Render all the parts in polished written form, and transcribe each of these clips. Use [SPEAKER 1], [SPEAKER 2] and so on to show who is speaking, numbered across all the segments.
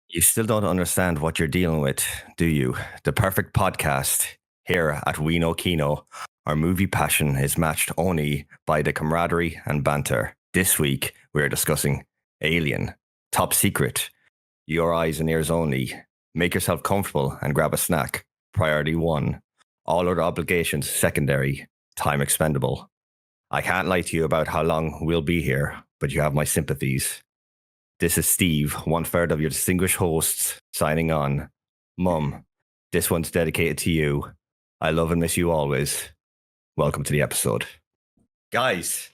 [SPEAKER 1] You still don't understand what you're dealing with, do you? The perfect podcast here at We Know Kino. Our movie passion is matched only by the camaraderie and banter. This week, we're discussing Alien, Top Secret, Your Eyes and Ears Only. Make yourself comfortable and grab a snack. Priority 1. All other obligations secondary. Time expendable. I can't lie to you about how long we'll be here, but you have my sympathies. This is Steve, one third of your distinguished hosts, signing on. Mum, this one's dedicated to you. I love and miss you always. Welcome to the episode. Guys,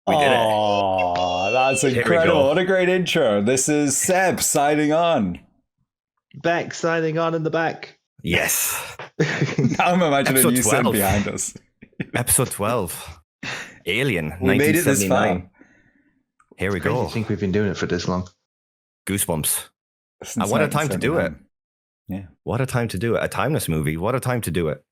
[SPEAKER 1] we did it.
[SPEAKER 2] Oh, that's incredible. What a great intro. This is Seb signing on.
[SPEAKER 3] Back, signing on in the back.
[SPEAKER 1] Yes.
[SPEAKER 2] Now I'm imagining
[SPEAKER 1] Episode
[SPEAKER 2] you
[SPEAKER 1] 12.
[SPEAKER 2] sitting behind us.
[SPEAKER 1] Episode 12. Alien,
[SPEAKER 2] We made it this
[SPEAKER 1] 1979.
[SPEAKER 2] far.
[SPEAKER 1] Here we
[SPEAKER 3] Crazy
[SPEAKER 1] go.
[SPEAKER 3] to think we've been doing it for this long.
[SPEAKER 1] Goosebumps.
[SPEAKER 2] Since
[SPEAKER 1] And what a time to do it.
[SPEAKER 2] 1979. Yeah.
[SPEAKER 1] What a time to do it. A timeless movie. What a time to do it.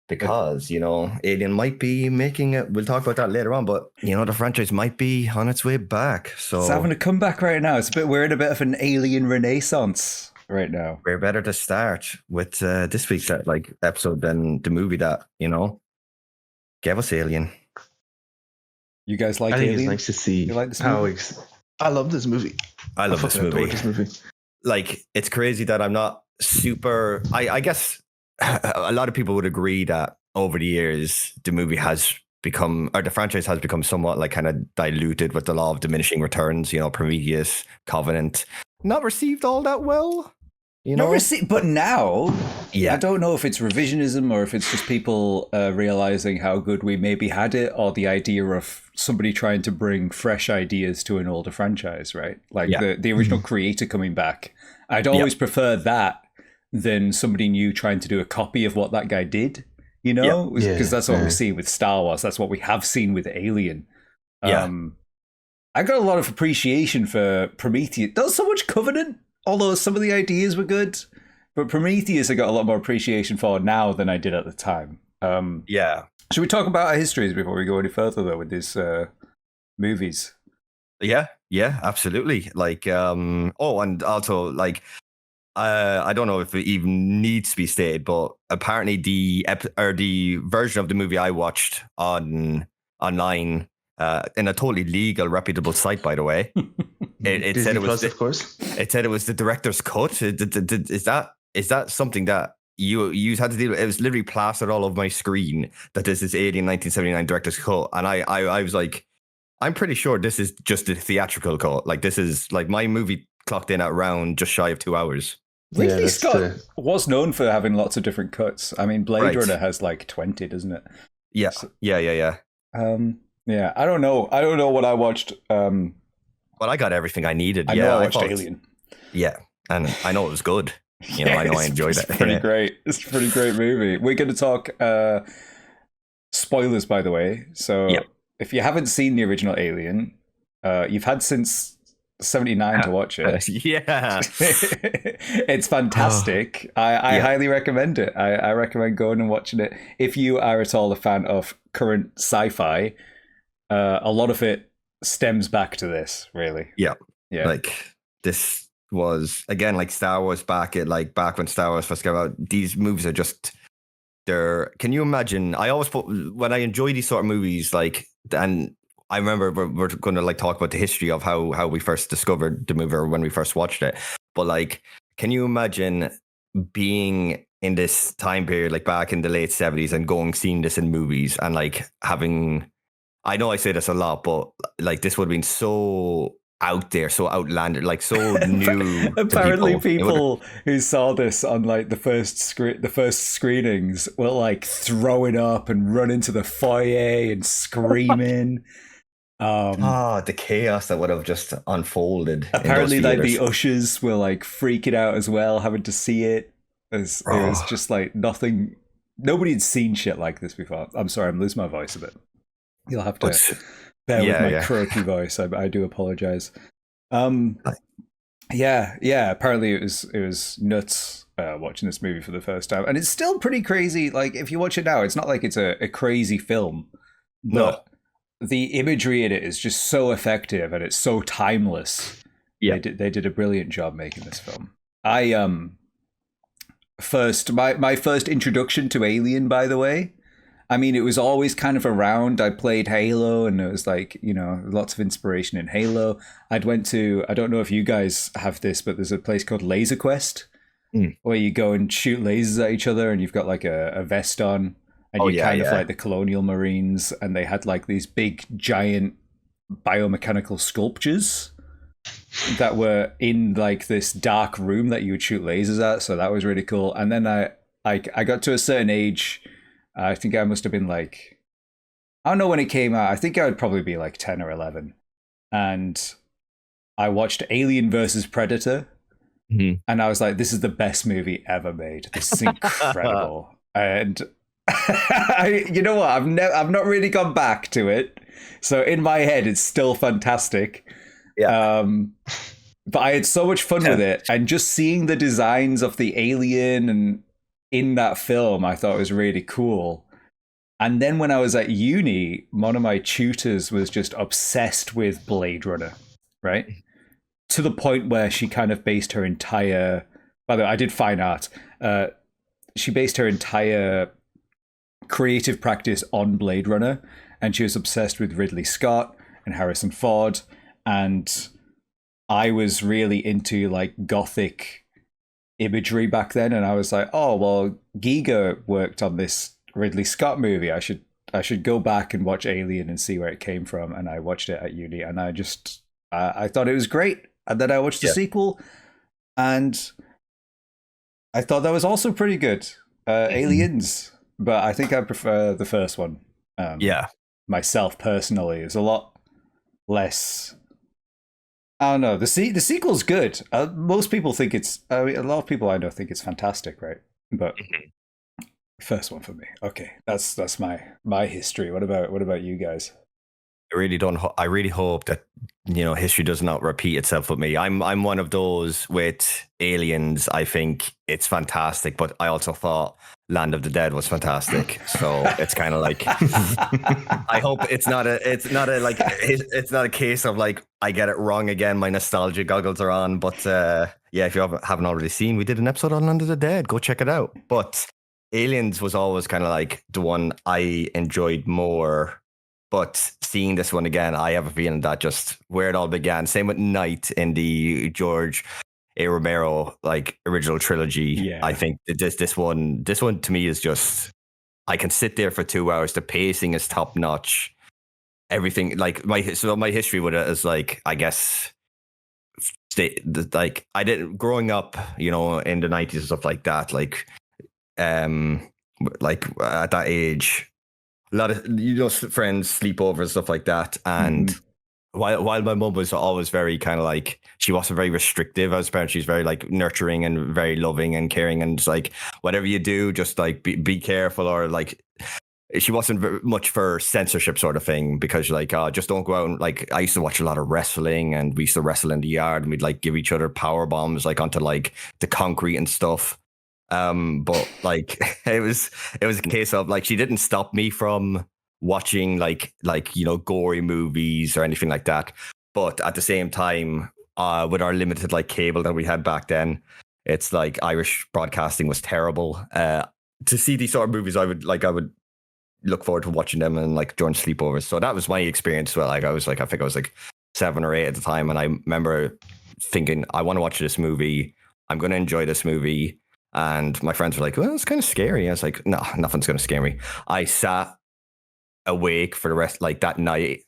[SPEAKER 1] Because, Alien might be making it. We'll talk about that later on, but, the franchise might be on its way back. So
[SPEAKER 2] It's having a comeback right now. We're in a bit of an alien renaissance right now.
[SPEAKER 1] we're better to start with this week's episode than the movie that, gave us Alien.
[SPEAKER 2] You guys like
[SPEAKER 3] I think
[SPEAKER 2] Alien?
[SPEAKER 3] it's nice to see
[SPEAKER 2] You like this
[SPEAKER 3] how
[SPEAKER 2] movie?
[SPEAKER 3] I love this movie.
[SPEAKER 1] I love this
[SPEAKER 3] fucking adore
[SPEAKER 1] movie.
[SPEAKER 3] This movie.
[SPEAKER 1] It's crazy that I'm not super. I guess a lot of people would agree that over the years the movie has become, or the franchise has become somewhat kind of diluted with the law of diminishing returns. Prometheus, Covenant, not received all that well.
[SPEAKER 2] But now,
[SPEAKER 1] Yeah.
[SPEAKER 2] I don't know if it's revisionism or if it's just people realizing how good we maybe had it, or the idea of somebody trying to bring fresh ideas to an older franchise, right? The original creator coming back. I'd always prefer that than somebody new trying to do a copy of what that guy did, because that's what we see with Star Wars. That's what we have seen with Alien.
[SPEAKER 1] Yeah.
[SPEAKER 2] I got a lot of appreciation for Prometheus. Not so much Covenant, although some of the ideas were good. But Prometheus I got a lot more appreciation for now than I did at the time.
[SPEAKER 1] Yeah.
[SPEAKER 2] Should we talk about our histories before we go any further, though, with these movies?
[SPEAKER 1] Yeah, absolutely. And also I don't know if it even needs to be stated, but apparently the version of the movie I watched online in a totally legal, reputable site, by the way, it
[SPEAKER 3] Disney
[SPEAKER 1] said it was
[SPEAKER 3] Plus, of course.
[SPEAKER 1] It said it was the director's cut. Is that something that you had to deal with? It was literally plastered all over my screen that this is Alien 1979 director's cut, and I was like, I'm pretty sure this is just a theatrical cut. This is my movie clocked in at around just shy of 2 hours.
[SPEAKER 2] Ridley
[SPEAKER 3] that's
[SPEAKER 2] Scott
[SPEAKER 3] true.
[SPEAKER 2] was known for having lots of different cuts. I mean, Blade
[SPEAKER 1] Right.
[SPEAKER 2] Runner has 20, doesn't it?
[SPEAKER 1] Yeah,
[SPEAKER 2] So-
[SPEAKER 1] yeah.
[SPEAKER 2] Yeah, I don't know. I don't know what I watched.
[SPEAKER 1] Well, I got everything I needed.
[SPEAKER 2] I
[SPEAKER 1] yeah,
[SPEAKER 2] know I watched
[SPEAKER 1] thought-
[SPEAKER 2] Alien.
[SPEAKER 1] Yeah, and I know it was good. I know I enjoyed it.
[SPEAKER 2] It's pretty
[SPEAKER 1] Yeah.
[SPEAKER 2] great. It's a pretty great movie. We're going to talk spoilers, by the way. So
[SPEAKER 1] Yeah.
[SPEAKER 2] if you haven't seen the original Alien, you've had since 79 to watch it.
[SPEAKER 1] Yeah.
[SPEAKER 2] It's fantastic. I highly recommend it. I recommend going and watching it. If you are at all a fan of current sci-fi, a lot of it stems back to this, really.
[SPEAKER 1] Yeah.
[SPEAKER 2] Yeah.
[SPEAKER 1] This was again Star Wars back when Star Wars first came out. These movies are just can you imagine? I always put when I enjoy these sort of movies, and I remember we're going to talk about the history of how we first discovered the movie or when we first watched it. But can you imagine being in this time period, back in the late 70s, and seeing this in movies and having? I know I say this a lot, but this would have been so out there, so outlandish, so new.
[SPEAKER 2] Apparently,
[SPEAKER 1] to
[SPEAKER 2] people who saw this on the first screenings were throwing up and running to the foyer and screaming.
[SPEAKER 1] The chaos that would have just unfolded.
[SPEAKER 2] Apparently,
[SPEAKER 1] in those
[SPEAKER 2] the
[SPEAKER 1] theaters.
[SPEAKER 2] ushers were freaking out as well, having to see it. It was just nothing. Nobody had seen shit like this before. I'm sorry, I'm losing my voice a bit. You'll have to bear with my croaky voice. I do apologize. Apparently it was nuts watching this movie for the first time, and it's still pretty crazy. If you watch it now, it's not like it's a crazy film, but the imagery in it is just so effective and it's so timeless.
[SPEAKER 1] Yeah.
[SPEAKER 2] They did a brilliant job making this film. I first my first introduction to Alien, by the way. I mean, it was always kind of around. I played Halo, and it was like, you know, lots of inspiration in Halo. I don't know if you guys have this, but there's a place called Laser Quest where you go and shoot lasers at each other, and you've got like a vest on, and you're kind of like the colonial marines, and they had like these big, giant biomechanical sculptures that were in like this dark room that you would shoot lasers at. So that was really cool. And then I got to a certain age. I think I must have been like, I don't know when it came out. I think I would probably be like 10 or 11. And I watched Alien versus Predator. And I was like, this is the best movie ever made. This is incredible. And you know what? I've not really gone back to it. So in my head, it's still fantastic. Yeah. But I had so much fun with it. And just seeing the designs of the alien and in that film, I thought it was really cool. And then when I was at uni, one of my tutors was just obsessed with Blade Runner, right? To the point where she kind of based her entire... By the way, I did fine art. She based her entire creative practice on Blade Runner. And she was obsessed with Ridley Scott and Harrison Ford. And I was really into like gothic imagery back then, and I was like, oh well, Giga worked on this Ridley Scott movie. I should go back and watch Alien and see where it came from. And I watched it at uni, and I thought it was great. And then I watched the sequel, and I thought that was also pretty good. Aliens, but I think I prefer the first one. Myself personally, it's a lot less. I don't know. The sequel's good. Most people think it's. I mean, a lot of people I know think it's fantastic, right? But first one for me. Okay, that's my history. What about you guys?
[SPEAKER 1] I really don't. I really hope that, you know, history does not repeat itself with me. I'm one of those with Aliens. I think it's fantastic, but I also thought Land of the Dead was fantastic. So it's kind of like, I hope it's not a case of like I get it wrong again. My nostalgia goggles are on. But yeah, if you haven't already seen, we did an episode on Land of the Dead. Go check it out. But Aliens was always kind of like the one I enjoyed more. But seeing this one again, I have a feeling that just where it all began. Same with Night in the George A. Romero like original trilogy. Yeah. I think this one to me is just, I can sit there for 2 hours. The pacing is top notch. Everything like my history with it is like, I guess, like I didn't growing up, you know, in the 90s and stuff like that. Like at that age. A lot of, you know, friends, sleepovers, stuff like that. And while my mum was always very kind of like, she wasn't very restrictive as a parent, she's very like nurturing and very loving and caring. And it's like, whatever you do, just like be careful, or like, she wasn't very much for censorship sort of thing, because like, just don't go out. And like, I used to watch a lot of wrestling, and we used to wrestle in the yard, and we'd like give each other power bombs like onto like the concrete and stuff. But like it was a case of like, she didn't stop me from watching like you know, gory movies or anything like that. But at the same time, with our limited like cable that we had back then, it's like Irish broadcasting was terrible. To see these sort of movies, I would look forward to watching them and like during sleepovers. So that was my experience. Well, like I think I was like 7 or 8 at the time, and I remember thinking, I want to watch this movie. I'm going to enjoy this movie. And my friends were like, well, it's kind of scary. I was like, no, nothing's going to scare me. I sat awake for the rest, like that night,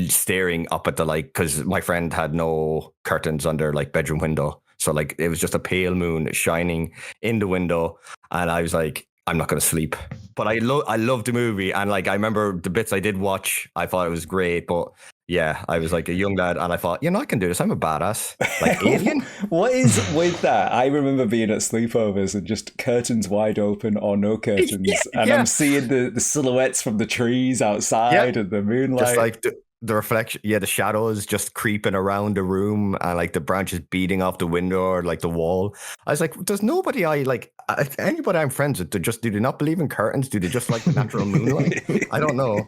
[SPEAKER 1] staring up at the, like, because my friend had no curtains on their like bedroom window. So like, it was just a pale moon shining in the window. And I was like, I'm not going to sleep. But I loved the movie. And like, I remember the bits I did watch, I thought it was great. But yeah, I was like a young lad, and I thought, you know, I can do this. I'm a badass. Like Alien.
[SPEAKER 2] What is with that? I remember being at sleepovers and just curtains wide open or no curtains, and I'm seeing the silhouettes from the trees outside and the moonlight.
[SPEAKER 1] Just like the reflection, the shadows just creeping around the room, and like the branches beating off the window or like the wall. I was like, does nobody anybody I'm friends with, do they not believe in curtains? Do they just like the natural moonlight? I don't know.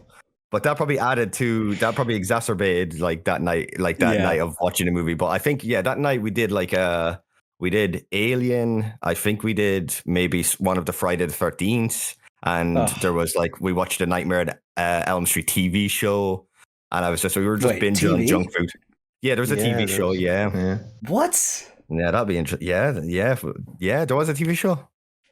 [SPEAKER 1] But that probably exacerbated like that night of watching a movie. But I think that night we did we did Alien. I think we did maybe one of the Friday the 13th, and there was we watched a Nightmare at Elm Street TV show, and we were just binging
[SPEAKER 2] TV?
[SPEAKER 1] on junk food. Yeah, there was a TV show. Yeah.
[SPEAKER 2] What?
[SPEAKER 1] Yeah, that'd be interesting. Yeah. There was a TV show.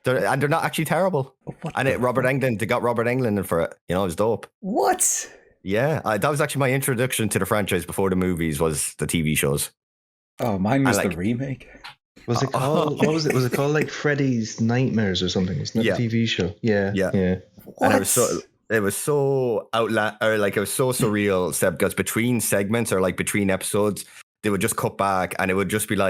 [SPEAKER 1] And they're not actually terrible. And they got Robert Englund in for it. You know, it was dope.
[SPEAKER 2] What?
[SPEAKER 1] Yeah, that was actually my introduction to the franchise before the movies was the TV shows.
[SPEAKER 2] Oh, mine was the remake.
[SPEAKER 3] Was it called? What was it? Was it called like Freddy's Nightmares or something? Wasn't it a TV show? Yeah.
[SPEAKER 1] And it was so it was so surreal, Seb, because between segments or between episodes, they would just cut back, and it would just be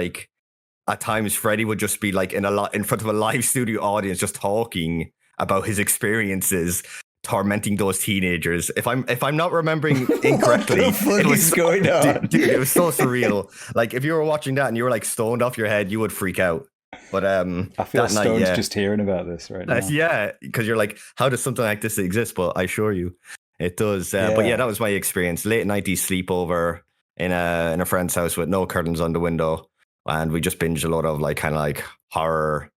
[SPEAKER 1] at times Freddy would just be in front of a live studio audience, just talking about his experiences tormenting those teenagers. If I'm not remembering incorrectly,
[SPEAKER 2] what is going on?
[SPEAKER 1] Dude, it was so surreal. If you were watching that and you were stoned off your head, you would freak out. But
[SPEAKER 2] I feel stoned just hearing about this right now.
[SPEAKER 1] Yeah, because you're how does something like this exist? But I assure you, it does. But that was my experience. Late 90s sleepover in a friend's house with no curtains on the window. And we just binged a lot of horror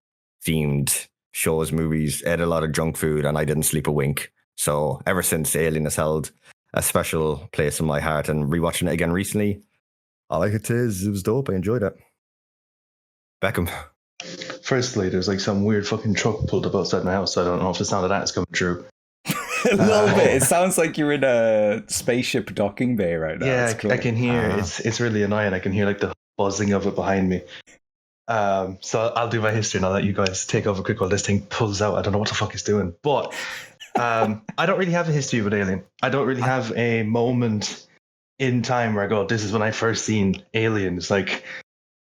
[SPEAKER 1] themed shows, movies, ate a lot of junk food, and I didn't sleep a wink. So ever since, Alien has held a special place in my heart, and rewatching it again recently, all I could say is it was dope. I enjoyed it. Beckham.
[SPEAKER 3] Firstly, there's some weird fucking truck pulled up outside my house. So I don't know if the sound of that is coming true.
[SPEAKER 2] A little bit. It sounds like you're in a spaceship docking bay right now.
[SPEAKER 3] Yeah, I can hear. It's really annoying. I can hear the buzzing of it behind me. So I'll do my history and I'll let you guys take over quick while this thing pulls out. I don't know what the fuck it's doing. But I don't really have a history with Alien. I don't really have a moment in time where I go, this is when I first seen Alien. It's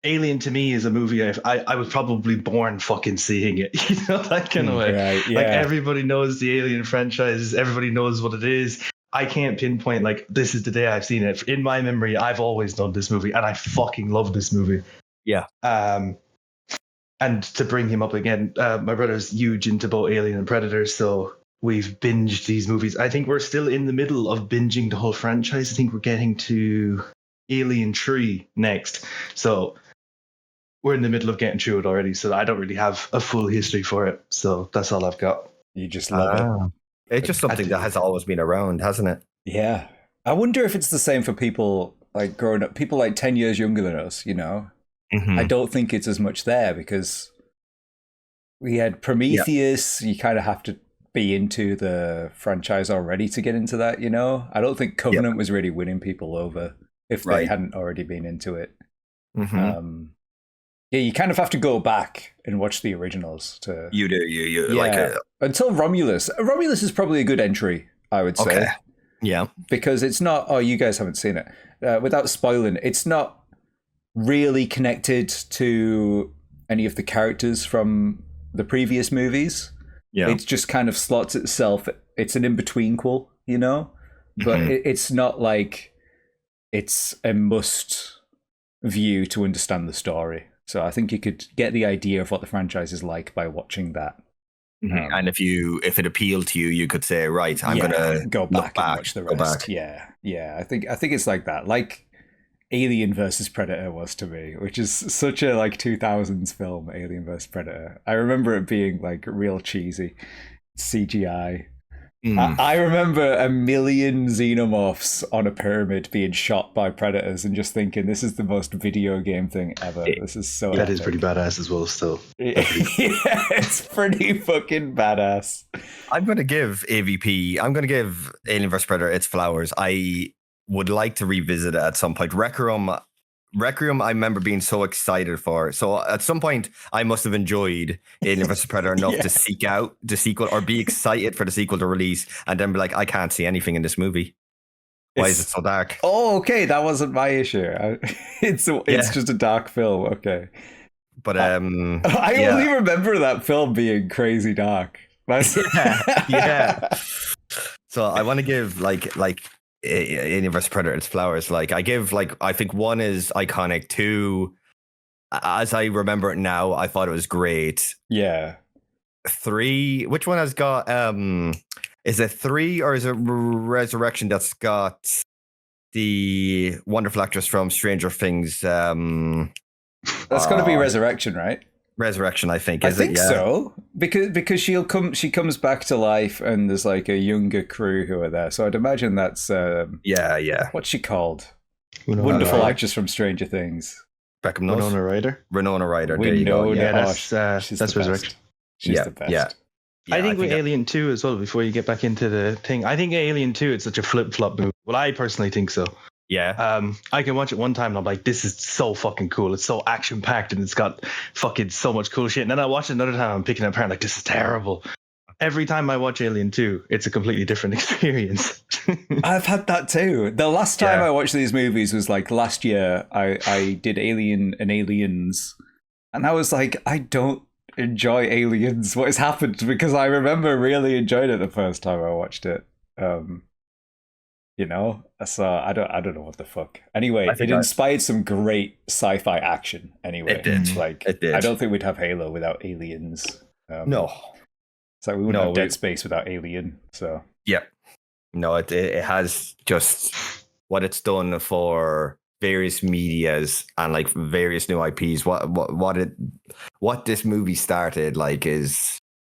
[SPEAKER 3] Alien to me is a movie I was probably born fucking seeing it. You know, that kind of way.
[SPEAKER 2] Right, yeah.
[SPEAKER 3] Everybody knows the Alien franchise. Everybody knows what it is. I can't pinpoint this is the day I've seen it. In my memory, I've always known this movie, and I fucking love this movie.
[SPEAKER 1] Yeah.
[SPEAKER 3] And to bring him up again, my brother's huge into both Alien and Predator, so we've binged these movies. I think we're still in the middle of binging the whole franchise. I think we're getting to Alien 3 next. So we're in the middle of getting through it already, so I don't really have a full history for it. So that's all I've got.
[SPEAKER 2] You just love it.
[SPEAKER 1] It's just something that has always been around, hasn't it?
[SPEAKER 2] Yeah. I wonder if it's the same for people growing up, people 10 years younger than us, you know?
[SPEAKER 1] Mm-hmm.
[SPEAKER 2] I don't think it's as much there because we had Prometheus. You kind of have to be into the franchise already to get into that, you know? I don't think Covenant was really winning people over if they hadn't already been into it.
[SPEAKER 1] Mm-hmm.
[SPEAKER 2] Yeah, you kind of have to go back and watch the originals to.
[SPEAKER 1] You do.
[SPEAKER 2] Until Romulus. Romulus is probably a good entry, I would say.
[SPEAKER 1] Okay. Yeah.
[SPEAKER 2] Because it's not. Oh, you guys haven't seen it. Without spoiling, it's not really connected to any of the characters from the previous movies. Yeah. It just kind of slots itself. It's an in-between-quel, you know? But it's not like it's a must view to understand the story. So I think you could get the idea of what the franchise is like by watching that.
[SPEAKER 1] And if it appealed to you, you could say, right, I'm gonna
[SPEAKER 2] go back and watch the rest. Yeah. I think it's like that, like Alien versus Predator was to me, which is such a 2000s film, Alien versus Predator. I remember it being real cheesy CGI. I remember a million xenomorphs on a pyramid being shot by predators and just thinking, this is the most video game thing ever. This is so
[SPEAKER 3] That
[SPEAKER 2] epic.
[SPEAKER 3] is pretty badass as well, still.
[SPEAKER 2] Yeah, it's pretty fucking badass.
[SPEAKER 1] I'm going to give Alien vs. Predator its flowers. I would like to revisit it at some point. Requiem, I remember being so excited for. So at some point, I must have enjoyed Alien vs. Predator enough to seek out the sequel or be excited for the sequel to release and then be like, I can't see anything in this movie. Why is it so dark?
[SPEAKER 2] Oh, okay. That wasn't my issue. It's just a dark film. Okay.
[SPEAKER 1] But
[SPEAKER 2] I only remember that film being crazy dark.
[SPEAKER 1] Yeah. So I want to give Alien vs. Predator its flowers. I think one is iconic. Two, as I remember it now, I thought it was great.
[SPEAKER 2] Yeah.
[SPEAKER 1] Three, which one has got Is it 3 or is it Resurrection that's got the wonderful actress from Stranger Things?
[SPEAKER 2] That's got to be Resurrection, right?
[SPEAKER 1] Resurrection, I think.
[SPEAKER 2] I think so, because she comes back to life, and there's like a younger crew who are there. So I'd imagine that's what's she called? Wonderful actress from Stranger Things.
[SPEAKER 1] Beckham knows. Winona Ryder.
[SPEAKER 2] There you go.
[SPEAKER 3] Yeah, that's Resurrection.
[SPEAKER 2] She's the best.
[SPEAKER 1] Yeah.
[SPEAKER 3] I think with Alien 2 as well, before you get back into the thing, I think Alien 2, it's such a flip-flop movie. Well, I personally think so.
[SPEAKER 1] Yeah.
[SPEAKER 3] I can watch it one time and I'm like, this is so fucking cool. It's so action-packed and it's got fucking so much cool shit. And then I watch it another time, I'm picking it apart like, this is terrible. Every time I watch Alien 2, it's a completely different experience.
[SPEAKER 2] I've had that too. The last time I watched these movies was like last year. I did Alien and Aliens, and I was like, I don't enjoy Aliens. What has happened? Because I remember really enjoying it the first time I watched it. So I don't know what the fuck. Anyway, it inspired some great sci-fi action. Anyway,
[SPEAKER 1] it did.
[SPEAKER 2] It did. I don't think we'd have Halo without Aliens.
[SPEAKER 1] No.
[SPEAKER 2] So we wouldn't have Dead Space without Alien. So
[SPEAKER 1] yeah, no, it has just what it's done for various medias and like various new IPs. What this movie started like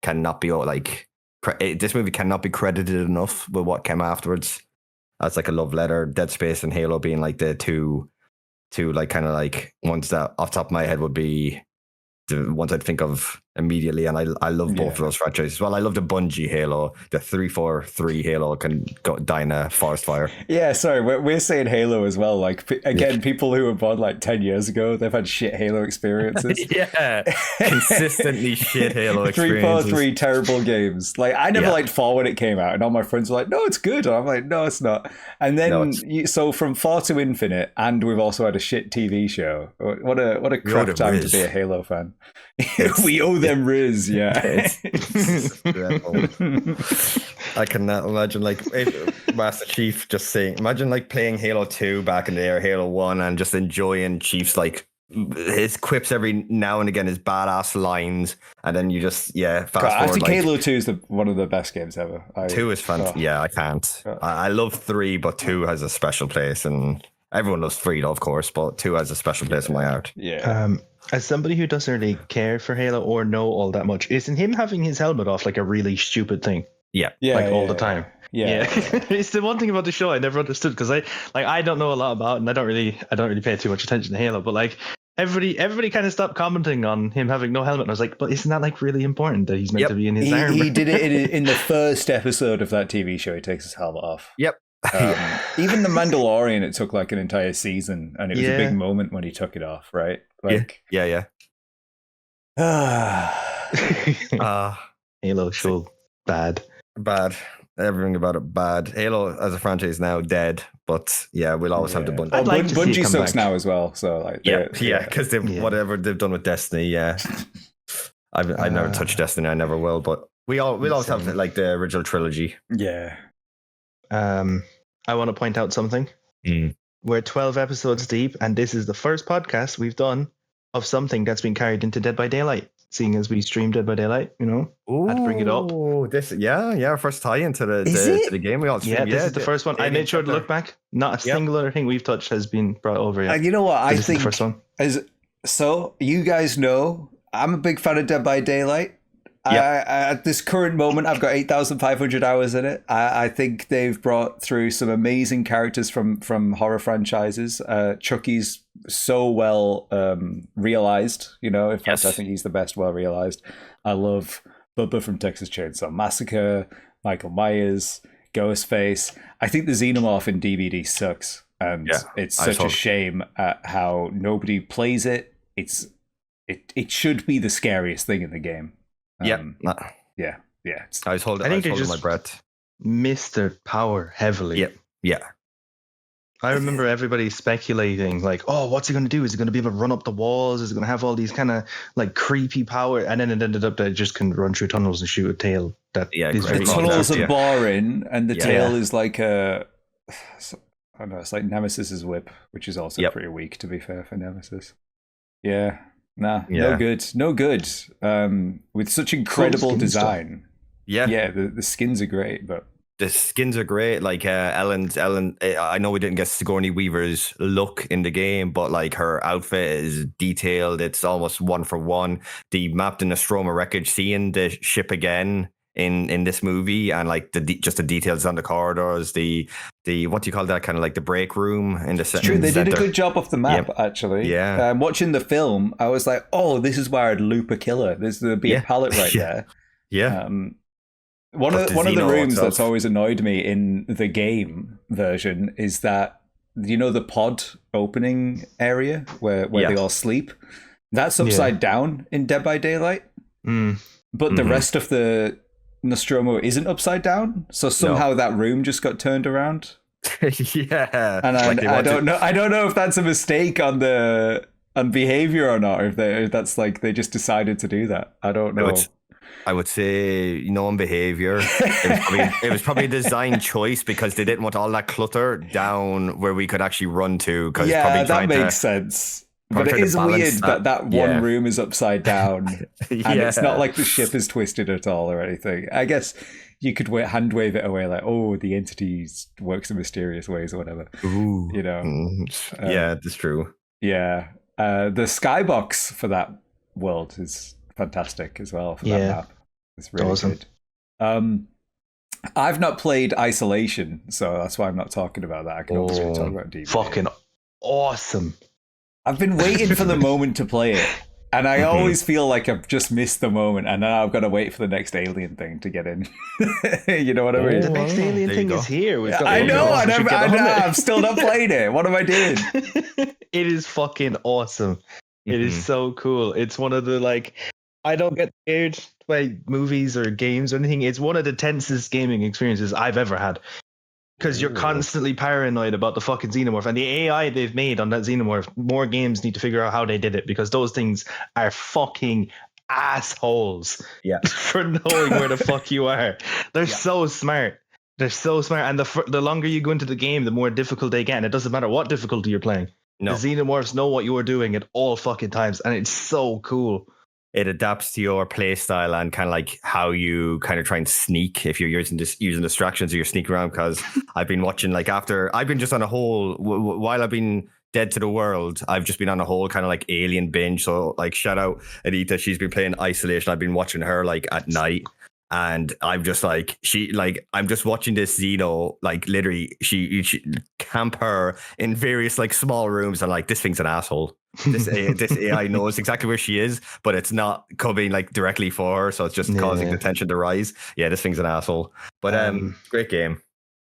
[SPEAKER 1] cannot be like this movie cannot be credited enough with what came afterwards. That's like a love letter. Dead Space and Halo being like the two like kind of like ones that off the top of my head would be the ones I'd think of immediately, and I love both of those franchises. Well, I love the Bungie Halo, the 343 Halo can go die in a forest fire.
[SPEAKER 2] Yeah, sorry, we're saying Halo as well. Like again, people who were born like 10 years ago, they've had shit Halo experiences.
[SPEAKER 1] Consistently shit Halo experiences.
[SPEAKER 2] 343 terrible games. Like I never liked 4 when it came out, and all my friends were like, "No, it's good." And I'm like, "No, it's not." And then so from 4 to Infinite, and we've also had a shit TV show. What a crap time to be a Halo fan. We owe them Riz, yeah.
[SPEAKER 1] I cannot imagine like Master Chief just saying, imagine like playing Halo 2 back in the day or Halo 1 and just enjoying Chief's like his quips every now and again, his badass lines, and then you just fast forward.
[SPEAKER 2] I think Halo 2 is one of the best games ever.
[SPEAKER 1] 2 is fantastic. I can't. I love 3, but 2 has a special place, and everyone loves 3 though, of course, but 2 has a special place in my heart.
[SPEAKER 2] Yeah.
[SPEAKER 3] As somebody who doesn't really care for Halo or know all that much, isn't him having his helmet off like a really stupid thing? All the time. Yeah. It's the one thing about the show I never understood, because I don't know a lot about it, and I don't really pay too much attention to Halo, but like everybody kind of stopped commenting on him having no helmet, and I was like, but isn't that like really important that he's meant to be in his armor?
[SPEAKER 2] He did it in the first episode of that TV show. He takes his helmet off.
[SPEAKER 1] Yep.
[SPEAKER 2] Even the Mandalorian, it took like an entire season, and it was a big moment when he took it off, right? Like,
[SPEAKER 1] yeah.
[SPEAKER 3] Halo show bad.
[SPEAKER 1] Everything about it bad. Halo as a franchise now dead, but we'll always have the Bungie.
[SPEAKER 2] Bungie sucks now as well. So like,
[SPEAKER 1] because whatever they've done with Destiny, I've never touched Destiny. I never will, but we'll always have like the original trilogy.
[SPEAKER 2] Yeah.
[SPEAKER 3] I want to point out something. We're 12 episodes deep, and this is the first podcast we've done of something that's been carried into Dead by Daylight, seeing as we stream Dead by Daylight, had to bring it up.
[SPEAKER 1] Oh, this, our first tie into the game we all streamed.
[SPEAKER 3] This is the first one. I made sure to look back. Not a single other thing we've touched has been brought over yet.
[SPEAKER 2] You know what? I
[SPEAKER 3] think
[SPEAKER 2] think
[SPEAKER 3] the first one.
[SPEAKER 2] So you guys know, I'm a big fan of Dead by Daylight. At this current moment, I've got 8,500 hours in it. I think they've brought through some amazing characters from horror franchises. Chucky's so well realized, in fact, I think he's the best well realized. I love Bubba from Texas Chainsaw Massacre, Michael Myers, Ghostface. I think the Xenomorph in DVD sucks, and it's such a shame at how nobody plays it. It should be the scariest thing in the game.
[SPEAKER 1] I was holding my breath.
[SPEAKER 3] Missed their power heavily.
[SPEAKER 1] Yeah.
[SPEAKER 3] I remember everybody speculating, like, "Oh, what's he going to do? Is he going to be able to run up the walls? Is he going to have all these kind of like creepy power?" And then it ended up that it just can run through tunnels and shoot a tail. That is very
[SPEAKER 2] the tunnels are boring, and the tail is like I don't know. It's like Nemesis's whip, which is also pretty weak, to be fair, for Nemesis. Yeah. No good. With such incredible design.
[SPEAKER 1] The
[SPEAKER 2] the skins are great, but
[SPEAKER 1] the skins are great. Like Ellen. I know we didn't get Sigourney Weaver's look in the game, but like her outfit is detailed. It's almost one for one. The mapped in Nostromo wreckage, seeing the ship again in this movie, and like just the details on the corridors, the what do you call that, kind of like the break room in the center.
[SPEAKER 2] True, they did a good job off the map, actually.
[SPEAKER 1] Yeah.
[SPEAKER 2] Watching the film, I was like, oh, this is where I'd loop a killer. There'd be a pallet right there.
[SPEAKER 1] Yeah.
[SPEAKER 2] One of the rooms that's always annoyed me in the game version is that, you know, the pod opening area where they all sleep, that's upside down in Dead by Daylight. But the rest of the Nostromo isn't upside down, so somehow that room just got turned around.
[SPEAKER 1] Yeah,
[SPEAKER 2] and I don't know if that's a mistake on behavior or not, or if that's like they just decided to do that. I don't know.
[SPEAKER 1] I would say, on behavior, it was probably a design choice because they didn't want all that clutter down where we could actually run to.
[SPEAKER 2] Yeah, that makes sense. But it is weird that one room is upside down, and it's not like the ship is twisted at all or anything. I guess you could hand wave it away like, oh, the entity works in mysterious ways or whatever.
[SPEAKER 1] Ooh.
[SPEAKER 2] Yeah,
[SPEAKER 1] that's true.
[SPEAKER 2] Yeah. The skybox for that world is fantastic as well for that map. It's really awesome. Good. I've not played Isolation, so that's why I'm not talking about that. I can always talk about DBA.
[SPEAKER 3] Fucking awesome.
[SPEAKER 2] I've been waiting for the moment to play it, and I always feel like I've just missed the moment, and now I've got to wait for the next alien thing to get in. You know what I mean?
[SPEAKER 3] The next alien thing is here.
[SPEAKER 2] I know, and I've still not played it. What am I doing?
[SPEAKER 3] It is fucking awesome. It is so cool. It's one of the, like, I don't get scared by movies or games or anything. It's one of the tensest gaming experiences I've ever had. Because you're constantly paranoid about the fucking xenomorph. And the AI they've made on that xenomorph, more games need to figure out how they did it, because those things are fucking assholes for knowing where the fuck you are. They're so smart. They're so smart. And the longer you go into the game, the more difficult they get. And it doesn't matter what difficulty you're playing. No. The xenomorphs know what you are doing at all fucking times. And it's so cool.
[SPEAKER 1] It adapts to your play style and kind of like how you kind of try and sneak if you're using distractions or you're sneaking around. Because I've been watching, like, I've been just on a whole, while I've been dead to the world, I've just been on a whole kind of like alien binge. So like, shout out Anita, she's been playing Isolation. I've been watching her like at night. And I'm just like, I'm just watching this Xeno, like literally she camp her in various like small rooms, and like, this thing's an asshole. This AI knows exactly where she is, but it's not coming like directly for her, so it's just causing the tension to rise. Yeah, this thing's an asshole. But great game.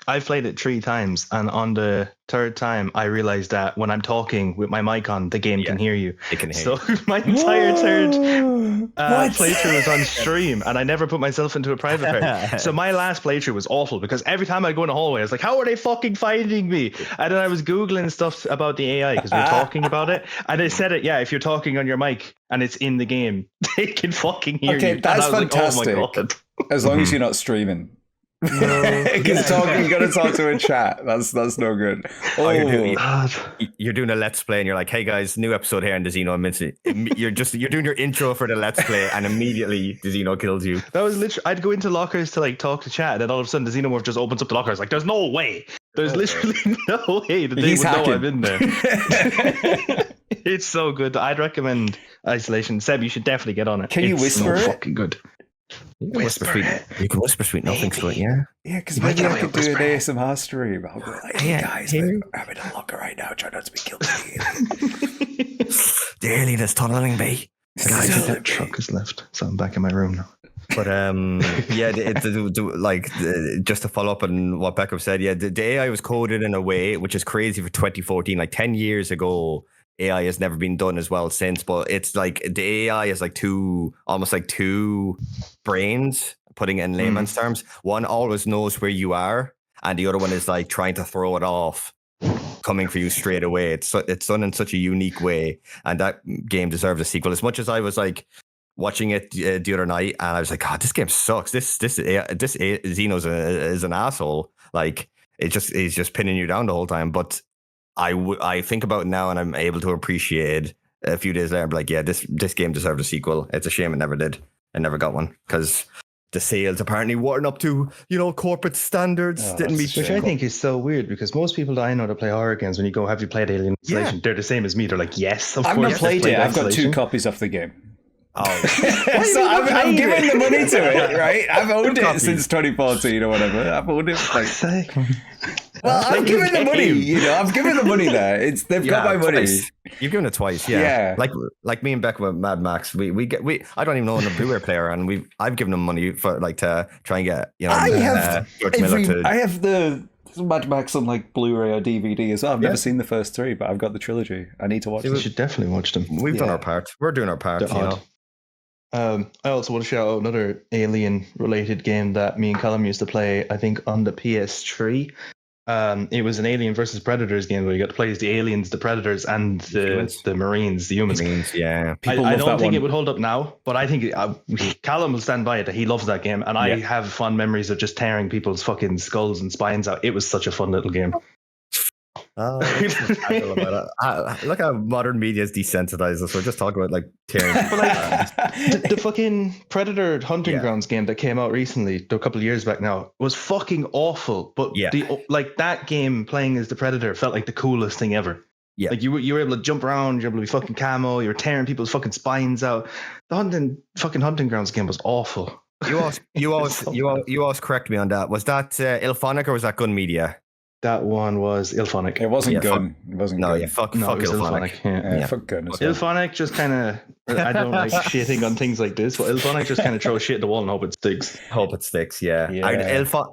[SPEAKER 3] I've played it 3 times, and on the 3rd time, I realized that when I'm talking with my mic on, the game can hear you.
[SPEAKER 1] It can hear.
[SPEAKER 3] So my entire 3rd playthrough was on stream, and I never put myself into a private part. So my last playthrough was awful, because every time I'd go in a hallway, I was like, how are they fucking finding me? And then I was Googling stuff about the AI, because we were talking about it, and they said it, if you're talking on your mic and it's in the game, they can fucking hear you.
[SPEAKER 2] Okay, that's fantastic. Like, oh my God. As long as you're not streaming. Because you got to talk to a chat. That's no good.
[SPEAKER 1] You're doing a let's play, and you're like, "Hey guys, new episode here in the Xeno." You're doing your intro for the let's play, and immediately the Xeno kills you.
[SPEAKER 3] That was literally. I'd go into lockers to like talk to chat, and then all of a sudden the Xenomorph just opens up the lockers. Like, there's no way. There's literally no way that they would know I'm in there. It's so good. I'd recommend Isolation. Seb, you should definitely get on it.
[SPEAKER 2] Can you whisper it?
[SPEAKER 3] Fucking good.
[SPEAKER 1] You can whisper sweet nothings to it,
[SPEAKER 2] yeah, because maybe I could do an ASMR stream. I'll go like, hey guys, I'm in a locker right now, try not to be killed.
[SPEAKER 1] The alien is tunneling me.
[SPEAKER 3] Guys, that truck is left, so I'm back in my room now.
[SPEAKER 1] But just to follow up on what Beckham said, the AI was coded in a way which is crazy for 2014, like 10 years ago. AI has never been done as well since, but it's like the AI is like almost like two brains, putting it in layman's terms. One always knows where you are, and the other one is like trying to throw it off, coming for you straight away. It's done in such a unique way, and that game deserves a sequel. As much as I was like watching it the other night, and I was like, God, this game sucks. This Xeno's is an asshole. Like, he's just pinning you down the whole time, but I think about it now, and I'm able to appreciate a few days later. I'm like, yeah, this game deserved a sequel. It's a shame it never did. It never got one, because the sales apparently weren't up to, corporate standards. Didn't meet.
[SPEAKER 3] Which I think is so weird because most people that I know that play horror games, when you go, have you played Alien Isolation? They're the same as me. They're like, yes, of
[SPEAKER 2] I've
[SPEAKER 3] course.
[SPEAKER 2] not played it. I've got 2
[SPEAKER 3] Isolation.
[SPEAKER 2] copies of the game.
[SPEAKER 1] Oh,
[SPEAKER 2] So I've given the money to it, right? I've owned it since 2014 or whatever. I've owned it. I've given the money. I've given the money there. They've got my money.
[SPEAKER 1] Twice. You've given it twice, yeah. Like me and Becca with Mad Max. We I don't even own a Blu-ray player, and I've given them money for to try and get George Miller to.
[SPEAKER 2] I have the Mad Max on like Blu-ray or DVD as well. I've never seen the first 3, but I've got the trilogy. I need to watch them.
[SPEAKER 3] We should definitely watch them.
[SPEAKER 1] We've done our part. We're doing our part.
[SPEAKER 3] I also want to shout out another Alien-related game that me and Callum used to play, I think, on the PS3. It was an Alien versus Predators game where you got to play as the aliens, the Predators, and the Marines, the humans.
[SPEAKER 1] Yeah.
[SPEAKER 3] I don't think it would hold up now, but I think Callum will stand by it that he loves that game, and I have fond memories of just tearing people's fucking skulls and spines out. It was such a fun little game.
[SPEAKER 1] Oh, look how modern media is desensitized us. We're just talking about like tearing.
[SPEAKER 3] The fucking Predator Hunting Grounds game that came out recently, a couple of years back now, was fucking awful. But that game playing as the Predator felt like the coolest thing ever. Yeah, like you were able to jump around, you were able to be fucking camo, you were tearing people's fucking spines out. The Hunting Grounds game was awful.
[SPEAKER 1] You always correct me on that. Was that Ilphonic or was that Gun Media?
[SPEAKER 3] That one was Ilphonic.
[SPEAKER 2] It wasn't Gun. It wasn't Gun.
[SPEAKER 1] Fuck Ilphonic.
[SPEAKER 2] Yeah, fuck Gun.
[SPEAKER 3] Ilphonic just kind of, I don't like shitting on things like this, but Ilphonic just kind of throws shit at the wall and hope it sticks.
[SPEAKER 1] Yeah.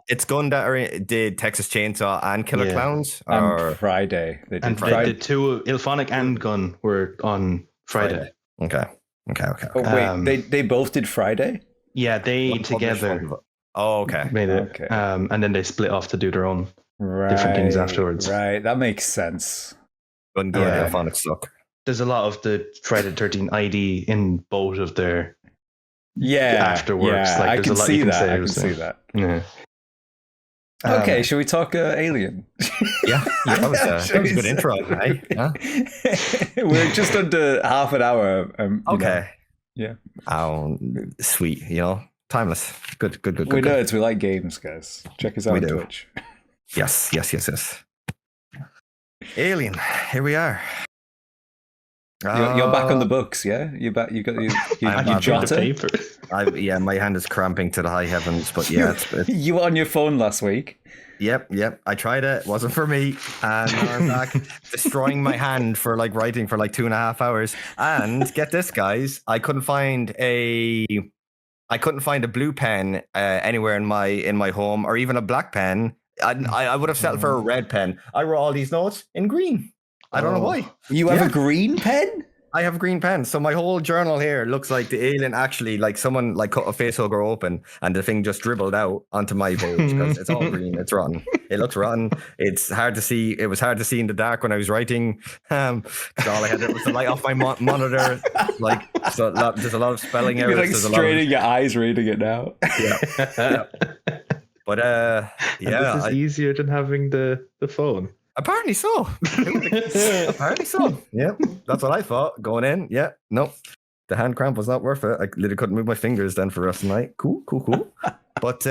[SPEAKER 1] It's Gun that did Texas Chainsaw and Killer Clowns?
[SPEAKER 2] On Friday. They did
[SPEAKER 3] Friday. The two, Ilphonic and Gun, were on Friday.
[SPEAKER 1] Okay.
[SPEAKER 2] Oh, wait, they both did Friday?
[SPEAKER 3] Yeah, they together.
[SPEAKER 1] Oh, okay.
[SPEAKER 3] Made it. Okay. And then they split off to do their own different things afterwards.
[SPEAKER 2] Right, that makes sense.
[SPEAKER 1] Gun and Ilphonic suck.
[SPEAKER 3] There's a lot of the Friday the 13th ID in both of their afterworks.
[SPEAKER 2] Yeah,
[SPEAKER 3] like,
[SPEAKER 2] I can see that. I can see that.
[SPEAKER 3] Yeah.
[SPEAKER 2] Okay, shall we talk Alien?
[SPEAKER 1] Yeah, that was a good intro, right? Yeah.
[SPEAKER 2] We're just under half an hour.
[SPEAKER 1] Okay.
[SPEAKER 2] Yeah.
[SPEAKER 1] Oh, sweet. Timeless. Good.
[SPEAKER 2] We're nerds. We like games, guys. Check us out on Twitch.
[SPEAKER 1] Yes. Alien. Here we are.
[SPEAKER 2] You're back on the books, yeah? You're back. You got you jot
[SPEAKER 3] paper.
[SPEAKER 1] My hand is cramping to the high heavens, but it's
[SPEAKER 2] you were on your phone last week.
[SPEAKER 1] Yep. I tried it. It wasn't for me. And now I'm back destroying my hand for writing for 2.5 hours. And get this, guys, I couldn't find a blue pen anywhere in my home, or even a black pen. I would have settled for a red pen. I wrote all these notes in green. I don't know why.
[SPEAKER 2] You have a green pen?
[SPEAKER 1] I have a green pen. So my whole journal here looks like the alien actually, someone cut a facehugger open and the thing just dribbled out onto my page because it's all green. It's rotten. It looks rotten. It's hard to see. It was hard to see in the dark when I was writing. Because all I had was the light off my monitor. So there's a lot of spelling errors.
[SPEAKER 2] You're straining your eyes reading it now.
[SPEAKER 1] Yeah. But
[SPEAKER 3] this is easier than having the phone.
[SPEAKER 1] Apparently so. Apparently so. Yeah, that's what I thought going in. Yeah, nope. The hand cramp was not worth it. I literally couldn't move my fingers then for the rest of the night. Cool. But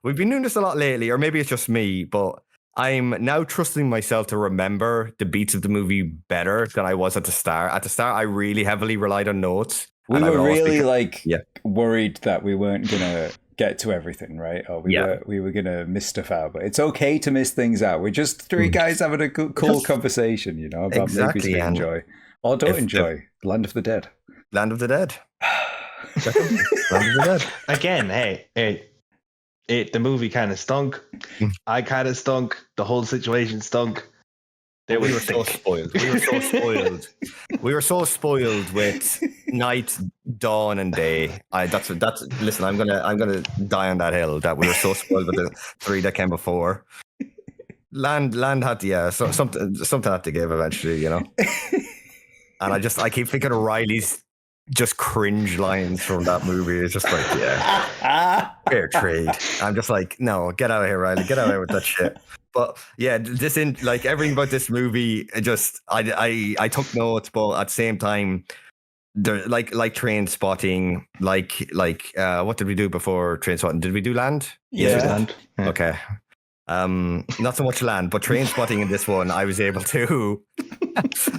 [SPEAKER 1] we've been doing this a lot lately, or maybe it's just me, but I'm now trusting myself to remember the beats of the movie better than I was at the start. At the start, I really heavily relied on notes.
[SPEAKER 2] We were really worried that we weren't gonna get to everything, right? Or we were gonna miss stuff out. But it's okay to miss things out. We're just 3 guys having a cool conversation, about movies we enjoy or don't enjoy. Land of the Dead.
[SPEAKER 1] Land of the Dead. Land of the Dead.
[SPEAKER 3] Again, hey. The movie kind of stunk. I kind of stunk. The whole situation stunk.
[SPEAKER 1] We were so spoiled. We were so spoiled with night, dawn, and day. Listen, I'm gonna die on that hill. That we were so spoiled with the 3 that came before. Land had to, something had to give eventually, And I keep thinking of Riley's just cringe lines from that movie. It's just fair trade. I'm just no, get out of here, Riley. Get out of here with that shit. But yeah, this in like everything about this movie, I took notes, but at the same time, there like Train Spotting, what did we do before Train Spotting? Did we do Land?
[SPEAKER 2] Yeah.
[SPEAKER 3] Land. Yeah.
[SPEAKER 1] Okay. Not so much Land, but Train Spotting in this one, I was able to.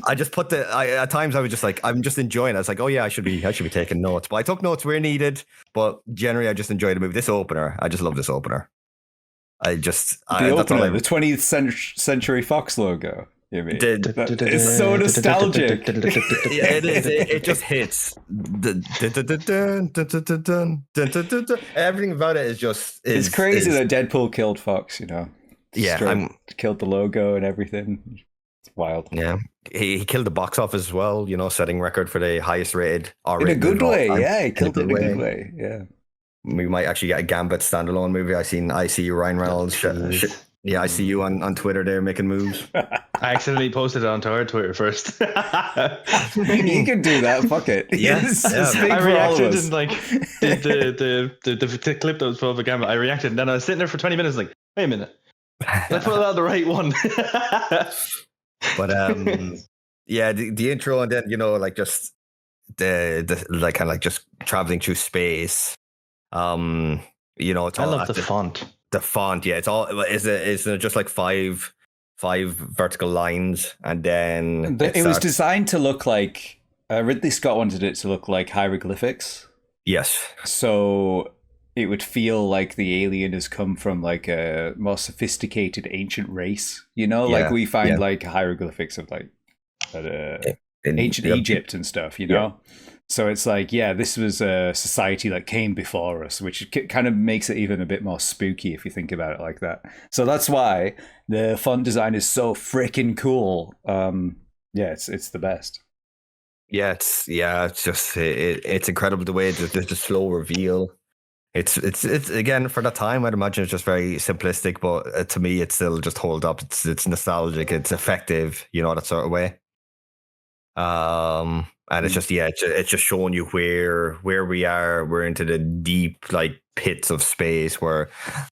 [SPEAKER 1] I just put at times I was just like, I'm just enjoying it. I was like, oh yeah, I should be taking notes, but I took notes where needed. But generally, I just enjoyed the movie. This opener, I just love this opener. The
[SPEAKER 2] 20th Century Fox logo. You mean? It's so nostalgic.
[SPEAKER 1] Yeah, it is. It just hits. Everything about it is just.
[SPEAKER 2] It's crazy that Deadpool killed Fox.
[SPEAKER 1] Yeah,
[SPEAKER 2] killed the logo and everything. It's wild.
[SPEAKER 1] Yeah, he killed the box office as well. Setting record for the highest rated
[SPEAKER 2] in a good way. Yeah, he killed it in a good way. Yeah.
[SPEAKER 1] We might actually get a Gambit standalone movie. I see Ryan Reynolds. Yeah, I see you on Twitter there making moves.
[SPEAKER 3] I accidentally posted it onto our Twitter first.
[SPEAKER 2] You can do that. Fuck it.
[SPEAKER 1] Yes.
[SPEAKER 3] I reacted and did the clip that was full of a Gambit. I reacted and then I was sitting there for 20 minutes like, wait a minute. Let's put out the right one.
[SPEAKER 1] But yeah, the intro and then just the kind of just traveling through space. It's all,
[SPEAKER 3] I love the font.
[SPEAKER 1] The font, yeah, it's all is just like five vertical lines, and then
[SPEAKER 2] it was designed to look like Ridley Scott wanted it to look like hieroglyphics.
[SPEAKER 1] Yes,
[SPEAKER 2] so it would feel like the alien has come from like a more sophisticated ancient race. Like we find like hieroglyphics of like ancient Egypt and stuff. So it's like, yeah, this was a society that came before us, which kind of makes it even a bit more spooky if you think about it like that. So that's why the font design is so freaking cool. It's the best.
[SPEAKER 1] Yeah, it's just it's incredible the way that the slow reveal. It's again for that time. I'd imagine it's just very simplistic, but to me, it still just holds up. It's nostalgic. It's effective. That sort of way. And it's just it's just showing you where we are. We're into the deep pits of space. We're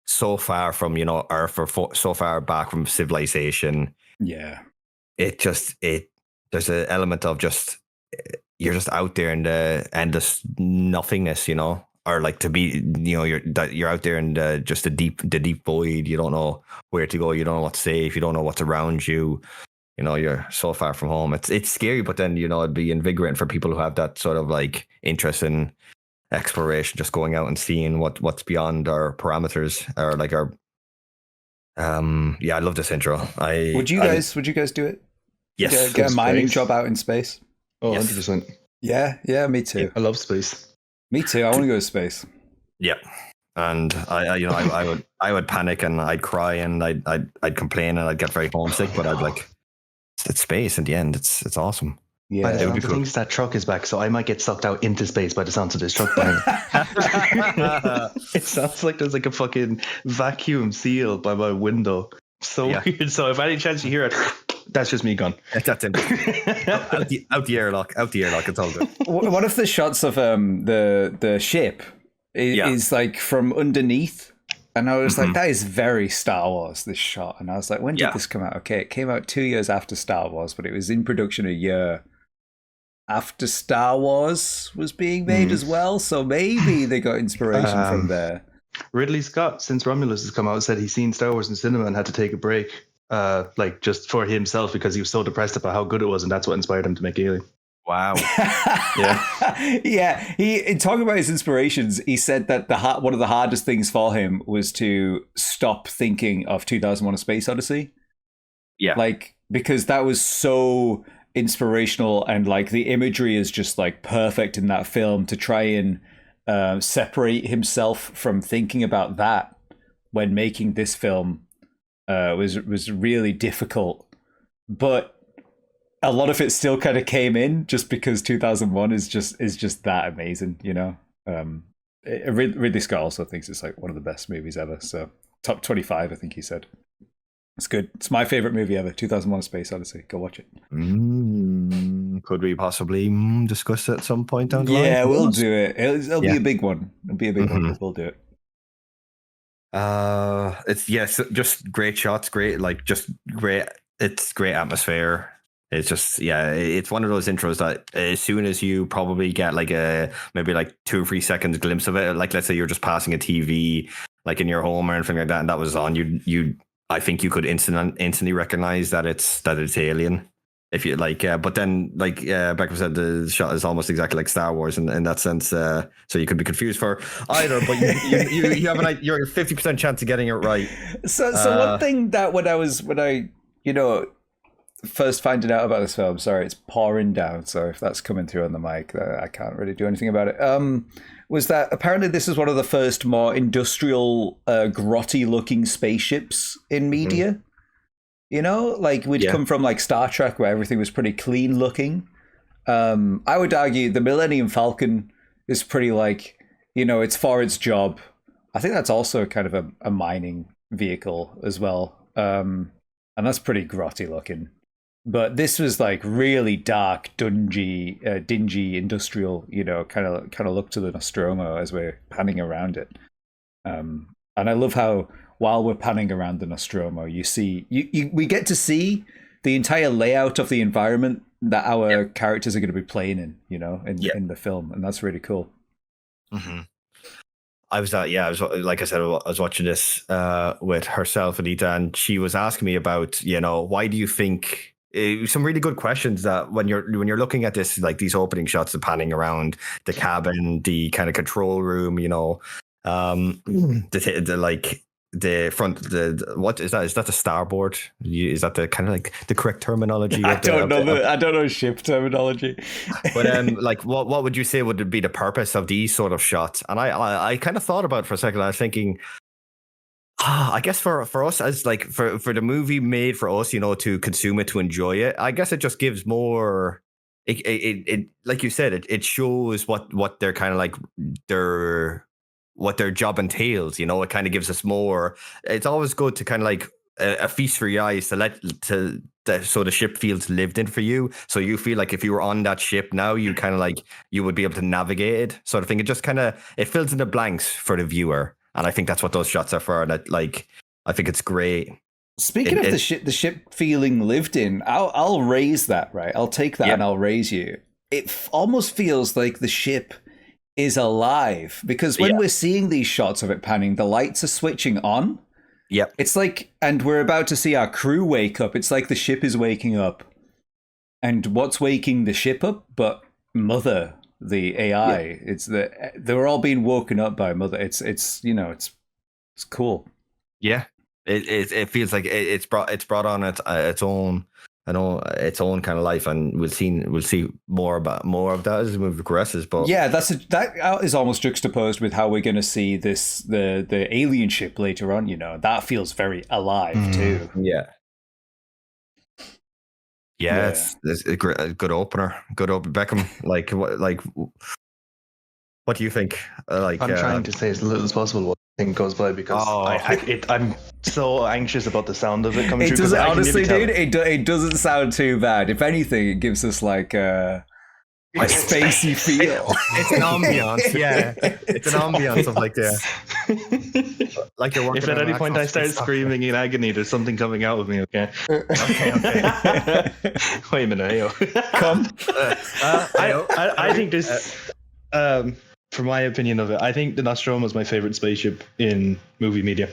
[SPEAKER 1] so far from Earth, or so far back from civilization.
[SPEAKER 2] Yeah,
[SPEAKER 1] there's an element of just you're just out there in the endless nothingness, or to be you're out there in just the deep void. You don't know where to go. You don't know what's safe. You don't know what's around you. You're so far from home. It's scary, but then it'd be invigorating for people who have that sort of interest in exploration, just going out and seeing what's beyond our parameters or our. I love this intro.
[SPEAKER 2] Would you guys do it?
[SPEAKER 1] Yes,
[SPEAKER 2] get a mining job out in space.
[SPEAKER 3] Oh, yes. 100%.
[SPEAKER 2] Yeah, me too.
[SPEAKER 3] I love space.
[SPEAKER 2] Me too. I want to go to space.
[SPEAKER 1] Yeah. And I would panic and I'd cry and I'd complain and I'd get very homesick, but I'd it's space in the end. It's awesome.
[SPEAKER 3] Yeah, by the sounds of things, that truck is back, so I might get sucked out into space by the sounds of this truck. It sounds like there's a fucking vacuum seal by my window. So weird. So if any chance you hear it, that's just me gone.
[SPEAKER 1] That's him. out the airlock. It's all good.
[SPEAKER 2] What if the shots of the ship is from underneath? And I was like, that is very Star Wars, this shot. And I was like, when did this come out? Okay, it came out 2 years after Star Wars, but it was in production a year after Star Wars was being made as well. So maybe they got inspiration from there.
[SPEAKER 3] Ridley Scott, since Romulus has come out, said he's seen Star Wars in cinema and had to take a break, just for himself because he was so depressed about how good it was, and that's what inspired him to make Alien.
[SPEAKER 1] Wow.
[SPEAKER 2] Yeah. He, in talking about his inspirations, he said that one of the hardest things for him was to stop thinking of 2001: A Space Odyssey.
[SPEAKER 1] Yeah.
[SPEAKER 2] Because that was so inspirational, and the imagery is just perfect in that film. To try and separate himself from thinking about that when making this film was really difficult. But a lot of it still kind of came in just because 2001 is just that amazing, Ridley Scott also thinks it's one of the best movies ever. So top 25, I think he said. It's good. It's my favorite movie ever. 2001: A Space Odyssey. Go watch it.
[SPEAKER 1] Could we possibly discuss it at some point down the line?
[SPEAKER 2] Yeah, we'll do it. It'll be a big one. It'll be a big one. We'll do it.
[SPEAKER 1] It's just great shots, great, like just great. It's great atmosphere. It's just it's one of those intros that as soon as you probably get like maybe like 2 or 3 seconds glimpse of it, like let's say you're just passing a TV like in your home or anything like that, and that was on, I think you could instantly recognize that it's Alien. If you like, but then like Becca said, the shot is almost exactly like Star Wars in that sense. So you could be confused for either, but you have you're 50% chance of getting it right.
[SPEAKER 2] So one thing that when I first finding out about this film, sorry, it's pouring down, so if that's coming through on the mic, I can't really do anything about it. Was that apparently this is one of the first more industrial, grotty looking spaceships in media. Mm-hmm. Like we'd come from like Star Trek where everything was pretty clean looking. I would argue the Millennium Falcon is pretty like, it's for its job. I think that's also kind of a mining vehicle as well. And that's pretty grotty looking. But this was like really dark, dingy, industrial, kind of look to the Nostromo as we're panning around it. And I love how while we're panning around the Nostromo, you see, we get to see the entire layout of the environment that our characters are going to be playing in, in the film, and that's really cool.
[SPEAKER 1] Mm-hmm. I was like I said, I was watching this with herself, Anita, and she was asking me about, why do you think some really good questions that when you're looking at this, like these opening shots of panning around the cabin, the kind of control room, the front, what is that? Is that the starboard? Is that the kind of like the correct terminology?
[SPEAKER 2] I don't know ship terminology.
[SPEAKER 1] But like, what would you say would be the purpose of these sort of shots? And I kind of thought about it for a second. I was thinking, I guess for us as like for the movie made for us, to consume it, to enjoy it. I guess it just gives more. It like you said, it shows what they're kind of like what their job entails, it kind of gives us more. It's always good to kind of like a feast for your eyes so the ship feels lived in for you. So you feel like if you were on that ship now, you kind of like, you would be able to navigate it sort of thing. It just kind of, it fills in the blanks for the viewer. And I think that's what those shots are for. And I think it's great.
[SPEAKER 2] Speaking of the ship feeling lived in, I'll raise that, right? I'll take that and I'll raise you. It almost feels like the ship is alive because when we're seeing these shots of it panning, the lights are switching on.
[SPEAKER 1] Yep.
[SPEAKER 2] It's like, and we're about to see our crew wake up. It's like the ship is waking up. And what's waking the ship up? But Mother, the AI. Yep. It's they're all being woken up by Mother. It's cool.
[SPEAKER 1] Yeah. It feels like it's brought on its own. I know its own kind of life, and we'll see more of that as the movie progresses. But
[SPEAKER 2] that is almost juxtaposed with how we're going to see the alien ship later on. That feels very alive too.
[SPEAKER 1] Yeah. It's a good opener. Good open, Beckham. What do you think?
[SPEAKER 3] I'm trying to say as little as possible what I think goes by because I'm so anxious about the sound of it coming through.
[SPEAKER 2] It doesn't, honestly, dude, it doesn't sound too bad. If anything, it gives us like a spacey feel.
[SPEAKER 1] It's an ambiance, yeah. It's an ambiance of like like you're working.
[SPEAKER 3] If at any point I start screaming in agony, there's something coming out of me. Okay.
[SPEAKER 1] Okay.
[SPEAKER 3] Wait a minute, yo.
[SPEAKER 2] Come.
[SPEAKER 3] I think this. From my opinion of it, I think the Nostromo is my favorite spaceship in movie media.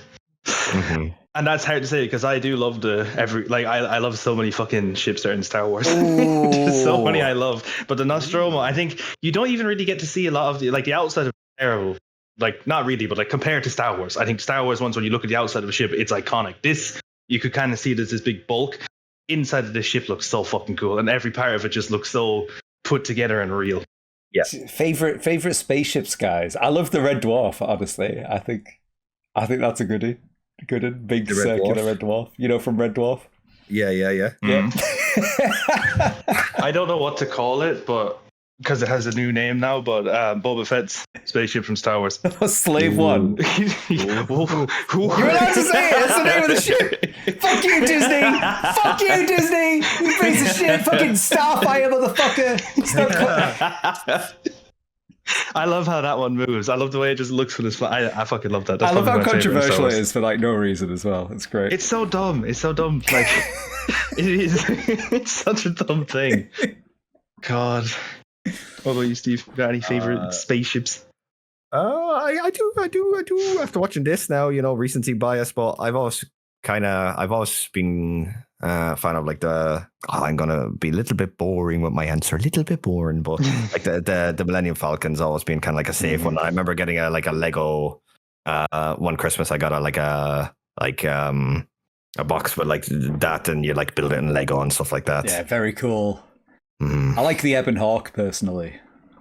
[SPEAKER 1] Mm-hmm.
[SPEAKER 3] And that's hard to say because I do love I love so many fucking ships that are in Star Wars. So many I love. But the Nostromo, I think you don't even really get to see a lot of the outside of terrible. Like, not really, but like compared to Star Wars. I think Star Wars ones, when you look at the outside of a ship, it's iconic. This, you could kind of see there's this big bulk. Inside of this ship looks so fucking cool. And every part of it just looks so put together and real.
[SPEAKER 2] Yeah. Favorite spaceships, guys. I love the Red Dwarf. Honestly, I think that's a goodie. Good big circular Red Dwarf. From Red Dwarf.
[SPEAKER 1] Yeah.
[SPEAKER 2] Mm.
[SPEAKER 3] I don't know what to call it, but because it has a new name now. But Boba Fett's spaceship from Star Wars.
[SPEAKER 2] Slave One.
[SPEAKER 3] You're
[SPEAKER 2] allowed to say it. That's the name of the ship. Fuck you, Disney. Fuck you, Disney. You piece of shit. Fucking Starfire, motherfucker.
[SPEAKER 3] I love how that one moves. I love the way it just looks for this. I fucking love that.
[SPEAKER 2] I love how
[SPEAKER 3] my favorite
[SPEAKER 2] controversial it is for like no reason as well. It's great.
[SPEAKER 3] It's so dumb. It's so dumb. Like it is. It's such a dumb thing. God. What about you, Steve? Got any favorite spaceships?
[SPEAKER 1] I do. After watching this now, recency bias, but I've always been a fan of like I'm gonna be a little bit boring with my answer, a little bit boring, but like the Millennium Falcon's always been kind of like a safe one. I remember getting a Lego. One Christmas, I got a box with like that, and you like build it in Lego and stuff like that.
[SPEAKER 2] Yeah, very cool. I like the Ebon Hawk personally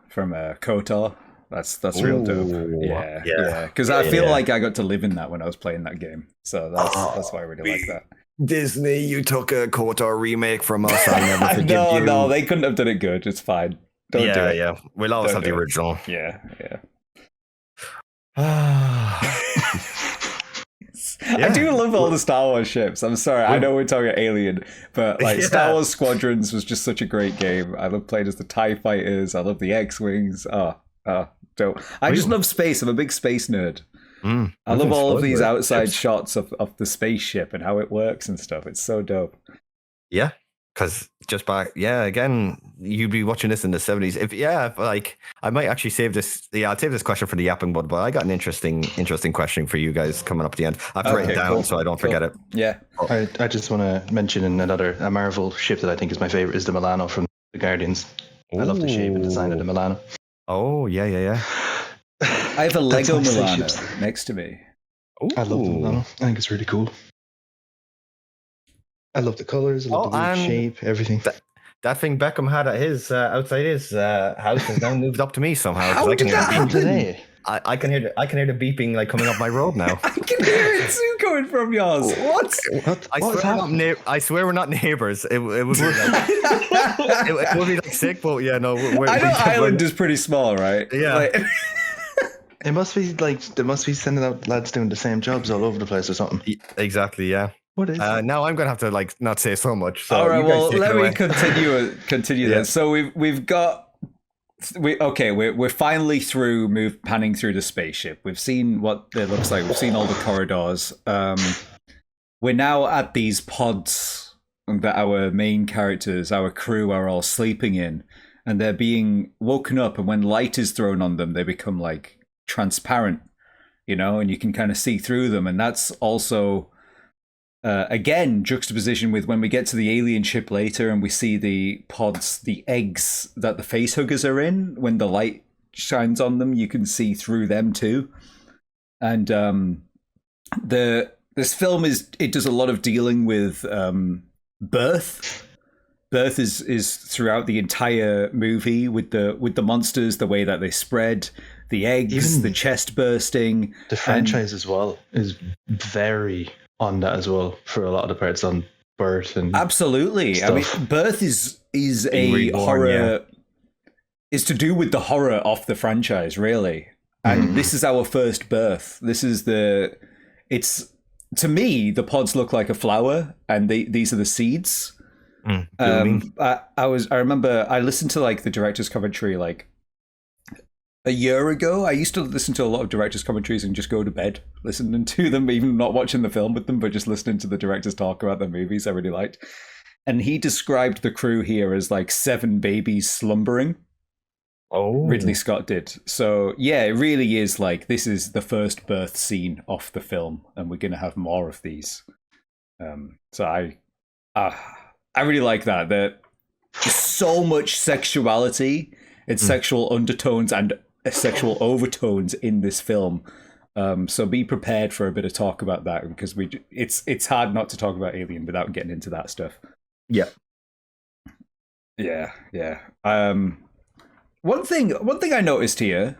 [SPEAKER 2] from KOTOR. That's real dope. Yeah. Because I feel like I got to live in that when I was playing that game, so that's why I really like that.
[SPEAKER 1] Disney, you took a KOTOR remake from us. I'll never forgive you.
[SPEAKER 2] No, they couldn't have done it good. It's fine. Don't do it.
[SPEAKER 1] Yeah. We'll always have the original.
[SPEAKER 2] Yeah.
[SPEAKER 1] Yeah.
[SPEAKER 2] I do love all the Star Wars ships. I'm sorry, I know we're talking about Alien, but like Star Wars Squadrons was just such a great game. I love playing as the TIE Fighters. I love the X-Wings. Dope. I just love space. I'm a big space nerd. I love all of these outside shots of the spaceship and how it works and stuff. It's so dope.
[SPEAKER 1] Yeah. Because again, you'd be watching this in the 70s. I might actually save this. Yeah, I'll save this question for the yapping bud, but I got an interesting question for you guys coming up at the end. I have to write it down so I don't forget it.
[SPEAKER 2] Yeah.
[SPEAKER 3] I just want to mention a Marvel ship that I think is my favorite is the Milano from the Guardians. I love the shape and design of the Milano.
[SPEAKER 1] Oh, yeah.
[SPEAKER 2] I have a Lego Milano next to me.
[SPEAKER 3] Ooh. I love the Milano. I think it's really cool. I love the colors, I love the shape, everything.
[SPEAKER 1] That thing Beckham had at his outside his house has now moved up to me somehow.
[SPEAKER 2] How did that happen?
[SPEAKER 1] I can hear the beeping like coming up my road now.
[SPEAKER 2] I can hear it too coming from yours. What?
[SPEAKER 1] I swear we're not neighbors. It would be like, it would be like sick, but yeah, no.
[SPEAKER 2] I know Ireland is pretty small, right?
[SPEAKER 1] Yeah.
[SPEAKER 3] It must be like they must be sending out lads doing the same jobs all over the place or something.
[SPEAKER 1] Exactly, yeah.
[SPEAKER 3] What is
[SPEAKER 1] now I'm gonna have to like not say so much. So
[SPEAKER 2] all right, well let me continue then. So we're finally through panning through the spaceship. We've seen what it looks like. We've seen all the corridors. We're now at these pods that our main characters, our crew, are all sleeping in, and they're being woken up. And when light is thrown on them, they become like transparent, and you can kind of see through them. And that's also again juxtaposition with when we get to the alien ship later and we see the pods, the eggs that the face huggers are in. When the light shines on them, you can see through them too. And this film does a lot of dealing with birth. Birth is throughout the entire movie with the monsters, the way that they spread, the eggs, even the chest bursting.
[SPEAKER 3] The franchise as well is very on that as well for a lot of the parts on birth and
[SPEAKER 2] absolutely stuff. I mean, birth is a reborn, horror is to do with the horror of the franchise, really. And this is our first birth. This is it's to me, the pods look like a flower and these are the seeds. I remember I listened to like the director's commentary like a year ago. I used to listen to a lot of director's commentaries and just go to bed listening to them, even not watching the film with them, but just listening to the directors talk about their movies I really liked. And he described the crew here as like 7 babies slumbering.
[SPEAKER 1] Oh,
[SPEAKER 2] Ridley Scott did. So yeah, it really is like this is the first birth scene of the film, and we're going to have more of these. So I really like that. There's so much sexuality and sexual undertones and sexual overtones in this film. So be prepared for a bit of talk about that, because it's hard not to talk about Alien without getting into that stuff.
[SPEAKER 1] Yeah.
[SPEAKER 2] One thing I noticed here.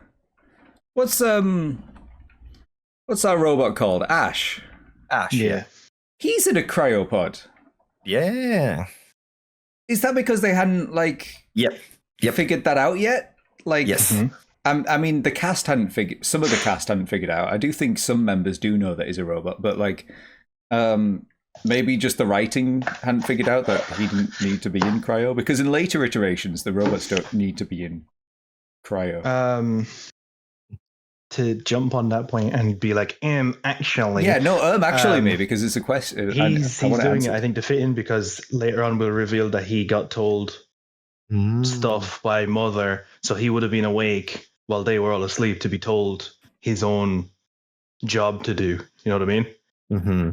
[SPEAKER 2] What's our robot called? Ash.
[SPEAKER 3] Yeah.
[SPEAKER 2] He's in a cryopod.
[SPEAKER 1] Yeah.
[SPEAKER 2] Is that because they hadn't figured that out yet? Like,
[SPEAKER 1] yes.
[SPEAKER 2] I mean, the cast hadn't figured. Some of the cast hadn't figured out. I do think some members do know that he's a robot, but like, maybe just the writing hadn't figured out that he didn't need to be in cryo. Because in later iterations, the robots don't need to be in Cryo.
[SPEAKER 3] To jump on that point and be like, actually.
[SPEAKER 2] Yeah, no, actually, maybe, because it's a question.
[SPEAKER 3] He's doing it, I think, to fit in, because later on we'll reveal that he got told stuff by Mother, so he would have been awake while they were all asleep to be told his own job to do. You know what I mean?
[SPEAKER 1] Mm-hmm.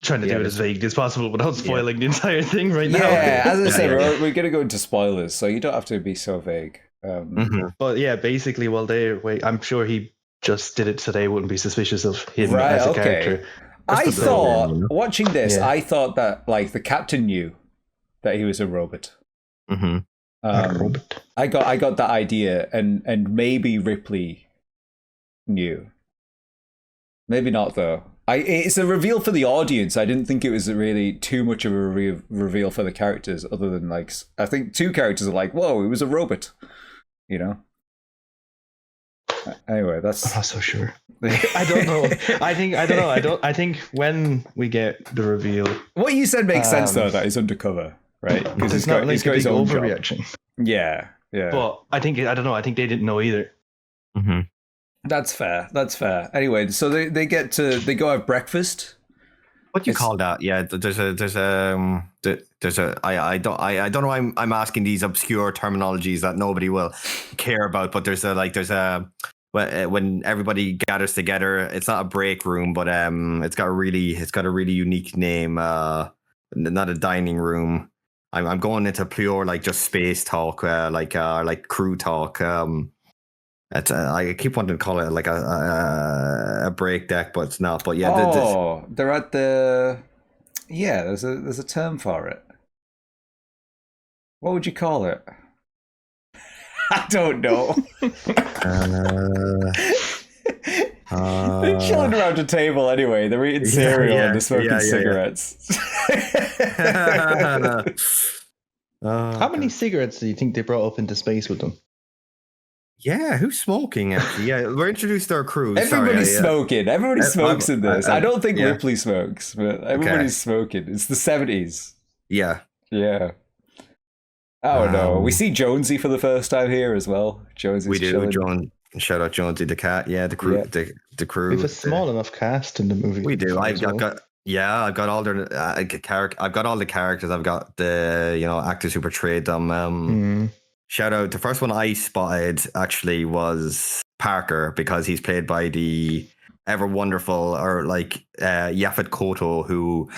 [SPEAKER 3] Trying to do it as vague as possible without spoiling the entire thing now.
[SPEAKER 2] Yeah, as I said, we're going to go into spoilers, so you don't have to be so vague.
[SPEAKER 3] But yeah, basically, while they wait, I'm sure he just did it so they wouldn't be suspicious of him as a character.
[SPEAKER 2] I thought, watching this, I thought that like the captain knew that he was a robot.
[SPEAKER 1] Mm-hmm.
[SPEAKER 3] A robot.
[SPEAKER 2] I got that idea, and maybe Ripley knew. Maybe not though. It's a reveal for the audience. I didn't think it was really too much of a reveal for the characters, other than like I think two characters are like, "Whoa, it was a robot," you know. Anyway, that's.
[SPEAKER 3] I'm not so sure. I don't know. I don't know. I think when we get the reveal,
[SPEAKER 2] what you said makes sense though. That he's undercover, right?
[SPEAKER 3] Because he's got his own overreaction.
[SPEAKER 2] Yeah.
[SPEAKER 3] But I don't know. I think they didn't know either.
[SPEAKER 1] Mm-hmm.
[SPEAKER 2] That's fair. Anyway, so they go have breakfast.
[SPEAKER 1] What do you call that? Yeah, there's a I don't know why I'm asking these obscure terminologies that nobody will care about, but there's a when everybody gathers together, it's not a break room, but it's got a really unique name, not a dining room. I'm going into pure like just space talk, like crew talk. I keep wanting to call it like a break deck, but it's not. But yeah,
[SPEAKER 2] they're at the There's a term for it. What would you call it? I don't know. They're chilling around the table anyway. They're eating cereal and they're smoking cigarettes.
[SPEAKER 3] How many cigarettes do you think they brought up into space with them?
[SPEAKER 1] Yeah, who's smoking actually? Yeah, we're introduced to our crew.
[SPEAKER 2] Everybody's smoking. Everybody smokes in this. I don't think Ripley smokes, but everybody's smoking. It's the 70s.
[SPEAKER 1] Yeah.
[SPEAKER 2] Yeah. I don't know. We see Jonesy for the first time here as well. Jonesy's
[SPEAKER 1] we do.
[SPEAKER 2] chilling.
[SPEAKER 1] Shout out Jonesy the cat. Yeah, the crew. Yeah. The crew.
[SPEAKER 3] We have a small enough cast in the movie.
[SPEAKER 1] We do. I've got all their I've got all the characters. I've got the actors who portrayed them. Shout out. The first one I spotted actually was Parker, because he's played by the ever wonderful Yaphet Kotto, who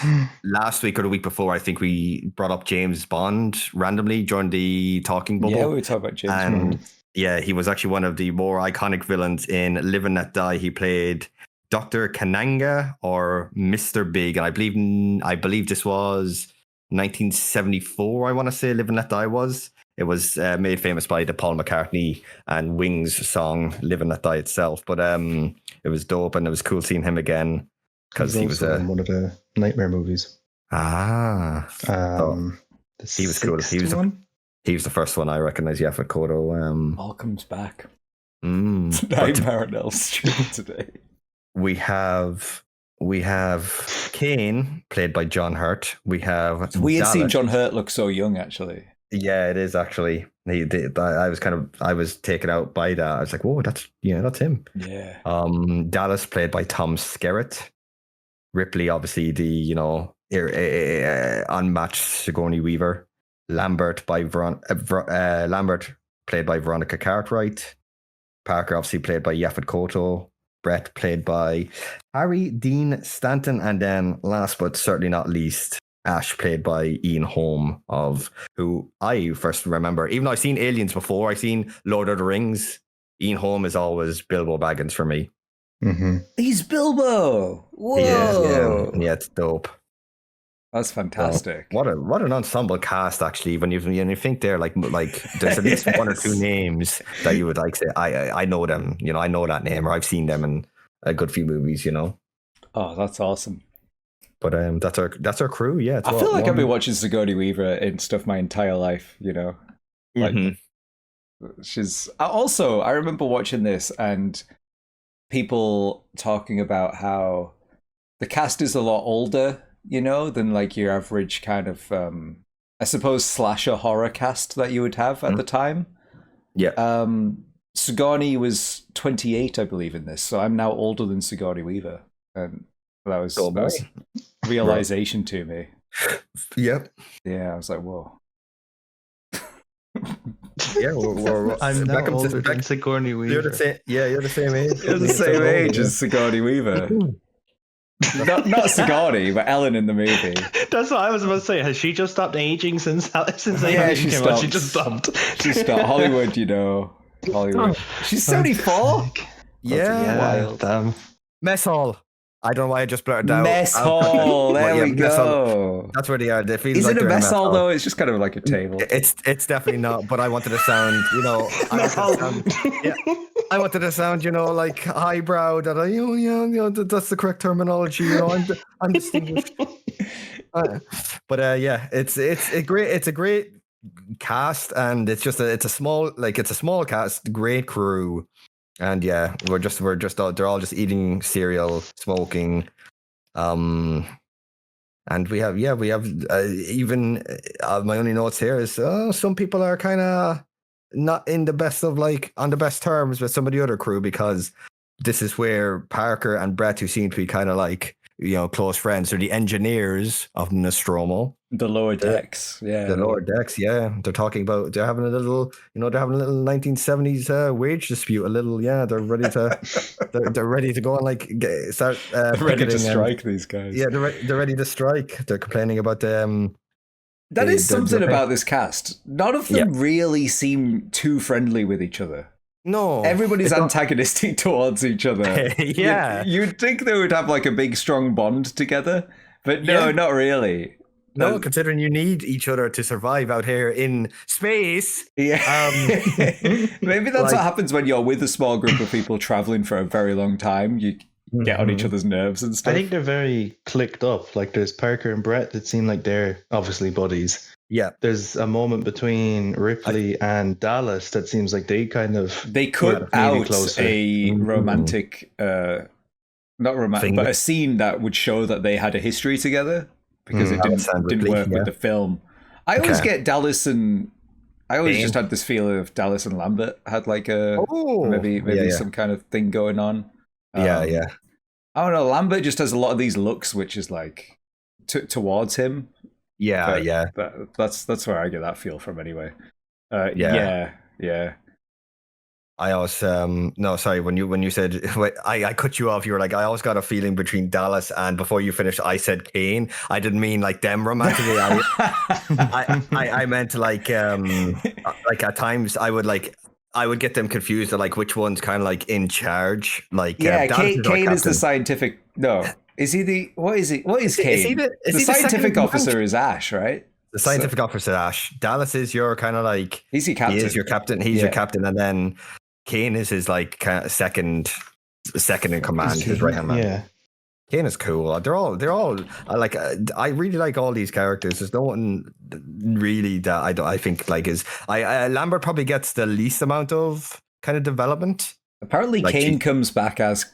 [SPEAKER 1] last week or the week before, I think we brought up James Bond randomly during the talking bubble.
[SPEAKER 2] Yeah, we were talking about James Bond.
[SPEAKER 1] Yeah, he was actually one of the more iconic villains in Live and Let Die. He played Dr. Kananga or Mr. Big, and I believe this was 1974. I want to say Live and Let Die was. It was made famous by the Paul McCartney and Wings song "Live and Let Die" itself, but it was dope, and it was cool seeing him again because he was
[SPEAKER 3] in one of the Nightmare movies.
[SPEAKER 1] He was cool. He was the first one I recognized. Yeah, for Kodo.
[SPEAKER 2] All comes back.
[SPEAKER 1] Nightmare
[SPEAKER 2] on Elm Street today.
[SPEAKER 1] We have Kane, played by John Hurt. We have.
[SPEAKER 2] We had seen John Hurt look so young, actually.
[SPEAKER 1] Yeah, it is actually. I was taken out by that. I was like, "Whoa, that's him."
[SPEAKER 2] Yeah.
[SPEAKER 1] Dallas, played by Tom Skerritt. Ripley, obviously the unmatched Sigourney Weaver. Lambert, played by Veronica Cartwright. Parker, obviously played by Yaphet Kotto. Brett, played by Harry Dean Stanton, and then last but certainly not least, Ash, played by Ian Holm, who I first remember. Even though I've seen Aliens before, I've seen Lord of the Rings. Ian Holm is always Bilbo Baggins for me.
[SPEAKER 3] Mm-hmm.
[SPEAKER 2] He's Bilbo. Whoa!
[SPEAKER 1] Yeah, it's dope.
[SPEAKER 2] That's fantastic.
[SPEAKER 1] What an ensemble cast, actually. When you think they're like there's at least one or two names that you would like say, I know them. I know that name, or I've seen them in a good few movies.
[SPEAKER 2] Oh, that's awesome.
[SPEAKER 1] But that's our crew. Yeah,
[SPEAKER 2] I feel like I've been watching Sigourney Weaver and stuff my entire life. She's also. I remember watching this and people talking about how the cast is a lot older, than like your average kind of, I suppose, slasher horror cast that you would have at the time.
[SPEAKER 1] Yeah.
[SPEAKER 2] Sigourney was 28, I believe, in this, so I'm now older than Sigourney Weaver, and that was realization to me.
[SPEAKER 1] Yep.
[SPEAKER 2] Yeah, I was like, whoa.
[SPEAKER 1] Yeah,
[SPEAKER 3] I'm now older than Sigourney Weaver.
[SPEAKER 1] You're the same age.
[SPEAKER 2] You're the same age as Sigourney Weaver. not Sigourney, but Ellen in the movie.
[SPEAKER 3] That's what I was about to say. Has she just stopped aging since
[SPEAKER 2] yeah, she
[SPEAKER 3] came out? She just stopped.
[SPEAKER 2] She stopped. Hollywood, Hollywood. She's 74.
[SPEAKER 1] Yeah.
[SPEAKER 3] Wild. Damn.
[SPEAKER 1] Mess hall. I don't know why I just blurted out.
[SPEAKER 2] Mess hall. There we go.
[SPEAKER 1] That's where they are. They feel
[SPEAKER 2] Is
[SPEAKER 1] like
[SPEAKER 2] it a mess hall though? It's just kind of like a table.
[SPEAKER 1] It's definitely not. But I wanted to sound, I wanted to sound, like highbrow. That that's the correct terminology. I'm distinguished. It's a great cast, and it's a small cast, great crew. And yeah, they're all just eating cereal, smoking, and we have even my only notes here is some people are kind of not in the best of on the best terms with some of the other crew, because this is where Parker and Brett, who seem to be kind of close friends, are the engineers of Nostromo.
[SPEAKER 2] The lower decks, yeah.
[SPEAKER 1] The lower decks, yeah. They're talking about they're having a little 1970s wage dispute. They're ready to they're ready to go and start
[SPEAKER 2] ready to strike these guys.
[SPEAKER 1] Yeah, they're ready to strike. They're complaining about them.
[SPEAKER 2] That is something about this cast. None of them really seem too friendly with each other.
[SPEAKER 1] No,
[SPEAKER 2] everybody's antagonistic towards each other.
[SPEAKER 1] Yeah,
[SPEAKER 2] you'd think they would have a big, strong bond together, but no, not really.
[SPEAKER 1] No, considering you need each other to survive out here in space.
[SPEAKER 2] Yeah. Maybe that's what happens when you're with a small group of people traveling for a very long time. You get on each other's nerves and stuff.
[SPEAKER 3] I think they're very clicked up. There's Parker and Brett that seem like they're obviously buddies.
[SPEAKER 1] Yeah.
[SPEAKER 3] There's a moment between Ripley and Dallas that seems like they
[SPEAKER 2] cut out a romantic, not romantic, but a scene that would show that they had a history together. Because it didn't work with the film. I always get Dallas and... I always just had this feeling of Dallas and Lambert had maybe some kind of thing going on.
[SPEAKER 1] Yeah.
[SPEAKER 2] I don't know. Lambert just has a lot of these looks, which is towards him.
[SPEAKER 1] Yeah.
[SPEAKER 2] But that's where I get that feel from anyway. Yeah.
[SPEAKER 1] I always no, sorry, when you said I cut you off, you were like, I always got a feeling between Dallas, and before you finished I said Kane. I didn't mean them romantically. I meant at times I would get them confused at which one's kind of in charge.
[SPEAKER 2] Kane is the scientific. No, is he the what is Kane? The scientific officer is Ash, right?
[SPEAKER 1] The scientific officer Ash. Dallas is your kind of
[SPEAKER 2] he's your captain.
[SPEAKER 1] He is your captain. He's your captain, and then Kane is his kind of second in command, his right hand man. Yeah, Kane is cool. They're all. I really like all these characters. There's no one really that I think is. Lambert probably gets the least amount of kind of development.
[SPEAKER 2] Apparently, Kane comes back as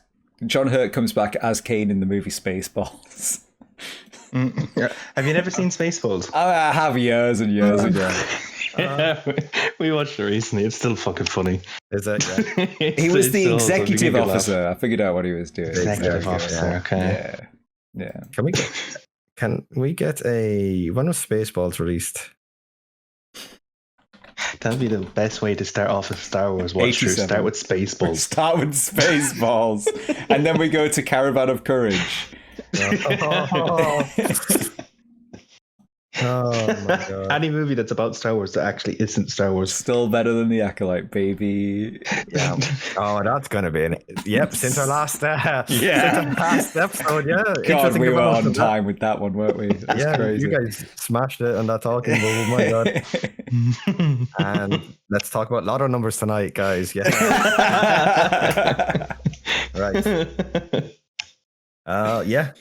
[SPEAKER 2] John Hurt comes back as Kane in the movie Spaceballs.
[SPEAKER 3] Have you never seen Spaceballs?
[SPEAKER 2] I have years and years ago.
[SPEAKER 3] We watched it recently. It's still fucking funny.
[SPEAKER 1] Is it? Yeah.
[SPEAKER 2] He was the executive officer. I figured out what he was doing.
[SPEAKER 3] Executive officer. Okay.
[SPEAKER 2] Yeah.
[SPEAKER 1] Can we get when was Spaceballs released?
[SPEAKER 3] That'd be the best way to start off a Star Wars watch through. Start with Spaceballs.
[SPEAKER 2] Start with Spaceballs, and then we go to Caravan of Courage.
[SPEAKER 1] Oh my god.
[SPEAKER 3] Any movie that's about Star Wars that actually isn't Star Wars.
[SPEAKER 2] Still better than The Acolyte, baby.
[SPEAKER 1] Yeah. Oh, that's gonna be yep, since our last episode, yeah.
[SPEAKER 2] God, we were on time with that one, weren't we? That's crazy.
[SPEAKER 1] You guys smashed it on that talking, oh my god. And let's talk about lotto numbers tonight, guys. Yeah. Right. Yeah.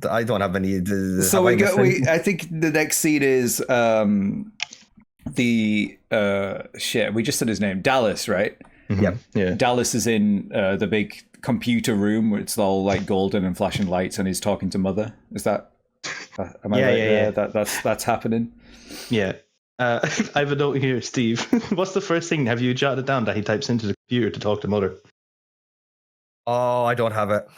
[SPEAKER 1] I don't have any.
[SPEAKER 2] So I think the next scene is the shit. We just said his name, Dallas, right?
[SPEAKER 1] Mm-hmm.
[SPEAKER 3] Yeah.
[SPEAKER 2] Dallas is in the big computer room where it's all golden and flashing lights, and he's talking to Mother. Is that? Am I right? Yeah. That's happening.
[SPEAKER 3] Yeah. I have a note here, Steve. What's the first thing have you jotted down that he types into the computer to talk to Mother?
[SPEAKER 1] Oh, I don't have it.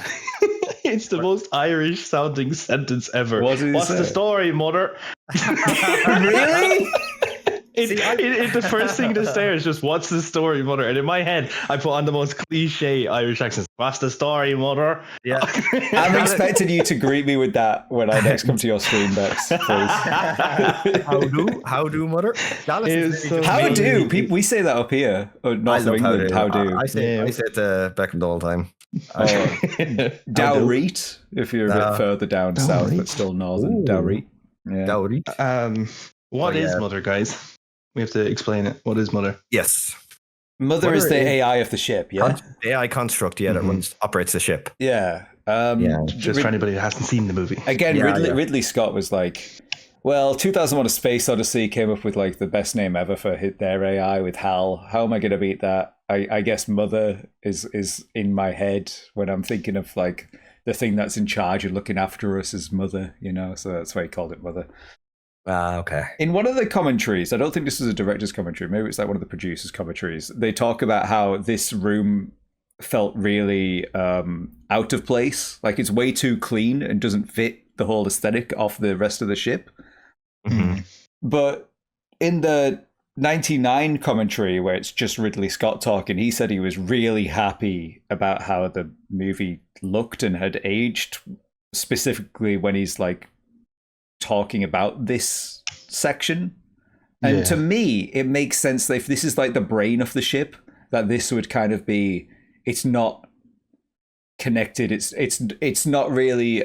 [SPEAKER 3] It's the most Irish sounding sentence ever.
[SPEAKER 2] What's
[SPEAKER 3] the story, Mother?
[SPEAKER 2] Really?
[SPEAKER 3] The first thing that's there is just, what's the story, Mother? And in my head, I put on the most cliche Irish accent. What's the story, Mother?
[SPEAKER 1] Yeah.
[SPEAKER 2] I'm expecting you to greet me with that when I next come to your stream, Bex, please.
[SPEAKER 1] How do, Mother?
[SPEAKER 2] How do? We say that up here. North of England, how do?
[SPEAKER 1] I say it to Beckham the whole time.
[SPEAKER 2] Dowreet, if you're a bit further down south, but still northern. Dowreet. Yeah.
[SPEAKER 1] Dowreet.
[SPEAKER 3] What is Mother, guys? We have to explain it. What is Mother?
[SPEAKER 1] Yes.
[SPEAKER 2] Mother is the AI of the ship, yeah?
[SPEAKER 1] The AI construct, that operates the ship.
[SPEAKER 2] Yeah.
[SPEAKER 3] Just for anybody who hasn't seen the movie.
[SPEAKER 2] Again, Ridley Scott was like, well, 2001: A Space Odyssey came up with like the best name ever for their AI with HAL. How am I going to beat that? I guess Mother is in my head when I'm thinking of like the thing that's in charge of looking after us is Mother, so that's why he called it Mother.
[SPEAKER 1] Okay.
[SPEAKER 2] In one of the commentaries, I don't think this is a director's commentary, maybe it's like one of the producers' commentaries, they talk about how this room felt really out of place. Like it's way too clean and doesn't fit the whole aesthetic of the rest of the ship.
[SPEAKER 1] Mm-hmm.
[SPEAKER 2] But in the 99 commentary, where it's just Ridley Scott talking, he said he was really happy about how the movie looked and had aged, specifically when he's like talking about this section. And to me, it makes sense that if this is like the brain of the ship, that this would kind of be, it's not connected, it's not really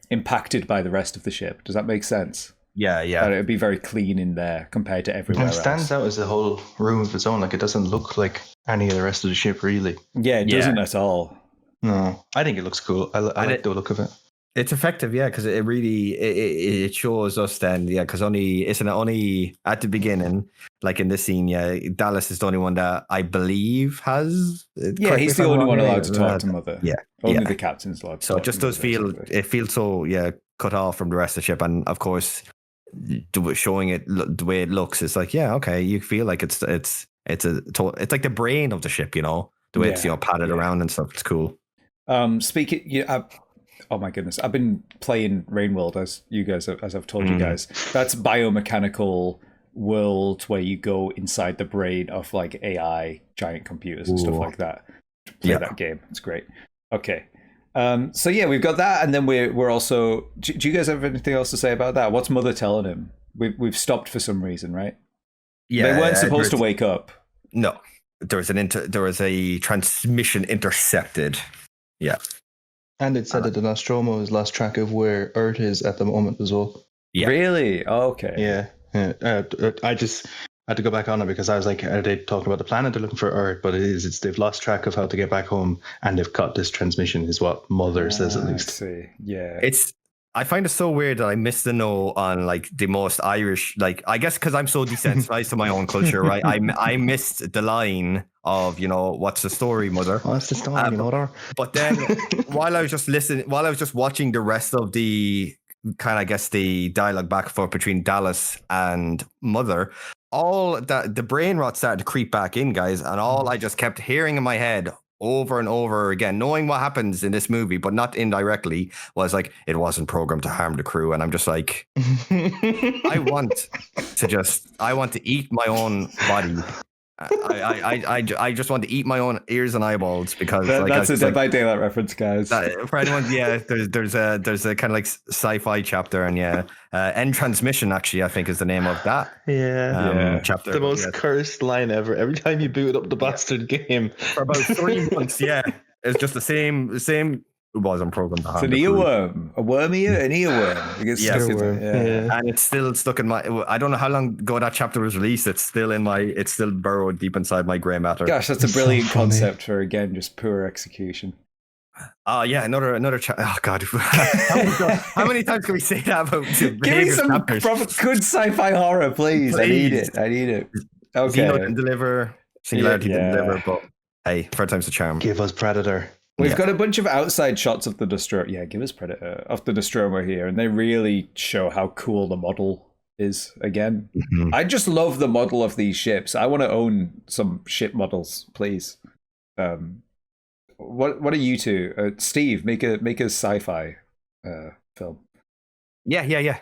[SPEAKER 2] impacted by the rest of the ship. Does that make sense?
[SPEAKER 1] Yeah.
[SPEAKER 2] That it would be very clean in there compared to everywhere else.
[SPEAKER 3] It stands out as a whole room of its own. Like it doesn't look like any of the rest of the ship, really.
[SPEAKER 2] Yeah, it doesn't at all.
[SPEAKER 3] No, I think it looks cool. I like the look of it.
[SPEAKER 1] It's effective, because it really it shows us then, because isn't it only at the beginning, like in this scene, Dallas is the only one that I believe has.
[SPEAKER 2] He's the only one allowed to talk to Mother. Only the captain's allowed to
[SPEAKER 1] so
[SPEAKER 2] talk
[SPEAKER 1] it just
[SPEAKER 2] to
[SPEAKER 1] does
[SPEAKER 2] Mother,
[SPEAKER 1] it feels so cut off from the rest of the ship, and of course, showing it the way it looks, it's like you feel like it's like the brain of the ship, the way it's padded around and stuff. It's cool.
[SPEAKER 2] Speaking, oh my goodness, I've been playing Rainworld as I've told you guys. That's biomechanical world where you go inside the brain of like AI giant computers and stuff like that. Play that game. It's great. Okay. So we've got that, and then we're also. Do you guys have anything else to say about that? What's Mother telling him? We've stopped for some reason, right?
[SPEAKER 1] Yeah,
[SPEAKER 2] they weren't supposed to wake up.
[SPEAKER 1] No, there was a transmission intercepted. Yeah.
[SPEAKER 3] And it said that the Nostromo has lost track of where Earth is at the moment as well.
[SPEAKER 2] Yeah. Really? Oh, okay.
[SPEAKER 3] Yeah. I just had to go back on it because I was like, are they talking about the planet? They're looking for Earth, but they've lost track of how to get back home, and they've cut this transmission, is what Mother says at least.
[SPEAKER 2] I see. Yeah.
[SPEAKER 1] I find it so weird that I missed the note on like the most Irish, like I guess because I'm so desensitized to my own culture, right? I missed the line of what's the story, Mother?
[SPEAKER 3] What's the story, Mother?
[SPEAKER 1] But then while I was just watching the rest of the kind of, I guess, the dialogue back and forth between Dallas and Mother, all that the brain rot started to creep back in, guys, and all I just kept hearing in my head over and over again, knowing what happens in this movie, but not indirectly, was like, it wasn't programmed to harm the crew. And I'm just like, I want to eat my own body. I just want to eat my own ears and eyeballs because
[SPEAKER 2] that's a Dead by Daylight reference, guys.
[SPEAKER 1] For anyone, there's a kind of like sci-fi chapter, and End Transmission actually I think is the name of that chapter.
[SPEAKER 3] The most cursed line ever. Every time you boot up the bastard game
[SPEAKER 1] for about 3 months, it's just the same. It wasn't programmed to harm.
[SPEAKER 2] It's an earworm, an earworm. It gets stuck in there.
[SPEAKER 1] And it's still stuck in my. I don't know how long ago that chapter was released. It's still burrowed deep inside my grey matter.
[SPEAKER 2] Gosh, that's a brilliant concept for just poor execution.
[SPEAKER 1] Another oh god, how many times can we say that about?
[SPEAKER 2] Give me some good sci-fi horror, please. I need it. Okay,
[SPEAKER 1] Kino can deliver, Singularity can deliver, but hey, third time's the charm.
[SPEAKER 3] Give us Predator.
[SPEAKER 2] We've got a bunch of outside shots of the Nostromo. Yeah, give us Predator of the Nostromo here, and they really show how cool the model is again.
[SPEAKER 1] Mhm.
[SPEAKER 2] I just love the model of these ships. I want to own some ship models, please. What are you two? Steve, make a sci-fi film.
[SPEAKER 1] Yeah.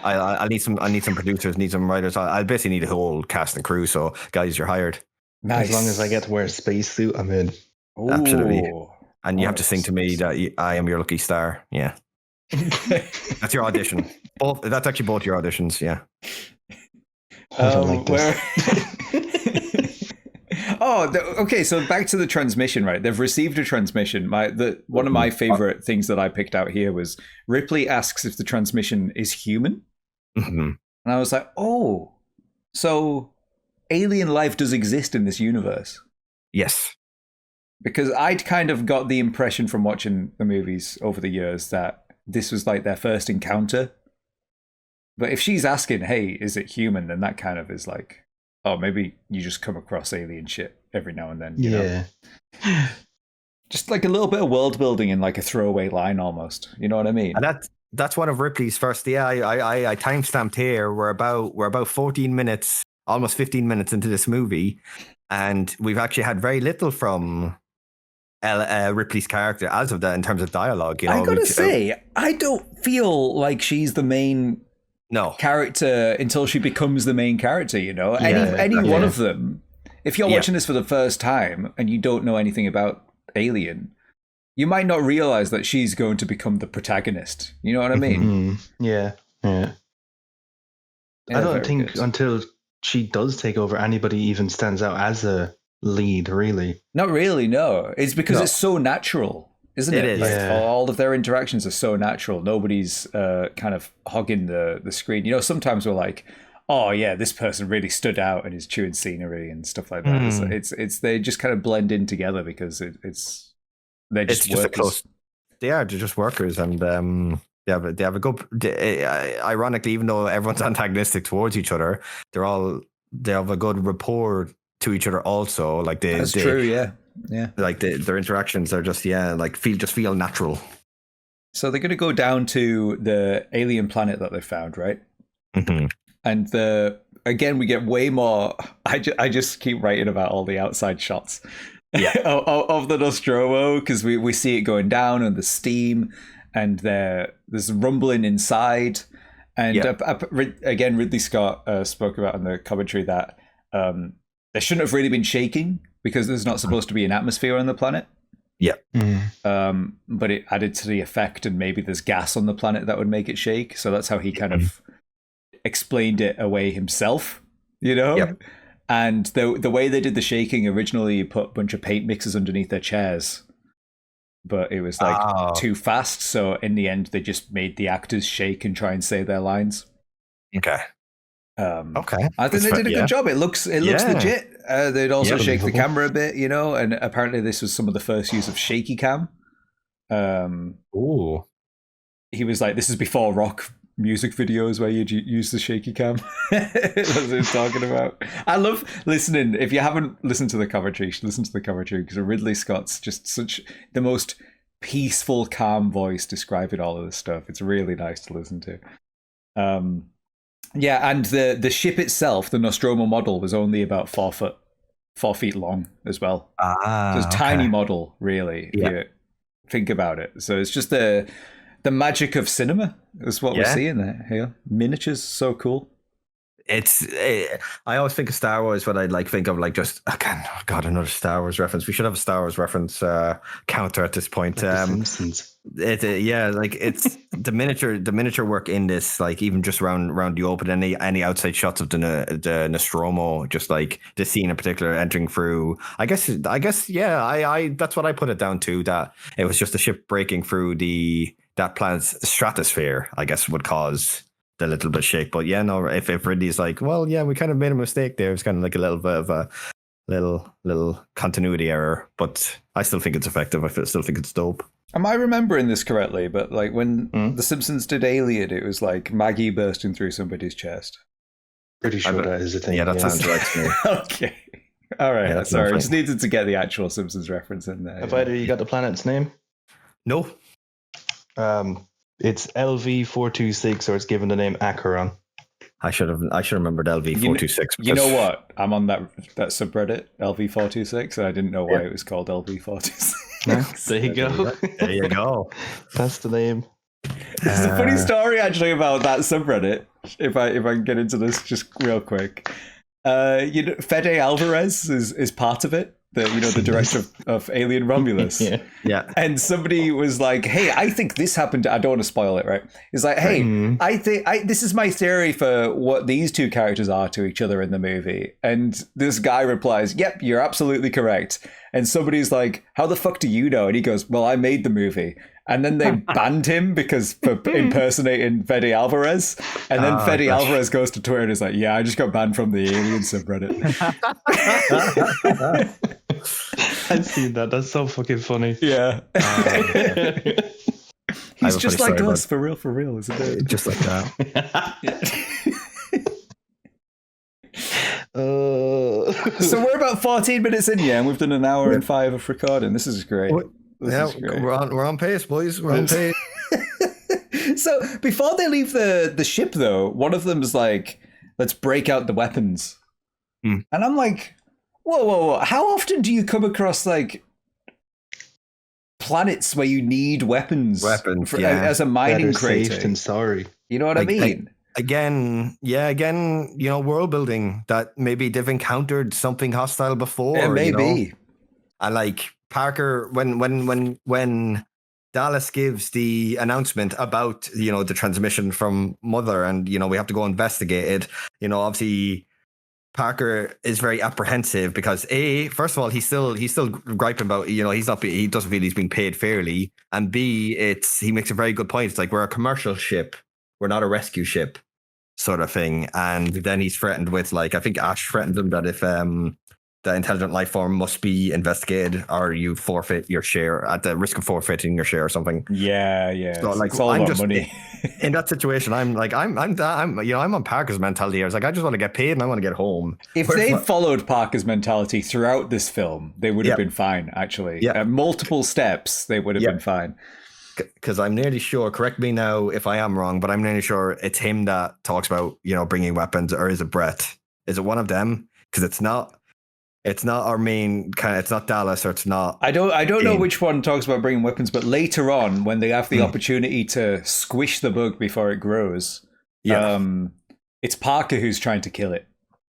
[SPEAKER 1] I need some producers, need some writers. I basically need a whole cast and crew. So guys, you're hired.
[SPEAKER 2] Nice.
[SPEAKER 3] As long as I get to wear a spacesuit, I'm in.
[SPEAKER 2] Ooh,
[SPEAKER 1] Absolutely. And you have to
[SPEAKER 2] nice.
[SPEAKER 1] sing to me that I am your lucky star. Yeah. That's your audition. That's actually both your auditions. Yeah.
[SPEAKER 3] I don't like this.
[SPEAKER 2] Okay. So back to the transmission, right? They've received a transmission. One of my favorite things that I picked out here was Ripley asks if the transmission is human,
[SPEAKER 1] Mhm.
[SPEAKER 2] and I was like, oh, so alien life does exist in this universe.
[SPEAKER 1] Yes.
[SPEAKER 2] Because I'd kind of got the impression from watching the movies over the years that this was like their first encounter. But if she's asking, hey, is it human? Then that kind of is like, oh, maybe you just come across alien shit every now and then. You know? Just like a little bit of world building in like a throwaway line almost. You know what I mean?
[SPEAKER 1] And that's one of Ripley's first. Yeah, I timestamped here. We're about 14 minutes, almost 15 minutes into this movie, and we've actually had very little from Ripley's character as of that in terms of dialogue. You know,
[SPEAKER 2] I gotta say, I don't feel like she's the main character until she becomes the main character. You know, any one of them. If you're watching this for the first time and you don't know anything about Alien, you might not realize that she's going to become the protagonist. You know what I mean?
[SPEAKER 3] Yeah. I don't think until she does take over, anybody even stands out as a lead, really.
[SPEAKER 2] Not really, no. It's because it's so natural, isn't it?
[SPEAKER 1] It is.
[SPEAKER 2] Like, all of their interactions are so natural. Nobody's kind of hogging the screen. You know, sometimes we're like, oh yeah, this person really stood out and is chewing scenery and stuff like that. It's they just kind of blend in together because they're just workers.
[SPEAKER 1] They're just workers, and they have a good. Ironically, even though everyone's antagonistic towards each other, they have a good rapport to each other. Also, like
[SPEAKER 2] that's true. Yeah.
[SPEAKER 1] Like their interactions are just feel natural.
[SPEAKER 2] So they're going to go down to the alien planet that they found, right?
[SPEAKER 1] Mm-hmm.
[SPEAKER 2] And again, we get way more. I just keep writing about all the outside shots of the Nostromo because we see it going down and the steam, and there's rumbling inside. And again, Ridley Scott spoke about in the commentary that they shouldn't have really been shaking because there's not supposed to be an atmosphere on the planet.
[SPEAKER 1] Yeah.
[SPEAKER 2] But it added to the effect, and maybe there's gas on the planet that would make it shake. So that's how he kind of explained it away himself, you know?
[SPEAKER 1] Yep.
[SPEAKER 2] And the way they did the shaking, originally you put a bunch of paint mixers underneath their chairs, but it was like too fast. So in the end, they just made the actors shake and try and say their lines.
[SPEAKER 1] Okay.
[SPEAKER 2] I think they did a good job. It looks legit. They'd also shake the camera a bit, you know, and apparently this was some of the first use of shaky cam. He was like, this is before rock music videos where you'd use the shaky cam. That's what he's talking about. I love listening. If you haven't listened to the commentary, you should listen to the commentary because Ridley Scott's just such the most peaceful, calm voice describing all of this stuff. It's really nice to listen to. And the ship itself, the Nostromo model, was only about 4 feet long as well. So it's a tiny model, really, if you think about it. So it's just the magic of cinema is what we're seeing there. Here, miniatures, so cool.
[SPEAKER 1] I always think of Star Wars when I think of just again, another Star Wars reference. We should have a Star Wars reference counter at this point.
[SPEAKER 3] Like Simpsons.
[SPEAKER 1] It's the miniature work in this, like even just around the open, any outside shots of the Nostromo, just like the scene in particular entering through. I guess I that's what I put it down to, that it was just a ship breaking through that planet's stratosphere, I guess would cause the little bit shake. But if Ridley's like, well, yeah, we kind of made a mistake there. It's kind of like a little bit of a little continuity error, but I still think it's effective. I still think it's dope.
[SPEAKER 2] Am I remembering this correctly? But like when The Simpsons did Alien, it was like Maggie bursting through somebody's chest.
[SPEAKER 3] Pretty sure that is a thing.
[SPEAKER 1] Yeah, that sounds right to me.
[SPEAKER 2] Okay. All right. Yeah, sorry. I just needed to get the actual Simpsons reference in there.
[SPEAKER 3] Have either you got the planet's name?
[SPEAKER 1] No.
[SPEAKER 3] It's LV426, or it's given the name Acheron.
[SPEAKER 1] I should have remembered LV426.
[SPEAKER 2] You know what? I'm on that subreddit LV426, and I didn't know why it was called LV426.
[SPEAKER 3] There you go.
[SPEAKER 1] There you go.
[SPEAKER 3] That's the name.
[SPEAKER 2] There's a funny story actually about that subreddit. If I can get into this just real quick, Fede Alvarez is part of it. The director of Alien Romulus.
[SPEAKER 1] Yeah.
[SPEAKER 2] And somebody was like, "Hey, I think this happened." I don't want to spoil it, right? It's like, "Hey, I think this is my theory for what these two characters are to each other in the movie." And this guy replies, "Yep, you're absolutely correct." And somebody's like, "How the fuck do you know?" And he goes, "Well, I made the movie." And then they banned him for impersonating Fede Alvarez. And then Fede Alvarez goes to Twitter and is like, "Yeah, I just got banned from the Alien subreddit."
[SPEAKER 3] I've seen that. That's so fucking funny.
[SPEAKER 2] Yeah. He's just like us, for real, isn't it?
[SPEAKER 1] Just like that.
[SPEAKER 2] So we're about 14 minutes in, and we've done an hour and 5 of recording. This is great.
[SPEAKER 1] We're on pace, boys. We're on pace.
[SPEAKER 2] So before they leave the ship, though, one of them is like, "Let's break out the weapons." And I'm like, whoa. How often do you come across like planets where you need weapons as a mining creator?
[SPEAKER 3] Safe and sorry.
[SPEAKER 2] You know what I mean?
[SPEAKER 1] Again, world building that maybe they've encountered something hostile before.
[SPEAKER 2] Yeah, maybe.
[SPEAKER 1] And like Parker, when Dallas gives the announcement about, the transmission from Mother and, we have to go investigate it, obviously Parker is very apprehensive because first of all, he's still griping about, he doesn't feel he's being paid fairly. And B, he makes a very good point. It's like, we're a commercial ship. We're not a rescue ship sort of thing. And then he's threatened with, like, I think Ash threatened him that if the intelligent life form must be investigated or you forfeit your share at the risk of forfeiting your share or something.
[SPEAKER 2] Yeah.
[SPEAKER 1] So like,
[SPEAKER 2] it's all
[SPEAKER 1] I'm
[SPEAKER 2] about
[SPEAKER 1] just
[SPEAKER 2] money.
[SPEAKER 1] In that situation. I'm like, I'm on Parker's mentality here. It's like, I just want to get paid and I want to get home.
[SPEAKER 2] If they followed Parker's mentality throughout this film, they would have been fine, actually. At multiple steps, they would have been fine.
[SPEAKER 1] Because I'm nearly sure, correct me now if I am wrong, but I'm nearly sure it's him that talks about, bringing weapons, or is it Brett? Is it one of them? Because it's not our main kind of, it's not Dallas, or it's not.
[SPEAKER 2] I don't know which one talks about bringing weapons, but later on, when they have the opportunity to squish the bug before it grows, it's Parker who's trying to kill it.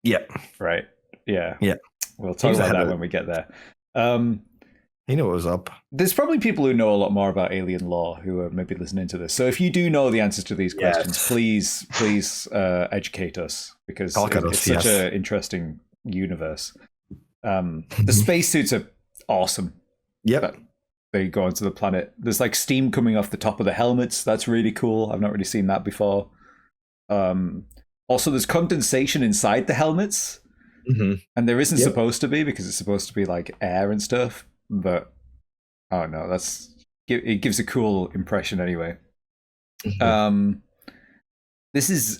[SPEAKER 1] Yeah.
[SPEAKER 2] Right. Yeah.
[SPEAKER 1] Yeah.
[SPEAKER 2] We'll talk about that when we get there.
[SPEAKER 1] He knew what was up.
[SPEAKER 2] There's probably people who know a lot more about alien lore who are maybe listening to this. So if you do know the answers to these questions, please educate us, because it's such an interesting universe. The spacesuits are awesome.
[SPEAKER 1] Yep.
[SPEAKER 2] They go onto the planet. There's like steam coming off the top of the helmets. That's really cool. I've not really seen that before. Also, there's condensation inside the helmets. And there isn't supposed to be, because it's supposed to be like air and stuff. But I don't know. It gives a cool impression anyway. This is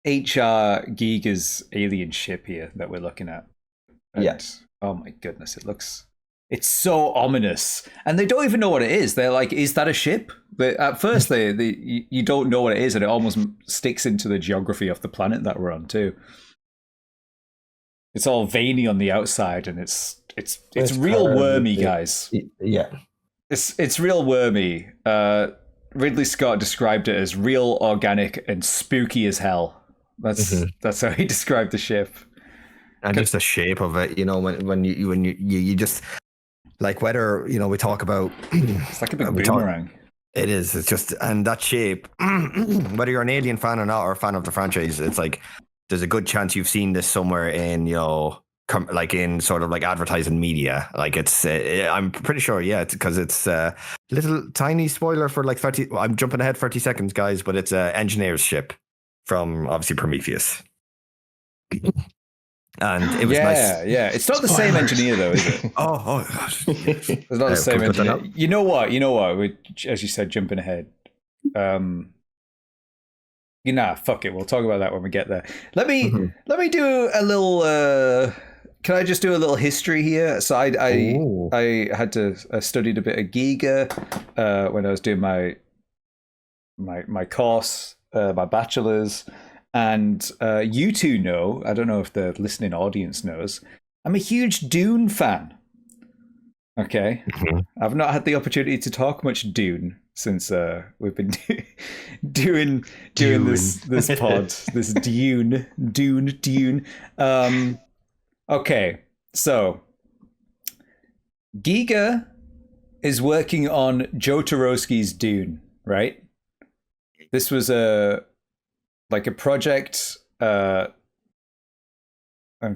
[SPEAKER 2] H.R. Giger's alien ship here that we're looking at. And, oh my goodness, it's so ominous. And they don't even know what it is. They're like, is that a ship? But at first, you don't know what it is, and it almost sticks into the geography of the planet that we're on too. It's all veiny on the outside, and it's real wormy, guys.
[SPEAKER 1] Yeah.
[SPEAKER 2] It's real wormy. Ridley Scott described it as real, organic, and spooky as hell. That's how he described the ship.
[SPEAKER 1] And just the shape of it, when you just, like, whether, we talk about,
[SPEAKER 2] it's like a big boomerang.
[SPEAKER 1] It is. It's just, and that shape, whether you're an Alien fan or not, or a fan of the franchise, it's like, there's a good chance you've seen this somewhere in, like in sort of like advertising media. Like it's, I'm pretty sure, it's because it's a little tiny spoiler for like 30, I'm jumping ahead 30 seconds, guys, but it's an engineer's ship from obviously Prometheus. And it was nice.
[SPEAKER 2] Yeah. It's not the same engineer though, is it?
[SPEAKER 1] Oh gosh.
[SPEAKER 2] It's not the same engineer. You know what? As you said, jumping ahead. Fuck it. We'll talk about that when we get there. Let me do a little. Can I just do a little history here? So I had to studied a bit of Giger when I was doing my course, my bachelor's, And you two know, I don't know if the listening audience knows, I'm a huge Dune fan. Okay. I've not had the opportunity to talk much Dune since we've been doing this pod, this Dune. Okay, so Giga is working on Jodorowsky's Dune, right? This was a project. In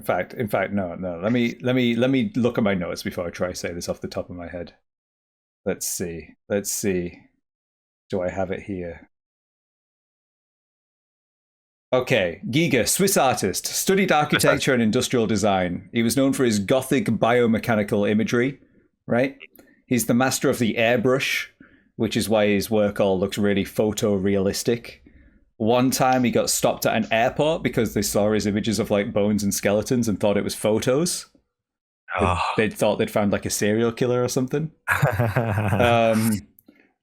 [SPEAKER 2] fact, no. Let me look at my notes before I try to say this off the top of my head. Let's see. Do I have it here? Okay, Giga, Swiss artist, studied architecture and industrial design. He was known for his gothic biomechanical imagery, right? He's the master of the airbrush, which is why his work all looks really photorealistic. One time he got stopped at an airport because they saw his images of like bones and skeletons and thought it was photos. They thought they'd found like a serial killer or something.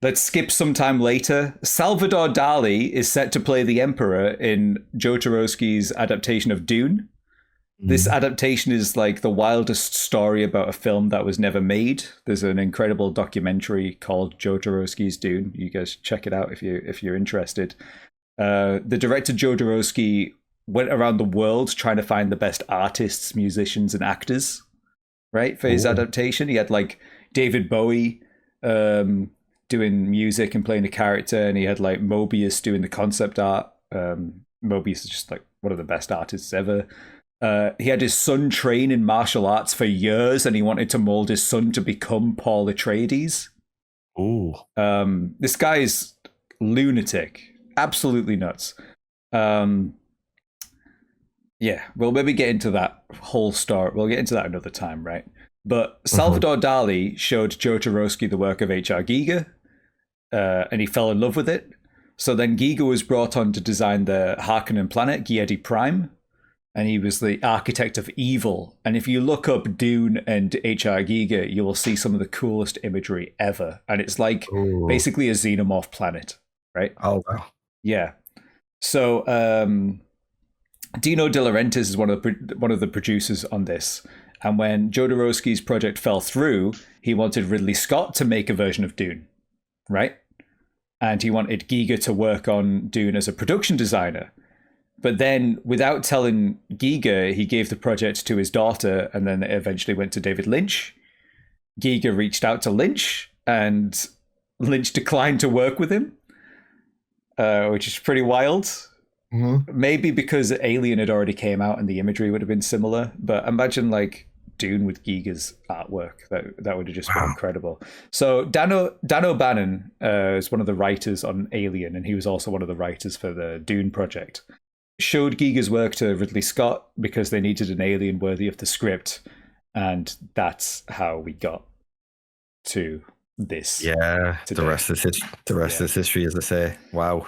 [SPEAKER 2] Let's skip some time later. Salvador Dali is set to play the Emperor in Jodorowsky's adaptation of Dune. This adaptation is like the wildest story about a film that was never made. There's an incredible documentary called Jodorowsky's Dune. You guys check it out if you're interested. The director Jodorowsky went around the world trying to find the best artists, musicians, and actors, right, for his adaptation. He had like David Bowie doing music and playing a character, and he had like Mobius doing the concept art. Mobius is just like one of the best artists ever. He had his son train in martial arts for years, and he wanted to mold his son to become Paul Atreides.
[SPEAKER 1] Ooh.
[SPEAKER 2] This guy is lunatic, absolutely nuts. Yeah, we'll maybe get into that whole story. We'll get into that another time, right? But Salvador Dali showed Jodorowsky the work of H.R. Giger, and he fell in love with it. So then Giger was brought on to design the Harkonnen planet, Giedi Prime, and he was the architect of evil. And if you look up Dune and H.R. Giger, you will see some of the coolest imagery ever. And it's like basically a xenomorph planet, right?
[SPEAKER 1] Oh, wow.
[SPEAKER 2] Yeah. So Dino De Laurentiis is one of the producers on this. And when Jodorowsky's project fell through, he wanted Ridley Scott to make a version of Dune, right? And he wanted Giger to work on Dune as a production designer. But then, without telling Giger, he gave the project to his daughter, and then it eventually went to David Lynch. Giger reached out to Lynch, and Lynch declined to work with him, which is pretty wild. Maybe because Alien had already came out and the imagery would have been similar. But imagine like Dune with Giger's artwork. That would have just been incredible. So Dan O'Bannon is one of the writers on Alien, and he was also one of the writers for the Dune project. Showed Giger's work to Ridley Scott because they needed an alien worthy of the script, and that's how we got to this.
[SPEAKER 1] Yeah,
[SPEAKER 2] today.
[SPEAKER 1] the rest is history, as they say. Wow.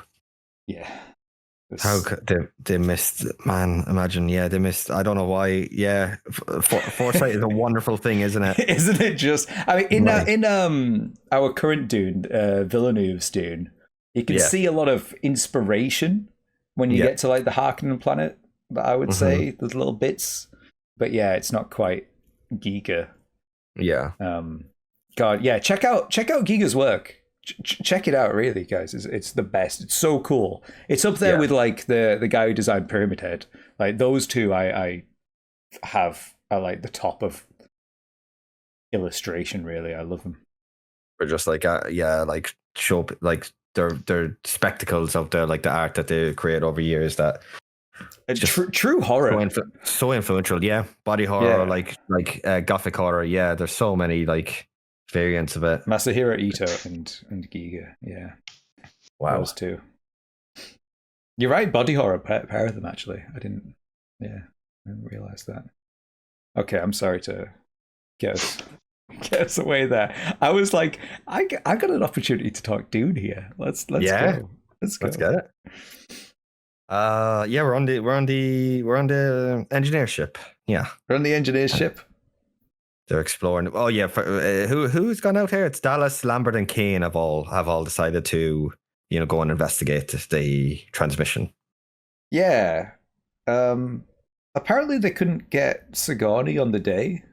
[SPEAKER 2] Yeah.
[SPEAKER 1] How they missed, man? Imagine, they missed. I don't know why. Yeah, foresight is a wonderful thing, isn't it?
[SPEAKER 2] Isn't it just? I mean, in our current Dune, Villeneuve's Dune, you can see a lot of inspiration when you get to like the Harkonnen planet. But I would say there's little bits, but yeah, it's not quite Giger.
[SPEAKER 1] Yeah.
[SPEAKER 2] God, yeah. Check out Giger's work. Check it out, really, guys. It's the best. It's so cool. It's up there with like the guy who designed Pyramid Head. Like those two, I like the top of illustration. Really, I love them.
[SPEAKER 1] Or just like like show like they're spectacles of the like the art that they create over years that.
[SPEAKER 2] True horror.
[SPEAKER 1] So influential, yeah. Body horror, like gothic horror. Yeah, there's so many like variants of it.
[SPEAKER 2] Masahiro Ito and Giger, yeah.
[SPEAKER 1] Wow.
[SPEAKER 2] Those two. You're right, body horror, pair of them actually. I didn't realize that. Okay, I'm sorry to get us away there. I was like, I got an opportunity to talk Dune here. Let's go. Let's
[SPEAKER 1] get it. We're on the engineer ship. Yeah,
[SPEAKER 2] we're on the engineer ship.
[SPEAKER 1] They're exploring. Oh yeah, who's gone out here? It's Dallas, Lambert, and Kane have all decided to go and investigate the transmission.
[SPEAKER 2] Yeah. Apparently they couldn't get Sigourney on the day.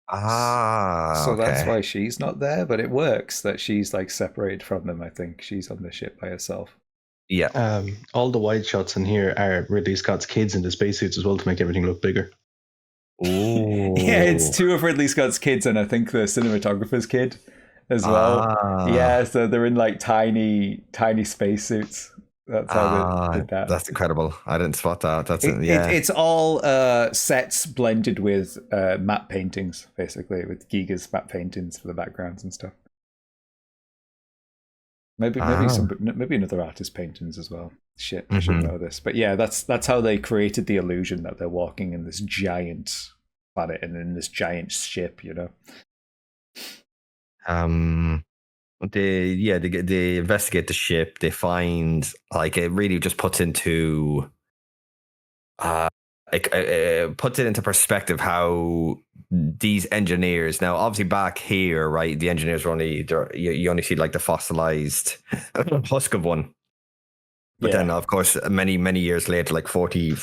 [SPEAKER 2] So that's
[SPEAKER 1] Okay.
[SPEAKER 2] why she's not there, but it works that she's like separated from them, I think. She's on the ship by herself.
[SPEAKER 1] Yeah.
[SPEAKER 3] All the wide shots in here are Ridley Scott's kids in the spacesuits as well to make everything look bigger.
[SPEAKER 2] Yeah, it's
[SPEAKER 1] Ooh.
[SPEAKER 2] two of Ridley Scott's kids and I think the cinematographer's kid as well. Yeah, so they're in like tiny spacesuits. That's how they did that.
[SPEAKER 1] That's incredible. I didn't spot that.
[SPEAKER 2] It's all sets blended with matte paintings, basically, with Giga's matte paintings for the backgrounds and stuff. Maybe another artist paintings as well. Shit, I should know this. But yeah, that's how they created the illusion that they're walking in this giant planet and in this giant ship, you know.
[SPEAKER 1] They investigate the ship. They find like it really just puts into puts it into perspective how these engineers now obviously back here, right, the engineers are only you only see like the fossilized husk of one, but then of course many years later, like 40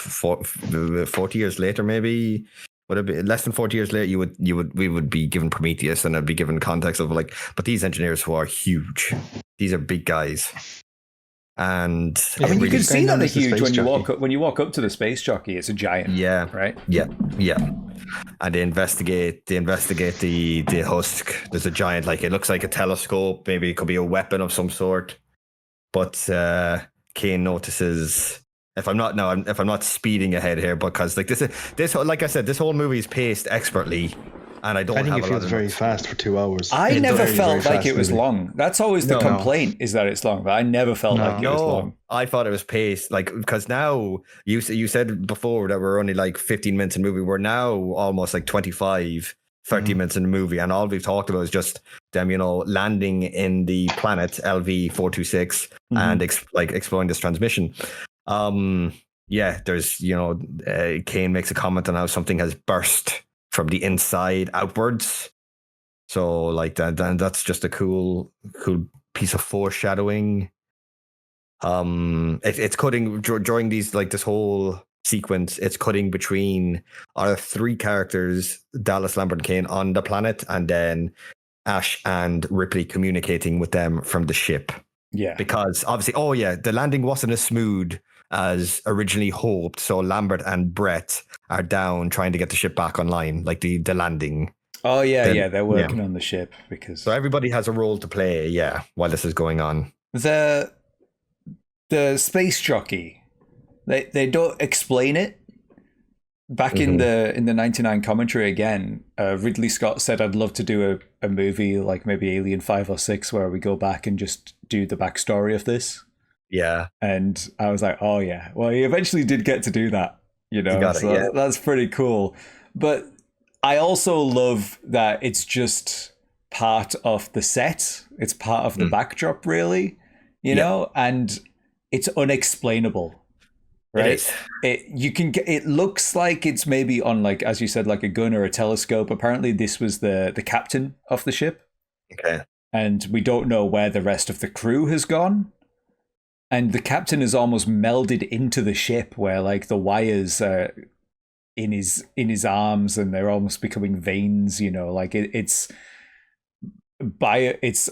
[SPEAKER 1] years later, maybe would it be less than 40 years later, we would be given Prometheus and it'd be given context of like, but these engineers who are huge, these are big guys. And
[SPEAKER 2] I mean, you can see that they're huge when you walk up to the space jockey. It's a giant.
[SPEAKER 1] Yeah.
[SPEAKER 2] Right.
[SPEAKER 1] Yeah. And they investigate the husk. There's a giant, like it looks like a telescope. Maybe it could be a weapon of some sort. But Kane notices. If I'm not speeding ahead here, because like this like I said, this whole movie is paced expertly. And I think
[SPEAKER 3] it feels very fast for 2 hours.
[SPEAKER 2] I never felt like it was long. That's always the complaint, is that it's long. But I never felt like it was long.
[SPEAKER 1] I thought it was paced, like, because now you said before that we're only like 15 minutes in the movie. We're now almost like 30 minutes in the movie, and all we've talked about is just them, landing in the planet LV-426 and exploring this transmission. There's Kane makes a comment on how something has burst from the inside outwards. So like that's just a cool piece of foreshadowing. It's cutting during these, like this whole sequence, it's cutting between our three characters, Dallas, Lambert, and Kane on the planet, and then Ash and Ripley communicating with them from the ship.
[SPEAKER 2] Yeah.
[SPEAKER 1] Because obviously, the landing wasn't as smooth as originally hoped. So Lambert and Brett are down trying to get the ship back online, like the landing.
[SPEAKER 2] Oh yeah, they're working on the ship because
[SPEAKER 1] so everybody has a role to play. Yeah, while this is going on.
[SPEAKER 2] The space jockey, they don't explain it. Back in the 99 commentary again, Ridley Scott said, "I'd love to do a movie like maybe Alien 5 or 6 where we go back and just do the backstory of this."
[SPEAKER 1] Yeah.
[SPEAKER 2] And I was like, oh yeah. Well, he eventually did get to do that, that's pretty cool. But I also love that it's just part of the set. It's part of the backdrop, really, know, and it's unexplainable. Right? It looks like it's maybe on, like, as you said, like a gun or a telescope. Apparently this was the captain of the ship.
[SPEAKER 1] Okay.
[SPEAKER 2] And we don't know where the rest of the crew has gone. And the captain is almost melded into the ship, where like the wires are in his arms and they're almost becoming veins, like it's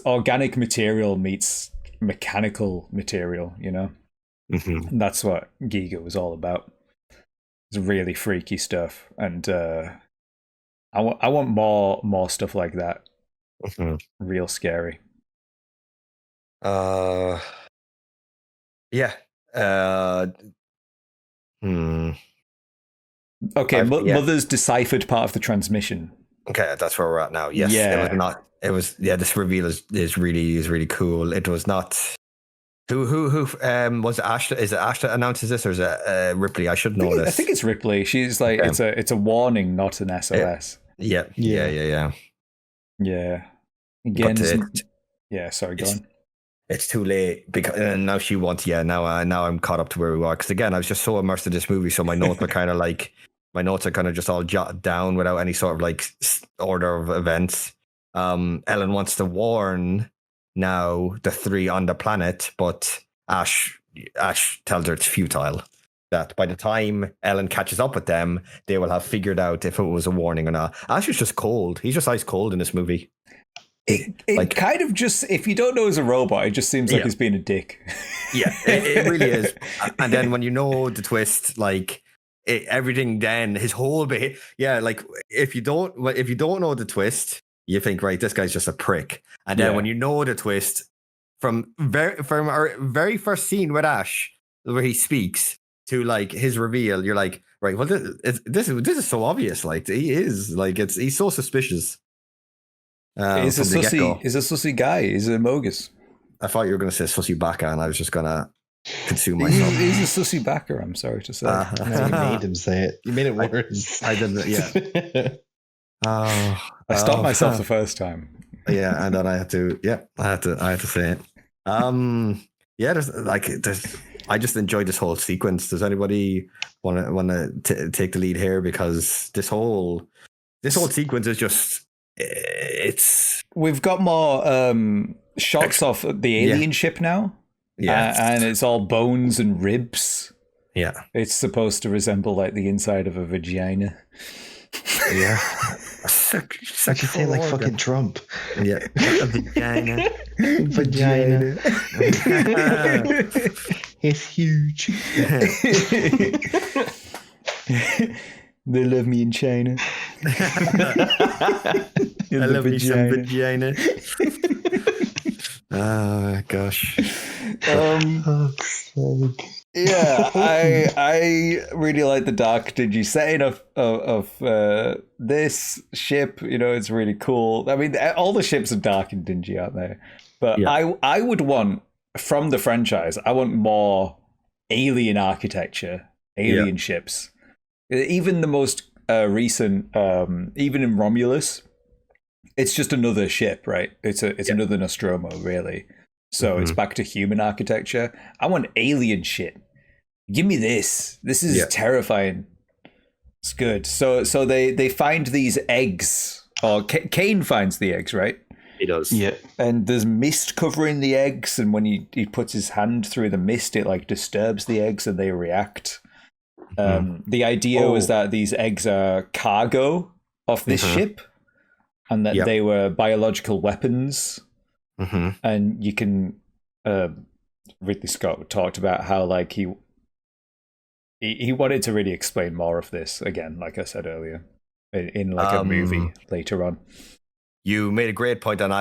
[SPEAKER 2] organic material meets mechanical material, And that's what Giga was all about. It's really freaky stuff. And I want more stuff like that. Real scary.
[SPEAKER 1] Yeah.
[SPEAKER 2] Okay, Mother's deciphered part of the transmission.
[SPEAKER 1] Okay, that's where we're at now. Yes,
[SPEAKER 2] yeah.
[SPEAKER 1] It was not. It was this reveal is really cool. It was not. Who was it? Ash? Is it Ash that announces this, or is it Ripley? I should know this.
[SPEAKER 2] I think it's Ripley. She's like, it's a warning, not an SOS.
[SPEAKER 1] Yeah.
[SPEAKER 2] Again, sorry, go on.
[SPEAKER 1] It's too late because now she wants. Yeah, now I'm caught up to where we are. Because again, I was just so immersed in this movie, so my notes are kind of like just all jotted down without any sort of like order of events. Ellen wants to warn now the three on the planet, but Ash tells her it's futile. that by the time Ellen catches up with them, they will have figured out if it was a warning or not. Ash is just cold. He's just ice cold in this movie.
[SPEAKER 2] It kind of just, if you don't know he's a robot, it just seems like he's being a dick.
[SPEAKER 1] Yeah, it really is. And then when you know the twist, like everything, then his whole like if you don't know the twist, you think, right, this guy's just a prick. And then when you know the twist from our very first scene with Ash, where he speaks to like his reveal, you're like, right, well, this is so obvious. Like he is like he's so suspicious.
[SPEAKER 2] He's a sussy guy. He's a mogus.
[SPEAKER 1] I thought you were going to say sussy baka, and I was just going to consume myself.
[SPEAKER 2] He's a sussy backer, I'm sorry to say.
[SPEAKER 3] You made him say it. You made it worse.
[SPEAKER 1] I didn't, yeah.
[SPEAKER 2] I stopped myself the first time.
[SPEAKER 1] Yeah, and then I had to say it. I just enjoyed this whole sequence. Does anybody want to take the lead here? Because this whole sequence is just,
[SPEAKER 2] we've got more shots of the alien ship now. Yeah, and it's all bones and ribs.
[SPEAKER 1] Yeah,
[SPEAKER 2] it's supposed to resemble like the inside of a vagina.
[SPEAKER 1] Yeah,
[SPEAKER 3] I should say like fucking Trump.
[SPEAKER 1] Yeah, a vagina.
[SPEAKER 3] Vagina. It's huge.
[SPEAKER 2] They love me in China.
[SPEAKER 1] I love me some vagina. Oh gosh.
[SPEAKER 2] Yeah, I really like the dark dingy setting of this ship. You know, it's really cool. I mean, all the ships are dark and dingy, aren't they? But yeah. I would want, from the franchise, I want more alien architecture, alien ships. Even the most recent, even in Romulus, it's just another ship, right? It's another Nostromo, really. So it's back to human architecture. I want alien shit. Give me this. This is terrifying. It's good. So they find these eggs, or Kane finds the eggs, right?
[SPEAKER 1] He does.
[SPEAKER 2] Yeah. And there's mist covering the eggs, and when he puts his hand through the mist, it like disturbs the eggs and they react. The idea was that these eggs are cargo of this ship, and that they were biological weapons. And you can Ridley Scott talked about how like he wanted to really explain more of this again, like I said earlier, in like a movie later on.
[SPEAKER 1] You made a great point, and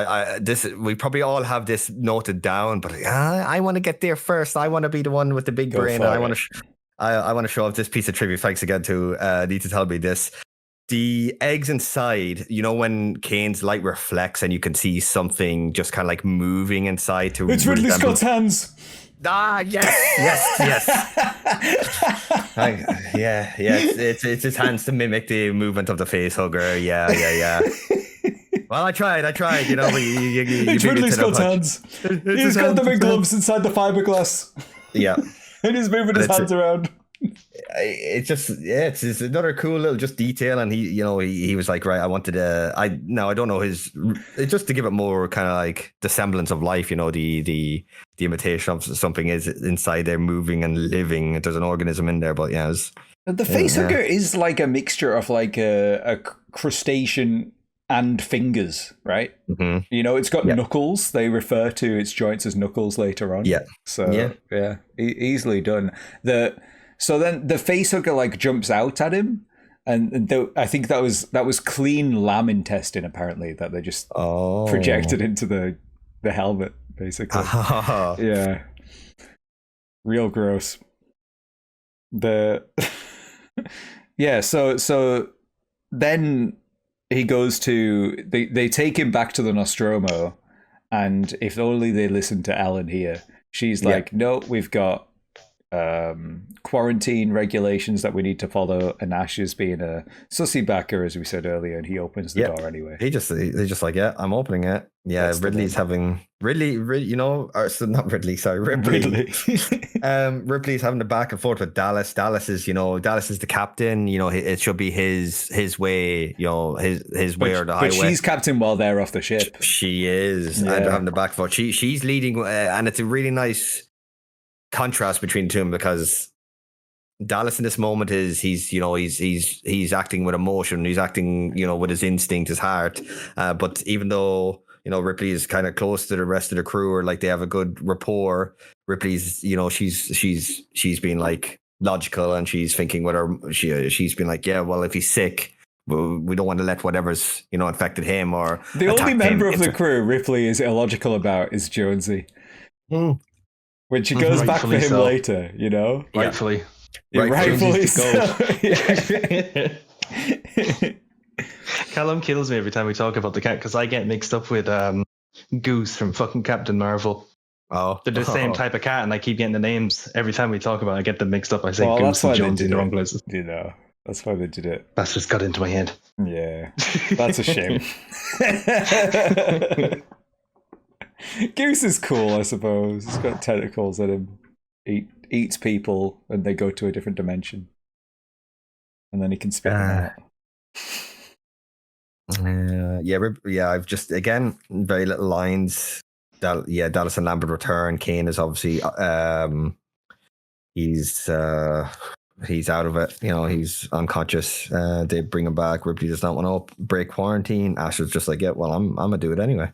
[SPEAKER 1] we probably all have this noted down, but I want to get there first. I want to be the one with the big brain. I want to show off this piece of trivia. Thanks again to need to tell me this. The eggs inside, you know, when Kane's light reflects and you can see something just kind of like moving inside to.
[SPEAKER 2] It's Ridley Scott's hands.
[SPEAKER 1] Yes. It's his hands to mimic the movement of the face hugger. Yeah. Well, I tried. You know,
[SPEAKER 2] it's Ridley Scott's hands. He's got the big gloves inside the fiberglass.
[SPEAKER 1] Yeah,
[SPEAKER 2] and he's moving his hands around.
[SPEAKER 1] It's just it's another cool little just detail, and he was like, right, I wanted I don't know just to give it more kind of like the semblance of life, you know, the imitation of something is inside there moving and living. There's an organism in there, but
[SPEAKER 2] the facehugger is like a mixture of like a crustacean and fingers, right? You know, it's got knuckles. They refer to its joints as knuckles later on. Easily done. So then the facehugger like jumps out at him, and I think that was clean lamb intestine apparently that they just projected into the helmet basically. Yeah, real gross. So then he goes to they take him back to the Nostromo, and if only they listened to Ellen here, she's like, no, we've got quarantine regulations that we need to follow, and Ash is being a sussy backer, as we said earlier, and he opens the door anyway.
[SPEAKER 1] They're just like, I'm opening it. Yeah, Ridley's having Ridley, you know, or so not Ridley, sorry, Ripley. Ripley's having the back and forth with Dallas. Dallas is the captain. You know, it should be his way. You know, his way or the highway. But
[SPEAKER 2] she's captain while they're off the ship.
[SPEAKER 1] She is, and they're having the back and forth. She's leading, and it's a really nice contrast between the two, because Dallas in this moment is he's acting with emotion. He's acting, with his instinct, his heart. But even though, Ripley is kind of close to the rest of the crew, or like they have a good rapport, Ripley's, she's been like logical, and she's thinking she's been like, yeah, well, if he's sick, we don't want to let whatever's, infected him or
[SPEAKER 2] the only member of the crew Ripley is illogical about is Jonesy. When she goes back for him later,
[SPEAKER 3] Rightfully.
[SPEAKER 2] Yeah, rightfully so.
[SPEAKER 3] Callum kills me every time we talk about the cat, because I get mixed up with Goose from fucking Captain Marvel.
[SPEAKER 1] Oh,
[SPEAKER 3] they're the same type of cat, and I keep getting the names every time we talk about it. I get them mixed up. I say Goose and Jonesy in the wrong places.
[SPEAKER 2] That's why they did it.
[SPEAKER 3] That's just got into my head.
[SPEAKER 2] Yeah, that's a shame. Goose is cool, I suppose. He's got tentacles at him. Eats people, and they go to a different dimension, and then he can spit them out.
[SPEAKER 1] I've just, again, very little lines. Dallas and Lambert return. Kane is obviously he's out of it. He's unconscious. They bring him back. Ripley does not want to break quarantine. Ash is just like, yeah, well, I'm gonna do it anyway.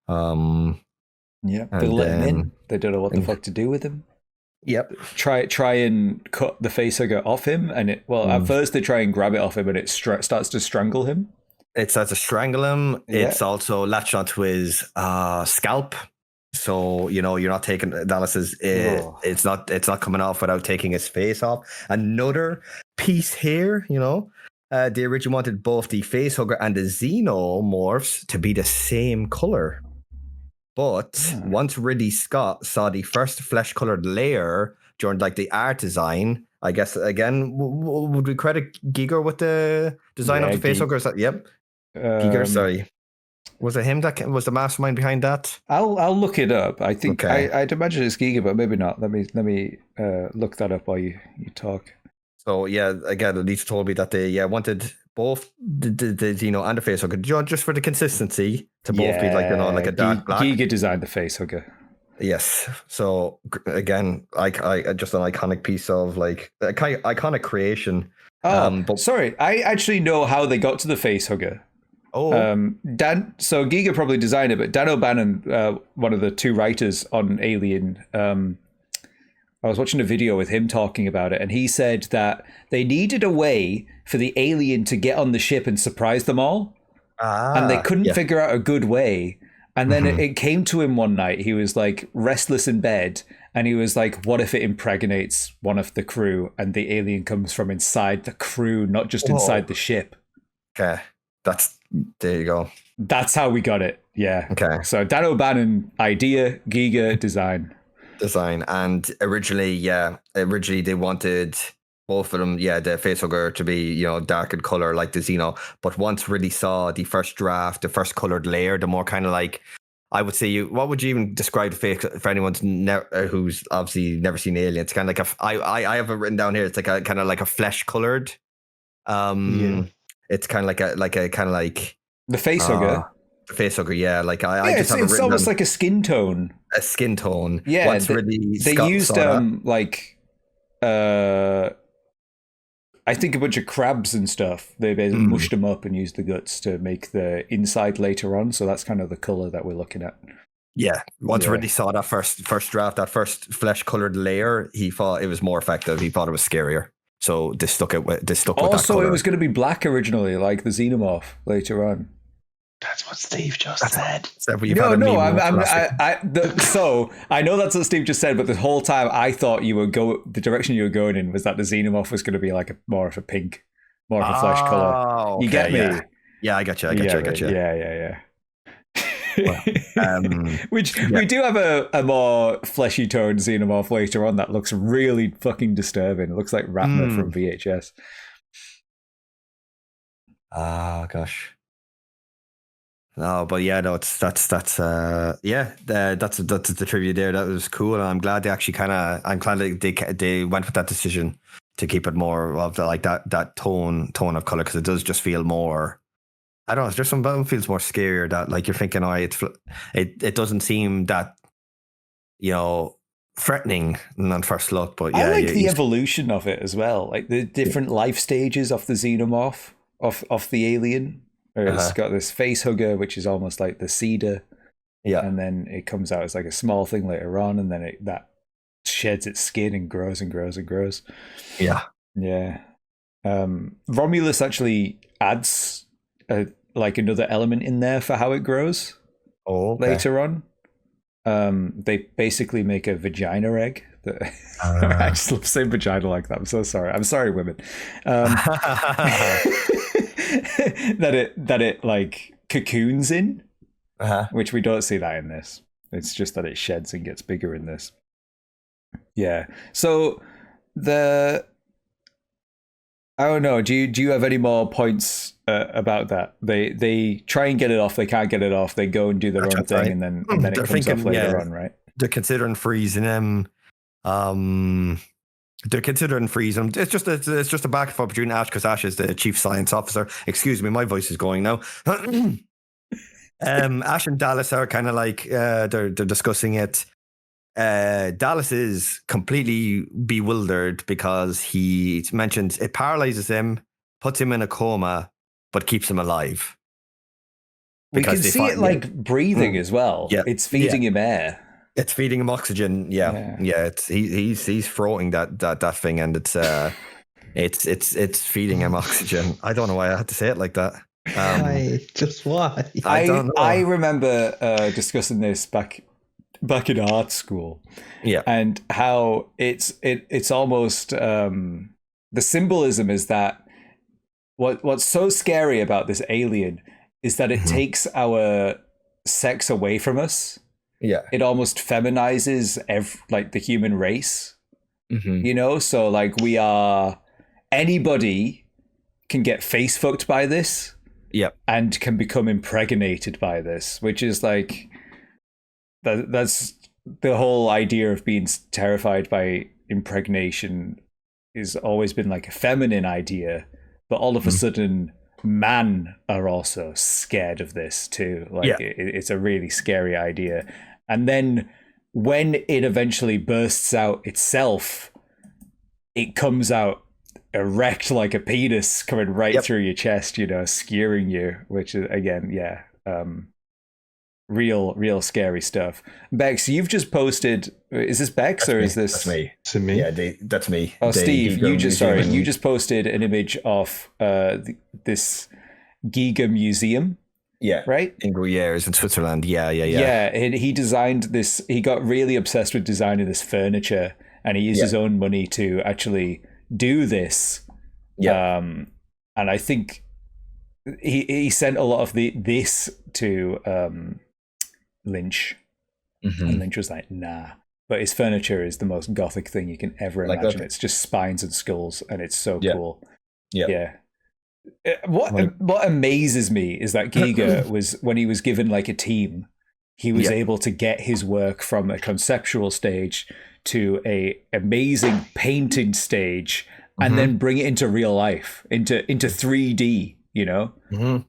[SPEAKER 2] They let him in. They don't know what the fuck to do with him.
[SPEAKER 1] Yep.
[SPEAKER 2] Try and cut the facehugger off him, and at first they try and grab it off him, and it starts to strangle him.
[SPEAKER 1] It starts to strangle him. Yeah. It's also latched onto his scalp. So, you're not taking Dallas's. It's not coming off without taking his face off. Another piece here, they originally wanted both the facehugger and the xenomorphs to be the same color. But once Ridley Scott saw the first flesh-colored layer during like the art design, I guess again, would we credit Giger with the design of the facehugger? Yep, Giger. Sorry, was it him that was the mastermind behind that?
[SPEAKER 2] I'll look it up. I think I'd imagine it's Giger, but maybe not. Let me look that up while you talk.
[SPEAKER 1] So yeah, again, Elise told me that they wanted both the and the facehugger, just for the consistency to both be like like a dark black.
[SPEAKER 2] Giger designed the facehugger.
[SPEAKER 1] Yes. So again, I just an iconic piece of like iconic creation.
[SPEAKER 2] But sorry, I actually know how they got to the facehugger.
[SPEAKER 1] Oh,
[SPEAKER 2] So Giger probably designed it, but Dan O'Bannon, one of the two writers on Alien, I was watching a video with him talking about it, and he said that they needed a way for the alien to get on the ship and surprise them all. And they couldn't figure out a good way. And then it came to him one night. He was like restless in bed, and he was like, what if it impregnates one of the crew and the alien comes from inside the crew, not just inside the ship?
[SPEAKER 1] Okay. There you go.
[SPEAKER 2] That's how we got it. Yeah.
[SPEAKER 1] Okay.
[SPEAKER 2] So Dan O'Bannon, idea, Giger, design.
[SPEAKER 1] And originally they wanted both of them, the facehugger to be, darkened color like the Xeno. But once really saw the first draft, the first colored layer, the more kind of like, I would say, what would you even describe the face for anyone who's obviously never seen Alien? It's kind of like I have it written down here. It's like a kind of like a flesh colored. It's kind of like a kind of like
[SPEAKER 2] the facehugger.
[SPEAKER 1] The facehugger, yeah. Like I
[SPEAKER 2] just have it written. It's almost like a skin tone.
[SPEAKER 1] A skin tone.
[SPEAKER 2] Yeah,
[SPEAKER 1] once
[SPEAKER 2] they used I think a bunch of crabs and stuff. They basically mushed them up and used the guts to make the inside later on. So that's kind of the color that we're looking at.
[SPEAKER 1] Yeah. Once Ridley saw that first draft, that first flesh colored layer, he thought it was more effective. He thought it was scarier. So they stuck with that color.
[SPEAKER 2] Also, it was going to be black originally, like the xenomorph later on.
[SPEAKER 3] That's what Steve just said.
[SPEAKER 2] So I know that's what Steve just said, but the whole time I thought the direction you were going in was that the xenomorph was going to be like more of a pink, more of a flesh color. You get me?
[SPEAKER 1] Yeah, I got you.
[SPEAKER 2] Yeah. Which we do have a more fleshy toned xenomorph later on that looks really fucking disturbing. It looks like Ratner from VHS.
[SPEAKER 1] Gosh. No, but that's the trivia there. That was cool, and I'm glad they actually they went with that decision to keep it more of that tone of color, because it does just feel more. I don't know. There's some it feels more scarier. That like you're thinking, it doesn't seem that threatening on first look, but
[SPEAKER 2] I like the evolution of it as well, like the different life stages of the xenomorph, of the alien. It's got this face hugger, which is almost like the cedar, and then it comes out as like a small thing later on, and then that sheds its skin and grows and grows and grows. Romulus actually adds like another element in there for how it grows later on. They basically make a vagina egg. I just love saying vagina like that. I'm so sorry. I'm sorry, women. that it like cocoons in, which we don't see that in this. It's just that it sheds and gets bigger in this. Yeah. So I don't know. Do you have any more points about that? They try and get it off. They can't get it off. They go and do their own thing, and then it comes off later on, right?
[SPEAKER 1] They're considering freezing him. They're considering freezing him. It's just a back and forth between Ash, because Ash is the chief science officer. Excuse me, my voice is going now. Ash and Dallas are kind of like they're discussing it. Dallas is completely bewildered because he mentions it paralyzes him, puts him in a coma, but keeps him alive.
[SPEAKER 2] We can see it like breathing as well. Yeah, it's feeding him air.
[SPEAKER 1] It's feeding him oxygen. Yeah. He's throating that thing, and it's feeding him oxygen. I don't know why I had to say it like that.
[SPEAKER 3] Why?
[SPEAKER 1] I don't know.
[SPEAKER 2] I remember discussing this back in art school, and how it's almost the symbolism is that what's so scary about this alien is that it takes our sex away from us. It almost feminizes like the human race, you know. So like anybody can get face fucked by this, and can become impregnated by this, which is like. That's the whole idea of being terrified by impregnation has always been like a feminine idea, but all of a sudden men are also scared of this too. Like it's a really scary idea. And then when it eventually bursts out itself, it comes out erect like a penis coming right through your chest, you know, skewering you, which is again, real scary stuff. Bex, you've just posted. Is this Bex or is this?
[SPEAKER 1] That's me.
[SPEAKER 3] To me,
[SPEAKER 1] yeah, that's me.
[SPEAKER 2] Oh, Steve, you just posted an image of this Giga Museum.
[SPEAKER 1] Yeah,
[SPEAKER 2] right.
[SPEAKER 1] In Gruyères in Switzerland. Yeah.
[SPEAKER 2] He designed this. He got really obsessed with designing this furniture, and he used his own money to actually do this. And I think he sent a lot of this to Lynch, and Lynch was like, nah. But his furniture is the most gothic thing you can ever imagine. It's just spines and skulls, and it's so cool. Yeah. What amazes me is that Giga was, when he was given like a team, he was able to get his work from a conceptual stage to a amazing painting stage, and then bring it into real life, into 3D. You know,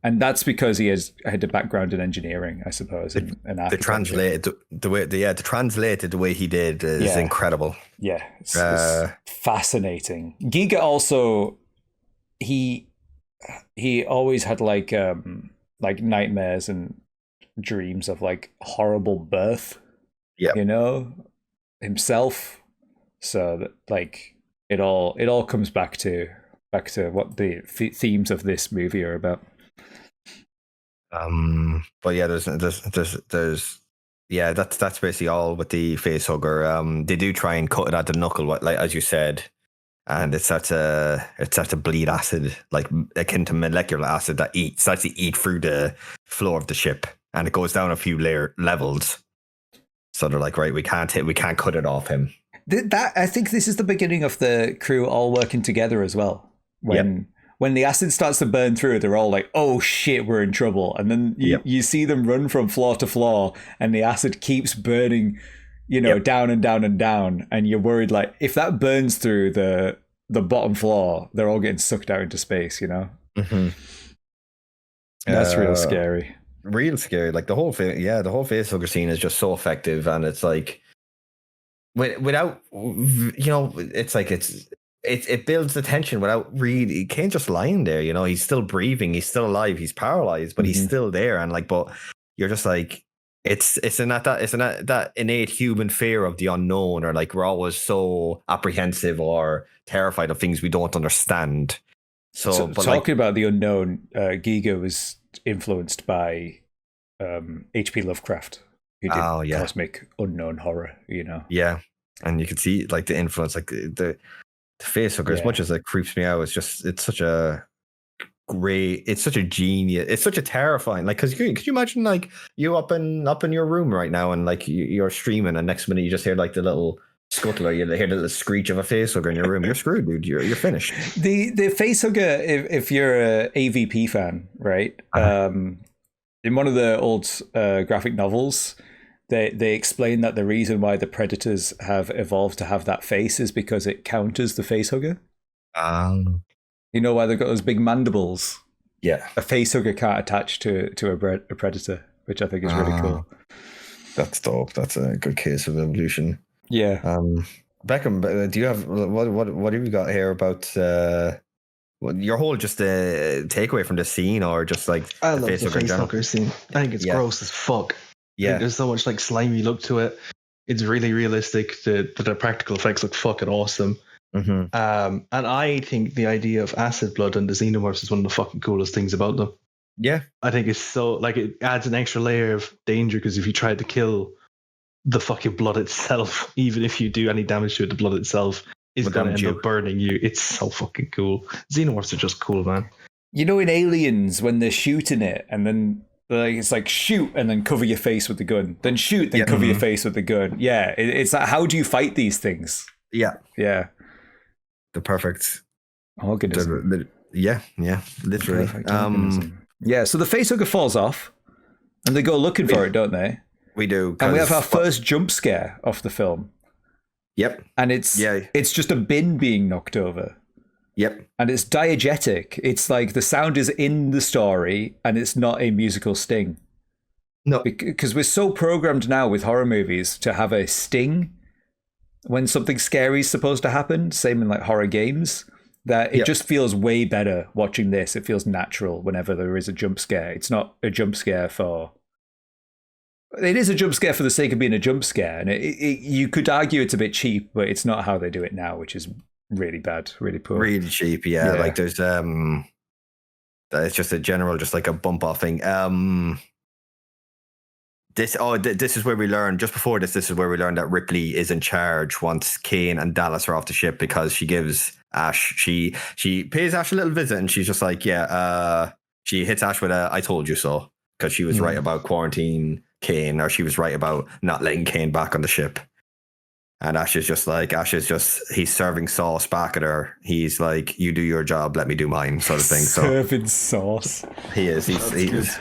[SPEAKER 2] and that's because he had a background in engineering, I suppose, and
[SPEAKER 1] the translated the way he did is incredible.
[SPEAKER 2] Yeah, it's fascinating. Giga also, he always had like nightmares and dreams of like horrible birth. You know, himself. So that like it all comes back to what the themes of this movie are about.
[SPEAKER 1] But yeah, there's that's basically all with the face hugger. They do try and cut it at the knuckle, like as you said, and it starts to bleed acid, like akin to molecular acid that starts to eat through the floor of the ship, and it goes down a few levels. So they're like, right, we can't cut it off him.
[SPEAKER 2] I think this is the beginning of the crew all working together as well. When the acid starts to burn through, they're all like, oh shit, we're in trouble. And then you see them run from floor to floor, and the acid keeps burning, down and down and down. And you're worried, like, if that burns through the bottom floor, they're all getting sucked out into space, That's real scary.
[SPEAKER 1] Real scary. Like the whole facehugger scene is just so effective, and it's like, without, it's like it builds the tension without really. Kane's just lying there, he's still breathing, he's still alive, he's paralyzed, but he's still there, and like, but you're just like, it's in that innate human fear of the unknown, or like we're always so apprehensive or terrified of things we don't understand. So but
[SPEAKER 2] talking about the unknown, Giga was influenced by H.P. Lovecraft, who did cosmic unknown horror,
[SPEAKER 1] Yeah, and you can see like the influence, like the facehugger. As much as it creeps me out, it's such a great, it's such a genius, it's such a terrifying. Like, because could you imagine like you up in your room right now and like you're streaming, and next minute you just hear like the little scuttle, or you hear the little screech of a facehugger in your room. You're screwed, dude. You're finished.
[SPEAKER 2] The facehugger, if you're a AVP fan, right? In one of the old graphic novels, they explain that the reason why the predators have evolved to have that face is because it counters the facehugger. You know why they've got those big mandibles?
[SPEAKER 1] Yeah.
[SPEAKER 2] A facehugger can't attach to a predator, which I think is really cool.
[SPEAKER 1] That's dope. That's a good case of evolution.
[SPEAKER 2] Yeah.
[SPEAKER 1] Beckham, do you have what have you got here about your whole just takeaway from the scene, or just like
[SPEAKER 3] I love the facehugger scene. I think it's gross as fuck.
[SPEAKER 1] Yeah,
[SPEAKER 3] there's so much like slimy look to it. It's really realistic. The practical effects look fucking awesome. And I think the idea of acid blood and the xenomorphs is one of the fucking coolest things about them.
[SPEAKER 1] Yeah,
[SPEAKER 3] I think it's so, like, it adds an extra layer of danger, because if you try to kill the fucking blood itself, even if you do any damage to it, the blood itself is going to end up burning you. It's so fucking cool. Xenomorphs are just cool, man.
[SPEAKER 2] In Aliens, when they're shooting it, and then it's like shoot and then cover your face with the gun, then shoot, then cover your face with the gun. Yeah, it's like, how do you fight these things?
[SPEAKER 1] Yeah. The perfect
[SPEAKER 2] organism.
[SPEAKER 1] Literally.
[SPEAKER 2] Yeah, so the facehugger falls off, and they go looking for it, don't they?
[SPEAKER 1] We do.
[SPEAKER 2] And we have our first jump scare of the film.
[SPEAKER 1] Yep.
[SPEAKER 2] And it's just a bin being knocked over.
[SPEAKER 1] Yep.
[SPEAKER 2] And it's diegetic. It's like the sound is in the story, and it's not a musical sting.
[SPEAKER 1] No.
[SPEAKER 2] Because we're so programmed now with horror movies to have a sting when something scary is supposed to happen, same in like horror games, that it just feels way better watching this. It feels natural whenever there is a jump scare. It's not a jump scare it is a jump scare for the sake of being a jump scare. And you could argue it's a bit cheap, but it's not how they do it now, which is really bad, really poor.
[SPEAKER 1] Really cheap, yeah. Like there's it's just a general, just like a bump off thing. This is where we learn, just before this is where we learn that Ripley is in charge once Kane and Dallas are off the ship, because she gives Ash, she pays Ash a little visit, and she's just like, she hits Ash with a "I told you so," because she was right about quarantine Kane, or she was right about not letting Kane back on the ship. And Ash is just, he's serving sauce back at her. He's like, you do your job, let me do mine, sort of thing.
[SPEAKER 2] Serving sauce.
[SPEAKER 1] He is. He's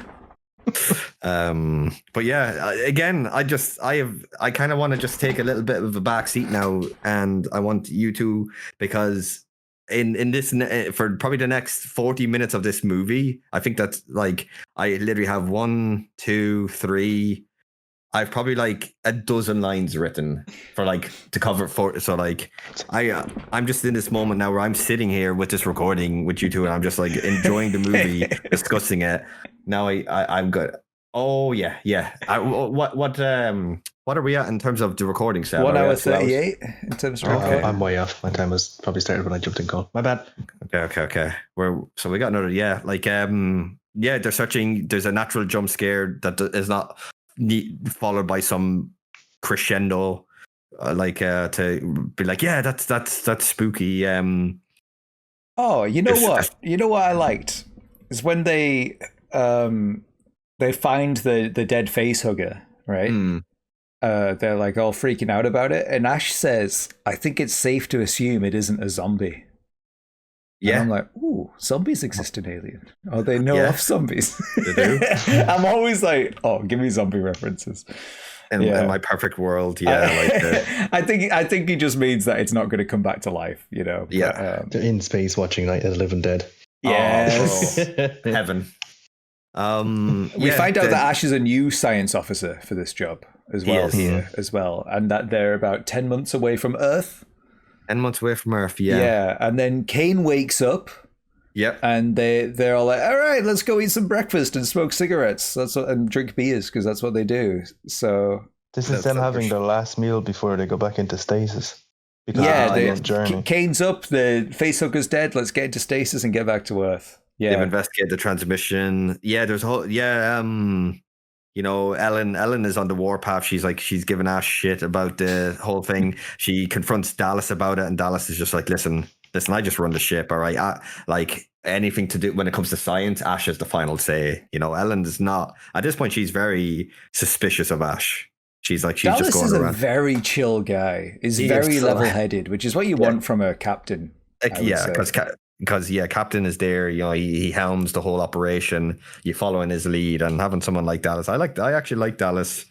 [SPEAKER 1] but yeah, again, I kind of want to just take a little bit of a back seat now, and I want you to, because in this, for probably the next 40 minutes of this movie, I think that's like, I literally have 1, 2, 3, I've probably like a dozen lines written for like to cover for. So like I'm just in this moment now where I'm sitting here with this recording with you two, and I'm just like enjoying the movie, discussing it. Now I'm good. Oh yeah. What are we at in terms of the recording set?
[SPEAKER 2] 1 hour 38 in terms of recording.
[SPEAKER 3] I'm way off. My time was probably started when I jumped in call. My bad.
[SPEAKER 1] Okay. So we got another they're searching. There's a natural jump scare that is not followed by some crescendo, to be like, that's spooky.
[SPEAKER 2] Oh, you know what? You know what I liked is when they find the dead facehugger, right? They're like all freaking out about it, and Ash says, "I think it's safe to assume it isn't a zombie." Yeah, and I'm like, ooh, zombies exist in Alien. Oh, they know of zombies.
[SPEAKER 1] They do.
[SPEAKER 2] I'm always like, oh, give me zombie references.
[SPEAKER 1] In my perfect world,
[SPEAKER 2] I think he just means that it's not going to come back to life, you know.
[SPEAKER 3] Yeah, they're in space watching Night of the Living Dead.
[SPEAKER 2] Yes,
[SPEAKER 1] heaven.
[SPEAKER 2] We find out that Ash is a new science officer for this job as well here as well, and that they're about 10 months away from Earth.
[SPEAKER 1] 10 months away from Earth, yeah.
[SPEAKER 2] Yeah, and then Kane wakes up.
[SPEAKER 1] Yep.
[SPEAKER 2] And they're all like, all right, let's go eat some breakfast and smoke cigarettes. And drink beers, because that's what they do. So
[SPEAKER 3] this is them having their last meal before they go back into stasis.
[SPEAKER 2] Kane's up, the facehugger's dead. Let's get into stasis and get back to Earth. Yeah.
[SPEAKER 1] They've investigated the transmission. Yeah, there's a whole you know, Ellen is on the warpath. She's giving Ash shit about the whole thing. She confronts Dallas about it, and Dallas is just like, listen, I just run the ship, all right? Like, anything to do when it comes to science, Ash has the final say. You know, Ellen is not, at this point, she's very suspicious of Ash. She's Dallas just going around.
[SPEAKER 2] Is a very chill guy. He's very level-headed, which is what you want from a captain.
[SPEAKER 1] Because Captain is there. You know, he helms the whole operation. You follow in his lead, and having someone like Dallas, I actually like Dallas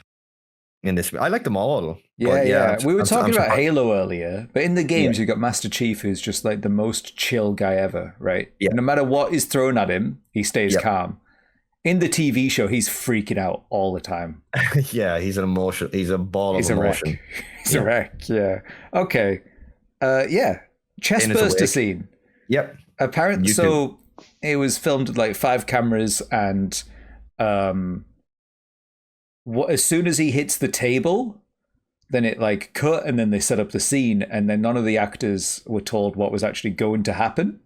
[SPEAKER 1] in this. I like them all.
[SPEAKER 2] Yeah. We were talking about Halo earlier, but in the games you've got Master Chief, who's just like the most chill guy ever, right? Yeah. No matter what is thrown at him, he stays calm. In the TV show, he's freaking out all the time.
[SPEAKER 1] Yeah, he's an emotion. He's a ball of emotion.
[SPEAKER 2] He's a wreck. Yeah. Okay. Chest burster scene.
[SPEAKER 1] Yep.
[SPEAKER 2] Apparently, so it was filmed with like 5 cameras, and as soon as he hits the table, then it like cut, and then they set up the scene, and then none of the actors were told what was actually going to happen.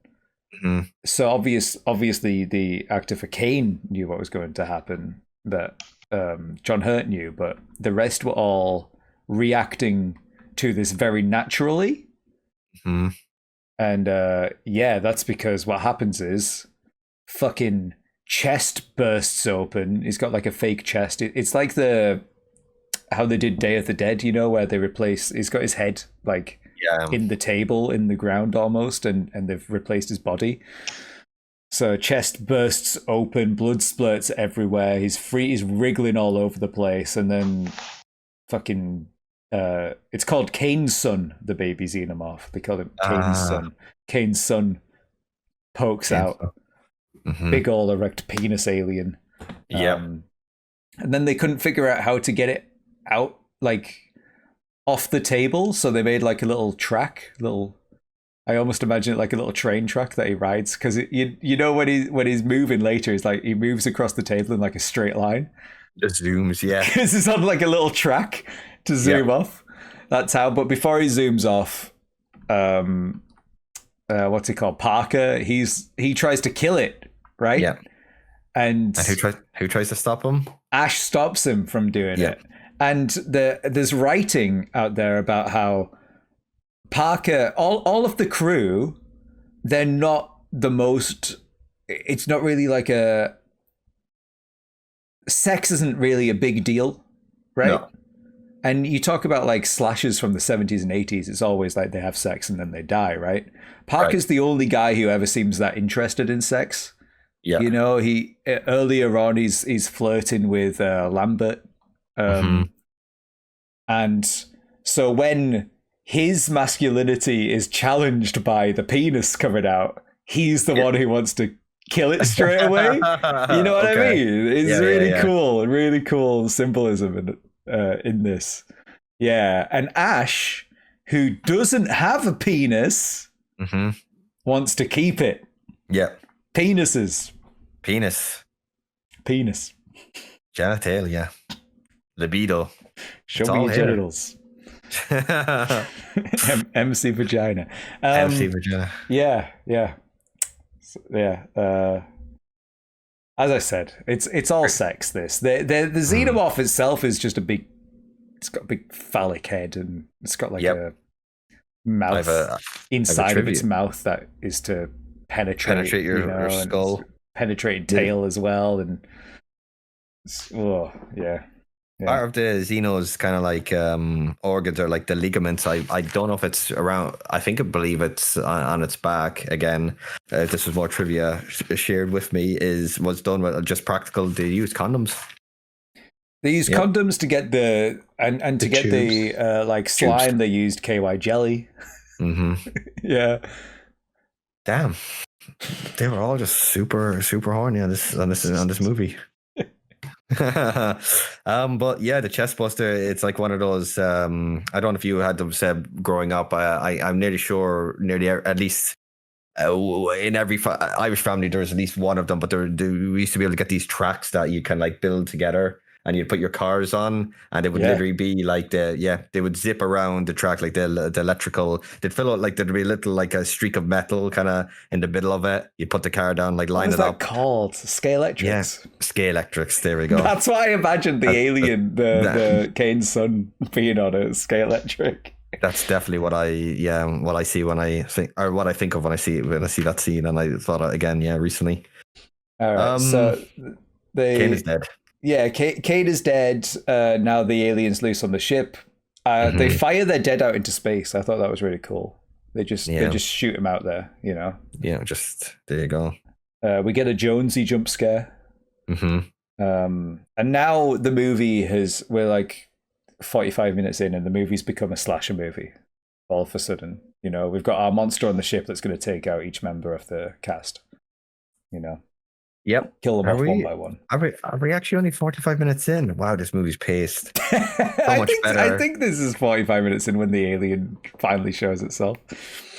[SPEAKER 2] Mm-hmm. So obviously the actor for Kane knew what was going to happen, that John Hurt knew, but the rest were all reacting to this very naturally. Mm-hmm. And that's because what happens is fucking chest bursts open. He's got like a fake chest. It's like how they did Day of the Dead, you know, where he's got his head like in the table in the ground almost, and they've replaced his body. So chest bursts open, blood splurts everywhere. He's wriggling all over the place, and then fucking it's called Kane's son, the baby xenomorph. They call him Kane's son. Kane's son pokes out. Mm-hmm. Big ol' erect penis alien. And then they couldn't figure out how to get it out, like, off the table, so they made like a little track, I almost imagine it like a little train track that he rides, because you know when he's moving later, he's like, he moves across the table in like a straight line.
[SPEAKER 1] Just zooms, yeah.
[SPEAKER 2] Because it's on like a little track to zoom off. That's how. But before he zooms off, what's he called? Parker. He tries to kill it, right?
[SPEAKER 1] Yeah.
[SPEAKER 2] And
[SPEAKER 1] who tries to stop him?
[SPEAKER 2] Ash stops him from doing it. And there's writing out there about how Parker, all of the crew, they're not the most. It's not really like sex isn't really a big deal, right? No. And you talk about like slashers from the 70s and 80s, it's always like they have sex and then they die, right? Parker's the only guy who ever seems that interested in sex. Yeah. You know, he earlier on he's flirting with Lambert. And so when his masculinity is challenged by the penis coming out, he's the one who wants to kill it straight away. You know what I mean? It's cool, really cool symbolism in this. Yeah, and Ash, who doesn't have a penis, wants to keep it.
[SPEAKER 1] Yeah.
[SPEAKER 2] Penis.
[SPEAKER 1] Genitalia. Libido.
[SPEAKER 2] Show me your genitals. MC vagina.
[SPEAKER 1] MC vagina.
[SPEAKER 2] Yeah. As I said, it's all sex. The xenomorph itself is just it's got a big phallic head, and it's got like a mouth inside of its mouth that is to penetrate your skull, penetrating tail as well, and
[SPEAKER 1] part of the Xeno's kind of like organs are like the ligaments. I don't know if it's around. I believe it's on its back. Again, this was more trivia shared with me. Was done with just practical. They use condoms.
[SPEAKER 2] They used condoms to get to get tubes. The like slime. Tubes. They used KY jelly.
[SPEAKER 1] Mm-hmm.
[SPEAKER 2] Yeah.
[SPEAKER 1] Damn. They were all just super horny on this movie. But yeah, the chest buster, it's like one of those. I don't know if you had them said growing up. I'm nearly sure, at least in every Irish family, there was at least one of them. But we used to be able to get these tracks that you can like build together, and you'd put your cars on, and it would literally be like they would zip around the track like the electrical. They'd fill out like there'd be a little like a streak of metal kind of in the middle of it. You put the car down, like line it up.
[SPEAKER 2] What's that called? Scale electrics.
[SPEAKER 1] Yeah, scale electrics. There we go.
[SPEAKER 2] That's why I imagined the alien, the Kane's son, being on a scale electric.
[SPEAKER 1] That's definitely what I see when I think, or what I think of when I see that scene. And I thought again, recently.
[SPEAKER 2] All right, so
[SPEAKER 1] Kane is dead.
[SPEAKER 2] Yeah, Kane is dead. Now the alien's loose on the ship. They fire their dead out into space. I thought that was really cool. They just shoot him out there, you know.
[SPEAKER 1] Yeah, just there you go.
[SPEAKER 2] We get a Jonesy jump scare. And now the movie we're like 45 minutes in, and the movie's become a slasher movie. All of a sudden, you know, we've got our monster on the ship that's going to take out each member of the cast. You know.
[SPEAKER 1] Yep.
[SPEAKER 2] Kill them off one by one.
[SPEAKER 1] Are we actually only 45 minutes in? Wow, this movie's paced so much better.
[SPEAKER 2] I think this is 45 minutes in when the alien finally shows itself.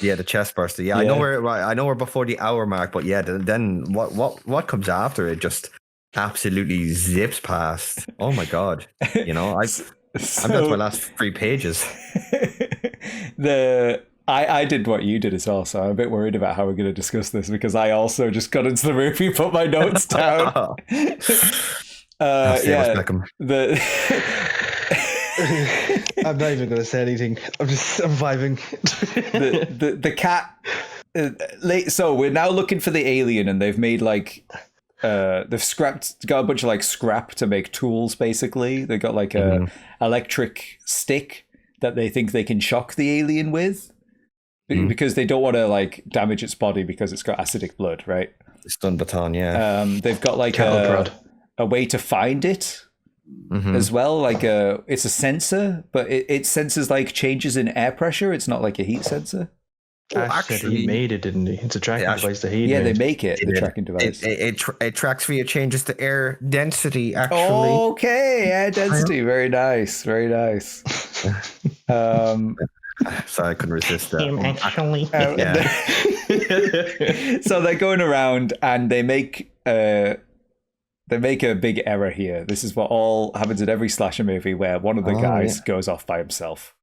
[SPEAKER 1] Yeah, the chest burster. Yeah, I know we're before the hour mark, but yeah, then what comes after it just absolutely zips past. Oh my god. You know, I'm down to my last 3 pages.
[SPEAKER 2] I did what you did as well, so I'm a bit worried about how we're going to discuss this, because I also just got into the movie, put my notes down. I'm
[SPEAKER 3] not even going to say anything. I'm vibing.
[SPEAKER 2] the cat. So we're now looking for the alien, and they've made like got a bunch of like scrap to make tools. Basically, they got like a electric stick that they think they can shock the alien with. Because they don't want to like damage its body because it's got acidic blood, right?
[SPEAKER 1] Stun baton, yeah.
[SPEAKER 2] They've got like a way to find it as well. Like it's a sensor, but it senses like changes in air pressure. It's not like a heat sensor.
[SPEAKER 3] Actually, he made it, didn't he? It's a tracking device that he made.
[SPEAKER 2] They make it the tracking device.
[SPEAKER 1] It tracks via changes to air density. Actually,
[SPEAKER 2] okay, air density. Very nice, very nice.
[SPEAKER 1] Sorry, I couldn't resist that.
[SPEAKER 2] So they're going around and they make a big error here. This is what all happens in every slasher movie, where one of the guys goes off by himself.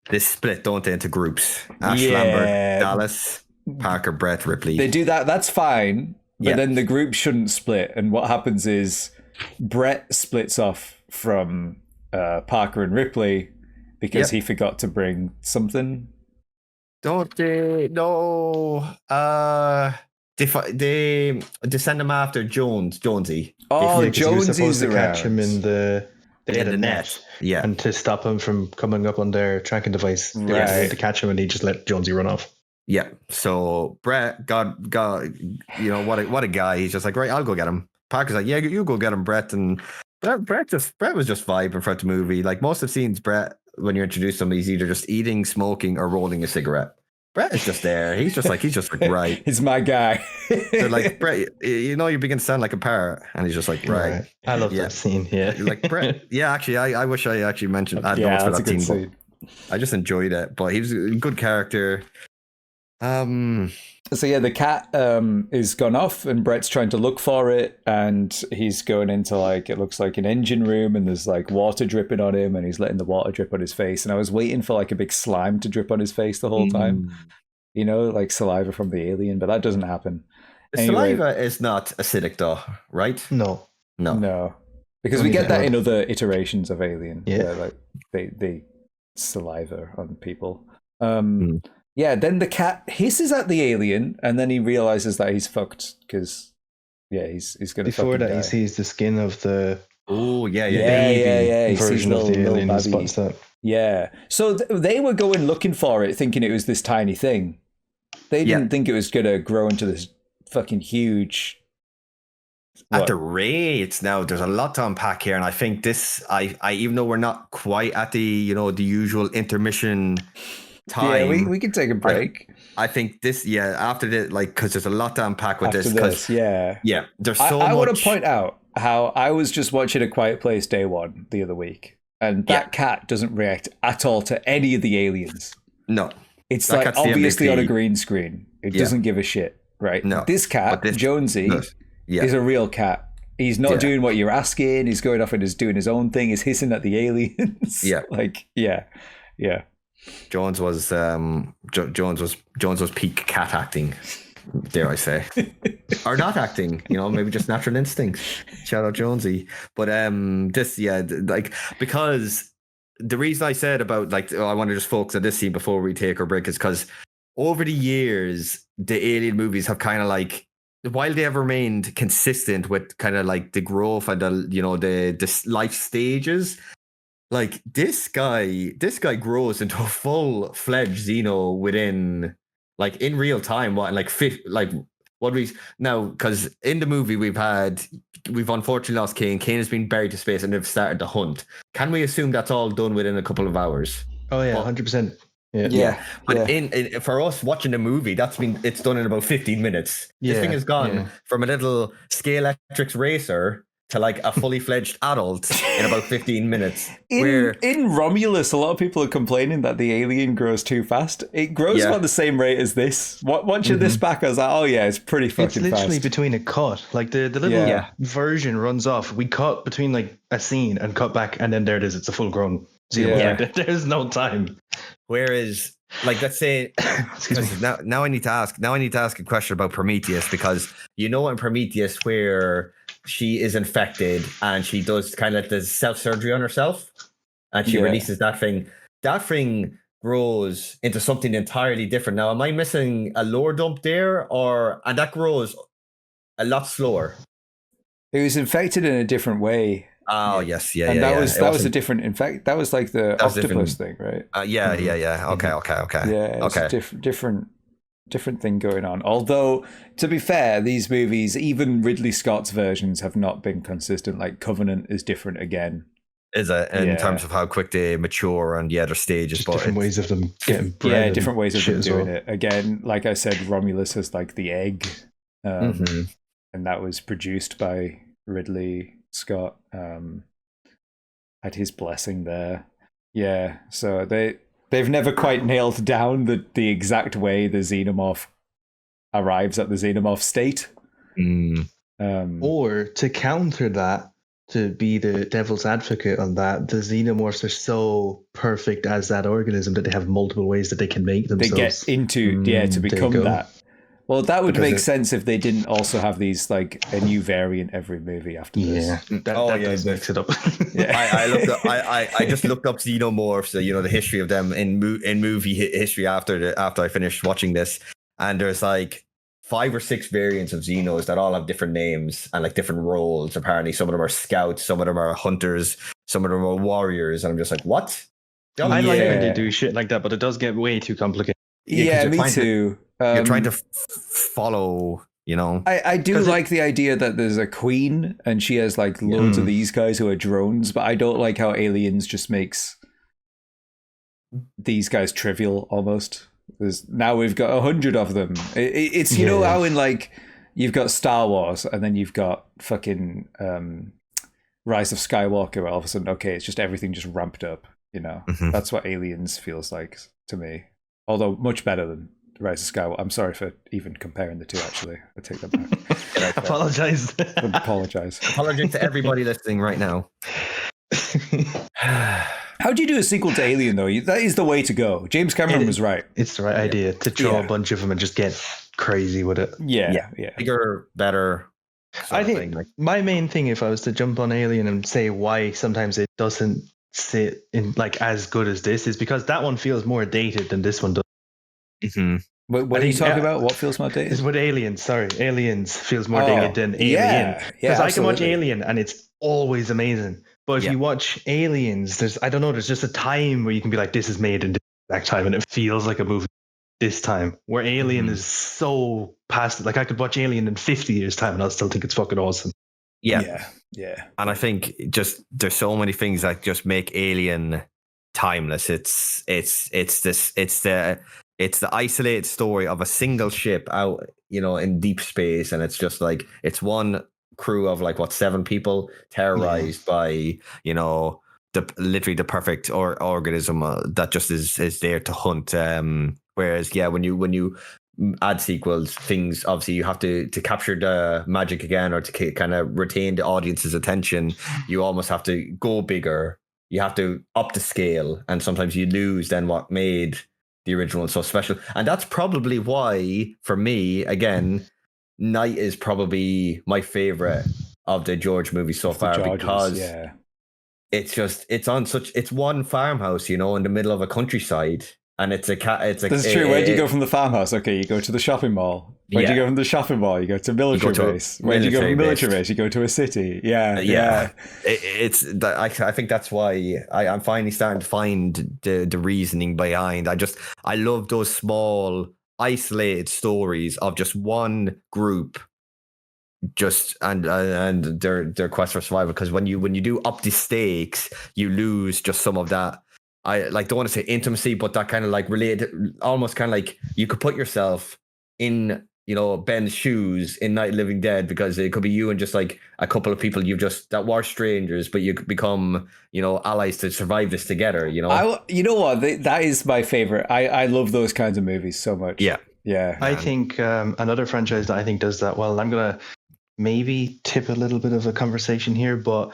[SPEAKER 1] They split, don't they, into groups? Ash, Lambert, Dallas, Parker, Brett, Ripley.
[SPEAKER 2] They do that. That's fine. But then the group shouldn't split. And what happens is Brett splits off from Parker and Ripley, because he forgot to bring something.
[SPEAKER 1] Don't they? No. They send him after Jonesy.
[SPEAKER 2] Oh,
[SPEAKER 3] Jonesy's
[SPEAKER 2] Jonesy's
[SPEAKER 3] supposed to
[SPEAKER 2] around.
[SPEAKER 3] catch him in the net.
[SPEAKER 1] Yeah.
[SPEAKER 3] And to stop him from coming up on their tracking device, they had to catch him, and he just let Jonesy run off.
[SPEAKER 1] Yeah. So Brett got you know, what a guy. He's just like, right, I'll go get him. Parker's like, yeah, you go get him, Brett. And Brett was just vibing throughout the movie. Like most of the scenes, Brett, when you're introduced to him, he's either just eating, smoking, or rolling a cigarette. Brett is just there. He's just like right.
[SPEAKER 2] He's my guy.
[SPEAKER 1] They're like, Brett, you know, you begin to sound like a parrot, and he's just like, right.
[SPEAKER 3] I love that scene. Yeah,
[SPEAKER 1] like Brett. Yeah, actually, I wish I actually mentioned. I
[SPEAKER 2] that's
[SPEAKER 1] for
[SPEAKER 2] a
[SPEAKER 1] that
[SPEAKER 2] good
[SPEAKER 1] scene. I just enjoyed it, but he was a good character.
[SPEAKER 2] So yeah, the cat is gone off, and Brett's trying to look for it, and he's going into like, it looks like an engine room, and there's like water dripping on him, and he's letting the water drip on his face. And I was waiting for like a big slime to drip on his face the whole time, you know, like saliva from the alien, but that doesn't happen.
[SPEAKER 1] Saliva is not acidic though, right?
[SPEAKER 2] No, because we get that in other iterations of Alien.
[SPEAKER 3] Yeah,
[SPEAKER 2] like they saliva on people. Yeah, then the cat hisses at the alien, and then he realizes that he's fucked because, he's going to.
[SPEAKER 3] Before that,
[SPEAKER 2] die.
[SPEAKER 3] He sees the skin of the
[SPEAKER 2] baby
[SPEAKER 3] version of the alien. He spots that.
[SPEAKER 2] Yeah, so they were going looking for it, thinking it was this tiny thing. They didn't think it was going to grow into this fucking huge.
[SPEAKER 1] At the rates now, there's a lot to unpack here, and I think this, I even though we're not quite at the the usual intermission time.
[SPEAKER 2] Yeah, we can take a break.
[SPEAKER 1] I think this, after this, like, because there's a lot to unpack with
[SPEAKER 2] after
[SPEAKER 1] this.
[SPEAKER 2] Yeah,
[SPEAKER 1] there's so much.
[SPEAKER 2] I want to point out how I was just watching A Quiet Place day one the other week, and that cat doesn't react at all to any of the aliens.
[SPEAKER 1] No.
[SPEAKER 2] It's like obviously on a green screen. It doesn't give a shit, right?
[SPEAKER 1] No.
[SPEAKER 2] This cat, Jonesy, is a real cat. He's not doing what you're asking. He's going off and is doing his own thing. He's hissing at the aliens.
[SPEAKER 1] Yeah.
[SPEAKER 2] Yeah.
[SPEAKER 1] Jones was peak cat acting, dare I say, or not acting, maybe just natural instincts. Shout out Jonesy. But because the reason I said about I want to just focus on this scene before we take our break is because over the years the alien movies have kind of while they have remained consistent with kind of the growth and the life stages. Like this guy grows into a full-fledged Xeno within in real time. Because in the movie we've unfortunately lost Kane. Kane has been buried to space and they've started the hunt. Can we assume that's all done within a couple of hours?
[SPEAKER 3] Oh yeah, 100%.
[SPEAKER 1] Yeah. But in for us watching the movie, it's done in about 15 minutes. This thing has gone from a little Scalextrics racer to a fully fledged adult in about 15 minutes.
[SPEAKER 2] In Romulus, a lot of people are complaining that the alien grows too fast. It grows about the same rate as this. Watching this back, I was like, oh yeah, it's pretty fucking fast.
[SPEAKER 3] It's literally between a cut. The little version runs off. We cut between a scene and cut back, and then there it is. It's a full grown Xeno. There's no time.
[SPEAKER 1] Whereas, let's say, now I need to ask a question about Prometheus, because in Prometheus where she is infected and she does kind of the self-surgery on herself and she releases that thing. That thing grows into something entirely different. Now, am I missing a lore dump there? And that grows a lot slower.
[SPEAKER 2] It was infected in a different way.
[SPEAKER 1] Oh, yes. Yeah,
[SPEAKER 2] and that was a different, in fact, that was like the octopus thing, right?
[SPEAKER 1] Okay. Yeah,
[SPEAKER 2] it's a different thing going on. Although, to be fair, these movies, even Ridley Scott's versions, have not been consistent. Like Covenant is different again.
[SPEAKER 1] In terms of how quick they mature and their stages.
[SPEAKER 3] Just different ways of them getting bred.
[SPEAKER 2] Different ways of them doing it. Again, like I said, Romulus has the egg. And that was produced by Ridley Scott. Had his blessing there. Yeah, so they've never quite nailed down the exact way the xenomorph arrives at the xenomorph state.
[SPEAKER 3] Or to counter that, to be the devil's advocate on that, the xenomorphs are so perfect as that organism that they have multiple ways that they can make themselves.
[SPEAKER 2] They get into, to become that. Well, that would make sense if they didn't also have these a new variant every movie after this.
[SPEAKER 3] Yeah, that does mix it up.
[SPEAKER 1] I just looked up xenomorphs, the history of them in movie history after I finished watching this, and there's 5 or 6 variants of Xenos that all have different names and different roles. Apparently, some of them are scouts, some of them are hunters, some of them are warriors, and I'm just like, what?
[SPEAKER 3] I like when they do shit like that, but it does get way too complicated.
[SPEAKER 2] Yeah, me too.
[SPEAKER 1] You're trying to follow,
[SPEAKER 2] I do like the idea that there's a queen and she has loads of these guys who are drones, but I don't like how Aliens just makes these guys trivial almost. Now we've got 100 of them. It's how in you've got Star Wars and then you've got fucking Rise of Skywalker, where all of a sudden, it's just everything just ramped up. That's what Aliens feels like to me. Although much better than Rise of Skywalker. I'm sorry for even comparing the two, actually. I take that back.
[SPEAKER 3] Apologize.
[SPEAKER 2] Apologize
[SPEAKER 1] to everybody listening right now.
[SPEAKER 2] How do you do a sequel to Alien, though? That is the way to go. James Cameron was right.
[SPEAKER 3] It's the right idea to draw a bunch of them and just get crazy with it.
[SPEAKER 2] Yeah.
[SPEAKER 1] Bigger, better.
[SPEAKER 3] I think my main thing, if I was to jump on Alien and say why sometimes it doesn't sit in as good as this, is because that one feels more dated than this one does.
[SPEAKER 2] What are you talking about? What feels more dated?
[SPEAKER 3] Is with Aliens. Sorry, Aliens feels more dated than Alien. Because I can watch Alien and it's always amazing. But if you watch Aliens, there's just a time where you can be like, this is made in this exact time, and it feels like a movie this time. Where Alien is so past. I could watch Alien in 50 years' time and I'll still think it's fucking awesome.
[SPEAKER 1] Yeah. And I think just there's so many things that just make Alien timeless. It's the isolated story of a single ship out, in deep space, and it's just like it's one crew of like 7 people terrorized by literally the perfect organism that just is there to hunt. Whereas when you add sequels, things obviously you have to capture the magic again, or to kind of retain the audience's attention. You almost have to go bigger. You have to up the scale, and sometimes you lose then what made the original so special. And that's probably why, for me, again, Night is probably my favorite of the George movies so far, because it's one farmhouse, in the middle of a countryside, and it's a cat.
[SPEAKER 2] That's true. Where do you go from the farmhouse? Okay, you go to the shopping mall. Where do you go from the shopping mall? You go to military base. Where do you go from military base? You go to a city. Yeah.
[SPEAKER 1] I think that's why I'm finally starting to find the reasoning behind. I love those small, isolated stories of just one group, and their quest for survival. Because when you do up the stakes, you lose just some of that. I don't want to say intimacy, but that kind of like related, almost kind of like you could put yourself in, Ben's shoes in Night of the Living Dead, because it could be you and just like a couple of people that were strangers, but you could become, allies to survive this together. You
[SPEAKER 2] know what? That is my favorite. I love those kinds of movies so much. Yeah.
[SPEAKER 3] I think another franchise that I think does that well. I'm gonna maybe tip a little bit of a conversation here, but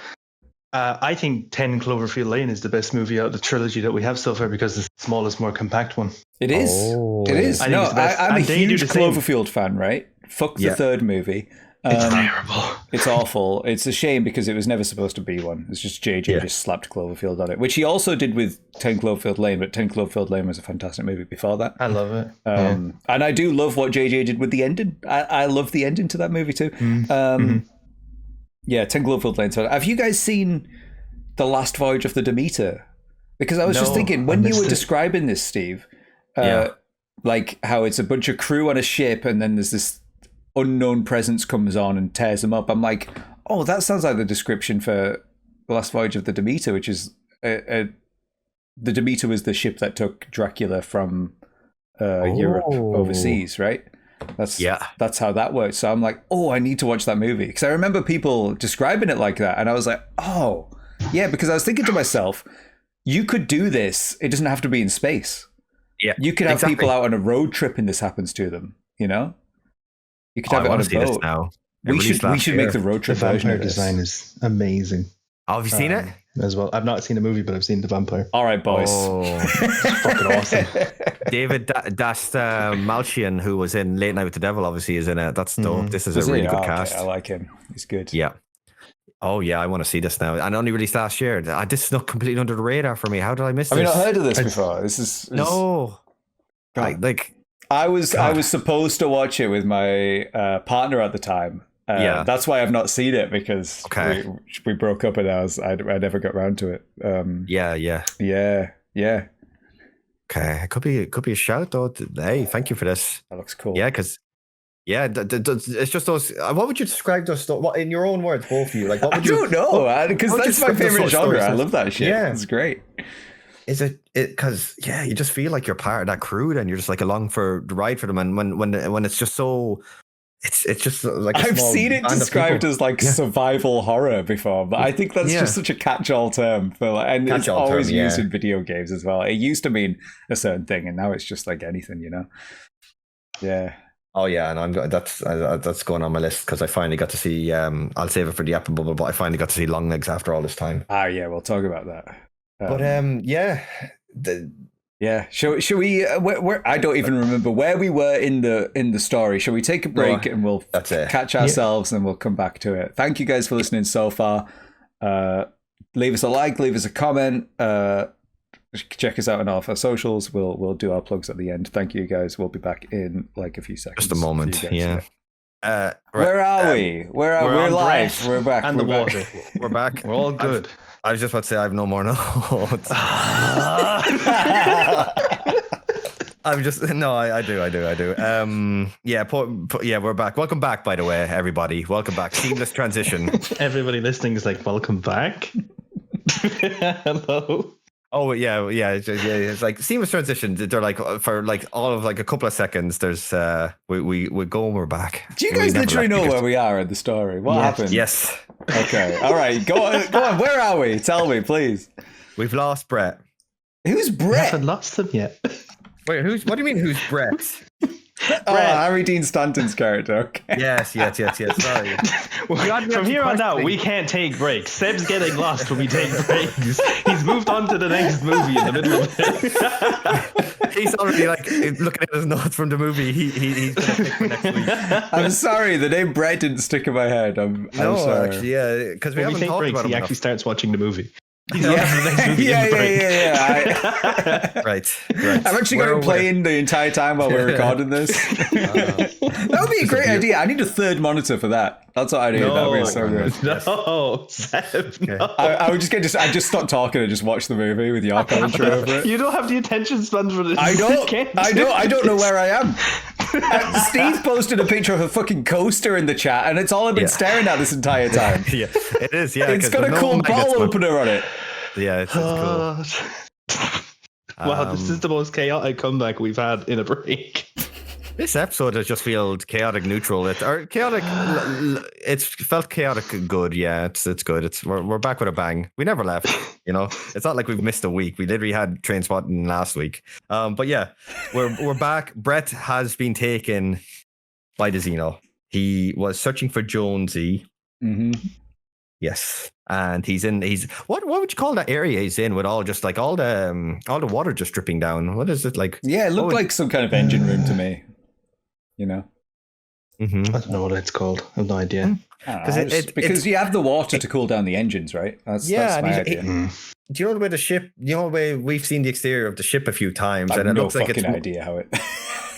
[SPEAKER 3] I think 10 Cloverfield Lane is the best movie out of the trilogy that we have so far, because it's the smallest, more compact one.
[SPEAKER 2] It is. It is. I'm a huge Cloverfield fan, right? Fuck the third movie.
[SPEAKER 3] It's terrible.
[SPEAKER 2] It's awful. It's a shame, because it was never supposed to be one. It's just JJ just slapped Cloverfield on it, which he also did with 10 Cloverfield Lane, but 10 Cloverfield Lane was a fantastic movie before that.
[SPEAKER 3] I love it.
[SPEAKER 2] And I do love what JJ did with the ending. I love the ending to that movie too. Yeah, 10 Cloverfield Lane. So have you guys seen The Last Voyage of the Demeter? Because I was just thinking, when you were describing this, Steve, like how it's a bunch of crew on a ship, and then there's this unknown presence comes on and tears them up. I'm like, oh, that sounds like the description for The Last Voyage of the Demeter, which is the Demeter was the ship that took Dracula from Europe overseas, right? That's how that works. So I'm like, oh, I need to watch that movie, because I remember people describing it like that, and I was like, oh, yeah, because I was thinking to myself, you could do this. It doesn't have to be in space.
[SPEAKER 1] Yeah,
[SPEAKER 2] you could have people out on a road trip, and this happens to them. You could have it on a boat.
[SPEAKER 1] Now.
[SPEAKER 2] We should make the road trip version of this.
[SPEAKER 3] The vampire design is amazing.
[SPEAKER 1] Oh, have you seen it?
[SPEAKER 3] As well. I've not seen the movie, but I've seen The Vampire.
[SPEAKER 2] All right, boys.
[SPEAKER 3] It's fucking awesome.
[SPEAKER 1] David Malchian, who was in Late Night with the Devil, obviously is in it. That's dope. This is a really good cast.
[SPEAKER 2] Okay. I like him. He's good.
[SPEAKER 1] Yeah. Oh, yeah, I want to see this now. And only released last year. This snuck completely under the radar for me. How did I miss this?
[SPEAKER 2] Have you not heard of this before? This is...
[SPEAKER 1] No.
[SPEAKER 2] I was supposed to watch it with my partner at the time. That's why I've not seen it, because we broke up, and I never got around to it. Yeah.
[SPEAKER 1] Okay, it could be a shout though. Hey, thank you for this.
[SPEAKER 2] That looks cool.
[SPEAKER 1] Yeah, because it's just those. What would you describe those stories? What, in your own words, both of you? Like, what would
[SPEAKER 2] I don't know, because that's my favorite genre. I love that shit.
[SPEAKER 1] Yeah,
[SPEAKER 2] it's great.
[SPEAKER 1] Is it because you just feel like you're part of that crew, and you're just like along for the ride for them, and when it's just so. It's just like
[SPEAKER 2] I've seen it described as like survival horror before, but I think that's just such a catch-all term for, and it's always used in video games as well. It used to mean a certain thing, and now it's just like anything, Yeah.
[SPEAKER 1] Oh yeah, and that's going on my list, because I finally got to see. I'll save it for the Apple Bubble, but I finally got to see Longlegs after all this time.
[SPEAKER 2] Yeah, we'll talk about that.
[SPEAKER 1] Yeah.
[SPEAKER 2] Shall we? I don't even remember where we were in the story. Shall we take a break and we'll catch ourselves and we'll come back to it? Thank you guys for listening so far. Leave us a like, leave us a comment. Check us out on all of our socials. We'll do our plugs at the end. Thank you guys. We'll be back in like a few seconds.
[SPEAKER 1] Just a moment. Yeah.
[SPEAKER 2] Where are we? We're live. We're back.
[SPEAKER 3] And the water.
[SPEAKER 1] We're back.
[SPEAKER 3] We're all good.
[SPEAKER 1] I was just about to say I have no more notes. I do. We're back. Welcome back, by the way, everybody. Welcome back. Seamless transition.
[SPEAKER 3] Everybody listening is like, welcome back. Hello.
[SPEAKER 1] Oh yeah. It's like seamless transition. They're like for like all of like a couple of seconds. There's we go and we're back.
[SPEAKER 2] Do you guys literally know where we are in the story? What happened?
[SPEAKER 1] Yes.
[SPEAKER 2] Okay. All right. Go on. Where are we? Tell me, please.
[SPEAKER 1] We've lost Brett.
[SPEAKER 2] Who's
[SPEAKER 3] We
[SPEAKER 2] Brett?
[SPEAKER 3] haven't lost them yet.
[SPEAKER 1] Wait, what do you mean? Who's Brett?
[SPEAKER 2] Harry Dean Stanton's character. Okay.
[SPEAKER 1] Yes. Sorry.
[SPEAKER 3] From here on out, we can't take breaks. Seb's getting lost when we take breaks. He's moved on to the next movie in the middle of it.
[SPEAKER 1] He's already like looking at his notes from the movie. He's gonna pick for next week.
[SPEAKER 2] I'm sorry, the name Brett didn't stick in my head. I'm sorry.
[SPEAKER 1] Actually, yeah, because we
[SPEAKER 3] When
[SPEAKER 1] haven't
[SPEAKER 3] we take
[SPEAKER 1] talked
[SPEAKER 3] breaks,
[SPEAKER 1] about him
[SPEAKER 3] he
[SPEAKER 1] enough.
[SPEAKER 3] actually starts watching the movie. He's
[SPEAKER 2] Yeah.
[SPEAKER 3] on to the next movie in the break.
[SPEAKER 1] Yeah. Right.
[SPEAKER 2] I'm actually going to play in the entire time while we're recording this. That would be a great idea. I need a third monitor for that. That's what I need. That would be so good.
[SPEAKER 3] No, Seb, no.
[SPEAKER 2] I would just stop talking and just watch the movie with your commentary over it.
[SPEAKER 3] You don't have the attention span for this.
[SPEAKER 2] I don't know where I am. Steve posted a picture of a fucking coaster in the chat, and it's all I've been staring at this entire time.
[SPEAKER 1] Yeah, it is. Yeah,
[SPEAKER 2] It's got a cool bottle opener on it.
[SPEAKER 1] Yeah, it's cool.
[SPEAKER 3] Wow, this is the most chaotic comeback we've had in a break.
[SPEAKER 1] This episode has just felt chaotic neutral. It's felt chaotic good. Yeah, it's good. We're back with a bang. We never left. You know, it's not like we've missed a week. We literally had train spotting last week. But yeah, we're back. Brett has been taken by the Xeno. He was searching for Jonesy.
[SPEAKER 2] Mm-hmm.
[SPEAKER 1] Yes, and he's what would you call that area he's in with all the water just dripping down? What is it like?
[SPEAKER 2] Yeah, it looked like some kind of engine room to me. You know,
[SPEAKER 3] I don't know what it's called. I have no idea.
[SPEAKER 2] Because you have the water to cool down the engines, right? That's my idea.
[SPEAKER 1] Do you know the way the ship? You know the way we've seen the exterior of the ship a few times,
[SPEAKER 2] I have
[SPEAKER 1] and it
[SPEAKER 2] no
[SPEAKER 1] looks like it's
[SPEAKER 2] idea how it.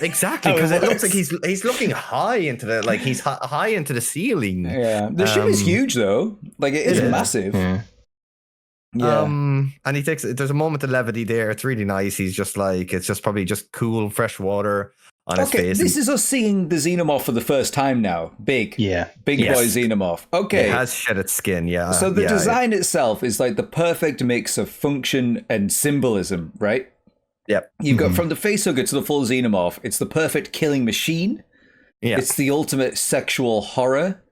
[SPEAKER 1] Exactly, because it looks like he's looking high into he's high into the ceiling.
[SPEAKER 2] Yeah, the ship is huge though. Like it is massive.
[SPEAKER 3] Yeah.
[SPEAKER 2] Yeah.
[SPEAKER 1] And there's a moment of levity there. It's really nice. He's just like, it's just probably just cool, fresh water on his face.
[SPEAKER 2] This is us seeing the Xenomorph for the first time now. Big boy Xenomorph. Okay.
[SPEAKER 1] It has shed its skin, yeah.
[SPEAKER 2] So the design itself is like the perfect mix of function and symbolism, right?
[SPEAKER 1] Yep.
[SPEAKER 2] You've got from the facehugger to the full Xenomorph, it's the perfect killing machine.
[SPEAKER 1] Yeah.
[SPEAKER 2] It's the ultimate sexual horror.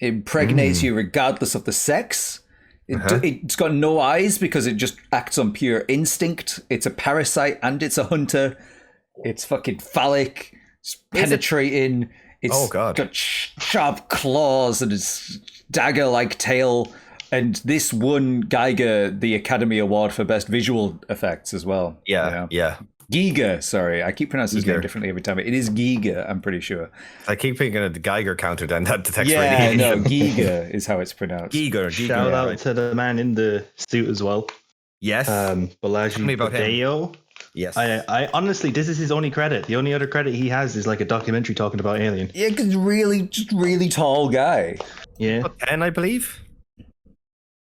[SPEAKER 2] It impregnates you regardless of the sex. It's got no eyes because it just acts on pure instinct. It's a parasite and it's a hunter. It's fucking phallic. It's penetrating. It's got sharp claws and its dagger-like tail. And this won Geiger the Academy Award for Best Visual Effects as well.
[SPEAKER 1] Yeah.
[SPEAKER 2] Giger, sorry. I keep pronouncing his name differently every time. It is Giger, I'm pretty sure.
[SPEAKER 1] I keep thinking of the Geiger counter then. That detects
[SPEAKER 2] radiation. No, Giger is how it's pronounced.
[SPEAKER 1] Giger.
[SPEAKER 3] Shout out to the man in the suit as well.
[SPEAKER 1] Yes.
[SPEAKER 3] Balaji Badeo.
[SPEAKER 1] Yes.
[SPEAKER 3] I honestly, this is his only credit. The only other credit he has is like a documentary talking about Alien.
[SPEAKER 2] Yeah, because really tall guy.
[SPEAKER 3] Yeah.
[SPEAKER 1] 10, I believe.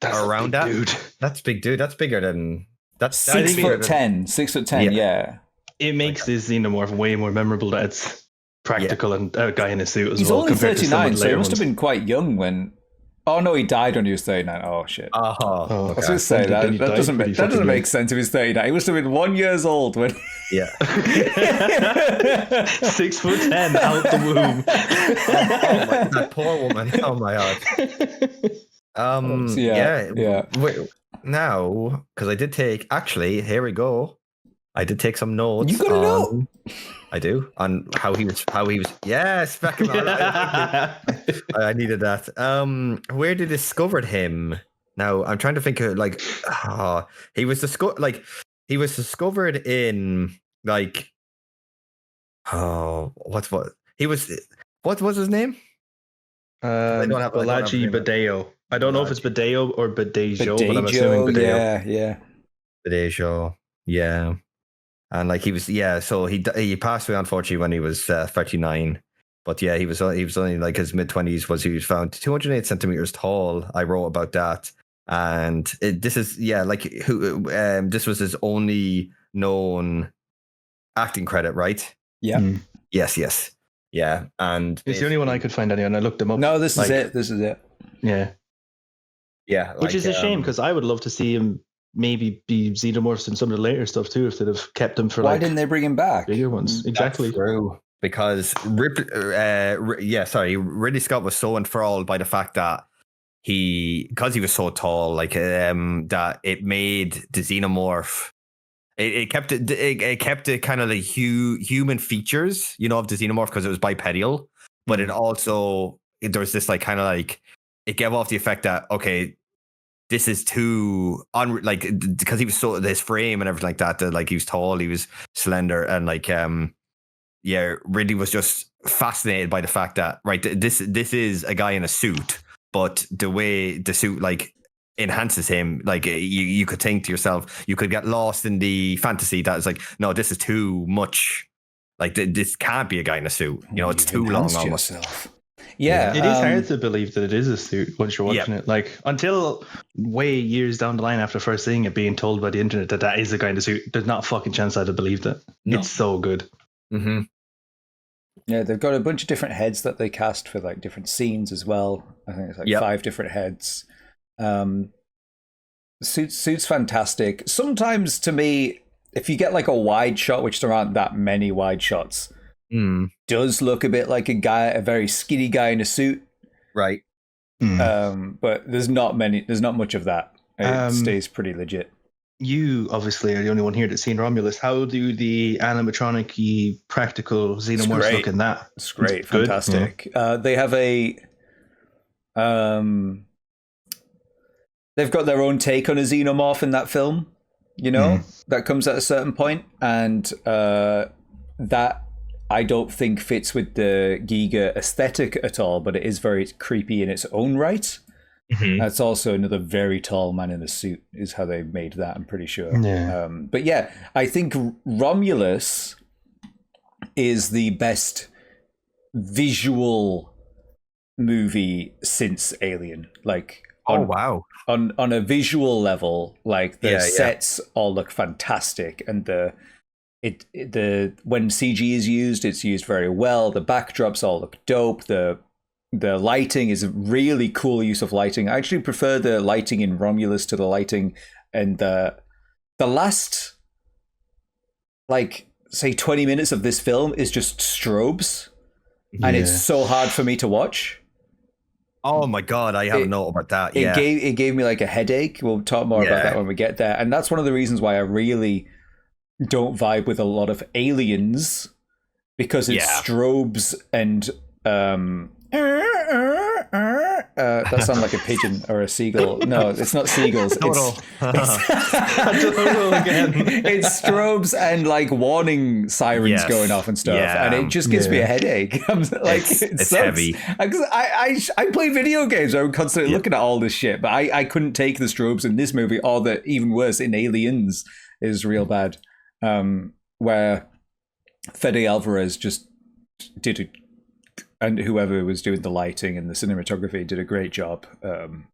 [SPEAKER 3] That's
[SPEAKER 1] around that.
[SPEAKER 3] Dude.
[SPEAKER 1] That's big, dude. That's bigger than... That's
[SPEAKER 2] 6'10". 6'10", yeah.
[SPEAKER 3] It makes this Xenomorph way more memorable that it's practical and a guy in a suit as
[SPEAKER 2] He's
[SPEAKER 3] well.
[SPEAKER 2] He's only 39, so he must have
[SPEAKER 3] been
[SPEAKER 2] been quite young when... Oh no, he died when he was 39. Oh shit.
[SPEAKER 1] Okay.
[SPEAKER 2] I was going to say, that doesn't make sense if he's 39. He must have been 1 year old when...
[SPEAKER 1] Yeah.
[SPEAKER 3] 6'10" out the womb.
[SPEAKER 1] That poor woman. Oh my god. Yeah. Now, because I did take... Actually, here we go. I did take some notes.
[SPEAKER 2] You got a note?
[SPEAKER 1] I do, on how he was. Yes, back I needed that. Where they discovered him? Now I'm trying to think of he was discovered in what was his name?
[SPEAKER 3] Balaji Badeo. I don't know if it's Badeo or Badejo, but I'm assuming Badeo.
[SPEAKER 2] Yeah.
[SPEAKER 1] Badejo. Yeah. And he was, so he passed away unfortunately when he was 39. But yeah, he was only his mid-20s. He was found 208 centimeters tall. I wrote about that, and this is this was his only known acting credit, right?
[SPEAKER 2] Yeah.
[SPEAKER 1] Yes. Yeah, and
[SPEAKER 3] it's the only one I could find anyone. I looked him up.
[SPEAKER 2] No, this is it.
[SPEAKER 3] Yeah.
[SPEAKER 1] Yeah,
[SPEAKER 3] which is a shame because I would love to see him maybe be xenomorphs in some of the later stuff too, if they'd have kept them for
[SPEAKER 2] Why didn't they bring him back?
[SPEAKER 3] Bigger ones. Exactly.
[SPEAKER 1] That's true. Because Ridley Scott was so enthralled by the fact that because he was so tall, like that it made the xenomorph. It kept it kind of like human features, of the xenomorph because it was bipedal, but it also there was this like kind of like it gave off the effect that okay, this is too because he was so his frame and everything like that like he was tall, he was slender, and like Ridley was just fascinated by the fact that this is a guy in a suit, but the way the suit like enhances him, like you could think to yourself, you could get lost in the fantasy that it's like, no, this is too much. Like this can't be a guy in a suit. It's too long almost.
[SPEAKER 2] Yeah,
[SPEAKER 3] it is hard to believe that it is a suit once you're watching it. Like until way years down the line after first seeing it, being told by the internet that is a guy in a suit, there's not a fucking chance I'd have believed it. No. It's so good.
[SPEAKER 1] Mm-hmm.
[SPEAKER 2] Yeah, they've got a bunch of different heads that they cast for like different scenes as well. I think it's like 5 different heads. Suit's fantastic. Sometimes to me, if you get like a wide shot, which there aren't that many wide shots, does look a bit like a very skinny guy in a suit.
[SPEAKER 1] Right.
[SPEAKER 2] But there's not much of that. It stays pretty legit.
[SPEAKER 3] You obviously are the only one here that's seen Romulus. How do the animatronic-y practical xenomorphs look in that?
[SPEAKER 2] It's great. It's fantastic. They have they've got their own take on a xenomorph in that film, that comes at a certain point, and that I don't think fits with the Giga aesthetic at all, but it is very creepy in its own right. Mm-hmm. That's also another very tall man in a suit is how they made that, I'm pretty sure. Yeah. But yeah, I think Romulus is the best visual movie since Alien. Like,
[SPEAKER 1] wow.
[SPEAKER 2] On a visual level, like the sets all look fantastic, and when CG is used, it's used very well. The backdrops all look dope. The lighting is a really cool use of lighting. I actually prefer the lighting in Romulus to the lighting and the last, like, say 20 minutes of this film is just strobes, and it's so hard for me to watch.
[SPEAKER 1] Oh my god, I haven't known about that.
[SPEAKER 2] It gave me like a headache. We'll talk more about that when we get there. And that's one of the reasons why I really don't vibe with a lot of Aliens, because it's strobes and that sounds like a pigeon or a seagull. No, it's not seagulls. It's strobes and like warning sirens going off and stuff, and it just gives me a headache. I'm like, it's heavy. I play video games. I'm constantly looking at all this shit, but I couldn't take the strobes in this movie, or the even worse in Aliens is real bad, where Fede Alvarez just did and whoever was doing the lighting and the cinematography did a great job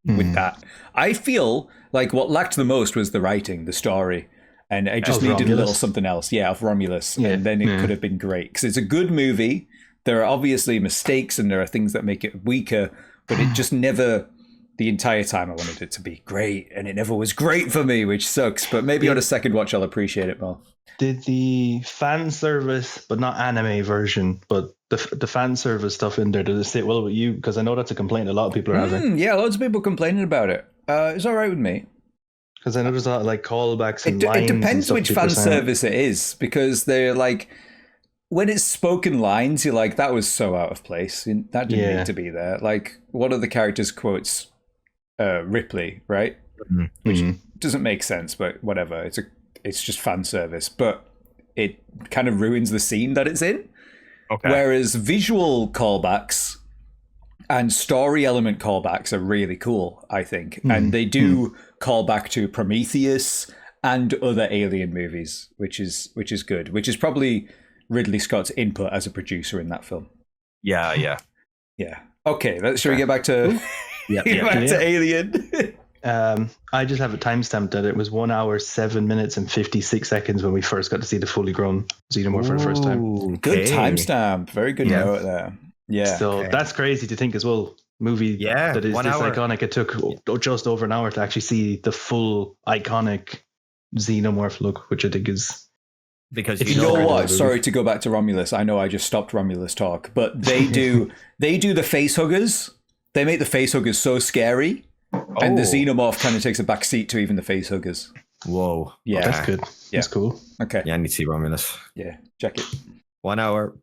[SPEAKER 2] with that. I feel like what lacked the most was the writing, the story, and I just needed a little something else. Yeah, of Romulus, and then it could have been great, because it's a good movie. There are obviously mistakes and there are things that make it weaker, but it just never, the entire time I wanted it to be great, and it never was great for me, which sucks. But maybe on a second watch I'll appreciate it more.
[SPEAKER 3] Did the fan service, but not anime version, but the fan service stuff in there, did it sit well with you? Because I know that's a complaint a lot of people are having.
[SPEAKER 2] Yeah, loads of people complaining about it. It's all right with me.
[SPEAKER 3] Because I know there's a lot of like callbacks and lines.
[SPEAKER 2] It depends which fan service it is, because they're like, when it's spoken lines, you're like, that was so out of place. That didn't need to be there. Like, one of the characters quotes Ripley, right? Mm-hmm. Which doesn't make sense, but whatever. It's just fan service, but it kind of ruins the scene that it's in. Okay. Whereas visual callbacks and story element callbacks are really cool, I think. And they do call back to Prometheus and other Alien movies, which is good, which is probably Ridley Scott's input as a producer in that film.
[SPEAKER 1] Yeah.
[SPEAKER 2] Okay, shall we get back to to Alien?
[SPEAKER 3] I just have a timestamp that it was 1 hour, 7 minutes and 56 seconds when we first got to see the fully grown xenomorph for the first time.
[SPEAKER 2] Good timestamp. Very good note there. Yeah.
[SPEAKER 3] So that's crazy to think as well. movie that is
[SPEAKER 1] 1
[SPEAKER 3] this
[SPEAKER 1] hour.
[SPEAKER 3] iconic. It took just over an hour to actually see the full iconic xenomorph look, which I think is
[SPEAKER 1] Because
[SPEAKER 2] You know what? Sorry to go back to Romulus. I know I just stopped Romulus talk, but they do the face huggers. They make the face huggers so scary, and the xenomorph kind of takes a back seat to even the face huggers.
[SPEAKER 1] Whoa.
[SPEAKER 2] Yeah,
[SPEAKER 3] that's good. That's cool.
[SPEAKER 2] Okay.
[SPEAKER 1] Yeah, I need to see Romulus.
[SPEAKER 2] Yeah, check it.
[SPEAKER 1] 1 hour.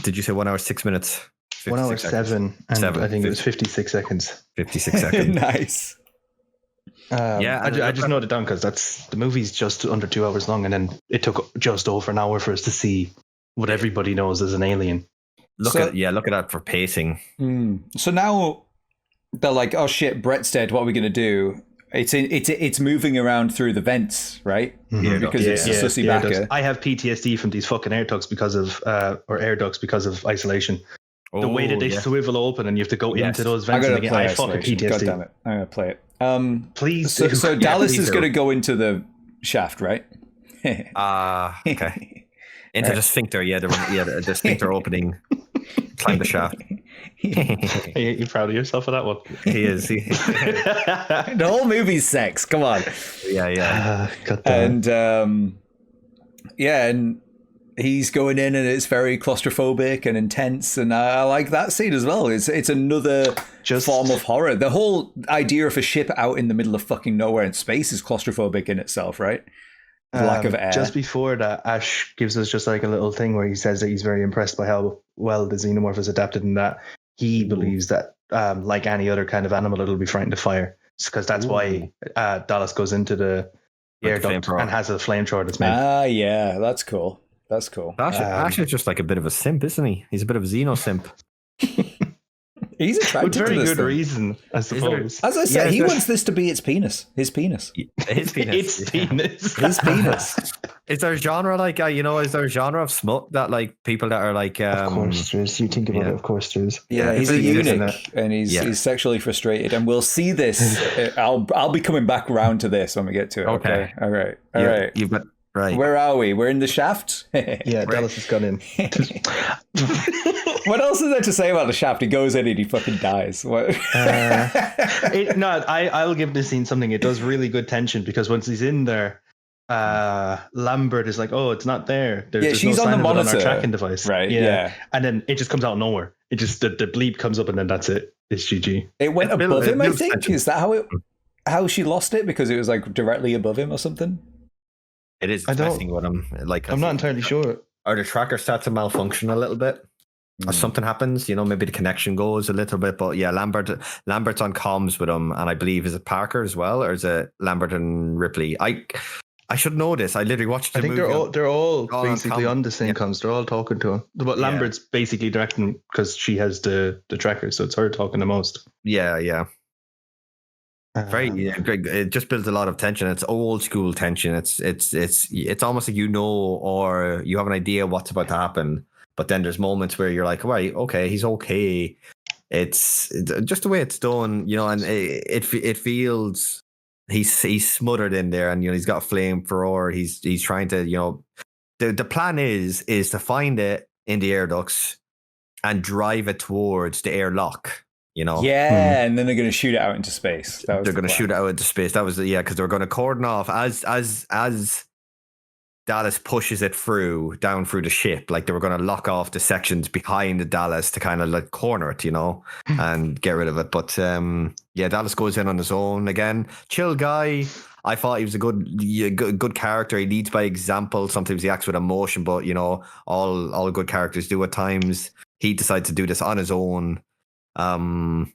[SPEAKER 1] Did you say 1 hour, 6 minutes?
[SPEAKER 3] 1 hour, 7, and
[SPEAKER 1] 7,
[SPEAKER 3] I think it was 56 seconds.
[SPEAKER 1] 56 seconds.
[SPEAKER 2] Nice.
[SPEAKER 3] I just noted down because the movie's just under 2 hours long, and then it took just over an hour for us to see what everybody knows as an alien.
[SPEAKER 1] Look at that for pacing.
[SPEAKER 2] So now they're like, oh shit, Brett's dead. What are we gonna do? It's moving around through the vents, right?
[SPEAKER 3] Mm-hmm.
[SPEAKER 2] Because it's a sussy backer.
[SPEAKER 3] I have PTSD from these fucking air ducts because of isolation. The way that they swivel open and you have to go into those vents. I fucking PTSD.
[SPEAKER 2] God damn it! I'm gonna play it.
[SPEAKER 3] Please.
[SPEAKER 2] So Dallas is gonna go into the shaft, right?
[SPEAKER 1] Okay. Into the sphincter, the sphincter opening. Climb the shaft.
[SPEAKER 3] Are you proud of yourself for that one?
[SPEAKER 1] He is.
[SPEAKER 2] The whole movie's sex. Come on.
[SPEAKER 1] Yeah.
[SPEAKER 2] And and he's going in, and it's very claustrophobic and intense, and I like that scene as well. It's another form of horror. The whole idea of a ship out in the middle of fucking nowhere in space is claustrophobic in itself, right? The lack of air.
[SPEAKER 3] Just before that, Ash gives us just like a little thing where he says that he's very impressed by how well the xenomorph is adapted, and that he believes that, like any other kind of animal, it'll be frightened of fire. Because that's why Dallas goes into the air duct and has a flamethrower that's made.
[SPEAKER 2] Yeah, that's cool. That's cool.
[SPEAKER 1] Ash is just like a bit of a simp, isn't he? He's a bit of a xeno simp.
[SPEAKER 2] He's attracted
[SPEAKER 3] with very
[SPEAKER 2] to this
[SPEAKER 3] good
[SPEAKER 2] thing.
[SPEAKER 3] Reason, I suppose.
[SPEAKER 2] As I said, he wants this to be its penis. His penis.
[SPEAKER 1] His penis.
[SPEAKER 3] Its penis.
[SPEAKER 2] His penis.
[SPEAKER 1] Is there a genre is there a genre of smut that like people that are like
[SPEAKER 3] of course there is. You think about it, of course there is.
[SPEAKER 2] Yeah, he's a eunuch and he's sexually frustrated, and we'll see this. I'll be coming back around to this when we get to it. Okay. All right.
[SPEAKER 1] You've got right.
[SPEAKER 2] Where are we? We're in the shaft?
[SPEAKER 3] Yeah, Dallas has gone in.
[SPEAKER 2] What else is there to say about the shaft? He goes in and he fucking dies. What?
[SPEAKER 3] I'll give this scene something. It does really good tension because once he's in there, Lambert is like, "Oh, it's not there." There's
[SPEAKER 2] she's
[SPEAKER 3] no
[SPEAKER 2] on
[SPEAKER 3] sign
[SPEAKER 2] the
[SPEAKER 3] of it
[SPEAKER 2] monitor
[SPEAKER 3] on our tracking device,
[SPEAKER 2] right? Yeah,
[SPEAKER 3] and then it just comes out of nowhere. It just the bleep comes up, and then that's it. It's GG.
[SPEAKER 2] It went above him, I think. Is that how she lost it? Because it was like directly above him or something.
[SPEAKER 1] It is messing with him. Like
[SPEAKER 3] I'm not entirely sure.
[SPEAKER 1] Or the tracker starts to malfunction a little bit. Or something happens, maybe the connection goes a little bit, but yeah, Lambert's on comms with him, and I believe is it Parker as well, or is it Lambert and Ripley? I should know this. I literally watched the movie.
[SPEAKER 3] They're all basically on the same comms. They're all talking to him, but Lambert's basically directing because she has the tracker, so it's her talking the most.
[SPEAKER 1] Yeah. It just builds a lot of tension. It's old school tension. It's almost like or you have an idea what's about to happen. But then there's moments where you're like, right, okay, he's okay. It's just the way it's done, and it feels he's smothered in there, and he's got a flamethrower. He's trying to, the plan is to find it in the air ducts and drive it towards the airlock.
[SPEAKER 2] Yeah, and then they're going to shoot it out into space.
[SPEAKER 1] They're going to shoot it out into space. That was because they were going to cordon off as Dallas pushes it down through the ship. Like they were going to lock off the sections behind the Dallas to kind of like corner it, and get rid of it. But Dallas goes in on his own again. Chill guy. I thought he was a good character. He leads by example. Sometimes he acts with emotion, but all good characters do at times. He decides to do this on his own. And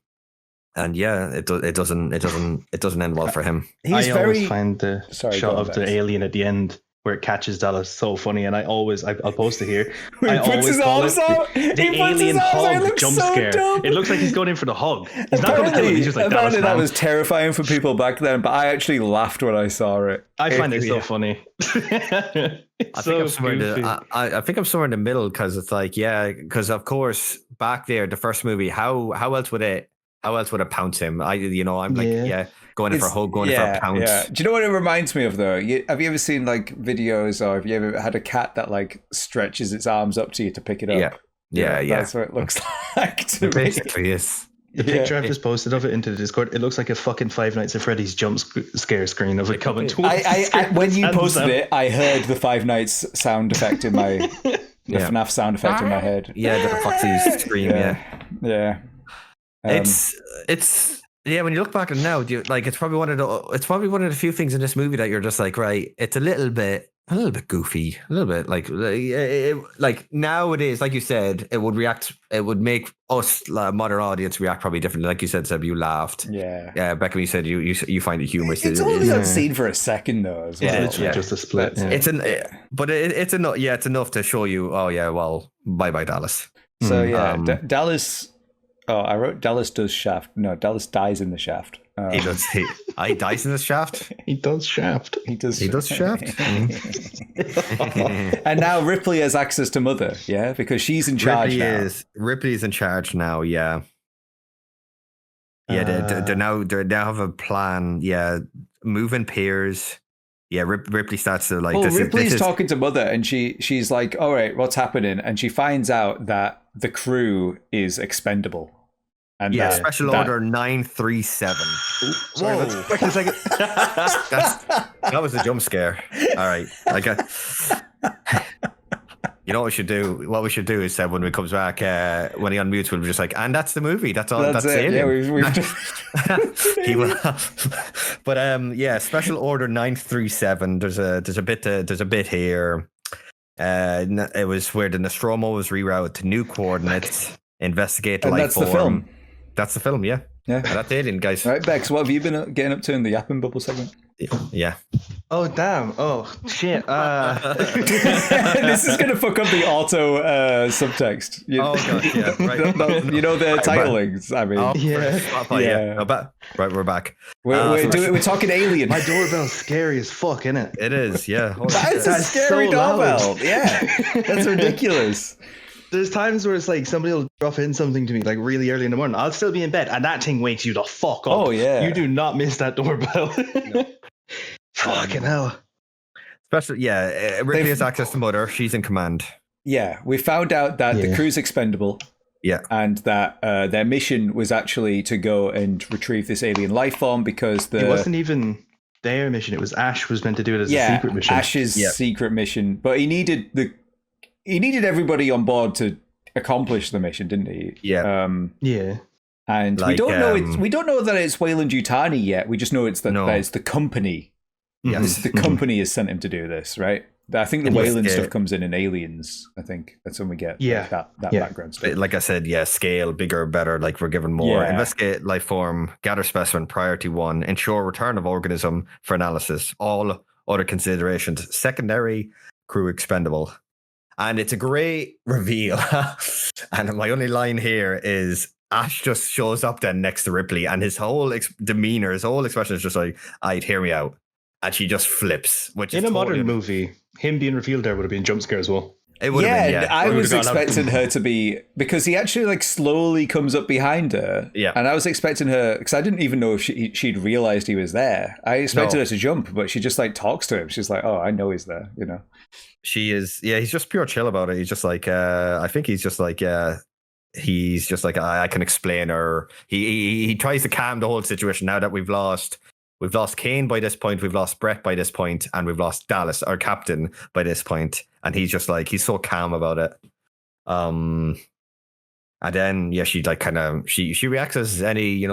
[SPEAKER 1] it doesn't end well for him.
[SPEAKER 3] I always find the shot of the alien at the end where it catches Dallas so funny, and I'll post it here.
[SPEAKER 2] He puts his arms out.
[SPEAKER 3] The alien hug jump scare. It looks like he's going in for the hug. He's not going to kill him. He's just like,
[SPEAKER 2] apparently
[SPEAKER 3] Dallas,
[SPEAKER 2] that was terrifying for people back then, but I actually laughed when I saw it.
[SPEAKER 3] I find it so funny.
[SPEAKER 1] I think I'm somewhere in the middle because it's like, because of course back there, the first movie, how else would it pounce him? I'm like, going in for a hug, going in for a pounce. Yeah.
[SPEAKER 2] Do you know what it reminds me of though? Have you ever seen like videos, or have you ever had a cat that like stretches its arms up to you to pick it up?
[SPEAKER 1] Yeah.
[SPEAKER 2] That's what it looks like to me.
[SPEAKER 1] Basically, yes.
[SPEAKER 3] The picture I've just posted of it into the Discord, it looks like a fucking Five Nights at Freddy's jump scare screen of it coming towards
[SPEAKER 2] when you posted it, I heard the Five Nights sound effect in my FNAF sound effect in my head.
[SPEAKER 1] Yeah, the Foxy's scream.
[SPEAKER 2] Yeah.
[SPEAKER 1] It's when you look back at it now, it's probably one of the few things in this movie that you're just like, right, it's a little bit goofy, a little bit like nowadays, like you said, it would make us modern audience react probably differently. Like you said, Seb, you laughed.
[SPEAKER 2] Yeah.
[SPEAKER 1] Beckham, you said you find it humorous.
[SPEAKER 2] It's only on scene for a second though, as well.
[SPEAKER 3] It's literally just a split.
[SPEAKER 1] It's enough. Yeah, it's enough to show you. Oh yeah, well, bye Dallas.
[SPEAKER 2] So Dallas. Oh, I wrote Dallas does shaft. No, Dallas dies in the shaft.
[SPEAKER 1] He does. He dies in the shaft.
[SPEAKER 3] He does shaft.
[SPEAKER 1] He does shaft.
[SPEAKER 2] And now Ripley has access to Mother, because she's in charge now.
[SPEAKER 1] Ripley's in charge now. Yeah. Yeah, they now have a plan. Yeah, moving peers. Yeah, Ripley starts to like.
[SPEAKER 2] Ripley's talking to Mother, and she's like, "All right, what's happening?" And she finds out that the crew is expendable. And
[SPEAKER 1] Special Order 937.
[SPEAKER 3] Sorry, let's wait a second.
[SPEAKER 1] That was a jump scare. All right, you know what we should do? What we should do is when he comes back, when he unmutes, we'll be just like, and that's the movie. That's all. That's it.
[SPEAKER 2] Yeah, we've
[SPEAKER 1] he will. But Special Order 937. There's a bit here. It was where the Nostromo was rerouted to new coordinates. Investigate
[SPEAKER 2] and
[SPEAKER 1] life
[SPEAKER 2] that's
[SPEAKER 1] form.
[SPEAKER 2] The film.
[SPEAKER 1] That's the film, yeah. That's Alien, guys.
[SPEAKER 2] All right, Bex, what have you been getting up to in the Yapping Bubble segment?
[SPEAKER 1] Yeah.
[SPEAKER 3] Oh, damn. Oh, shit.
[SPEAKER 2] This is going to fuck up the auto subtext.
[SPEAKER 1] Oh, gosh, yeah. Right.
[SPEAKER 2] The titlings. I mean,
[SPEAKER 1] Right, we're back.
[SPEAKER 2] We're talking Alien.
[SPEAKER 3] My doorbell's scary as fuck, isn't it?
[SPEAKER 1] It is, yeah.
[SPEAKER 2] That's a scary doorbell. Yeah. That's ridiculous.
[SPEAKER 3] There's times where it's like somebody will drop in something to me like really early in the morning. I'll still be in bed and that thing wakes you the fuck up.
[SPEAKER 2] Oh, yeah.
[SPEAKER 3] You do not miss that doorbell. No. Fucking hell.
[SPEAKER 1] Especially, Ripley has access to Mother. She's in command.
[SPEAKER 2] Yeah, we found out that the crew's expendable.
[SPEAKER 1] Yeah.
[SPEAKER 2] And that their mission was actually to go and retrieve this alien life form because
[SPEAKER 3] it wasn't even their mission. It was Ash was meant to do it as a secret mission.
[SPEAKER 2] Ash's secret mission. But he needed everybody on board to accomplish the mission, didn't he?
[SPEAKER 3] Yeah.
[SPEAKER 2] And we don't know that it's Weyland-Yutani yet. We just know that it's the company. Yeah. The company has sent him to do this, right? I think the Weyland stuff comes in Aliens. I think that's when we get that background stuff.
[SPEAKER 1] Like I said, scale, bigger, better, like we're given more. Investigate life form, gather specimen, priority 1, ensure return of organism for analysis. All other considerations, secondary, crew expendable. And it's a great reveal. And my only line here is Ash just shows up then next to Ripley and his whole demeanor, his whole expression is just like, I'd hear me out. And she just flips. Which
[SPEAKER 3] in a modern movie, him being revealed there would have been a jump scare as well.
[SPEAKER 1] It would have been,
[SPEAKER 2] I was expecting her to be, because he actually like slowly comes up behind her.
[SPEAKER 1] Yeah.
[SPEAKER 2] And I was expecting her, because I didn't even know if she'd realized he was there. I expected her to jump, but she just like talks to him. She's like, oh, I know he's there, you know.
[SPEAKER 1] She is, he's just pure chill about it. He's just like, I think he's just like, he's just like, I can explain, or he tries to calm the whole situation now that we've lost Kane by this point, we've lost Brett by this point, and we've lost Dallas, our captain, by this point. And he's just like, he's so calm about it. And then, she like kind of, she reacts as any,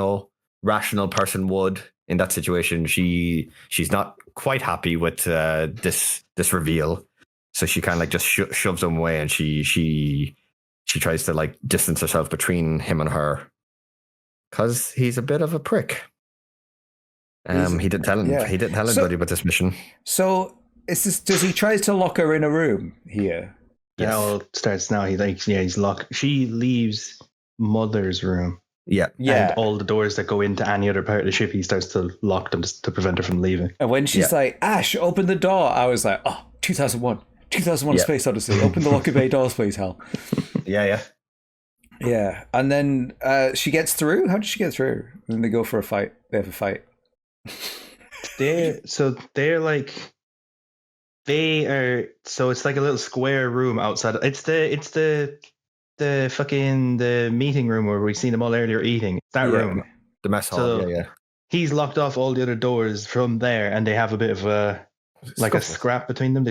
[SPEAKER 1] rational person would in that situation. She's not quite happy with this reveal. So she kind of like just shoves him away, and she tries to like distance herself between him and her, because he's a bit of a prick. He didn't tell him. He didn't tell anybody about this mission.
[SPEAKER 2] So does he try to lock her in a room here?
[SPEAKER 3] Yes. Yeah, well, it starts now. He's locked. She leaves Mother's room.
[SPEAKER 1] Yeah.
[SPEAKER 3] And all the doors that go into any other part of the ship, he starts to lock them to prevent her from leaving.
[SPEAKER 2] And when she's like, Ash, open the door, I was like, oh, 2001 Space Odyssey. Open the locker bay doors, please, Hal.
[SPEAKER 3] Yeah.
[SPEAKER 2] And then she gets through. How did she get through? And then they go for a fight. They have a fight.
[SPEAKER 3] It's like a little square room outside. It's the the meeting room where we seen them all earlier eating. That room.
[SPEAKER 1] The mess hall.
[SPEAKER 3] So
[SPEAKER 1] yeah.
[SPEAKER 3] he's locked off all the other doors from there, and they have a bit of a scrap between them.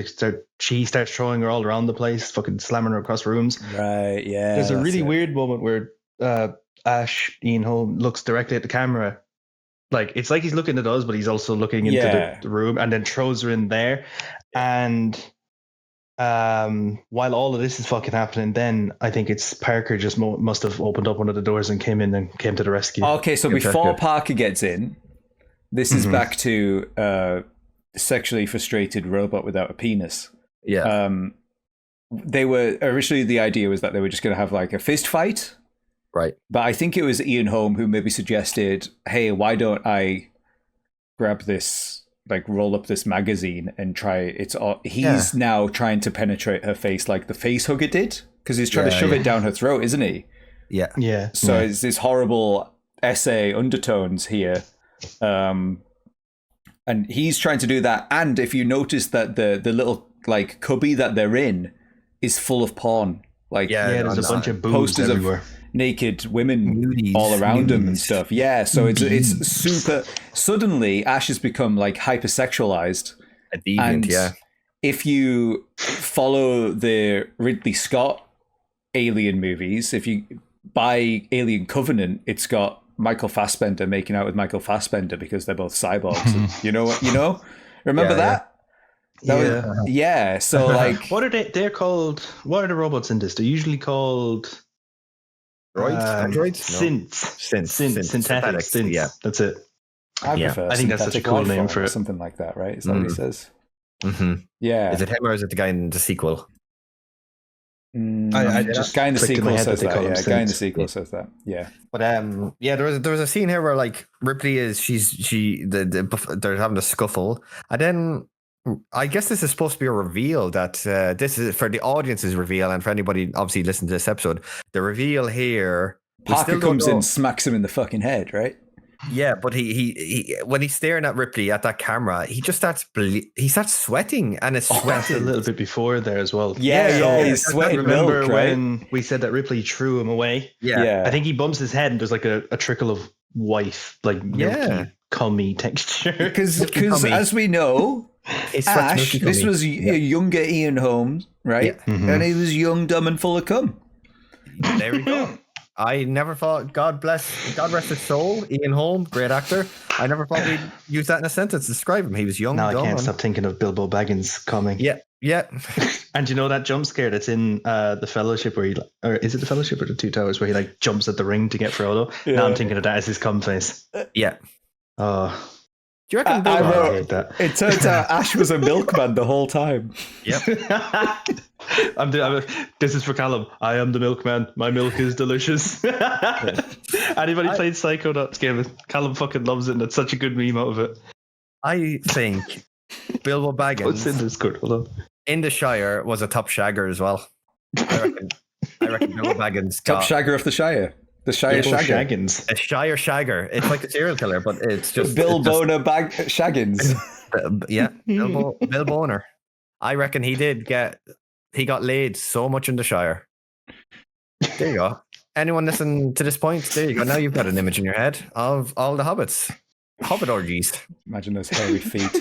[SPEAKER 3] She starts throwing her all around the place, fucking slamming her across rooms.
[SPEAKER 2] Right. Yeah.
[SPEAKER 3] There's a really weird moment where Ian Holm looks directly at the camera. Like it's like he's looking at us, but he's also looking into the room, and then throws her in there. And while all of this is fucking happening, then I think it's Parker just must have opened up one of the doors and came in and came to the rescue.
[SPEAKER 2] Okay, so before Parker gets in, this is back to sexually frustrated robot without a penis.
[SPEAKER 1] Yeah.
[SPEAKER 2] They were originally, the idea was that they were just going to have like a fist fight.
[SPEAKER 1] Right.
[SPEAKER 2] But I think it was Ian Holm who maybe suggested, hey, why don't I grab this, like roll up this magazine and try he's now trying to penetrate her face like the face hugger did, because he's trying to shove it down her throat, isn't he?
[SPEAKER 1] Yeah.
[SPEAKER 3] Yeah.
[SPEAKER 2] So it's this horrible essay undertones here. And he's trying to do that. And if you notice that the little like cubby that they're in is full of porn. Like
[SPEAKER 3] there's a bunch of posters
[SPEAKER 2] everywhere. Naked women all around him and stuff. Yeah, so it's super. Suddenly, Ash has become like hypersexualized.
[SPEAKER 1] A deviant,
[SPEAKER 2] and if you follow the Ridley Scott Alien movies, if you buy Alien Covenant, it's got Michael Fassbender making out with Michael Fassbender because they're both cyborgs. And you know? Remember that? So like,
[SPEAKER 3] what are they? They're called. What are the robots in this? They're usually called.
[SPEAKER 1] Androids?
[SPEAKER 3] Synths. Synthetic synths.
[SPEAKER 1] Yeah,
[SPEAKER 3] that's it.
[SPEAKER 2] I
[SPEAKER 3] think that's such a cool name for it.
[SPEAKER 2] Something like that, right? Is that what he says?
[SPEAKER 1] Mm-hmm.
[SPEAKER 2] Yeah.
[SPEAKER 1] Is it him or is it the guy in the sequel?
[SPEAKER 3] I just
[SPEAKER 2] guy in the sequel says that.
[SPEAKER 3] Yeah,
[SPEAKER 2] guy in the sequel says that. Yeah.
[SPEAKER 1] But there was a scene here where like Ripley is they're having a scuffle, and then I guess this is supposed to be a reveal that this is for the audience's reveal, and for anybody obviously listening to this episode, the reveal here.
[SPEAKER 2] Parker comes in, smacks him in the fucking head, right?
[SPEAKER 1] Yeah, but he when he's staring at Ripley at that camera, he just starts sweating, and it's sweating
[SPEAKER 3] a little bit before there as well.
[SPEAKER 2] He's sweating.
[SPEAKER 3] Remember
[SPEAKER 2] milk,
[SPEAKER 3] when we said that Ripley threw him away?
[SPEAKER 2] Yeah.
[SPEAKER 3] I think he bumps his head and there's like a trickle of white, like milky, cummy texture.
[SPEAKER 2] Because as we know, Ash, this was a younger Ian Holmes, right? Yeah. Mm-hmm. And he was young, dumb, and full of cum.
[SPEAKER 1] There we go. I never thought, God rest his soul, Ian Holm, great actor. I never thought we'd use that in a sentence to describe him. He was young.
[SPEAKER 3] Now I can't stop thinking of Bilbo Baggins coming.
[SPEAKER 1] Yeah.
[SPEAKER 3] And you know that jump scare that's in the Fellowship where or is it the Fellowship or the Two Towers where he like jumps at the ring to get Frodo? Yeah. Now I'm thinking of that as his cum face.
[SPEAKER 1] Yeah.
[SPEAKER 3] Oh.
[SPEAKER 1] Do you reckon
[SPEAKER 2] I hate that? It turns out Ash was a milkman the whole time.
[SPEAKER 1] Yep.
[SPEAKER 3] This is for Callum. I am the milkman. My milk is delicious. Anybody played Psychonauts game? Callum fucking loves it, and it's such a good meme out of it.
[SPEAKER 1] I think Bilbo Baggins.
[SPEAKER 3] What's in this? Good. Hold on.
[SPEAKER 1] In the Shire was a top shagger as well. I reckon Bilbo Baggins
[SPEAKER 2] top shagger of the Shire. The Shire
[SPEAKER 3] Shaggins.
[SPEAKER 1] A Shire Shagger. It's like a serial killer, but it's just
[SPEAKER 2] Bill Boner Shaggins.
[SPEAKER 1] Bill Boner. I reckon he got laid so much in the Shire. There you go. Anyone listen to this point? There you go. Now you've got an image in your head of all the hobbits. Hobbit orgies.
[SPEAKER 2] Imagine those hairy feet.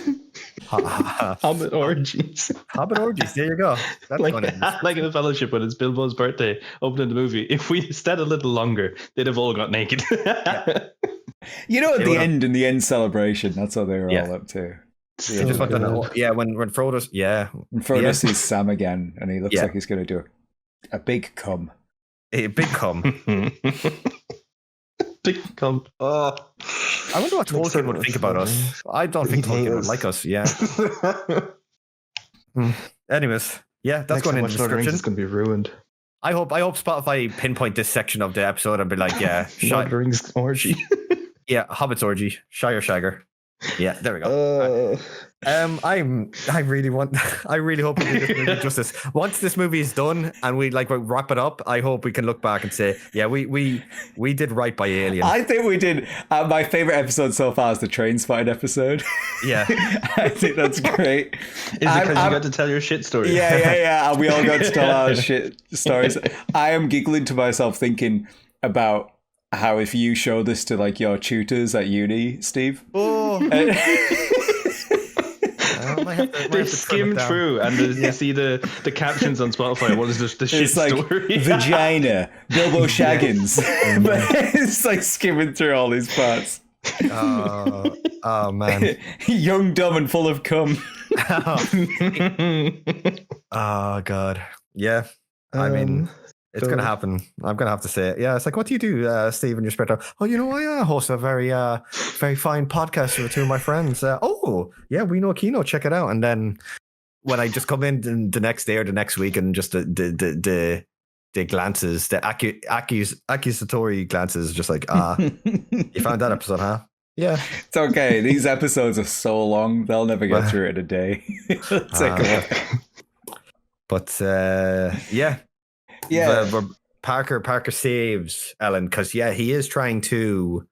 [SPEAKER 3] Hobbit orgies.
[SPEAKER 1] Hobbit orgies. There you go. That's
[SPEAKER 3] like in the Fellowship when it's Bilbo's birthday, opening the movie. If we stayed a little longer, they'd have all got naked.
[SPEAKER 2] You know, at the end, in the end celebration, that's what they were all up to.
[SPEAKER 1] So just want to know. When Frodo's when
[SPEAKER 2] Frodo sees Sam again, and he looks like he's going to do a big cum.
[SPEAKER 1] A big cum.
[SPEAKER 3] Big cum. Oh.
[SPEAKER 1] I wonder what Tolkien would think about us. I don't think Tolkien would like us. Yeah. Anyways, that's
[SPEAKER 3] next
[SPEAKER 1] going in the description.
[SPEAKER 3] It's going to be ruined.
[SPEAKER 1] I hope Spotify pinpoint this section of the episode and be like,
[SPEAKER 3] Lord of the Rings orgy.
[SPEAKER 1] Hobbit's orgy, Shire Shagger. Yeah, there we go. I really hope we do this movie justice. Once this movie is done and we wrap it up, I hope we can look back and say, yeah, we did right by Alien.
[SPEAKER 2] I think we did. My favorite episode so far is the train spotting episode.
[SPEAKER 1] Yeah,
[SPEAKER 2] I think that's great.
[SPEAKER 3] Is it because you got to tell your shit story?
[SPEAKER 2] Yeah. And we all got to tell our shit stories. I am giggling to myself thinking about how if you show this to your tutors at uni, Steve.
[SPEAKER 1] Oh.
[SPEAKER 3] They skim through and you see the captions on Spotify. What is this? The shit story?
[SPEAKER 2] Vagina, Bilbo Shaggins. But it's skimming through all these parts.
[SPEAKER 1] Oh man.
[SPEAKER 2] Young, dumb, and full of cum.
[SPEAKER 1] Oh god. Yeah. I mean, it's going to happen. I'm going to have to say it. Yeah, it's what do you do, Steve, in your spare time? Oh, I host a very fine podcast with two of my friends. We know Kino, check it out. And then when I just come in the next day or the next week and just the glances, the accusatory glances, just you found that episode, huh? Yeah.
[SPEAKER 2] It's okay. These episodes are so long, they'll never get through it in a day.
[SPEAKER 1] But yeah. Yeah, Parker saves Ellen because he is trying to.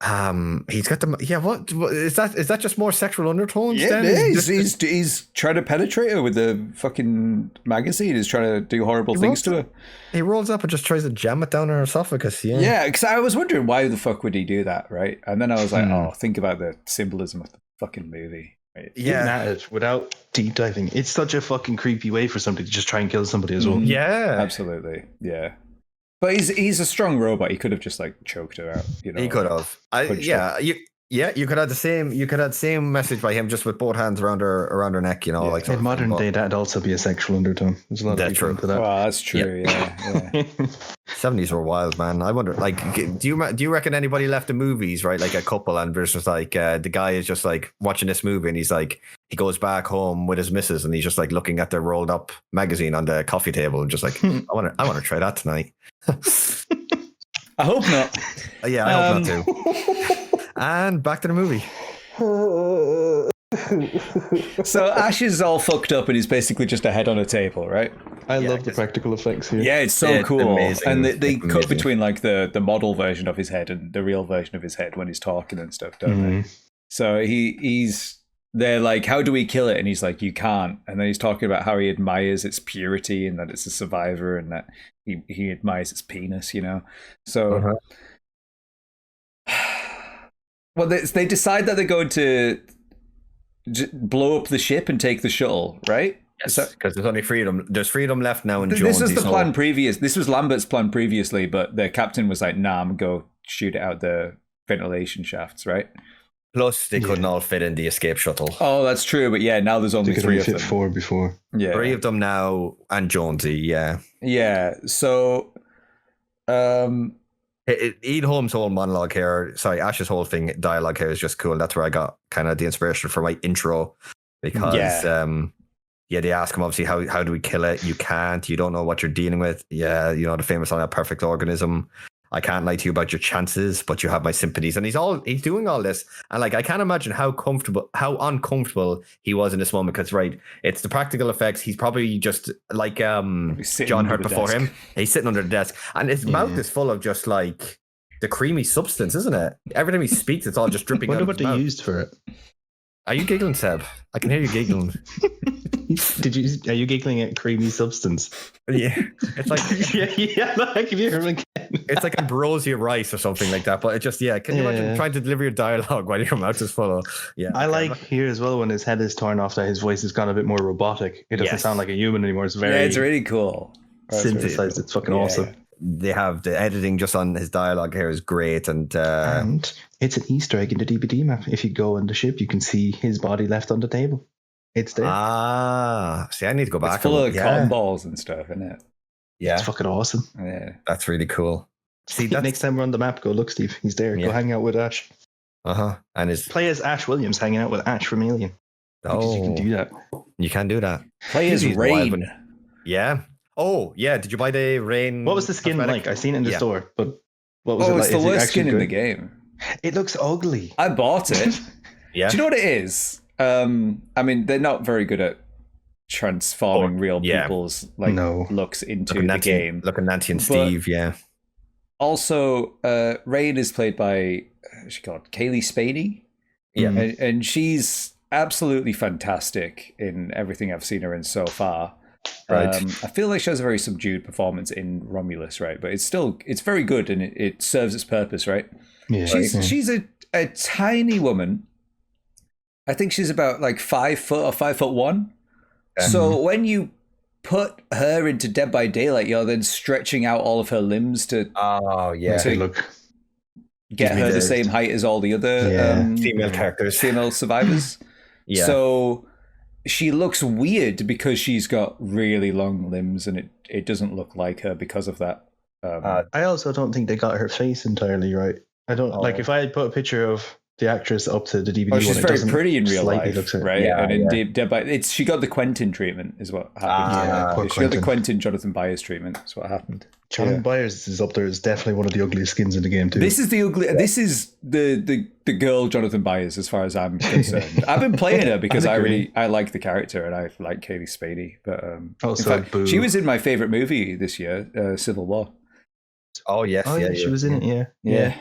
[SPEAKER 1] He's got the What is that? Is that just more sexual undertones?
[SPEAKER 2] Yeah,
[SPEAKER 1] then?
[SPEAKER 2] He's trying to penetrate her with the fucking magazine. He's trying to do horrible things to her.
[SPEAKER 1] He rolls up and just tries to jam it down her esophagus.
[SPEAKER 2] Yeah, because I was wondering why the fuck would he do that, right? And then I was like, think about the symbolism of the fucking movie.
[SPEAKER 3] Getting at it without deep diving. It's such a fucking creepy way for somebody to just try and kill somebody as well.
[SPEAKER 1] Yeah,
[SPEAKER 2] absolutely. Yeah, but he's a strong robot. He could have just choked her out.
[SPEAKER 1] He could have. You could have the same message by him just with both hands around her neck.
[SPEAKER 3] In modern day, that'd also be a sexual undertone. There's a lot of people into that.
[SPEAKER 2] Well, that's true. Yeah.
[SPEAKER 1] 70s were wild, man. I wonder, do you reckon anybody left the movies, right? A couple, and there's just the guy is just watching this movie, and he's he goes back home with his missus, and he's just looking at the rolled up magazine on the coffee table, and just I want to try that tonight.
[SPEAKER 2] I hope not.
[SPEAKER 1] Yeah, I hope not too. And back to the movie.
[SPEAKER 2] So Ash is all fucked up and he's basically just a head on a table, right?
[SPEAKER 3] I love the practical effects here.
[SPEAKER 2] Yeah, it's so cool.
[SPEAKER 1] Amazing.
[SPEAKER 2] And they cut between the model version of his head and the real version of his head when he's talking and stuff, don't they? So they're how do we kill it? And he's you can't. And then he's talking about how he admires its purity and that it's a survivor and that he admires its penis, So well, they decide that they're going to blow up the ship and take the shuttle, right?
[SPEAKER 1] Yes, because there's only freedom. There's freedom left now in Jones.
[SPEAKER 2] This is the plan previous. This was Lambert's plan previously, but the captain was nah, I'm going to go shoot it out the ventilation shafts, right?
[SPEAKER 1] Plus, they couldn't all fit in the escape shuttle.
[SPEAKER 2] Oh, that's true. But now there's only three of them.
[SPEAKER 3] Four before.
[SPEAKER 2] Yeah,
[SPEAKER 1] 3 of them now, and Jonesy. Yeah.
[SPEAKER 2] Yeah. So,
[SPEAKER 1] Ian Holmes' whole monologue here, Ash's whole dialogue here is just cool. That's where I got kind of the inspiration for my intro because, they ask him obviously how do we kill it? You can't. You don't know what you're dealing with. Yeah, the famous line, "A perfect organism. I can't lie to you about your chances, but you have my sympathies." And he's doing all this, and I can't imagine how uncomfortable he was in this moment because it's the practical effects. He's probably just John Hurt before him. He's sitting under the desk, and his mouth is full of just the creamy substance, isn't it? Every time he speaks, it's all just dripping.
[SPEAKER 3] Wonder what they used for it.
[SPEAKER 1] Are you giggling, Seb? I can hear you giggling.
[SPEAKER 3] Are you giggling at creamy substance?
[SPEAKER 1] Yeah, it's
[SPEAKER 3] I can hear him again.
[SPEAKER 1] It's ambrosia rice or something like that. But it just can you imagine trying to deliver your dialogue while your mouth is full of
[SPEAKER 3] I here as well when his head is torn off that his voice has gone a bit more robotic. It doesn't sound like a human anymore. It's it's
[SPEAKER 2] really cool.
[SPEAKER 3] Synthesized. Really cool. It's fucking awesome.
[SPEAKER 1] They have the editing just on his dialogue here is great, and
[SPEAKER 3] it's an Easter egg in the DVD map. If you go on the ship, you can see his body left on the table. It's there.
[SPEAKER 1] See, I need to go back.
[SPEAKER 2] It's full of cotton balls and stuff, isn't it?
[SPEAKER 1] Yeah,
[SPEAKER 3] it's fucking awesome.
[SPEAKER 2] Yeah,
[SPEAKER 1] that's really cool.
[SPEAKER 3] See, next time we're on the map, go look, Steve. He's there. Go hang out with Ash.
[SPEAKER 1] And
[SPEAKER 3] play as Ash Williams, hanging out with Ash from Alien. Because you can do that.
[SPEAKER 1] You can do that.
[SPEAKER 2] Play as Rain.
[SPEAKER 1] Yeah. Oh, yeah. Did you buy the Rain?
[SPEAKER 3] What was the skin like? I seen it in the store, but what was
[SPEAKER 2] it
[SPEAKER 3] like?
[SPEAKER 2] It's the worst skin in the game.
[SPEAKER 3] It looks ugly.
[SPEAKER 2] I bought it.
[SPEAKER 1] Yeah.
[SPEAKER 2] Do you know what it is? I mean, they're not very good at transforming real people's looks into the game.
[SPEAKER 1] Look at Nancy and Steve, yeah.
[SPEAKER 2] Also, Rain is played by what's she called? Kaylee Spaney.
[SPEAKER 1] Yeah.
[SPEAKER 2] And she's absolutely fantastic in everything I've seen her in so far.
[SPEAKER 1] Right.
[SPEAKER 2] I feel like she has a very subdued performance in Romulus, right? But it's very good and it serves its purpose, right?
[SPEAKER 3] Yeah.
[SPEAKER 2] She's a tiny woman. I think she's about like 5 foot or 5'1". So when you put her into Dead by Daylight, you're then stretching out all of her limbs to get her the same height as all the other
[SPEAKER 1] female characters,
[SPEAKER 2] female survivors. Yeah. So she looks weird because she's got really long limbs, and it doesn't look like her because of that.
[SPEAKER 3] I also don't think they got her face entirely right. I don't like if I had put a picture of the actress up to the DVD.
[SPEAKER 2] She's very pretty in real life, right?
[SPEAKER 1] Yeah,
[SPEAKER 2] and in Dead by she got the Quentin treatment, is what happened. She got the Quentin Jonathan Byers treatment. Is what happened.
[SPEAKER 3] Jonathan Byers is up there. Is definitely one of the ugliest skins in the game too.
[SPEAKER 2] This is the ugly. This is the girl Jonathan Byers, as far as I'm concerned. I've been playing her because I like the character and I like Kaylee Spaney. But
[SPEAKER 3] also,
[SPEAKER 2] in fact, she was in my favorite movie this year, Civil War.
[SPEAKER 1] Oh yes,
[SPEAKER 3] she was in it. Yeah.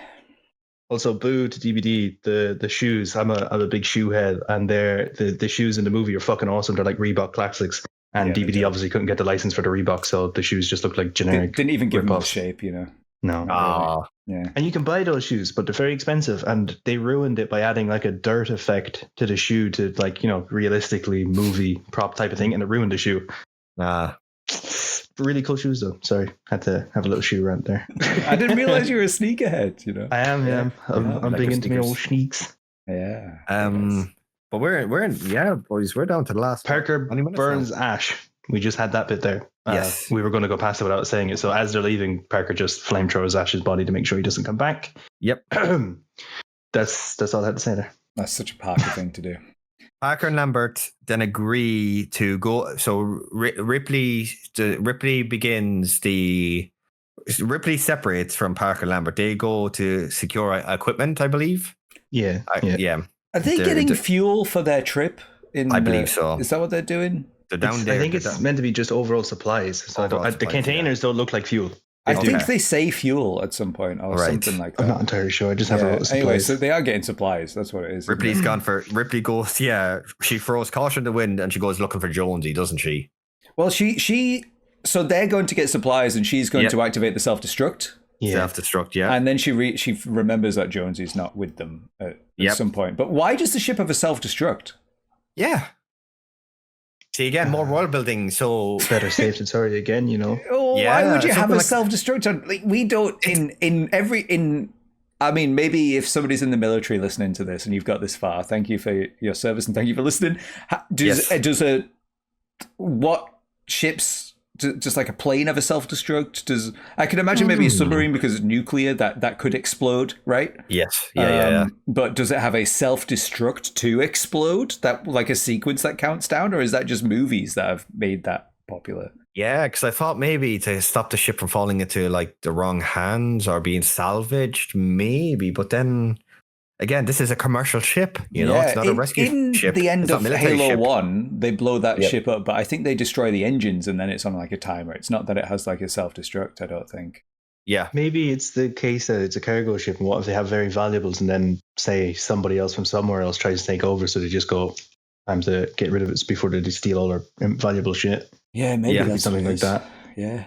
[SPEAKER 3] Also, Boo to DVD, the shoes. I'm a big shoe head, and the shoes in the movie are fucking awesome. They're like Reebok classics, and DVD obviously couldn't get the license for the Reebok, so the shoes just look like generic.
[SPEAKER 2] Didn't even give them the shape, you know.
[SPEAKER 3] No.
[SPEAKER 2] Yeah.
[SPEAKER 3] And you can buy those shoes, but they're very expensive, and they ruined it by adding like a dirt effect to the shoe to like, you know, realistically movie prop type of thing, and it ruined the shoe. Really cool shoes though. Sorry, had to have a little shoe rant there.
[SPEAKER 2] I didn't realize you were a sneakerhead. You know,
[SPEAKER 3] I am. Yeah, I'm big into my old sneaks.
[SPEAKER 2] Yeah.
[SPEAKER 1] But we're in boys. We're down to the last.
[SPEAKER 3] Parker burns Ash. We just had that bit there.
[SPEAKER 1] Yes,
[SPEAKER 3] we were going to go past it without saying it. So as they're leaving, Parker just flamethrowers Ash's body to make sure he doesn't come back.
[SPEAKER 1] Yep.
[SPEAKER 3] That's all I had to say there.
[SPEAKER 2] That's such a Parker thing to do.
[SPEAKER 1] Parker and Lambert then agree to go. So Ripley separates from Parker and Lambert. They go to secure equipment, I believe.
[SPEAKER 3] Yeah.
[SPEAKER 2] Are they getting fuel for their trip?
[SPEAKER 1] I believe so.
[SPEAKER 2] Is that what they're doing?
[SPEAKER 1] They're down there.
[SPEAKER 3] I think it's meant to be just overall supplies. So the containers don't look like fuel.
[SPEAKER 2] I think they say fuel at some point or something like that.
[SPEAKER 3] I'm not entirely sure. I just have a lot of supplies. Anyway,
[SPEAKER 2] so they are getting supplies. That's what it is.
[SPEAKER 1] Ripley goes, she throws caution to the wind and she goes looking for Jonesy, doesn't she?
[SPEAKER 2] Well, so they're going to get supplies and she's going to activate the self-destruct.
[SPEAKER 1] Yeah. Self-destruct, yeah.
[SPEAKER 2] And then she remembers that Jonesy's not with them at some point. But why does the ship have a self-destruct?
[SPEAKER 1] Yeah. See, again, more world building, so...
[SPEAKER 3] Better safe than sorry again, you know?
[SPEAKER 2] Why would you have a self-destruct? Like, we don't... I mean, maybe if somebody's in the military listening to this and you've got this far, thank you for your service and thank you for listening. What ships... Just like a plane have a self-destruct? I can imagine maybe a submarine because it's nuclear that could explode, right?
[SPEAKER 1] Yes. Yeah.
[SPEAKER 2] But does it have a self-destruct to explode? That like a sequence that counts down, or is that just movies that have made that popular?
[SPEAKER 1] Yeah, because I thought maybe to stop the ship from falling into like the wrong hands or being salvaged, maybe. But then again, this is a commercial ship, you know, it's not a rescue ship.
[SPEAKER 2] In the end of Halo 1, they blow that ship up, but I think they destroy the engines and then it's on like a timer. It's not that it has like a self-destruct, I don't think.
[SPEAKER 1] Yeah.
[SPEAKER 3] Maybe it's the case that it's a cargo ship, and what if they have very valuables and then, say, somebody else from somewhere else tries to take over, so they just go, time to get rid of it before they steal all their valuable shit.
[SPEAKER 2] Yeah, maybe that's
[SPEAKER 3] something like that.
[SPEAKER 2] Yeah.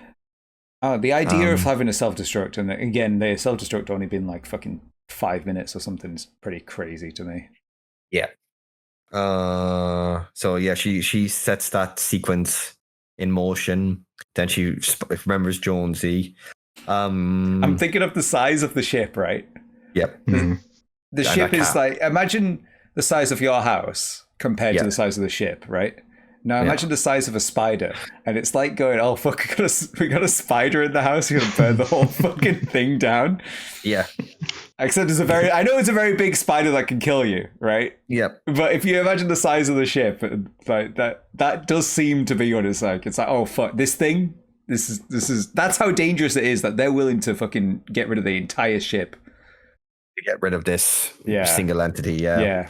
[SPEAKER 2] Oh, the idea of having a self-destruct, and again, the self-destruct only been like fucking 5 minutes or something is pretty crazy to me.
[SPEAKER 1] Yeah. So yeah, she sets that sequence in motion. Then she remembers Jonesy.
[SPEAKER 2] I'm thinking of the size of the ship, right?
[SPEAKER 1] Yep.
[SPEAKER 2] The ship is like, imagine the size of your house compared to the size of the ship, right? Now imagine the size of a spider, and it's like going, oh fuck, we got a spider in the house, we're gonna burn the whole fucking thing down.
[SPEAKER 1] Yeah.
[SPEAKER 2] Except I know it's a very big spider that can kill you, right?
[SPEAKER 1] Yep.
[SPEAKER 2] But if you imagine the size of the ship, like that does seem to be what it's like. It's like, oh fuck, this thing, that's how dangerous it is that they're willing to fucking get rid of the entire ship
[SPEAKER 1] to get rid of this
[SPEAKER 2] Yeah.
[SPEAKER 1] single entity.
[SPEAKER 2] Yeah.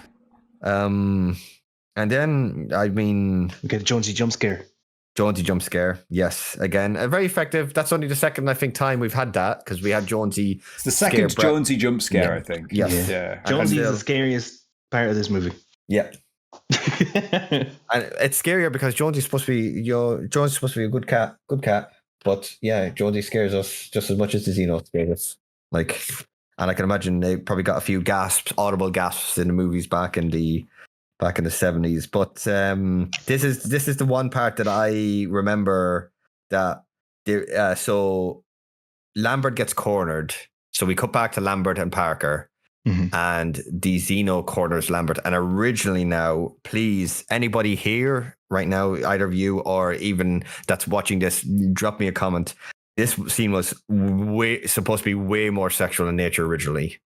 [SPEAKER 1] And then, I mean,
[SPEAKER 3] we get a Jonesy jump scare.
[SPEAKER 1] Jonesy jump scare, yes. Again, very effective. That's only the second, I think, time we've had that, because we had Jonesy.
[SPEAKER 2] It's the second Jonesy jump scare, I think.
[SPEAKER 1] Yes.
[SPEAKER 2] Yeah.
[SPEAKER 3] Jonesy is the scariest part of this movie.
[SPEAKER 1] Yeah. And it's scarier because Jonesy's supposed to be a good cat. But yeah, Jonesy scares us just as much as the Xeno scares us. Like, and I can imagine they probably got a few audible gasps in the movies back in the 70s. But this is the one part that I remember that so Lambert gets cornered. So we cut back to Lambert and Parker, and the Xeno corners Lambert. And originally, now, please, anybody here right now, either of you or even that's watching this, drop me a comment. This scene was supposed to be way more sexual in nature originally.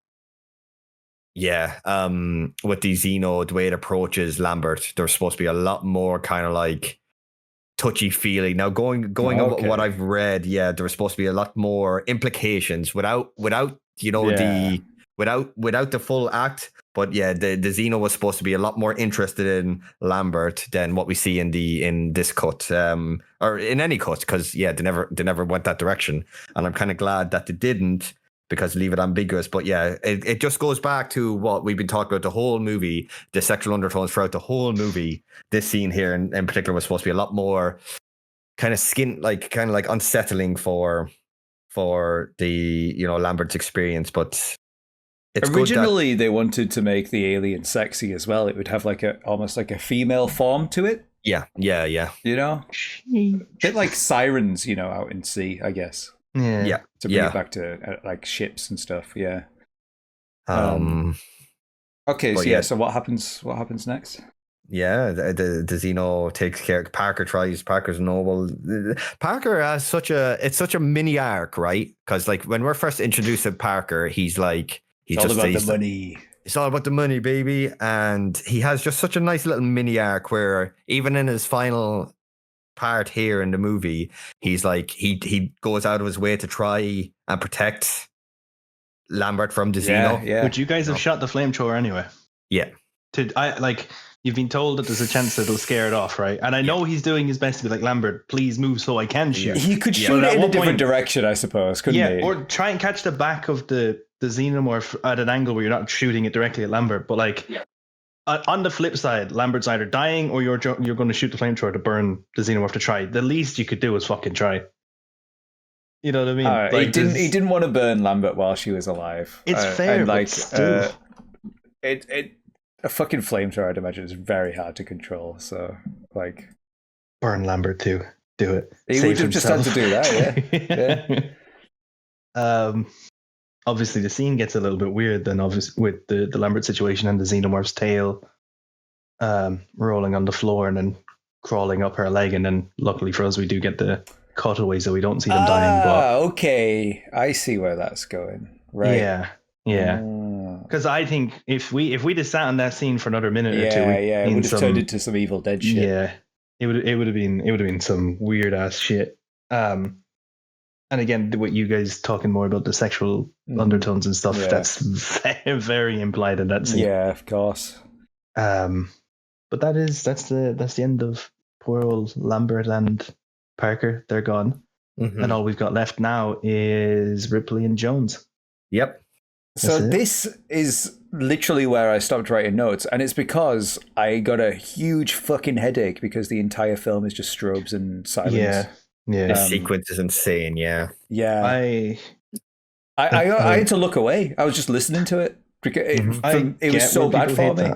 [SPEAKER 1] Yeah, with the Xeno, the way it approaches Lambert, there's supposed to be a lot more kind of like touchy feely. Now, going on what I've read, there was supposed to be a lot more implications without the full act. But yeah, the Xeno was supposed to be a lot more interested in Lambert than what we see in this cut, or in any cut, because they never went that direction, and I'm kind of glad that they didn't, because leave it ambiguous. But yeah, it just goes back to what we've been talking about the whole movie, the sexual undertones throughout the whole movie. This scene here in particular was supposed to be a lot more kind of unsettling for the Lambert's experience. But it's
[SPEAKER 2] originally they wanted to make the alien sexy as well. It would have almost like a female form to it.
[SPEAKER 1] Yeah.
[SPEAKER 2] You know, a bit like sirens, out in sea, I guess.
[SPEAKER 3] Yeah.
[SPEAKER 2] To bring it back to like ships and stuff. Yeah. Okay. So so what happens? What happens next?
[SPEAKER 1] Yeah, the Xeno takes care. Parker tries. Parker's noble. Parker has such a mini arc, right? Because like when we're first introduced to Parker, he's all about the money. It's all about the money, baby. And he has just such a nice little mini arc where even in his final part here in the movie, he's like he goes out of his way to try and protect Lambert from the Xeno.
[SPEAKER 3] Yeah. Would you guys have shot the flamethrower anyway?
[SPEAKER 1] Yeah.
[SPEAKER 3] You've been told that there's a chance that it'll scare it off, right? And I know he's doing his best to be like, Lambert, please move so I can shoot.
[SPEAKER 2] He could shoot it in a different direction, I suppose, couldn't he?
[SPEAKER 3] Or try and catch the back of the xenomorph at an angle where you're not shooting it directly at Lambert. But on the flip side, Lambert's either dying or you're going to shoot the flamethrower to burn the xenomorph to try. The least you could do is fucking try. You know what I mean?
[SPEAKER 2] He didn't want to burn Lambert while she was alive.
[SPEAKER 3] It's fair, but still.
[SPEAKER 2] A fucking flamethrower, I'd imagine, is very hard to control. So,
[SPEAKER 3] burn Lambert too. Do it.
[SPEAKER 2] He would have just had to do that,
[SPEAKER 3] yeah. Obviously, the scene gets a little bit weird then, obviously, with the Lambert situation and the xenomorph's tail rolling on the floor and then crawling up her leg. And then, luckily for us, we do get the cutaways, so we don't see them dying. But
[SPEAKER 2] okay, I see where that's going. Right?
[SPEAKER 3] Yeah. Because I think if we'd have sat on that scene for another minute or two,
[SPEAKER 2] it would have turned into some Evil Dead shit.
[SPEAKER 3] Yeah, it would have been some weird ass shit. And again, what you guys talking more about the sexual undertones and stuff, that's very, very implied in that scene.
[SPEAKER 2] Yeah, of course.
[SPEAKER 3] But that's the end of poor old Lambert and Parker. They're gone, and all we've got left now is Ripley and Jones.
[SPEAKER 1] Yep.
[SPEAKER 2] So this is literally where I stopped writing notes, and it's because I got a huge fucking headache because the entire film is just strobes and silence.
[SPEAKER 3] Yeah.
[SPEAKER 1] The sequence is insane. Yeah.
[SPEAKER 2] I had to look away. I was just listening to it because it was so bad for me.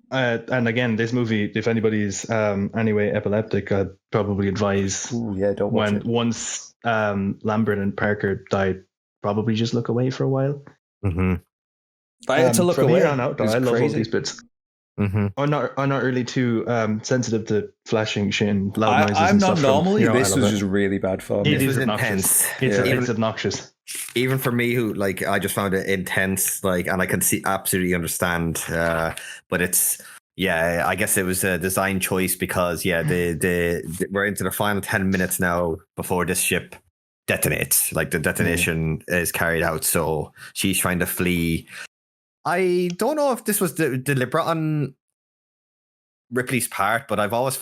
[SPEAKER 3] And again, this movie, if anybody's anyway epileptic, I'd probably advise
[SPEAKER 2] don't watch it.
[SPEAKER 3] Once Lambert and Parker died, probably just look away for a while.
[SPEAKER 2] I had to look
[SPEAKER 3] from
[SPEAKER 2] away.
[SPEAKER 3] Here on out, I love all these bits. I'm not really too sensitive to flashing shit and loud noises.
[SPEAKER 2] I'm not
[SPEAKER 3] stuff
[SPEAKER 2] normally. This was just really bad for me.
[SPEAKER 3] It is intense. It's obnoxious.
[SPEAKER 1] Even for me, who I just found it intense. And I can absolutely understand. But it's I guess it was a design choice because we're into the final 10 minutes now before this ship detonates. Like the detonation is carried out, so she's trying to flee. I don't know if this was deliberate on Ripley's part, but I've always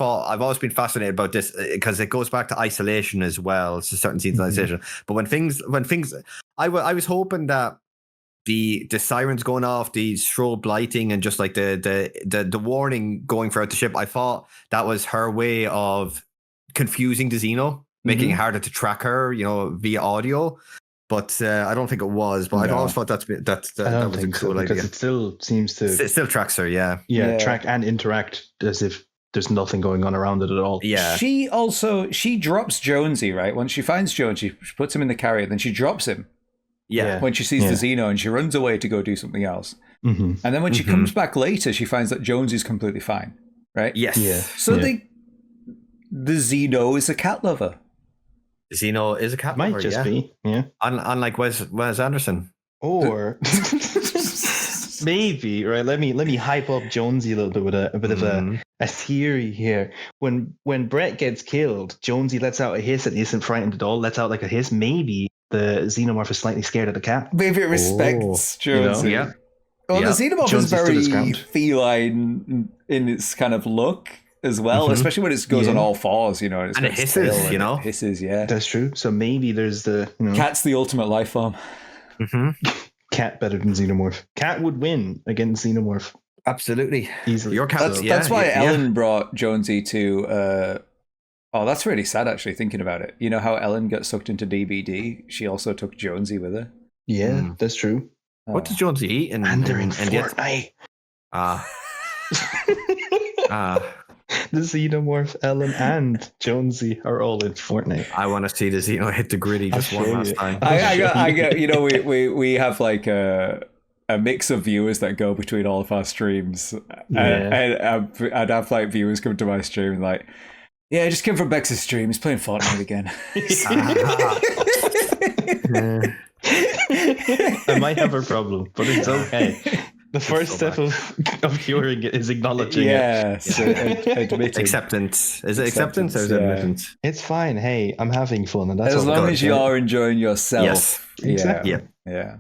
[SPEAKER 1] been fascinated about this because it goes back to isolation as well. It's a certain scenes of isolation. But when things, I was hoping that the sirens going off, the strobe lighting, and just like the warning going throughout the ship, I thought that was her way of confusing the Xeno, making it harder to track her, via audio. But I don't think it was. But I've always thought that was a cool idea.
[SPEAKER 3] Because it still seems to...
[SPEAKER 1] It still tracks her, yeah.
[SPEAKER 3] Track and interact as if there's nothing going on around it at all.
[SPEAKER 1] Yeah.
[SPEAKER 2] She drops Jonesy, right? Once she finds Jonesy, she puts him in the carrier, then she drops him.
[SPEAKER 1] Yeah.
[SPEAKER 2] When she sees the Xeno, and she runs away to go do something else.
[SPEAKER 3] Mm-hmm.
[SPEAKER 2] And then when she comes back later, she finds that Jonesy's completely fine, right?
[SPEAKER 1] Yes.
[SPEAKER 3] Yeah.
[SPEAKER 2] So the Xeno is a cat lover.
[SPEAKER 1] Xeno is a cat
[SPEAKER 3] Might
[SPEAKER 1] lover,
[SPEAKER 3] just be, yeah.
[SPEAKER 1] Unlike Wes Anderson.
[SPEAKER 3] Or maybe, right? Let me hype up Jonesy a little bit with a bit of a theory here. When Brett gets killed, Jonesy lets out a hiss and isn't frightened at all, lets out like a hiss. Maybe the xenomorph is slightly scared of the cat.
[SPEAKER 2] Maybe it respects Jonesy.
[SPEAKER 1] Yeah.
[SPEAKER 2] Well, the xenomorph is very
[SPEAKER 3] ground.
[SPEAKER 2] feline in its kind of look as well, especially when it goes on all fours, and
[SPEAKER 1] it hisses,
[SPEAKER 2] It hisses, yeah.
[SPEAKER 3] That's true. So maybe there's the
[SPEAKER 2] Cat's the ultimate life form.
[SPEAKER 3] Cat better than xenomorph. Cat would win against xenomorph
[SPEAKER 1] Absolutely.
[SPEAKER 3] easily.
[SPEAKER 1] Your cat.
[SPEAKER 2] That's why Ellen brought Jonesy to. That's really sad, actually, thinking about it. You know how Ellen got sucked into DVD? She also took Jonesy with her.
[SPEAKER 3] Yeah, that's true.
[SPEAKER 1] What does Jonesy eat?
[SPEAKER 3] And they're in Fortnite. The xenomorph, Ellen, and Jonesy are all in Fortnite.
[SPEAKER 1] I want to see the Xeno hit the griddy just one last time.
[SPEAKER 2] I got. We have like a mix of viewers that go between all of our streams, and I'd have like viewers come to my stream and like, yeah, I just came from Bex's stream. He's playing Fortnite again.
[SPEAKER 3] I might have a problem, but it's okay. The first step of curing it is acknowledging it.
[SPEAKER 2] So admitting.
[SPEAKER 1] Acceptance. Is it acceptance or is it admittance?
[SPEAKER 3] It's fine. Hey, I'm having fun, and that's
[SPEAKER 2] as long as you are enjoying yourself.
[SPEAKER 1] Yes,
[SPEAKER 3] exactly.
[SPEAKER 1] Yeah.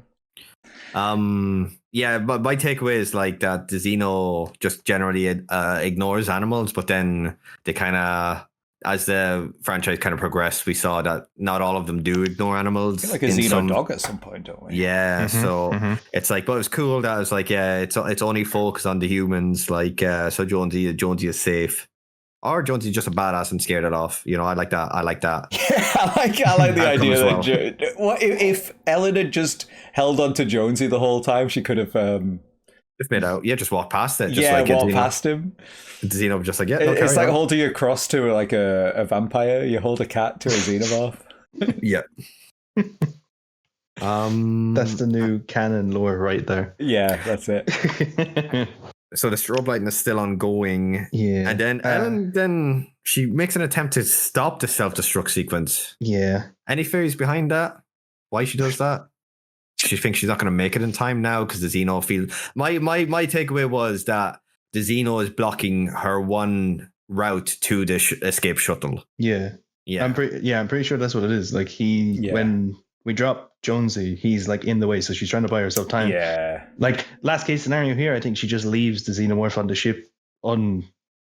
[SPEAKER 1] But my takeaway is like that the Xeno just generally ignores animals, but then they kind of, as the franchise kind of progressed, we saw that not all of them do ignore animals.
[SPEAKER 2] Like a Xeno dog at some point, don't we?
[SPEAKER 1] Yeah, it's like, but it was cool that it's like, it's only focused on the humans, like, so Jonesy is safe. Or Jonesy's just a badass and scared it off. I like that.
[SPEAKER 2] Yeah, I like the idea that what if Ellen had just held on to Jonesy the whole time? She could have
[SPEAKER 1] just made out. Yeah, just walk past it.
[SPEAKER 2] Walk past him.
[SPEAKER 1] The Xeno just like,
[SPEAKER 2] it's like holding a cross to like a vampire. You hold a cat to a xenomorph.
[SPEAKER 1] Yeah.
[SPEAKER 3] That's the new canon lore right there.
[SPEAKER 2] Yeah, that's it.
[SPEAKER 1] So the strobe lighting is still ongoing.
[SPEAKER 3] Yeah.
[SPEAKER 1] And then Ellen, then she makes an attempt to stop the self-destruct sequence.
[SPEAKER 3] Yeah.
[SPEAKER 1] Any theories behind that? Why she does that? She thinks she's not going to make it in time now because the Xeno feels... My takeaway was that the Xeno is blocking her one route to the escape shuttle.
[SPEAKER 3] Yeah.
[SPEAKER 1] Yeah.
[SPEAKER 3] I'm pretty sure that's what it is. Like when we drop Jonesy, he's like in the way, so she's trying to buy herself time.
[SPEAKER 2] Yeah.
[SPEAKER 3] Like last case scenario here, I think she just leaves the xenomorph on the ship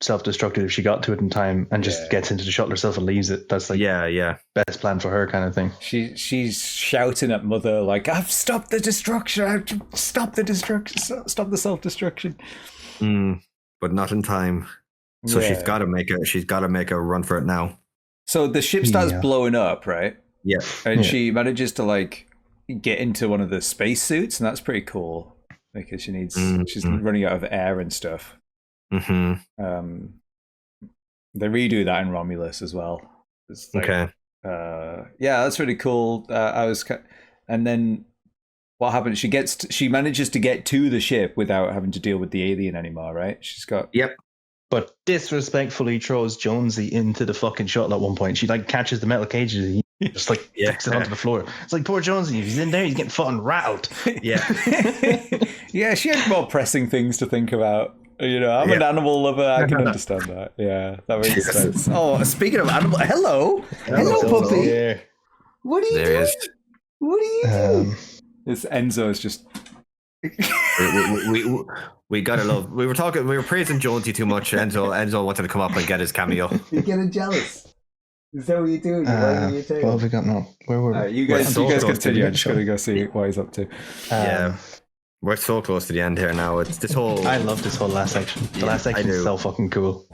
[SPEAKER 3] self-destructed if she got to it in time and just gets into the shuttle herself and leaves it. That's like best plan for her kind of thing.
[SPEAKER 2] She's shouting at Mother like, "I've stopped the destruction! I've stopped the destruction! Stop the self-destruction!"
[SPEAKER 1] But not in time. So she's got to make a run for it now.
[SPEAKER 2] So the ship starts blowing up, right?
[SPEAKER 1] Yeah.
[SPEAKER 2] And she manages to like get into one of the space suits, and that's pretty cool because she's running out of air and stuff. They redo that in Romulus as well. It's like, that's really cool. And then what happens? She manages to get to the ship without having to deal with the alien anymore, right? She's got
[SPEAKER 3] but disrespectfully throws Jonesy into the fucking shuttle at one point. She like catches the metal cages and he just like kicks it onto the floor. It's like, poor Jonesy, if he's in there, he's getting fucking rattled.
[SPEAKER 1] Yeah.
[SPEAKER 2] Yeah, she had more pressing things to think about. I'm an animal lover. I can understand that. Yeah, that makes sense. Oh, speaking of animal, hello, puppy. What are you
[SPEAKER 1] There
[SPEAKER 2] doing?
[SPEAKER 1] he is.
[SPEAKER 2] What are you doing? This Enzo is just.
[SPEAKER 1] we gotta love. We were praising Jonesy too much. Enzo wanted to come up and get his cameo.
[SPEAKER 2] You're getting jealous. Is that what you're doing? You're wagging your tail.
[SPEAKER 3] What have we got now? Where were we?
[SPEAKER 2] You guys continue. I'm just
[SPEAKER 3] show.
[SPEAKER 2] gonna go see what he's up to.
[SPEAKER 1] Yeah, we're so close to the end here now. It's this whole.
[SPEAKER 3] I love this whole last section. The last section is so fucking cool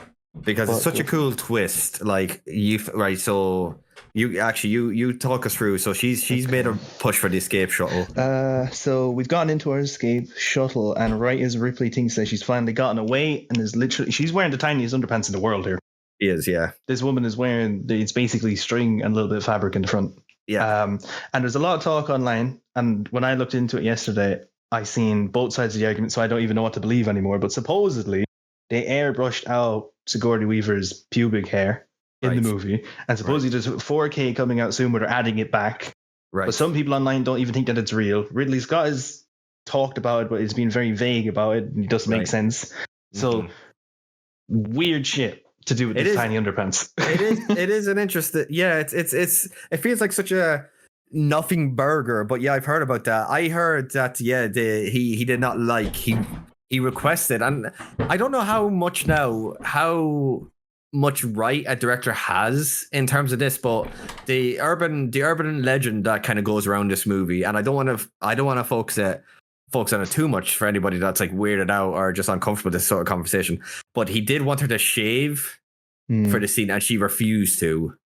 [SPEAKER 1] because it's such a cool twist. Like so you talk us through. So she's made a push for the escape shuttle.
[SPEAKER 3] So we've gotten into our escape shuttle, and right as Ripley thinks that she's finally gotten away, and she's wearing the tiniest underpants in the world here.
[SPEAKER 1] She is, yeah.
[SPEAKER 3] This woman is wearing, it's basically string and a little bit of fabric in the front.
[SPEAKER 1] Yeah.
[SPEAKER 3] And there's a lot of talk online, and when I looked into it yesterday, I seen both sides of the argument, so I don't even know what to believe anymore. But supposedly they airbrushed out Sigourney Weaver's pubic hair in the movie, and supposedly there's 4K coming out soon where they're adding it back. Right. But some people online don't even think that it's real. Ridley Scott has talked about it, but he's been very vague about it, and it doesn't make sense. So weird shit to do with this tiny underpants.
[SPEAKER 1] It is an interesting. Yeah, it feels like such a nothing burger, but yeah, I've heard about that. I heard that he did not like he requested, and I don't know how much right a director has in terms of this, but the urban legend that kind of goes around this movie, and I don't want to focus on it too much for anybody that's like weirded out or just uncomfortable with this sort of conversation. But he did want her to shave for the scene, and she refused to.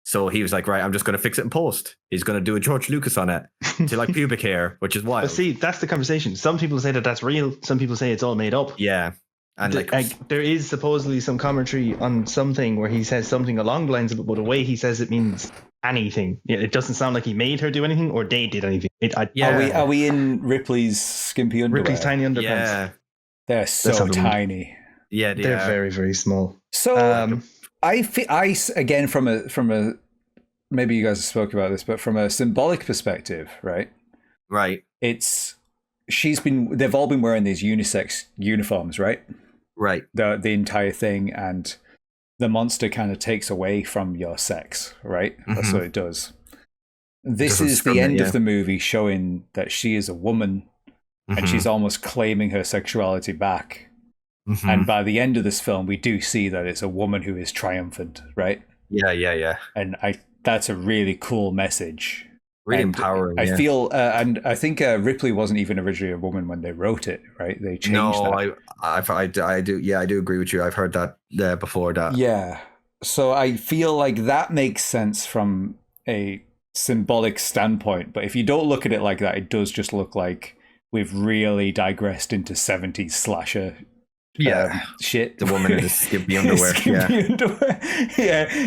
[SPEAKER 1] So he was like, right, I'm just going to fix it in post. He's going to do a George Lucas on it to like pubic hair, which is wild.
[SPEAKER 3] But see, that's the conversation. Some people say that that's real. Some people say it's all made up.
[SPEAKER 1] Yeah. And
[SPEAKER 3] there is supposedly some commentary on something where he says something along the lines of it, but the way he says it means anything. It doesn't sound like he made her do anything or they did anything.
[SPEAKER 2] Are we in Ripley's skimpy underwear?
[SPEAKER 3] Ripley's tiny underpants.
[SPEAKER 1] Yeah.
[SPEAKER 2] They're so tiny.
[SPEAKER 1] Yeah,
[SPEAKER 3] they're very, very small.
[SPEAKER 2] So I again from a maybe you guys have spoken about this, but from a symbolic perspective, right?
[SPEAKER 1] Right.
[SPEAKER 2] They've all been wearing these unisex uniforms, right?
[SPEAKER 1] Right.
[SPEAKER 2] The entire thing, and the monster kind of takes away from your sex, right? That's what it does. This is the end of the movie showing that she is a woman and she's almost claiming her sexuality back. And by the end of this film, we do see that it's a woman who is triumphant, right?
[SPEAKER 1] Yeah.
[SPEAKER 2] And that's a really cool message.
[SPEAKER 1] Really empowering.
[SPEAKER 2] I feel, and I think Ripley wasn't even originally a woman when they wrote it, right? They changed that.
[SPEAKER 1] I do. Yeah, I do agree with you. I've heard that before that.
[SPEAKER 2] Yeah. So I feel like that makes sense from a symbolic standpoint. But if you don't look at it like that, it does just look like we've really digressed into 70s slasher. Shit.
[SPEAKER 1] The woman in the skimpy underwear.
[SPEAKER 2] Yeah.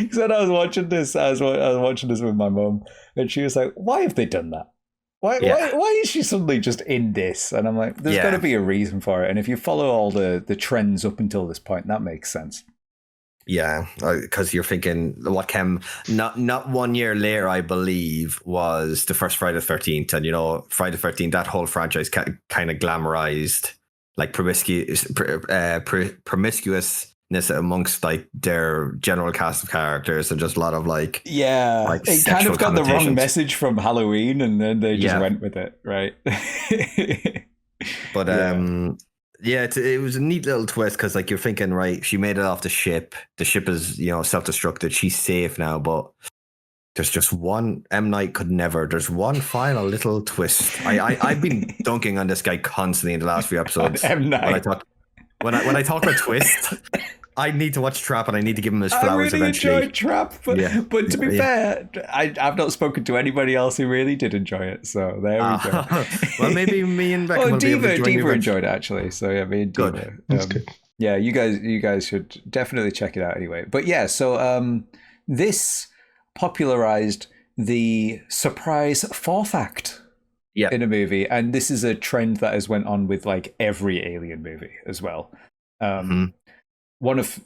[SPEAKER 2] Because when I was watching this, I was watching this with my mum, and she was like, "Why have they done that? Why is she suddenly just in this?" And I'm like, "There's got to be a reason for it." And if you follow all the trends up until this point, that makes sense.
[SPEAKER 1] Yeah, because you're thinking what came not 1 year later, I believe, was the first Friday the 13th, and Friday the 13th, that whole franchise kind of glamorized like promiscuousness amongst like their general cast of characters, and just a lot of like
[SPEAKER 2] it kind of got the wrong message from Halloween, and then they just went with it, right?
[SPEAKER 1] But it was a neat little twist, because like you're thinking, right, she made it off the ship is self-destructed, she's safe now, but there's just one M. Night could never. There's one final little twist. I've been dunking on this guy constantly in the last few episodes.
[SPEAKER 2] M. Night.
[SPEAKER 1] When I talk about twist, I need to watch Trap, and I need to give him his flowers
[SPEAKER 2] I really
[SPEAKER 1] eventually.
[SPEAKER 2] enjoyed Trap, but to be fair, I've not spoken to anybody else who really did enjoy it. So there we go.
[SPEAKER 1] Well, maybe me and Beckham will be able to join
[SPEAKER 2] Diva enjoyed it actually. So yeah, me and Diva.
[SPEAKER 1] Good.
[SPEAKER 3] That's good.
[SPEAKER 2] Yeah, you guys should definitely check it out anyway. But yeah, so this popularized the surprise fourth act in a movie, and this is a trend that has went on with like every Alien movie as well. One of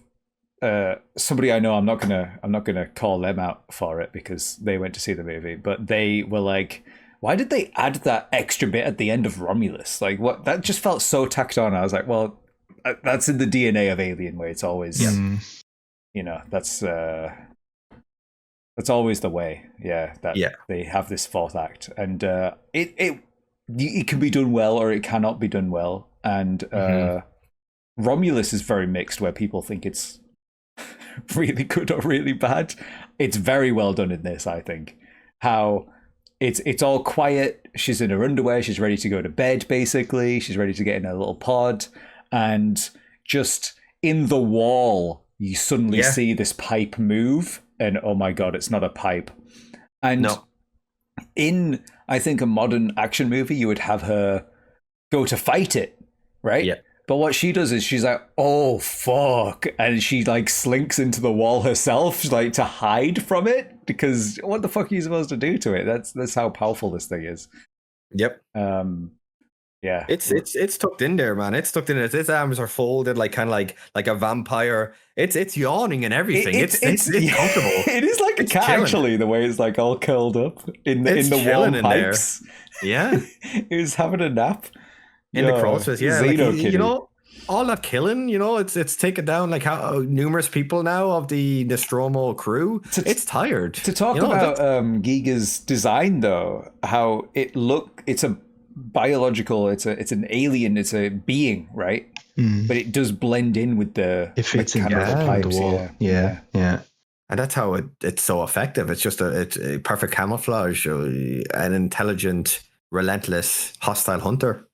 [SPEAKER 2] somebody I know, I'm not gonna call them out for it because they went to see the movie, but they were like, why did they add that extra bit at the end of Romulus? Like, what? That just felt so tacked on. I was like, well, that's in the DNA of Alien, where it's always that's That's always the way. Yeah, that
[SPEAKER 1] Yeah.
[SPEAKER 2] they have this fourth act, and it can be done well or it cannot be done well. And Romulus is very mixed, where people think it's really good or really bad. It's very well done in this, I think. How it's all quiet. She's in her underwear. She's ready to go to bed, basically. She's ready to get in her little pod. And just in the wall, you suddenly see this pipe move. And oh my God, it's not a pipe. And in, I think, a modern action movie, you would have her go to fight it, right?
[SPEAKER 1] Yeah.
[SPEAKER 2] But what she does is she's like, oh, fuck. And she like slinks into the wall herself, like to hide from it. Because what the fuck are you supposed to do to it? That's how powerful this thing is.
[SPEAKER 1] Yep.
[SPEAKER 2] Yeah.
[SPEAKER 1] It's tucked in there, man. It's tucked in. Its arms are folded, like kind of like a vampire. It's yawning and everything. It's comfortable.
[SPEAKER 2] It is like a cat, chilling. Actually, the way it's like all curled up in the warm pipes.
[SPEAKER 1] Yeah.
[SPEAKER 2] It's having a nap.
[SPEAKER 1] In the crossface, yeah. Like, all that killing, it's taken down like how numerous people now of the Nostromo crew. It's tired.
[SPEAKER 2] To talk about Giga's design, though, how it's a biological, it's an alien, it's a being, right? But it does blend in with the pipes.
[SPEAKER 3] The wall. Yeah.
[SPEAKER 1] And that's how it's so effective. It's just it's a perfect camouflage, an intelligent, relentless, hostile hunter.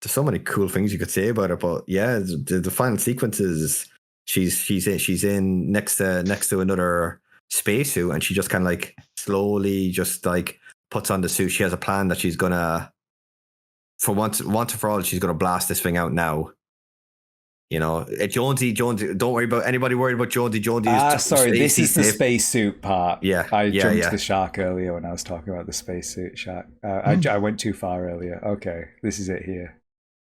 [SPEAKER 1] There's so many cool things you could say about it, but yeah, the final sequences, she's in next to another spacesuit, and she just kind of like slowly just like puts on the suit. She has a plan that she's gonna, for once and for all, she's gonna blast this thing out now. Jonesy, don't worry about anybody worried about Jonesy.
[SPEAKER 2] Sorry, this is the spacesuit part.
[SPEAKER 1] Yeah,
[SPEAKER 2] I jumped the shark earlier when I was talking about the spacesuit shark. I went too far earlier. Okay, this is it here.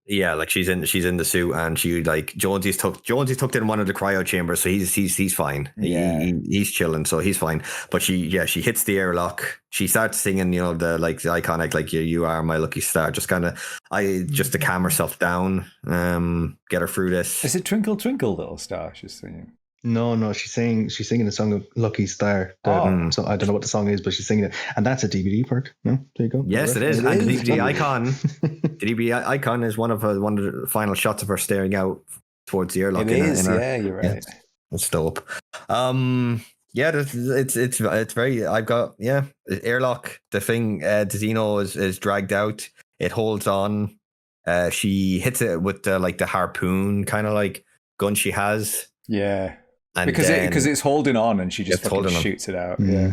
[SPEAKER 1] Yeah, like she's in the suit, and she like Jonesy's tucked in one of the cryo chambers, so he's fine.
[SPEAKER 2] Yeah.
[SPEAKER 1] He's chilling, so he's fine. But she hits the airlock. She starts singing, the iconic like you are my lucky star. Just kind of to calm herself down, get her through this.
[SPEAKER 2] Is it Twinkle Twinkle Little Star she's singing?
[SPEAKER 3] No, she's singing a song of Lucky Star. So I don't know what the song is, but she's singing it, and that's a DVD perk. Yeah, there you go.
[SPEAKER 1] Yes, it is. And the DVD icon, the DVD icon is one of the final shots of her staring out towards the airlock.
[SPEAKER 2] It is. Yeah, you're right.
[SPEAKER 1] Yeah, it's dope. Yeah, it's very. I've got airlock. The thing, Xeno is dragged out. It holds on. She hits it with the harpoon kind of like gun she has.
[SPEAKER 2] Yeah. And because it's holding on, and she just fucking shoots it out. Yeah,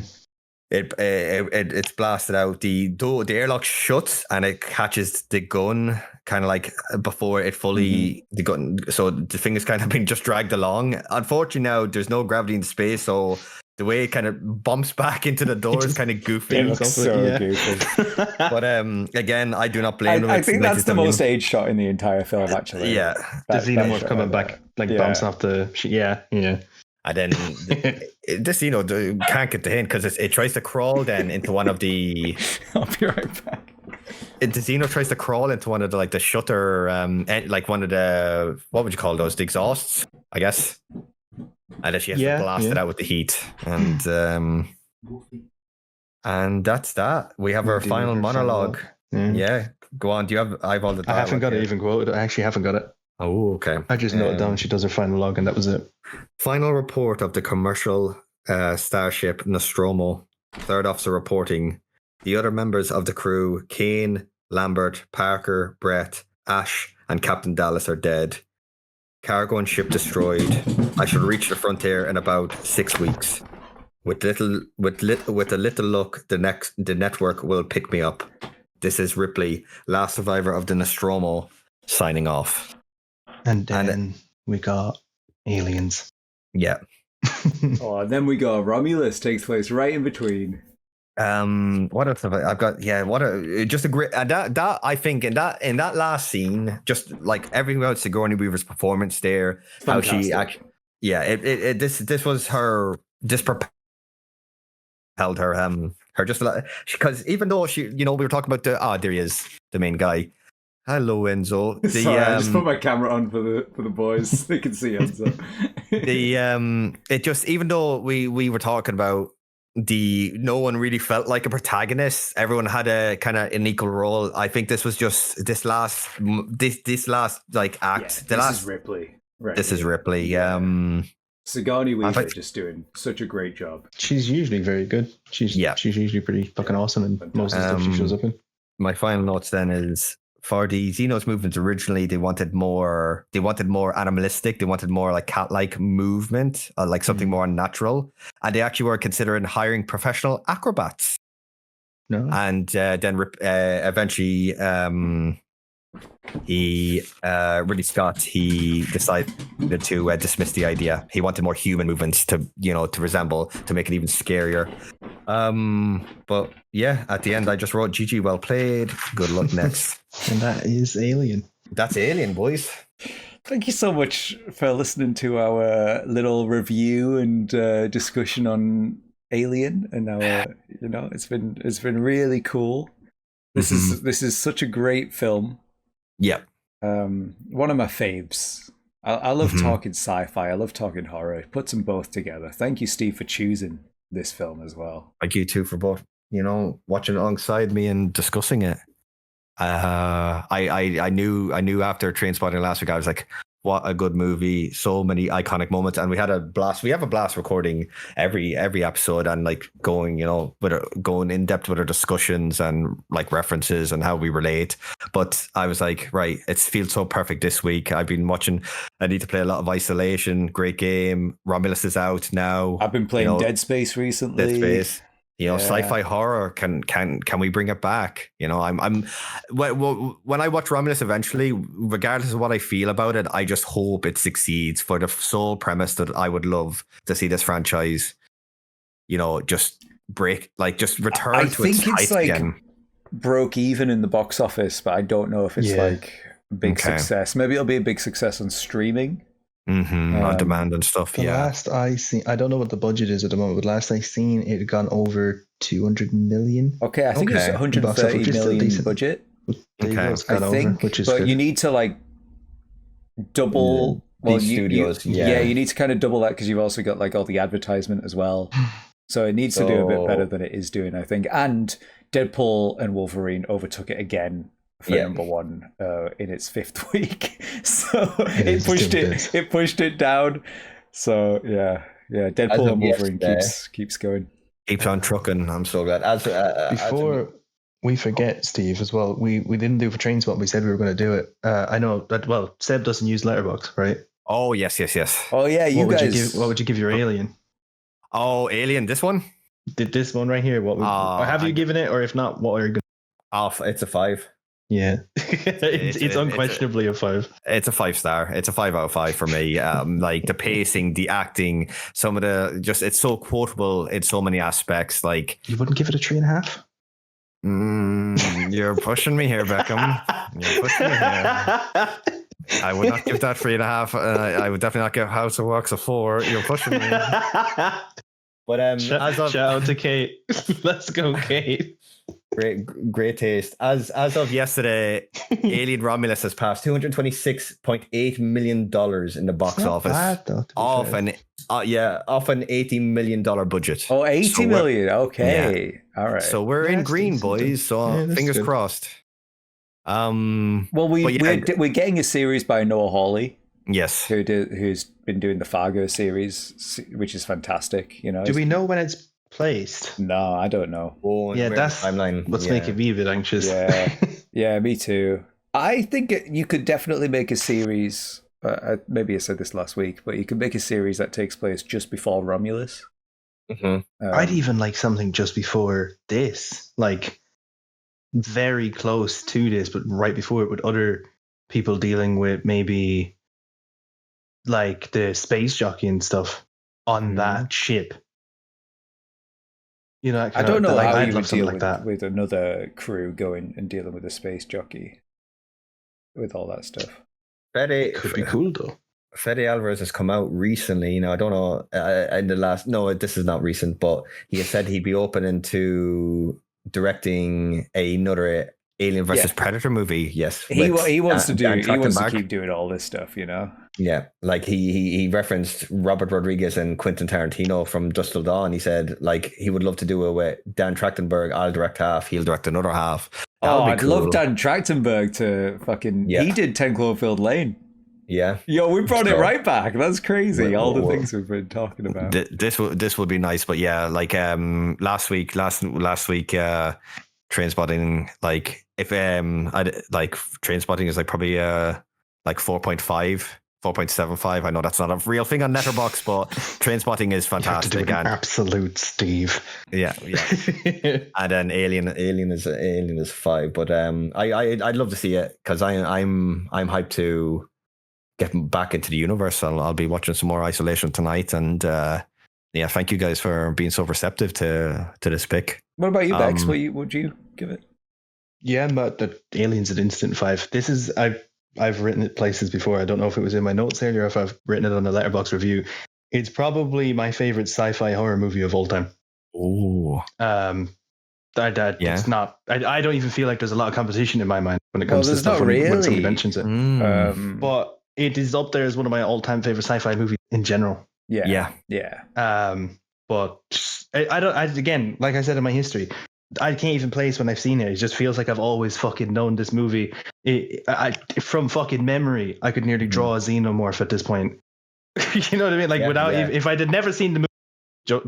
[SPEAKER 1] it's blasted out. The airlock shuts, and it catches the gun kind of like before it fully the gun. So the thing is kind of being just dragged along. Unfortunately, now there's no gravity in space, so the way it kind of bumps back into the door is kind of goofy.
[SPEAKER 2] It looks so goofy.
[SPEAKER 1] But again, I do not blame them.
[SPEAKER 2] I think that's the most aged shot in the entire film, actually.
[SPEAKER 1] Yeah,
[SPEAKER 3] the Xenomorph coming back, like bouncing off the. Yeah.
[SPEAKER 1] And then this, can't get the hint because it tries to crawl then into one of the.
[SPEAKER 2] I'll be right back.
[SPEAKER 1] The Xeno tries to crawl into one of the the shutter, like one of the, what would you call those? The exhausts, I guess. And then she has to blast it out with the heat, and that's that. We have our final monologue. Yeah, go on. Do you have? I have all the.
[SPEAKER 3] I haven't got it even quoted. I actually haven't got it.
[SPEAKER 1] Oh, okay.
[SPEAKER 3] I just noted down she does her final log, and that was it.
[SPEAKER 1] Final report of the commercial starship Nostromo. Third officer reporting: the other members of the crew, Kane, Lambert, Parker, Brett, Ash, and Captain Dallas are dead. Cargo and ship destroyed. I shall reach the frontier in about 6 weeks. With a little luck, the network will pick me up. This is Ripley, last survivor of the Nostromo, signing off.
[SPEAKER 3] And then we got aliens.
[SPEAKER 1] Yeah.
[SPEAKER 2] And then we got Romulus, takes place right in between.
[SPEAKER 1] What else have I've got? Yeah, just a great that I think in that last scene, just like everything about Sigourney Weaver's performance there,
[SPEAKER 2] fantastic.
[SPEAKER 1] How she actually, this was her, this propelled her just because even though she, we were talking about there he is, the main guy. Hello, Enzo.
[SPEAKER 2] Sorry, I just put my camera on for the boys. They can see Enzo.
[SPEAKER 1] It just, even though we were talking about no one really felt like a protagonist. Everyone had a kind of an equal role. I think this was just this last like act.
[SPEAKER 2] Is Ripley. Right.
[SPEAKER 1] This is Ripley.
[SPEAKER 2] Sigourney Weaver just doing such a great job.
[SPEAKER 3] She's usually very good. She's usually pretty fucking awesome in most of the stuff she shows up in.
[SPEAKER 1] My final notes then is for the Xenos movements originally they wanted more animalistic, they wanted more like cat-like movement, like something more unnatural, and they actually were considering hiring professional acrobats.
[SPEAKER 3] No.
[SPEAKER 1] And then eventually Ridley Scott, he decided to dismiss the idea. He wanted more human movements to resemble, to make it even scarier. But yeah, at the end I just wrote GG, well played, good luck next.
[SPEAKER 3] And that is Alien.
[SPEAKER 1] That's Alien, boys.
[SPEAKER 2] Thank you so much for listening to our little review and discussion on Alien, and our, it's been really cool. This is such a great film.
[SPEAKER 1] Yep.
[SPEAKER 2] One of my faves. I love talking sci-fi. I love talking horror. Puts them both together. Thank you, Steve, for choosing this film as well.
[SPEAKER 1] Thank you too for both, watching it alongside me and discussing it. I knew after Trainspotting last week, I was like, what a good movie, so many iconic moments, and we have a blast recording every episode, and like going in depth with our discussions and like references and how we relate. But I was like, right, it feels so perfect this week. I've been watching, I need to play a lot of Isolation, great game. Romulus is out now.
[SPEAKER 2] I've been playing Dead Space recently.
[SPEAKER 1] Dead Space. Sci-fi horror, can we bring it back? I'm when I watch Romulus eventually, regardless of what I feel about it, I just hope it succeeds for the sole premise that I would love to see this franchise, just return to its height again.
[SPEAKER 2] Broke even in the box office, but I don't know if it's like a big success. Maybe it'll be a big success on streaming.
[SPEAKER 1] On demand and stuff.
[SPEAKER 3] Last I seen, I don't know what the budget is at the moment, but last I seen it had gone over 200 million.
[SPEAKER 2] Okay, I think it's 130 million budget.
[SPEAKER 3] I think, which is good.
[SPEAKER 2] You need to like double
[SPEAKER 1] studios.
[SPEAKER 2] You need to kind of double that because you've also got like all the advertisement as well. So it needs to do a bit better than it is doing, I think. And Deadpool and Wolverine overtook it again for number one in its fifth week. So it pushed it down. So Deadpool and Wolverine keeps going.
[SPEAKER 1] Keeps on trucking. I'm so glad.
[SPEAKER 3] Before we forget, Steve, as well, we didn't do for Trainspot. We said we were going to do it. I know that, Seb doesn't use Letterboxd, right?
[SPEAKER 1] Oh, yes.
[SPEAKER 2] Oh, yeah,
[SPEAKER 3] what would you give your Alien?
[SPEAKER 1] Oh, Alien, this one?
[SPEAKER 3] This one right here. What have you given it? Or if not, what are you going
[SPEAKER 1] to... It's a 5.
[SPEAKER 3] Yeah, it's unquestionably a 5.
[SPEAKER 1] It's a 5-star. It's a 5 out of 5 for me. Like the pacing, the acting, some of the it's so quotable in so many aspects. Like,
[SPEAKER 3] you wouldn't give it a 3.5?
[SPEAKER 1] You're pushing me here, Beckham. You're pushing me here. I would not give that 3.5. I would definitely not give House of Wax a 4. You're pushing me. But
[SPEAKER 3] shout out to Kate. Let's go, Kate.
[SPEAKER 1] Great taste. As of yesterday, Alien Romulus has passed $226.8 million in the box office. Off an $80 million budget.
[SPEAKER 2] Oh, 80 million. Okay. Yeah. All right.
[SPEAKER 1] So we're in green, boys. So fingers crossed.
[SPEAKER 2] Well, we're getting a series by Noah Hawley.
[SPEAKER 1] Yes.
[SPEAKER 2] Who's been doing the Fargo series, which is fantastic.
[SPEAKER 3] Do we know when it's placed?
[SPEAKER 2] No, I don't know.
[SPEAKER 3] That's timeline. What's making me a bit anxious.
[SPEAKER 2] Yeah, me too. I think you could definitely make a series. Maybe I said this last week, but you could make a series that takes place just before Romulus.
[SPEAKER 3] I'd even like something just before this, like very close to this, but right before it, with other people dealing with maybe like the space jockey and stuff on that ship.
[SPEAKER 2] I don't know how you would deal with another crew going and dealing with a space jockey with all that stuff.
[SPEAKER 3] It could be cool though.
[SPEAKER 1] Fede Alvarez has come out recently. I don't know this is not recent, but he has said he'd be open into directing another Alien versus Predator movie. Yes,
[SPEAKER 2] he wants to
[SPEAKER 1] Dan
[SPEAKER 2] keep doing all this stuff, you know.
[SPEAKER 1] Yeah, like he referenced Robert Rodriguez and Quentin Tarantino from Dusk Till Dawn. He said like he would love to do it with Dan Trachtenberg. I'll direct half, he'll direct another half.
[SPEAKER 2] I'd love Dan Trachtenberg to fucking. He did 10 Cloverfield Lane.
[SPEAKER 1] Yeah.
[SPEAKER 2] Yo, we brought it right back. That's crazy. All the things we've been talking about.
[SPEAKER 1] This would be nice, but yeah, like last week, Trainspotting, like if I'd like Trainspotting is like probably like 4.5. 4.75. I know that's not a real thing on Letterboxd, but Trainspotting is fantastic.
[SPEAKER 3] You have to do an absolute Steve.
[SPEAKER 1] Yeah. And then Alien is 5. But I'd love to see it because I'm hyped to get back into the universe. I'll be watching some more Isolation tonight, and thank you guys for being so receptive to this pick.
[SPEAKER 2] What about you, Bex? What would you give it?
[SPEAKER 3] Yeah, but the Alien's an instant 5. This is I've written it places before. I don't know if it was in my notes earlier or if I've written it on a Letterboxd review. It's probably my favorite sci-fi horror movie of all time.
[SPEAKER 1] Oh.
[SPEAKER 3] It's not. I don't even feel like there's a lot of competition in my mind when it comes to stuff
[SPEAKER 2] when
[SPEAKER 3] somebody mentions it. But it is up there as one of my all-time favorite sci-fi movies in general.
[SPEAKER 2] Yeah.
[SPEAKER 3] But again, like I said in my history, I can't even place when I've seen it. It just feels like I've always fucking known this movie. From fucking memory, I could nearly draw a xenomorph at this point. You know what I mean? Like if I'd had never seen the movie,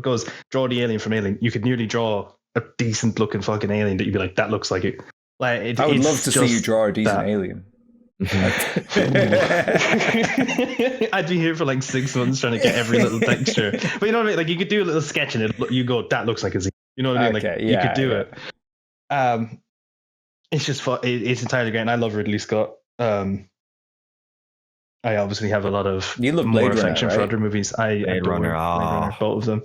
[SPEAKER 3] goes draw the alien from Alien, you could nearly draw a decent looking fucking alien that you'd be like, that looks like it. Like
[SPEAKER 2] I would love to see you draw a decent alien.
[SPEAKER 3] I'd be here for like 6 months trying to get every little texture. But you know what I mean? Like you could do a little sketch and you go, that looks like a Z. You know what I mean? Like you could do it. It's just fun. It's entirely great. And I love Ridley Scott. I obviously have a lot of more affection for other movies. Blade Runner, both of them.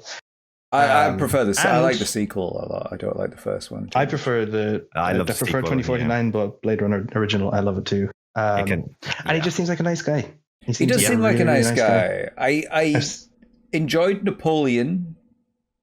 [SPEAKER 2] I prefer I like the sequel a lot. I don't like the first one.
[SPEAKER 3] I prefer I prefer 2049, but Blade Runner original, I love it too. And he just seems like a nice guy.
[SPEAKER 2] He does seem like a nice guy. I enjoyed Napoleon,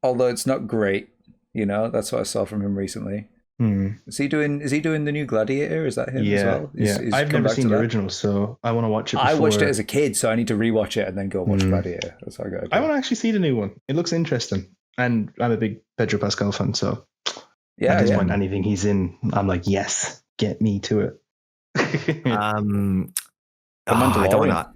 [SPEAKER 2] although it's not great. You know, that's what I saw from him recently. Is he doing the new Gladiator? Is that him as well?
[SPEAKER 3] I've never seen the original, so I want to watch it before.
[SPEAKER 2] I watched it as a kid, so I need to rewatch it and then go watch Gladiator. That's how I got.
[SPEAKER 3] I want to actually see the new one. It looks interesting. And I'm a big Pedro Pascal fan, so at this point, anything he's in, I'm like, yes, get me to it.
[SPEAKER 2] The
[SPEAKER 3] Mandalorian.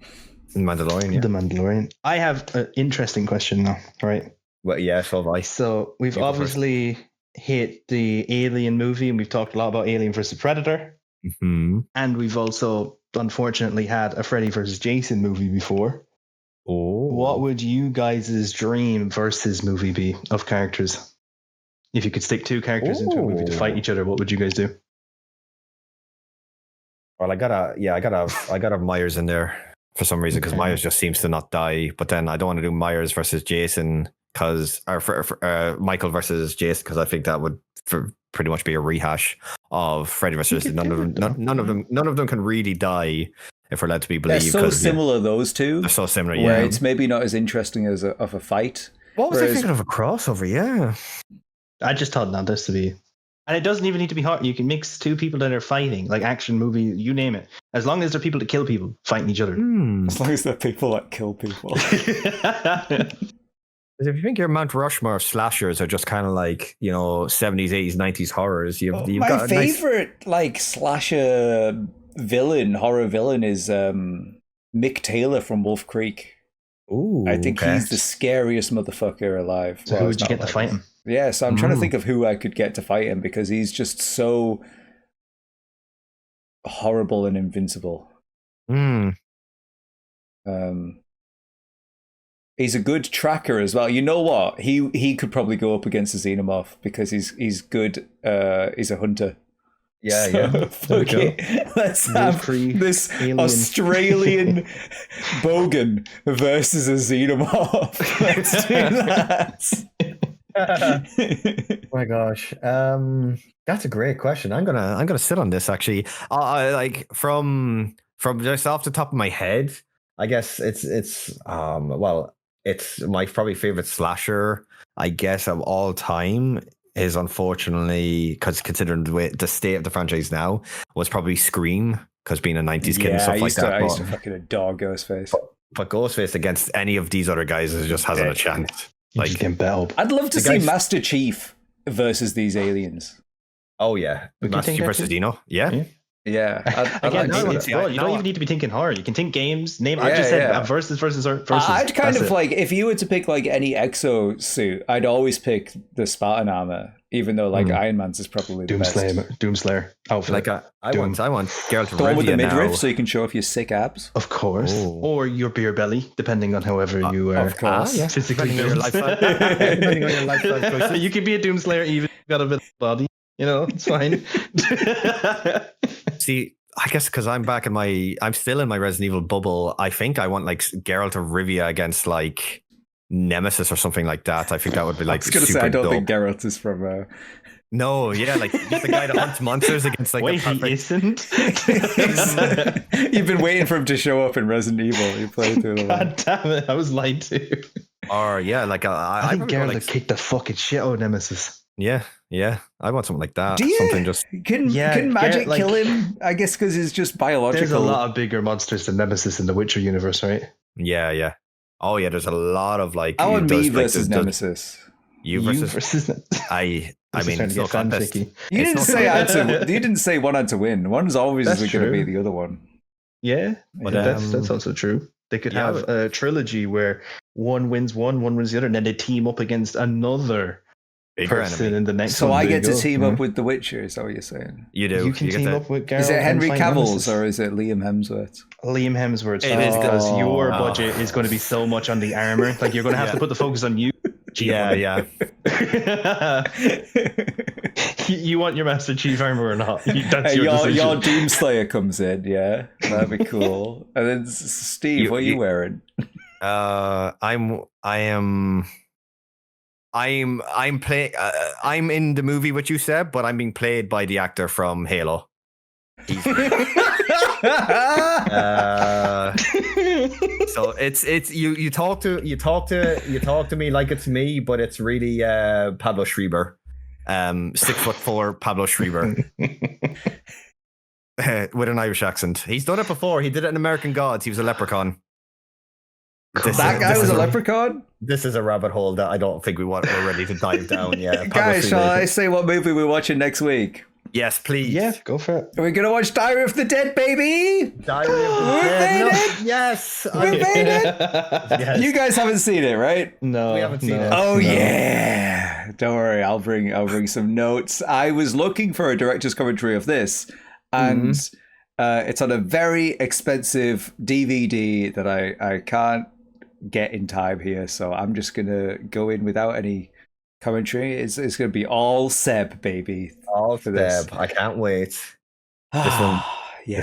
[SPEAKER 3] The Mandalorian. I have an interesting question now. All right.
[SPEAKER 1] Well, yeah, so have I.
[SPEAKER 3] So we've obviously hit the Alien movie, and we've talked a lot about Alien versus Predator.
[SPEAKER 1] Mm-hmm.
[SPEAKER 3] And we've also, unfortunately, had a Freddy versus Jason movie before.
[SPEAKER 1] Oh.
[SPEAKER 3] What would you guys' dream versus movie be of characters? If you could stick 2 characters into a movie to fight each other, what would you guys do?
[SPEAKER 1] Well, I gotta have Myers in there for some reason because Myers just seems to not die. But then I don't want to do Myers versus Jason Michael versus Jason because I think that would pretty much be a rehash of Freddy versus Jason. None of them can really die if we're led to be believed.
[SPEAKER 2] They're so similar, those two.
[SPEAKER 1] They're so similar,
[SPEAKER 2] where it's maybe not as interesting as of a fight.
[SPEAKER 1] What was I thinking of a crossover? Yeah,
[SPEAKER 3] I just thought not this to be. And it doesn't even need to be hard. You can mix 2 people that are fighting, like action movie, you name it. As long as they're people that kill people, fighting each other.
[SPEAKER 2] As long as they're people that kill people.
[SPEAKER 1] If you think your Mount Rushmore of slashers are just kind of like, 70s, 80s, 90s horrors, you've
[SPEAKER 2] my
[SPEAKER 1] got
[SPEAKER 2] favorite slasher horror villain is Mick Taylor from Wolf Creek.
[SPEAKER 1] Ooh,
[SPEAKER 2] I think he's the scariest motherfucker alive.
[SPEAKER 3] So who would you get to fight him?
[SPEAKER 2] Yeah, so I'm trying to think of who I could get to fight him because he's just so horrible and invincible. He's a good tracker as well. You know what? He could probably go up against a xenomorph because he's good. He's a hunter.
[SPEAKER 1] Yeah.
[SPEAKER 2] Let's have this alien. Australian bogan versus a xenomorph. Let's do that.
[SPEAKER 1] Oh my gosh, that's a great question. I'm gonna sit on this actually. Like from just off the top of my head, I guess it's my probably favorite slasher, I guess, of all time is unfortunately, because considering the state of the franchise now, was probably Scream, because being a 90s kid and stuff like that.
[SPEAKER 2] I used to fucking adore Ghostface.
[SPEAKER 1] But Ghostface against any of these other guys just hasn't a chance.
[SPEAKER 3] Like, just getting bet up.
[SPEAKER 2] I'd love to see Master Chief versus these aliens.
[SPEAKER 1] Oh, yeah. Master Chief versus Dino. Yeah.
[SPEAKER 2] Yeah.
[SPEAKER 3] Again, you don't even need to be thinking horror. You can think games. I just said versus.
[SPEAKER 2] I'd kind of like, if you were to pick like any exo suit, I'd always pick the Spartan armor, even though like Iron Man's is probably the best.
[SPEAKER 3] Doomslayer outfit.
[SPEAKER 1] Like I want Geralt to
[SPEAKER 2] the one with the midriff, so you can show off your sick abs.
[SPEAKER 3] Of course. Oh. Or your beer belly, depending on however you are.
[SPEAKER 2] Of course.
[SPEAKER 3] Physically
[SPEAKER 1] depending on your lifestyle. Depending on your lifestyle choices.
[SPEAKER 3] You could be a Doomslayer even if you've got a bit of body. It's fine.
[SPEAKER 1] See, I guess because I'm still in my Resident Evil bubble. I think I want like Geralt or Rivia against like Nemesis or something like that. I think that would be like super dope.
[SPEAKER 2] I don't think Geralt is from.
[SPEAKER 1] No, yeah, like just the guy that hunts monsters against like.
[SPEAKER 3] Wait, he isn't.
[SPEAKER 2] You've been waiting for him to show up in Resident Evil. You played through the
[SPEAKER 3] God damn it! I was lied to.
[SPEAKER 1] Or yeah, like
[SPEAKER 3] I think Geralt would kick the fucking shit out of Nemesis.
[SPEAKER 1] Yeah, I want something like that.
[SPEAKER 2] Do you?
[SPEAKER 1] Something just
[SPEAKER 2] can magic kill him? I guess because he's just biological.
[SPEAKER 3] There's a lot of bigger monsters than Nemesis in the Witcher universe, right?
[SPEAKER 1] Yeah. Oh yeah, there's a lot of like.
[SPEAKER 2] I want me versus Nemesis.
[SPEAKER 1] You versus I mean, it's no contest.
[SPEAKER 2] You didn't say one had to win. One's always going to be the other one.
[SPEAKER 3] Yeah, but that's also true. They could have a trilogy where one wins one wins the other, and then they team up against another person in the next
[SPEAKER 2] so
[SPEAKER 3] one.
[SPEAKER 2] I get to team up with The Witcher, is that what you're saying?
[SPEAKER 1] You do.
[SPEAKER 3] You can team up with Geralt.
[SPEAKER 2] Is it Henry Cavill's or is it Liam Hemsworth?
[SPEAKER 3] Liam Hemsworth. It is because your budget is going to be so much on the armor. Like you're going to have to put the focus on you.
[SPEAKER 1] Yeah.
[SPEAKER 3] You want your Master Chief armor or not? That's your decision.
[SPEAKER 2] Your Doomslayer comes in, yeah. That'd be cool. And then Steve, what are you wearing?
[SPEAKER 1] I'm playing. I'm in the movie what you said, but I'm being played by the actor from Halo. So it's you talk to me like it's me, but it's really Pablo Schreiber, 6'4" Pablo Schreiber. With an Irish accent. He's done it before. He did it in American Gods. He was a leprechaun.
[SPEAKER 2] That guy was a leprechaun?
[SPEAKER 1] This is a rabbit hole that I don't think we're ready to dive down. Yeah,
[SPEAKER 2] guys, shall I say what movie we're watching next week?
[SPEAKER 1] Yes, please.
[SPEAKER 3] Yeah, go for it.
[SPEAKER 2] We're going to watch Diary of the Dead, baby!
[SPEAKER 1] Diary of the Dead. Yes.
[SPEAKER 2] We made it. Yes. You guys haven't seen it, right?
[SPEAKER 3] No.
[SPEAKER 1] We haven't seen it.
[SPEAKER 2] Oh, yeah. Don't worry. I'll bring some notes. I was looking for a director's commentary of this, and it's on a very expensive DVD that I can't get in time here, so I'm just going to go in without any commentary. It's going to be all Seb, baby.
[SPEAKER 1] All for Seb. I can't wait. This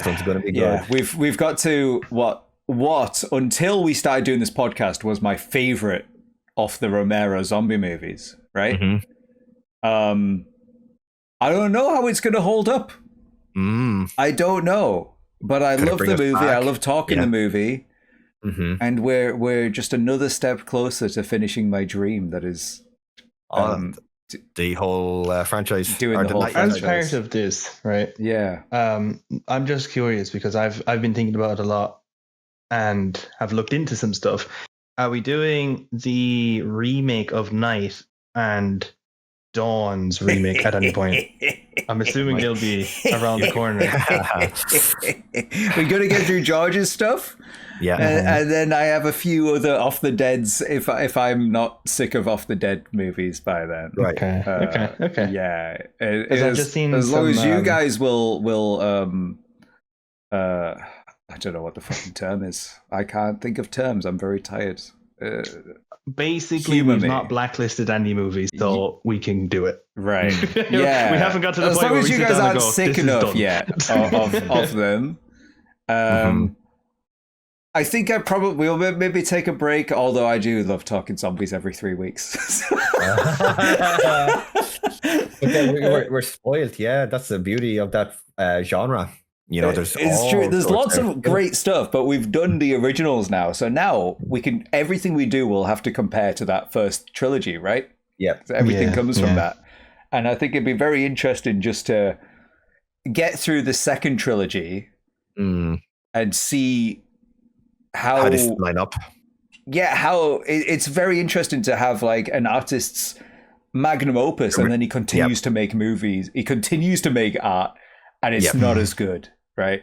[SPEAKER 1] one's going to be good.
[SPEAKER 2] Yeah, we've got to what until we started doing this podcast was my favorite of the Romero zombie movies, right? I don't know how it's going to hold up. I don't know, but I love the movie. I love talking the movie. And we're just another step closer to finishing my dream. That is
[SPEAKER 1] the whole franchise.
[SPEAKER 2] Doing the whole franchise.
[SPEAKER 3] As part of this, right?
[SPEAKER 2] Yeah.
[SPEAKER 3] I'm just curious because I've been thinking about it a lot and have looked into some stuff. Are we doing the remake of Night and Dawn's remake at any point? I'm assuming they'll be around the corner.
[SPEAKER 2] We're gonna get through George's stuff.
[SPEAKER 1] Yeah,
[SPEAKER 2] and then I have a few other Off the Deads if I'm not sick of Off the Dead movies by then.
[SPEAKER 1] Right.
[SPEAKER 3] Okay.
[SPEAKER 2] Yeah.
[SPEAKER 3] I've just seen
[SPEAKER 2] as long as you guys will I don't know what the fucking term is. I can't think of terms. I'm very tired.
[SPEAKER 3] Basically, we've not blacklisted any movies, so we can do it.
[SPEAKER 2] Right. Yeah.
[SPEAKER 3] We haven't got to the point where we sit down and go,
[SPEAKER 2] as long as you guys aren't sick enough yet of them. I think I probably will maybe take a break, although I do love talking zombies every 3 weeks.
[SPEAKER 1] But then we're spoiled. Yeah, that's the beauty of that genre. You know, it's
[SPEAKER 2] true. There's lots of great stuff, but we've done the originals now. So now everything we do will have to compare to that first trilogy, right?
[SPEAKER 1] Yeah.
[SPEAKER 2] So everything comes from that. And I think it'd be very interesting just to get through the second trilogy and see how
[SPEAKER 1] does it line up?
[SPEAKER 2] Yeah, how it's very interesting to have like an artist's magnum opus, and then he continues to make movies. He continues to make art, and it's not as good, right?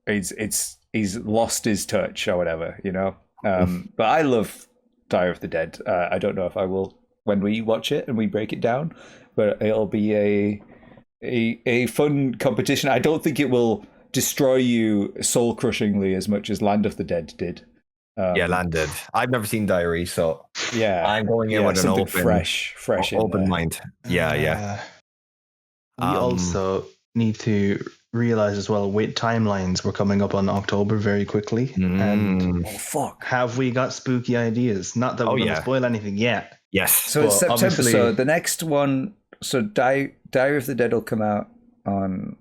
[SPEAKER 2] He's lost his touch or whatever, you know. But I love Die of the Dead. I don't know if I will when we watch it and we break it down, but it'll be a fun competition. I don't think it will destroy you soul crushingly as much as Land of the Dead did.
[SPEAKER 1] Landed. I've never seen Diary, so I'm going in with an open,
[SPEAKER 2] fresh
[SPEAKER 1] open mind.
[SPEAKER 3] We also need to realize as well, with timelines, we're coming up on October very quickly. And have we got spooky ideas? Not that we're going to spoil anything yet.
[SPEAKER 1] Yes.
[SPEAKER 2] So it's September. So the next one, Diary of the Dead will come out on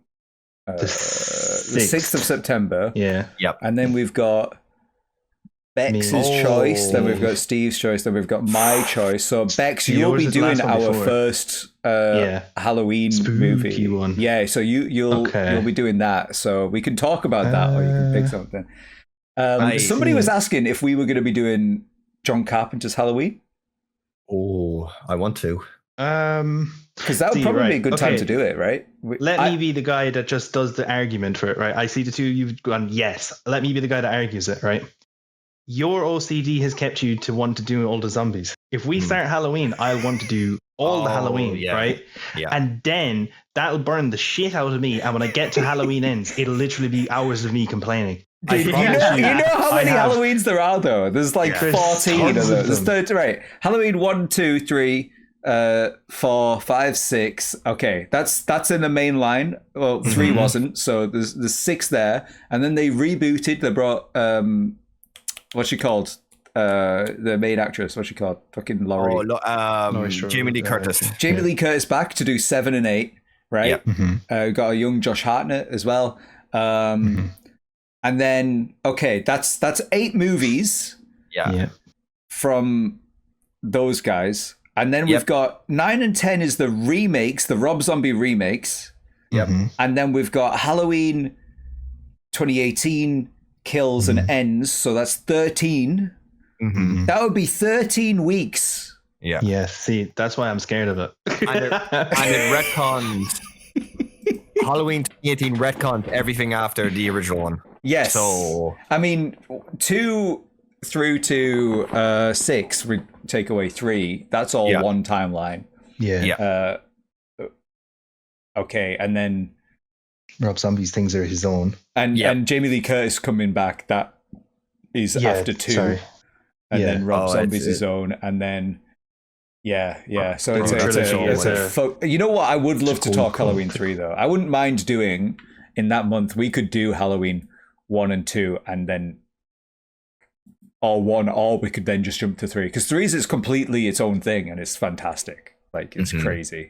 [SPEAKER 2] the 6th of September.
[SPEAKER 3] Yeah.
[SPEAKER 1] Yep.
[SPEAKER 2] And then we've got Bex's choice, then we've got Steve's choice, then we've got my choice. So Bex, you'll be doing our first Halloween movie
[SPEAKER 3] one.
[SPEAKER 2] Yeah, so you'll be doing that. So we can talk about that, or you can pick something. Somebody was asking if we were going to be doing John Carpenter's Halloween.
[SPEAKER 1] Oh, I want to.
[SPEAKER 2] Because that would probably be a good time to do it, right?
[SPEAKER 3] Let me be the guy that just does the argument for it, right? I see the two of you've gone, yes. Let me be the guy that argues it, right? Your OCD has kept you to want to do all the zombies. If we start Halloween, I'll want to do all the Halloween, right? Yeah. And then that'll burn the shit out of me. And when I get to Halloween ends, it'll literally be hours of me complaining.
[SPEAKER 2] Dude, you know how many Halloweens there are, though? There's like 14 of those. Right. Halloween 1, 2, 3, 4, 5, 6. Okay, that's in the main line. Well, 3 wasn't. So there's 6 there. And then they rebooted. They brought... what's she called? The main actress. What's she called? Fucking Laurie.
[SPEAKER 1] Jamie Lee Curtis.
[SPEAKER 2] Jamie Lee Curtis back to do 7 and 8, right? Yeah. Got a young Josh Hartnett as well. And then, that's 8 movies.
[SPEAKER 1] Yeah.
[SPEAKER 2] From those guys. And then we've got 9 and 10 is the remakes, the Rob Zombie remakes.
[SPEAKER 1] Yep.
[SPEAKER 2] And then we've got Halloween 2018 kills and ends, so that's 13. That would be 13 weeks.
[SPEAKER 3] Yeah, see, that's why I'm scared of it.
[SPEAKER 1] And it retcons Halloween 2018 retcons everything after the original one.
[SPEAKER 2] Yes.
[SPEAKER 1] So
[SPEAKER 2] I mean, 2 through to 6 we take away 3, that's all one timeline. Okay, and then
[SPEAKER 3] Rob Zombie's things are his own.
[SPEAKER 2] And Jamie Lee Curtis coming back, that is after 2.
[SPEAKER 3] Sorry.
[SPEAKER 2] And then Rob Zombie's his own. And then, So it's a you know what? I would love to talk Halloween 3, though. I wouldn't mind doing, in that month, we could do Halloween 1 and 2, and then, or we could then just jump to 3. Because 3 is completely its own thing, and it's fantastic. Like, it's crazy.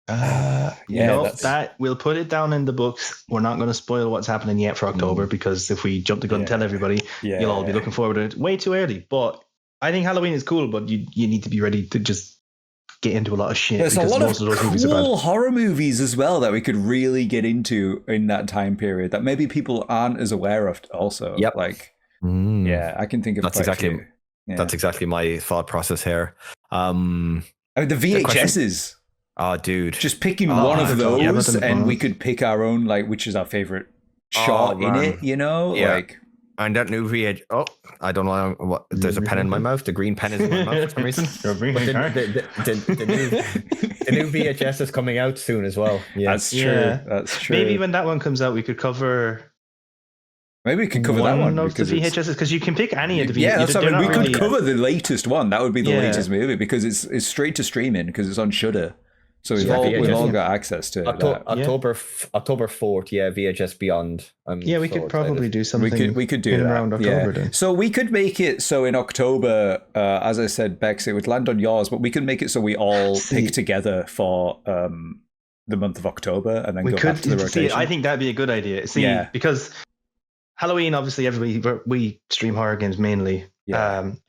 [SPEAKER 3] That we'll put it down in the books. We're not going to spoil what's happening yet for October, because if we jump the gun and tell everybody, you'll all be looking forward to it way too early. But I think Halloween is cool, but you need to be ready to just get into a lot of shit.
[SPEAKER 2] There's a lot of cool horror movies as well that we could really get into in that time period that maybe people aren't as aware of also.
[SPEAKER 1] Yep.
[SPEAKER 2] Like, I can think of
[SPEAKER 1] that's exactly my thought process here.
[SPEAKER 2] I mean, the VHSs.
[SPEAKER 1] Oh, dude.
[SPEAKER 2] Just picking one of those, and we could pick our own, like, which is our favorite shot in it, you know?
[SPEAKER 1] Yeah.
[SPEAKER 2] Like,
[SPEAKER 1] and that new VHS. Oh, I don't know what. There's a pen in my mouth. The green pen is in my mouth for some reason. The new VHS is coming out soon as well. Yeah.
[SPEAKER 2] That's true. That's true.
[SPEAKER 3] Maybe when that one comes out, we could cover.
[SPEAKER 2] Maybe we could cover that one
[SPEAKER 3] of the VHSs, because you can pick any of the VHSs.
[SPEAKER 2] Yeah, that's something. We could cover the latest one. That would be the latest movie, because it's straight to streaming, because it's on Shudder. So we've all got access to it.
[SPEAKER 1] October 4th, VHS Beyond.
[SPEAKER 3] We could probably do something.
[SPEAKER 2] We could do that
[SPEAKER 3] around October. Then.
[SPEAKER 2] So we could make it so in October, as I said, Bex, it would land on yours, but we could make it so we all pick together for the month of October, and then go back to the rotation.
[SPEAKER 3] I think that'd be a good idea. Because Halloween, obviously, we stream horror games mainly. And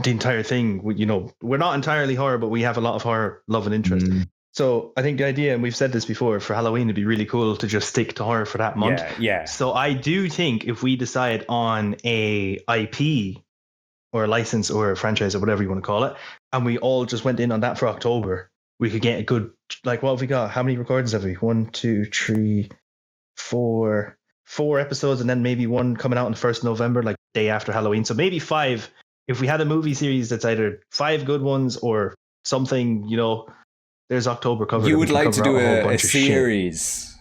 [SPEAKER 3] the entire thing, we're not entirely horror, but we have a lot of horror love and interest. So I think the idea, and we've said this before, for Halloween, it'd be really cool to just stick to horror for that month.
[SPEAKER 2] Yeah.
[SPEAKER 3] So I do think if we decide on a IP or a license or a franchise or whatever you want to call it, and we all just went in on that for October, we could get a good, like, what have we got? How many recordings have we? 1, 2, 3, 4 episodes, and then maybe one coming out on the 1st of November, like day after Halloween. So maybe 5. If we had a movie series that's either 5 good ones or something, there's October covered.
[SPEAKER 2] You would like to do a series,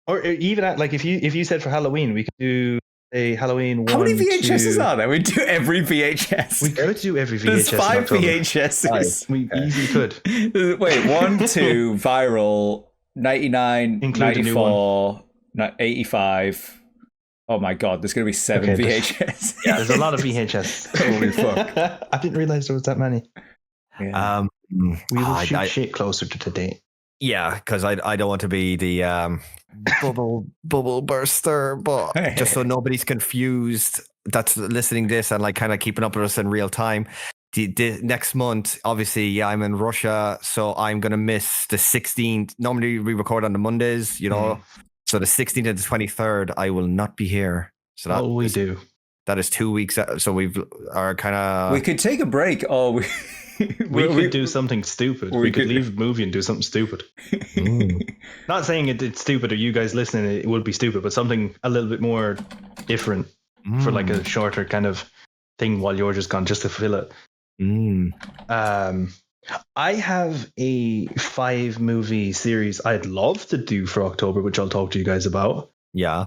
[SPEAKER 3] or even like if you said for Halloween, we could do a Halloween.
[SPEAKER 2] How many VHSs are there? We do every VHS.
[SPEAKER 3] We could do every VHS.
[SPEAKER 2] There's 5 VHSs.
[SPEAKER 3] We easily could.
[SPEAKER 2] Wait, 1, 2, viral, 99, 94, 85. Oh my God, there's going to be 7 VHS.
[SPEAKER 3] Yeah, there's a lot of VHS.
[SPEAKER 2] Holy fuck.
[SPEAKER 3] I didn't realize there was that many.
[SPEAKER 2] Yeah.
[SPEAKER 3] We will shoot shit closer to today.
[SPEAKER 1] Yeah, because I don't want to be the bubble burster, but just so nobody's confused that's listening to this and like kind of keeping up with us in real time. The next month, obviously, I'm in Russia, so I'm going to miss the 16th. Normally we record on the Mondays, so the 16th and the 23rd, I will not be here. So that
[SPEAKER 3] do.
[SPEAKER 1] That is 2 weeks. So we
[SPEAKER 2] could take a break, or
[SPEAKER 3] we could do something stupid. We could leave the movie and do something stupid. Not saying it's stupid or you guys listening, it would be stupid, but something a little bit more different for like a shorter kind of thing while you're just gone, just to fill it. I have a 5 movie series I'd love to do for October, which I'll talk to you guys about.
[SPEAKER 1] Yeah.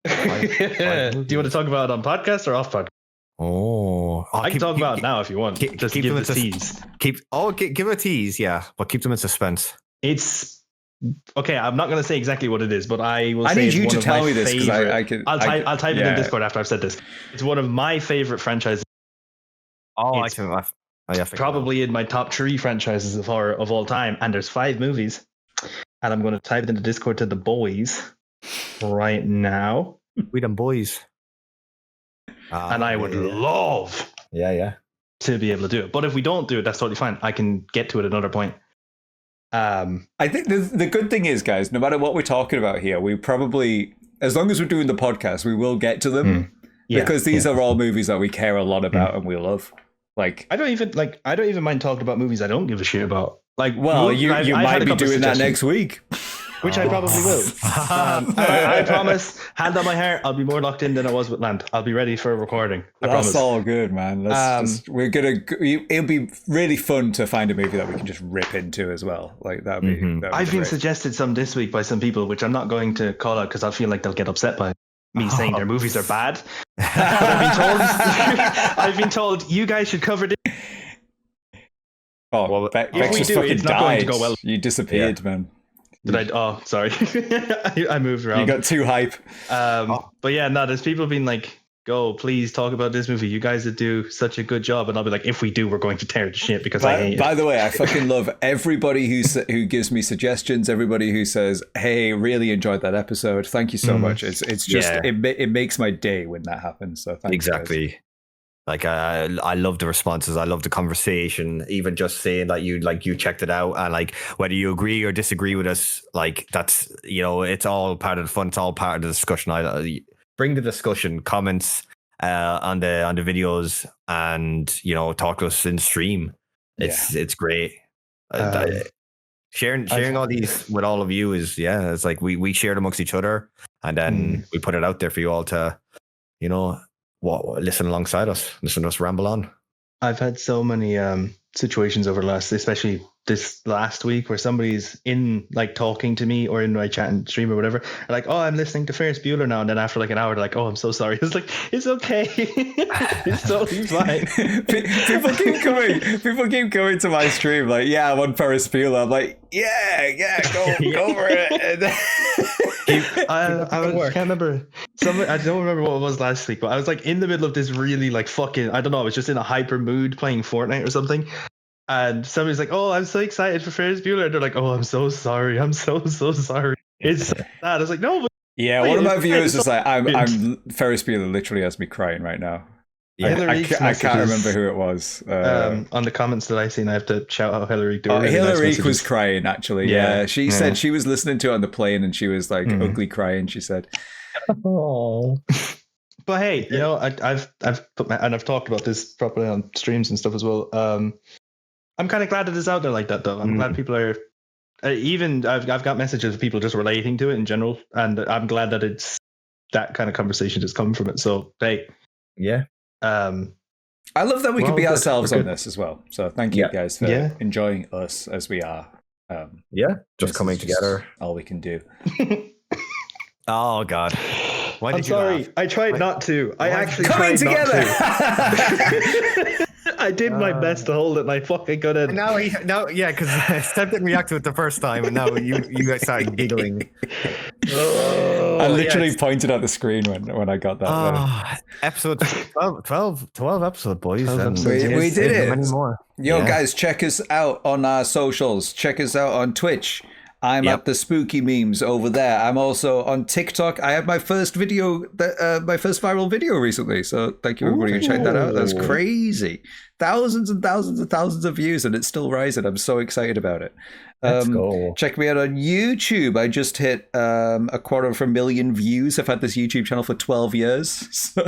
[SPEAKER 3] Do you want to talk about it on podcast or off podcast? I can talk about it now if you want. Just give them a tease.
[SPEAKER 1] Give a tease, yeah, but keep them in suspense.
[SPEAKER 3] It's okay. I'm not going to say exactly what it is, but I will.
[SPEAKER 2] I
[SPEAKER 3] say
[SPEAKER 2] need you to tell me this because
[SPEAKER 3] I'll type it in Discord after I've said this. It's one of my favorite franchises. Probably in my top 3 franchises of horror of all time, and there's 5 movies, and I'm going to type it in the Discord to the boys right now.
[SPEAKER 1] We them boys.
[SPEAKER 3] And I would love to be able to do it. But if we don't do it, that's totally fine. I can get to it at another point.
[SPEAKER 2] I think the good thing is, guys, no matter what we're talking about here, we probably, as long as we're doing the podcast, we will get to them. Because these are all movies that we care a lot about and we love. Like, I don't even mind talking about movies I don't give a shit about. Like, well, you might be doing that next week.
[SPEAKER 3] Which I probably will. I promise, hand on my heart, I'll be more locked in than I was with Land. I'll be ready for a recording.
[SPEAKER 2] That's all good, man. It'll be really fun to find a movie that we can just rip into as well. Like that'd be
[SPEAKER 3] I've been suggested some this week by some people, which I'm not going to call out because I feel like they'll get upset by me saying their movies are bad. I've been told you guys should cover this.
[SPEAKER 2] Oh, well, Bex just fucking died. Go well. You disappeared, man.
[SPEAKER 3] Did I? Oh, sorry. I moved around.
[SPEAKER 2] You got too hype.
[SPEAKER 3] But yeah, no, there's people being like, go, please talk about this movie. You guys would do such a good job. And I'll be like, if we do, we're going to tear the shit because I hate it.
[SPEAKER 2] By the way, I fucking love everybody who gives me suggestions, everybody who says, hey, really enjoyed that episode. Thank you so much. It's just, it makes my day when that happens. So thanks.
[SPEAKER 1] Exactly. Guys. Like I love the responses. I love the conversation. Even just saying that you checked it out, and like whether you agree or disagree with us, like that's it's all part of the fun. It's all part of the discussion. I bring the discussion, comments on the videos, and talk to us in stream. It's great. Sharing all these with all of you is it's like we share it amongst each other, and then we put it out there for you all to listen alongside us, listen to us ramble on.
[SPEAKER 3] I've had so many situations over especially this last week, where somebody's in like talking to me or in my chat and stream or whatever, like, oh, I'm listening to Ferris Bueller now, and then after like an hour they're like, oh, I'm so sorry. It's like, it's okay. It's totally fine.
[SPEAKER 2] People keep coming to my stream like, yeah, I'm on Ferris Bueller. I'm like, go for it.
[SPEAKER 3] I can't remember. I don't remember what it was last week, but I was like in the middle of this really like fucking, I don't know, I was just in a hyper mood playing Fortnite or something. And somebody's like, oh, I'm so excited for Ferris Bueller. And they're like, oh, I'm so sorry. I'm so sorry. It's sad. I was like, no.
[SPEAKER 2] But one of my viewers is like, I'm Ferris Bueller literally has me crying right now.
[SPEAKER 1] Yeah.
[SPEAKER 3] Hillary
[SPEAKER 2] I can't remember who it was.
[SPEAKER 3] On the comments that I seen, I have to shout out Hillary. Really
[SPEAKER 2] Hillary
[SPEAKER 3] nice
[SPEAKER 2] was crying, actually. Yeah. She said she was listening to it on the plane and she was like ugly crying, she said.
[SPEAKER 3] Oh. But hey, you know, I've put and I've talked about this properly on streams and stuff as well. I'm kind of glad that it's out there like that, though. I'm glad people are. Even I've got messages of people just relating to it in general, and I'm glad that it's that kind of conversation that's coming from it. So hey,
[SPEAKER 1] yeah.
[SPEAKER 2] I love that we can be ourselves on this as well. So thank you guys for enjoying us as we are.
[SPEAKER 1] Just coming together.
[SPEAKER 2] All we can do.
[SPEAKER 1] Oh God. Why did
[SPEAKER 3] I'm sorry. I tried not to. I actually
[SPEAKER 2] coming
[SPEAKER 3] tried
[SPEAKER 2] together.
[SPEAKER 3] Not to. I did my best to hold it, and I fucking couldn't.
[SPEAKER 1] Because Steph didn't react to it the first time, and now you guys started giggling.
[SPEAKER 2] I literally pointed at the screen when I got that.
[SPEAKER 1] Episode 12 episode, boys.
[SPEAKER 2] We did it.
[SPEAKER 1] Many more.
[SPEAKER 2] Guys, check us out on our socials. Check us out on Twitch. I'm at the spooky memes over there. I'm also on TikTok. I had my first video, my first viral video recently. So thank you everybody who checked that out. That's crazy. Thousands and thousands and thousands of views, and it's still rising. I'm so excited about it.
[SPEAKER 1] Let's go.
[SPEAKER 2] Check me out on YouTube. I just hit 250,000 views. I've had this YouTube channel for 12 years. So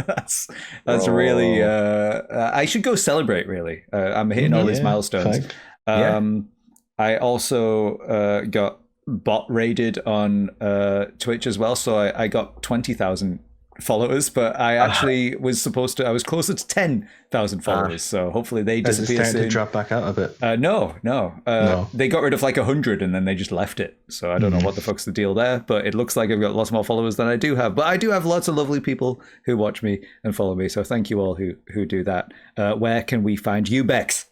[SPEAKER 2] that's really. I should go celebrate. Really, I'm hitting all these milestones. I also got bot raided on Twitch as well, so I got 20,000 followers, but I actually was closer to 10,000 followers, so hopefully they disappear soon.
[SPEAKER 3] To drop back out a bit?
[SPEAKER 2] No. They got rid of like 100 and then they just left it, so I don't know what the fuck's the deal there, but it looks like I've got lots more followers than I do have, but I do have lots of lovely people who watch me and follow me, so thank you all who do that. Where can we find you, Bex?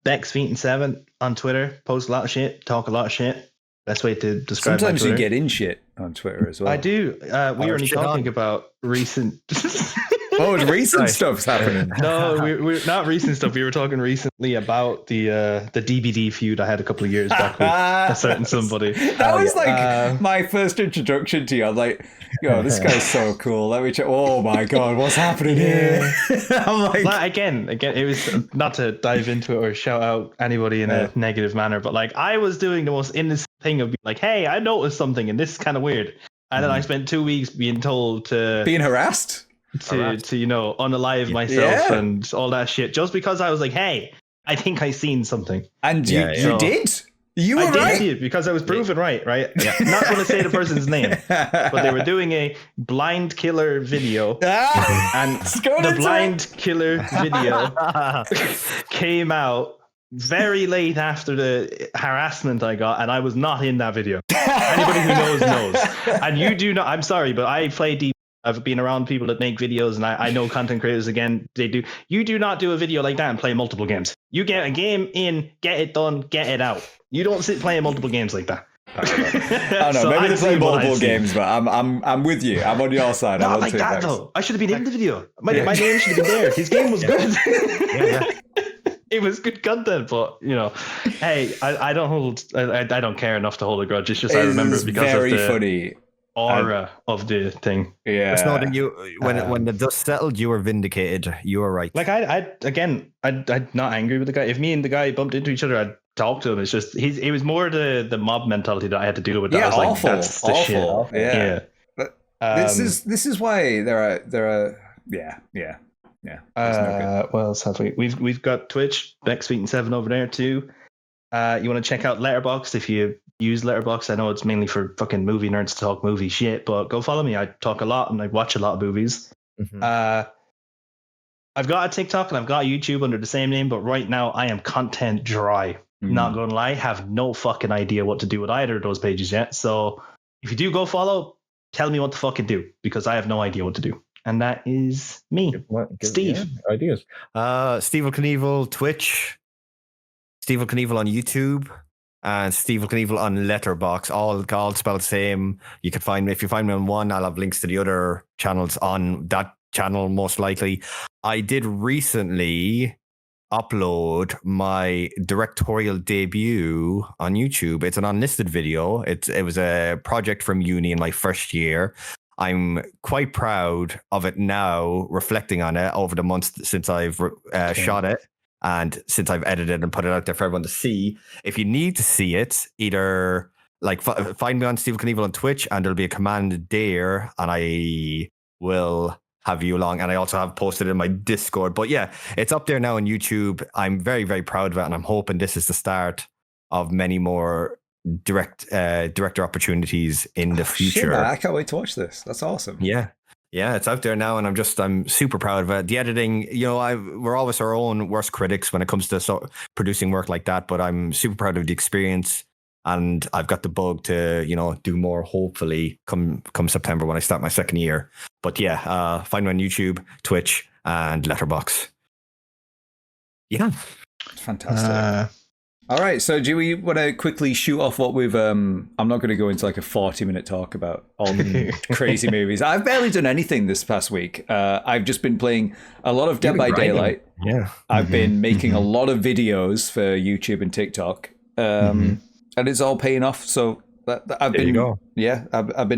[SPEAKER 3] BexFeetin7 on Twitter, post a lot of shit, talk a lot of shit. Best way to describe.
[SPEAKER 2] Sometimes you get in shit on Twitter as well.
[SPEAKER 3] I do. We were only talking about recent.
[SPEAKER 2] Recent stuff's happening.
[SPEAKER 3] No, we're not recent stuff. We were talking recently about the DBD feud I had a couple of years back with a certain somebody.
[SPEAKER 2] That was my first introduction to you. I'm like, yo, this guy's so cool. Let me check. Oh my God, what's happening here? I'm like,
[SPEAKER 3] again, it was not to dive into it or shout out anybody in a negative manner, but like I was doing the most innocent thing of being like, hey, I noticed something and this is kind of weird. And then I spent 2 weeks being told to
[SPEAKER 2] being harassed.
[SPEAKER 3] To unalive myself and all that shit, just because I was like, hey, I think I seen something.
[SPEAKER 2] And you did? You were right.
[SPEAKER 3] I did see it because I was proven right? Yeah. I'm not going to say the person's name, but they were doing a blind killer video. And the blind killer video came out very late after the harassment I got, and I was not in that video. Anybody who knows. And you do not, I'm sorry, but I play deep. I've been around people that make videos, and I know content creators, again, they do. You do not do a video like that and play multiple games. You get a game in, get it done, get it out. You don't sit playing multiple games like that.
[SPEAKER 2] I don't know. Maybe they play multiple games, but I'm with you. I'm on your side.
[SPEAKER 3] Not like that, though. I should have been in the video. My name should have been there. His game was good. It was good content, but hey, I don't care enough to hold a grudge. It's just I remember it because
[SPEAKER 2] very
[SPEAKER 3] of the
[SPEAKER 2] funny
[SPEAKER 3] aura of the thing.
[SPEAKER 1] Yeah. Just know that when the dust settled, you were vindicated. You were right.
[SPEAKER 3] Like I'm not angry with the guy. If me and the guy bumped into each other, I'd talk to him. It's just it was more the mob mentality that I had to deal with. That I was
[SPEAKER 2] awful.
[SPEAKER 3] Like, that's the
[SPEAKER 2] awful.
[SPEAKER 3] Shit.
[SPEAKER 2] Yeah. But this is why there are. Yeah.
[SPEAKER 3] What else have we? We've got Twitch, BexFeetin7 over there too. You want to check out Letterboxd if you use Letterboxd. I know it's mainly for fucking movie nerds to talk movie shit, but go follow me. I talk a lot and I watch a lot of movies. Mm-hmm. I've got a TikTok and I've got a YouTube under the same name, but right now I am content dry. Not gonna lie, have no fucking idea what to do with either of those pages yet. So if you do go follow, tell me what to fucking do, because I have no idea what to do. And that is me, Steve.
[SPEAKER 1] Ideas. Steve Knievel, Twitch. Steve Knievel on YouTube. And Steve Knievel on Letterboxd, all spelled the same. You can find me. If you find me on one, I'll have links to the other channels on that channel, most likely. I did recently upload my directorial debut on YouTube. It's an unlisted video. It was a project from uni in my first year. I'm quite proud of it now, reflecting on it over the months since I've shot it and since I've edited and put it out there for everyone to see. If you need to see it, either like find me on Stephen Knievel on Twitch, and there'll be a command there, and I will have you along. And I also have posted it in my Discord. But yeah, it's up there now on YouTube. I'm very, very proud of it, and I'm hoping this is the start of many more director opportunities in the future.
[SPEAKER 2] Shit, man, I can't wait to watch this. That's awesome.
[SPEAKER 1] Yeah, it's out there now, and I'm super proud of it. The editing, we're always our own worst critics when it comes to producing work like that, but I'm super proud of the experience, and I've got the bug to do more, hopefully come September when I start my second year. But yeah, find me on YouTube, Twitch, and Letterboxd. Yeah,
[SPEAKER 2] fantastic. All right, so do we want to quickly shoot off what we've... I'm not going to go into like a 40-minute talk about all the crazy movies. I've barely done anything this past week. I've just been playing a lot of Dead by Daylight.
[SPEAKER 1] Yeah.
[SPEAKER 2] I've been making a lot of videos for YouTube and TikTok. And it's all paying off. So I've been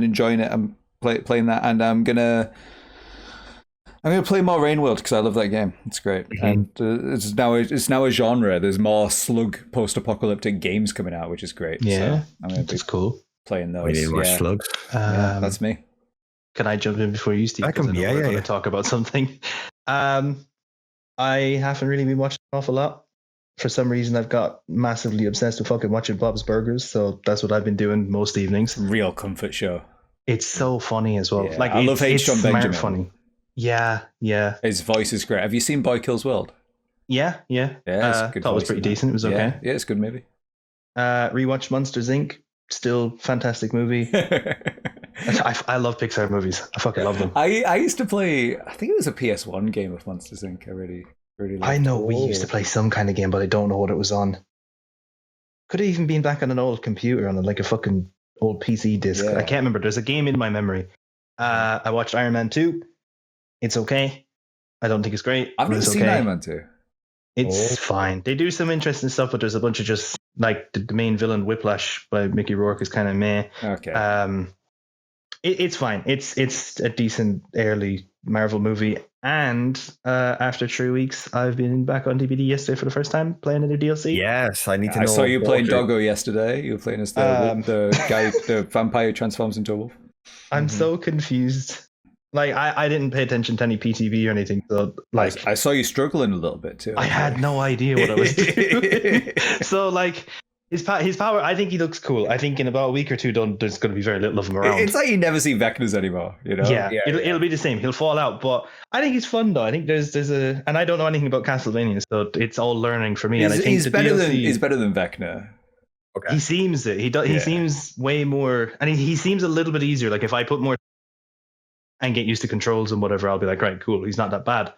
[SPEAKER 2] enjoying it. I'm playing that, and I'm gonna play more Rainworld because I love that game. It's great, and it's now a genre. There's more slug post-apocalyptic games coming out, which is great.
[SPEAKER 3] Yeah,
[SPEAKER 2] so
[SPEAKER 3] that's cool.
[SPEAKER 2] Playing those.
[SPEAKER 1] We need more slugs.
[SPEAKER 2] That's me.
[SPEAKER 3] Can I jump in before you, Steve?
[SPEAKER 1] We're going
[SPEAKER 3] to talk about something. I haven't really been watching an awful lot. For some reason, I've got massively obsessed with fucking watching Bob's Burgers, so that's what I've been doing most evenings.
[SPEAKER 2] Real comfort show.
[SPEAKER 3] It's so funny as well.
[SPEAKER 2] Yeah, like I love H. John Benjamin.
[SPEAKER 3] Funny. Yeah.
[SPEAKER 2] His voice is great. Have you seen Boy Kills World?
[SPEAKER 3] Yeah.
[SPEAKER 2] It's a good.
[SPEAKER 3] Thought it was pretty decent. It was okay.
[SPEAKER 2] Yeah, it's a good movie.
[SPEAKER 3] Rewatched Monsters Inc. Still fantastic movie. I love Pixar movies. I fucking love them.
[SPEAKER 2] I used to play. I think it was a PS1 game of Monsters Inc. I really loved
[SPEAKER 3] I know we used to play some kind of game, but I don't know what it was on. Could have even been back on an old computer on like a fucking old PC disc. I can't remember. There's a game in my memory. I watched Iron Man 2. It's okay. I don't think it's great.
[SPEAKER 2] I've never seen Iron Man 2.
[SPEAKER 3] It's fine. They do some interesting stuff, but there's a bunch of just like the main villain Whiplash by Mickey Rourke is kind of meh.
[SPEAKER 2] Okay.
[SPEAKER 3] It's fine. It's a decent early Marvel movie. And after 3 weeks, I've been back on DVD yesterday for the first time playing a new DLC.
[SPEAKER 1] Yes, I need to know.
[SPEAKER 2] I saw you playing Doggo yesterday. You were playing as the guy, the vampire who transforms into a wolf.
[SPEAKER 3] I'm so confused. Like I didn't pay attention to any PTV or anything. So like
[SPEAKER 2] I saw you struggling a little bit too.
[SPEAKER 3] I had no idea what I was doing. So like his power, I think he looks cool. I think in about a week or two, there's going to be very little of him around.
[SPEAKER 2] It's like you never see Vecnas anymore, you know?
[SPEAKER 3] Yeah, it'll be the same. He'll fall out, but I think it's fun though. I think there's and I don't know anything about Castlevania, so it's all learning for me. And I think
[SPEAKER 2] he's better than Vecna.
[SPEAKER 3] Okay. He seems it. He does. He seems way more, and he seems a little bit easier. Like if I put more and get used to controls and whatever, I'll be like, right, cool. He's not that bad.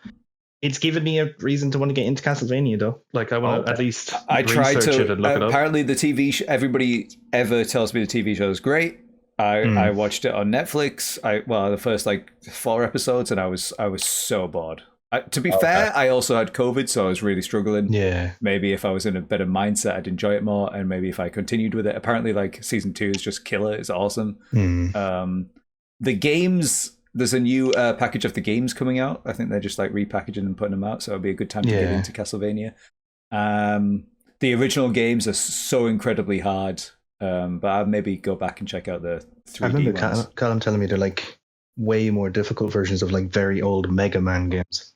[SPEAKER 3] It's given me a reason to want to get into Castlevania, though. Like, I want to at least research it and look it up.
[SPEAKER 2] Apparently, the TV everybody ever tells me the TV show is great. I watched it on Netflix. The first like 4 episodes, and I was so bored. To be fair, I also had COVID, so I was really struggling.
[SPEAKER 3] Yeah.
[SPEAKER 2] Maybe if I was in a better mindset, I'd enjoy it more, and maybe if I continued with it. Apparently, like season 2 is just killer. It's awesome. The games. There's a new package of the games coming out. I think they're just like repackaging and putting them out, so it'll be a good time to get into Castlevania. The original games are so incredibly hard, but I'll maybe go back and check out the 3D
[SPEAKER 3] I remember Callum telling me they're like way more difficult versions of like very old Mega Man games.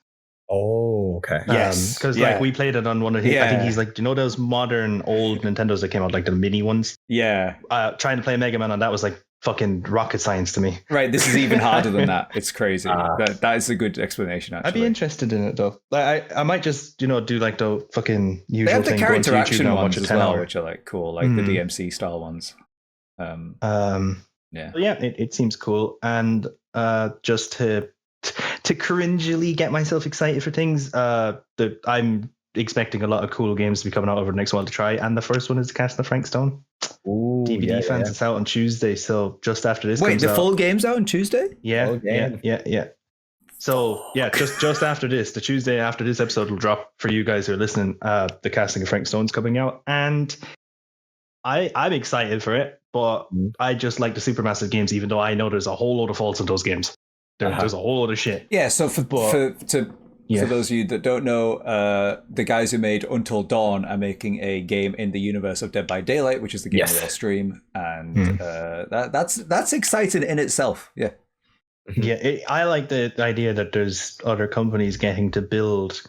[SPEAKER 1] Oh, okay.
[SPEAKER 2] Yes,
[SPEAKER 3] because like we played it on one of his. I think he's like, do you know those modern old Nintendos that came out, like the mini ones?
[SPEAKER 2] Yeah.
[SPEAKER 3] Trying to play Mega Man on that was like fucking rocket science to me.
[SPEAKER 2] Right, this is even harder than that. It's crazy. That is a good explanation, actually.
[SPEAKER 3] I'd be interested in it though. Like I might just do like the fucking usual
[SPEAKER 2] they have the
[SPEAKER 3] thing.
[SPEAKER 2] character action ones as well, which are like cool, like the DMC style ones.
[SPEAKER 3] It seems cool. And just to cringily get myself excited for things, I'm expecting a lot of cool games to be coming out over the next while to try, and the first one is Castle of Frank Stone.
[SPEAKER 2] Ooh,
[SPEAKER 3] DVD fans, it's out on Tuesday, so just after this.
[SPEAKER 2] Wait, the full game's out on Tuesday?
[SPEAKER 3] Yeah. So yeah, just after this, the Tuesday after this episode will drop for you guys who are listening. The Casting of Frank Stone's coming out, and I'm excited for it. but I just like the Supermassive games, even though I know there's a whole load of faults in those games. There's a whole load of shit.
[SPEAKER 2] Yeah, so for those of you that don't know, the guys who made Until Dawn are making a game in the universe of Dead by Daylight, which is the game we all stream, and that's exciting in itself. Yeah,
[SPEAKER 3] yeah. I like the idea that there's other companies getting to build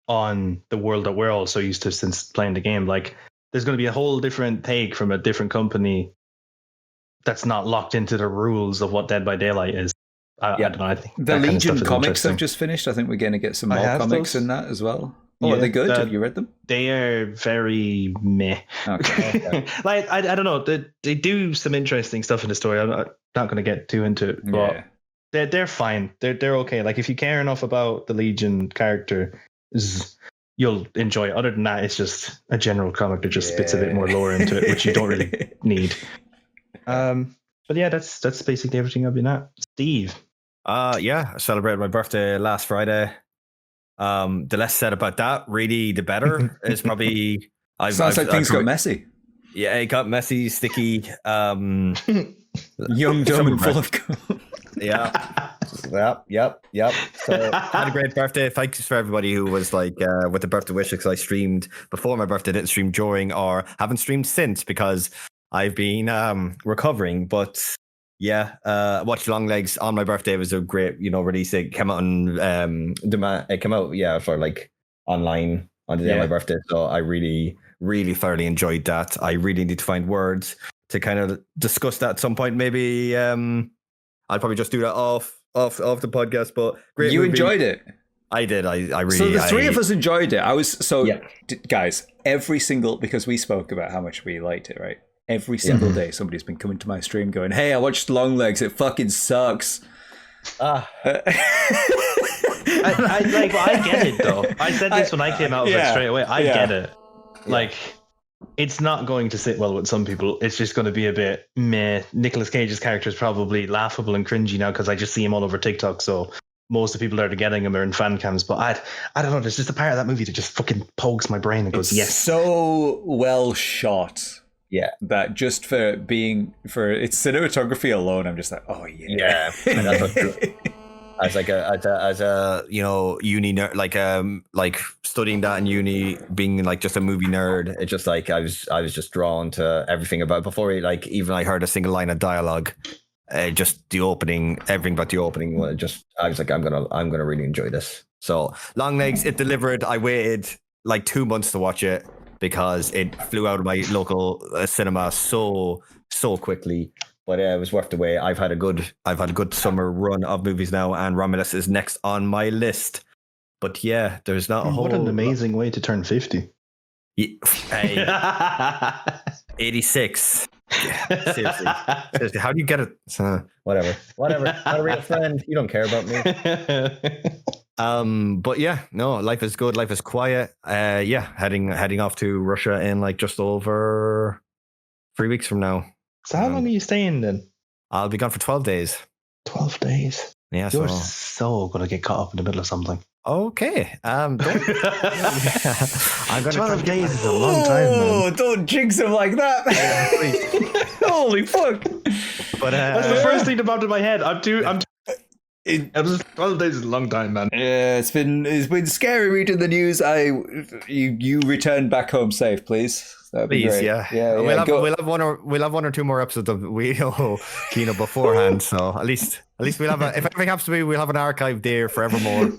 [SPEAKER 3] on the world that we're all so used to since playing the game. Like, there's going to be a whole different take from a different company that's not locked into the rules of what Dead by Daylight is. I don't know. I think
[SPEAKER 2] the Legion comics have just finished. I think we're going to get some more comics in that as well. Oh, are they good? Have you read them?
[SPEAKER 3] They are very meh. Okay. Like, I don't know. They do some interesting stuff in the story. I'm not going to get too into it, but they're fine. They're okay. Like, if you care enough about the Legion character, you'll enjoy it. Other than that, it's just a general comic that just spits a bit more lore into it, which you don't really need. But yeah, that's basically everything I've been at. Steve.
[SPEAKER 1] I celebrated my birthday last Friday. The less said about that, really, the better. It's probably
[SPEAKER 2] sounds like things got messy.
[SPEAKER 1] Yeah, it got messy, sticky.
[SPEAKER 2] Young, dumb, and full of gold.
[SPEAKER 1] Yep. So had a great birthday. Thanks for everybody who was like with the birthday wishes, because I streamed before my birthday, didn't stream during, or haven't streamed since because I've been recovering. But yeah, watched Longlegs on my birthday. It was a great, release. It came out on it came out for like online on the day of my birthday. So I really, really thoroughly enjoyed that. I really need to find words to kind of discuss that at some point. Maybe I'll probably just do that off the podcast. But great.
[SPEAKER 2] You
[SPEAKER 1] movie.
[SPEAKER 2] Enjoyed it.
[SPEAKER 1] I did. I really.
[SPEAKER 2] So the three of us enjoyed it. Guys, every single, because we spoke about how much we liked it, right? Every single day, somebody's been coming to my stream going, "Hey, I watched Longlegs. It fucking sucks."
[SPEAKER 3] I get it though. I said this when I came out of it straight away. I get it. Like, it's not going to sit well with some people. It's just going to be a bit meh. Nicolas Cage's character is probably laughable and cringy now because I just see him all over TikTok. So most of the people that are getting him are in fan cams. But I don't know. There's just a part of that movie that just fucking pokes my brain and goes, "Yes."
[SPEAKER 2] So well shot.
[SPEAKER 1] Yeah,
[SPEAKER 2] that just for its cinematography alone, I'm just like, oh yeah.
[SPEAKER 1] And that's as a uni nerd, like studying that in uni, being like just a movie nerd. It's just like I was just drawn to everything about it. Before even I heard a single line of dialogue. Just the opening, everything about the opening. I was like, I'm gonna really enjoy this. So Longlegs, it delivered. I waited like 2 months to watch it, because it flew out of my local cinema so quickly, but it was worth the wait. I've had a good summer run of movies now, and Romulus is next on my list. But yeah, there's not a whole.
[SPEAKER 3] What an amazing way to turn 50.
[SPEAKER 1] Hey, 86. Yeah, seriously, how do you get it? Whatever. Not a real friend. You don't care about me. But yeah, no, life is good. Life is quiet. Heading off to Russia in like just over 3 weeks from now.
[SPEAKER 3] So how long are you staying then?
[SPEAKER 1] I'll be gone for 12 days.
[SPEAKER 3] 12 days?
[SPEAKER 1] Yeah.
[SPEAKER 3] You're so going to get caught up in the middle of something.
[SPEAKER 1] Okay. I'm gonna
[SPEAKER 3] 12 days is a long time, man.
[SPEAKER 2] Oh, don't jinx him like that. Holy fuck.
[SPEAKER 3] But that's the first thing that popped in my head. 12 days is a long time, man.
[SPEAKER 2] Yeah, it's been scary reading the news. You returned back home safe, please. That'd be great.
[SPEAKER 1] Yeah. We'll have one or two more episodes of Kino beforehand. So at least we'll have if everything happens to me, we'll have an archive there forevermore.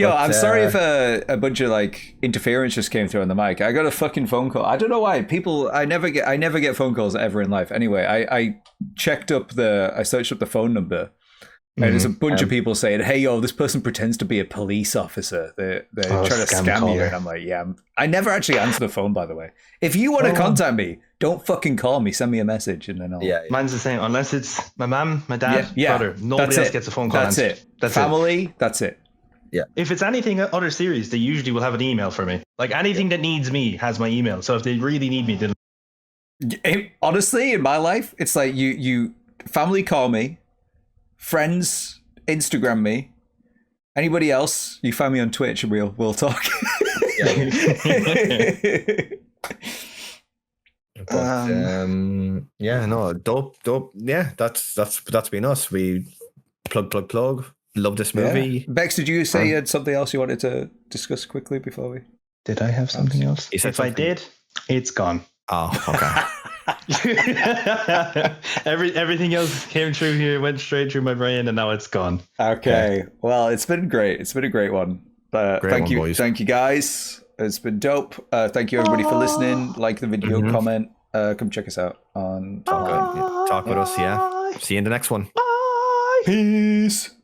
[SPEAKER 2] I'm sorry if a bunch of like interference just came through on the mic. I got a fucking phone call. I don't know why. I never get phone calls ever in life. Anyway, I searched up the phone number, and there's a bunch of people saying, "Hey, this person pretends to be a police officer. They're trying to scam you." And I'm like, yeah. I never actually answer the phone, by the way. If you want to contact me, don't fucking call me. Send me a message, and then I'll.
[SPEAKER 3] Yeah. Mine's the same. Unless it's my mom, my dad, brother. Nobody else gets a phone call.
[SPEAKER 2] That's it. That's family. That's it.
[SPEAKER 1] Yeah.
[SPEAKER 3] If it's anything other series, they usually will have an email for me. Like anything that needs me has my email. So if they really need me, then
[SPEAKER 2] honestly, in my life, it's like you family call me, friends Instagram me, anybody else, you find me on Twitch and we'll talk.
[SPEAKER 1] But yeah, no, dope. Yeah, that's been us. We plug. Love this movie.
[SPEAKER 2] Yeah. Bex, did you say you had something else you wanted to discuss quickly before we?
[SPEAKER 3] Did I have something else? If I did, it's gone.
[SPEAKER 1] Oh, okay.
[SPEAKER 3] Everything else came through here, went straight through my brain, and now it's gone.
[SPEAKER 2] Okay. Well, it's been great. It's been a great one. Thank you, guys. It's been dope. Thank you everybody for listening. Like the video, comment. Come check us out on
[SPEAKER 1] Talk with us. Yeah. See you in the next one.
[SPEAKER 3] Bye.
[SPEAKER 2] Peace.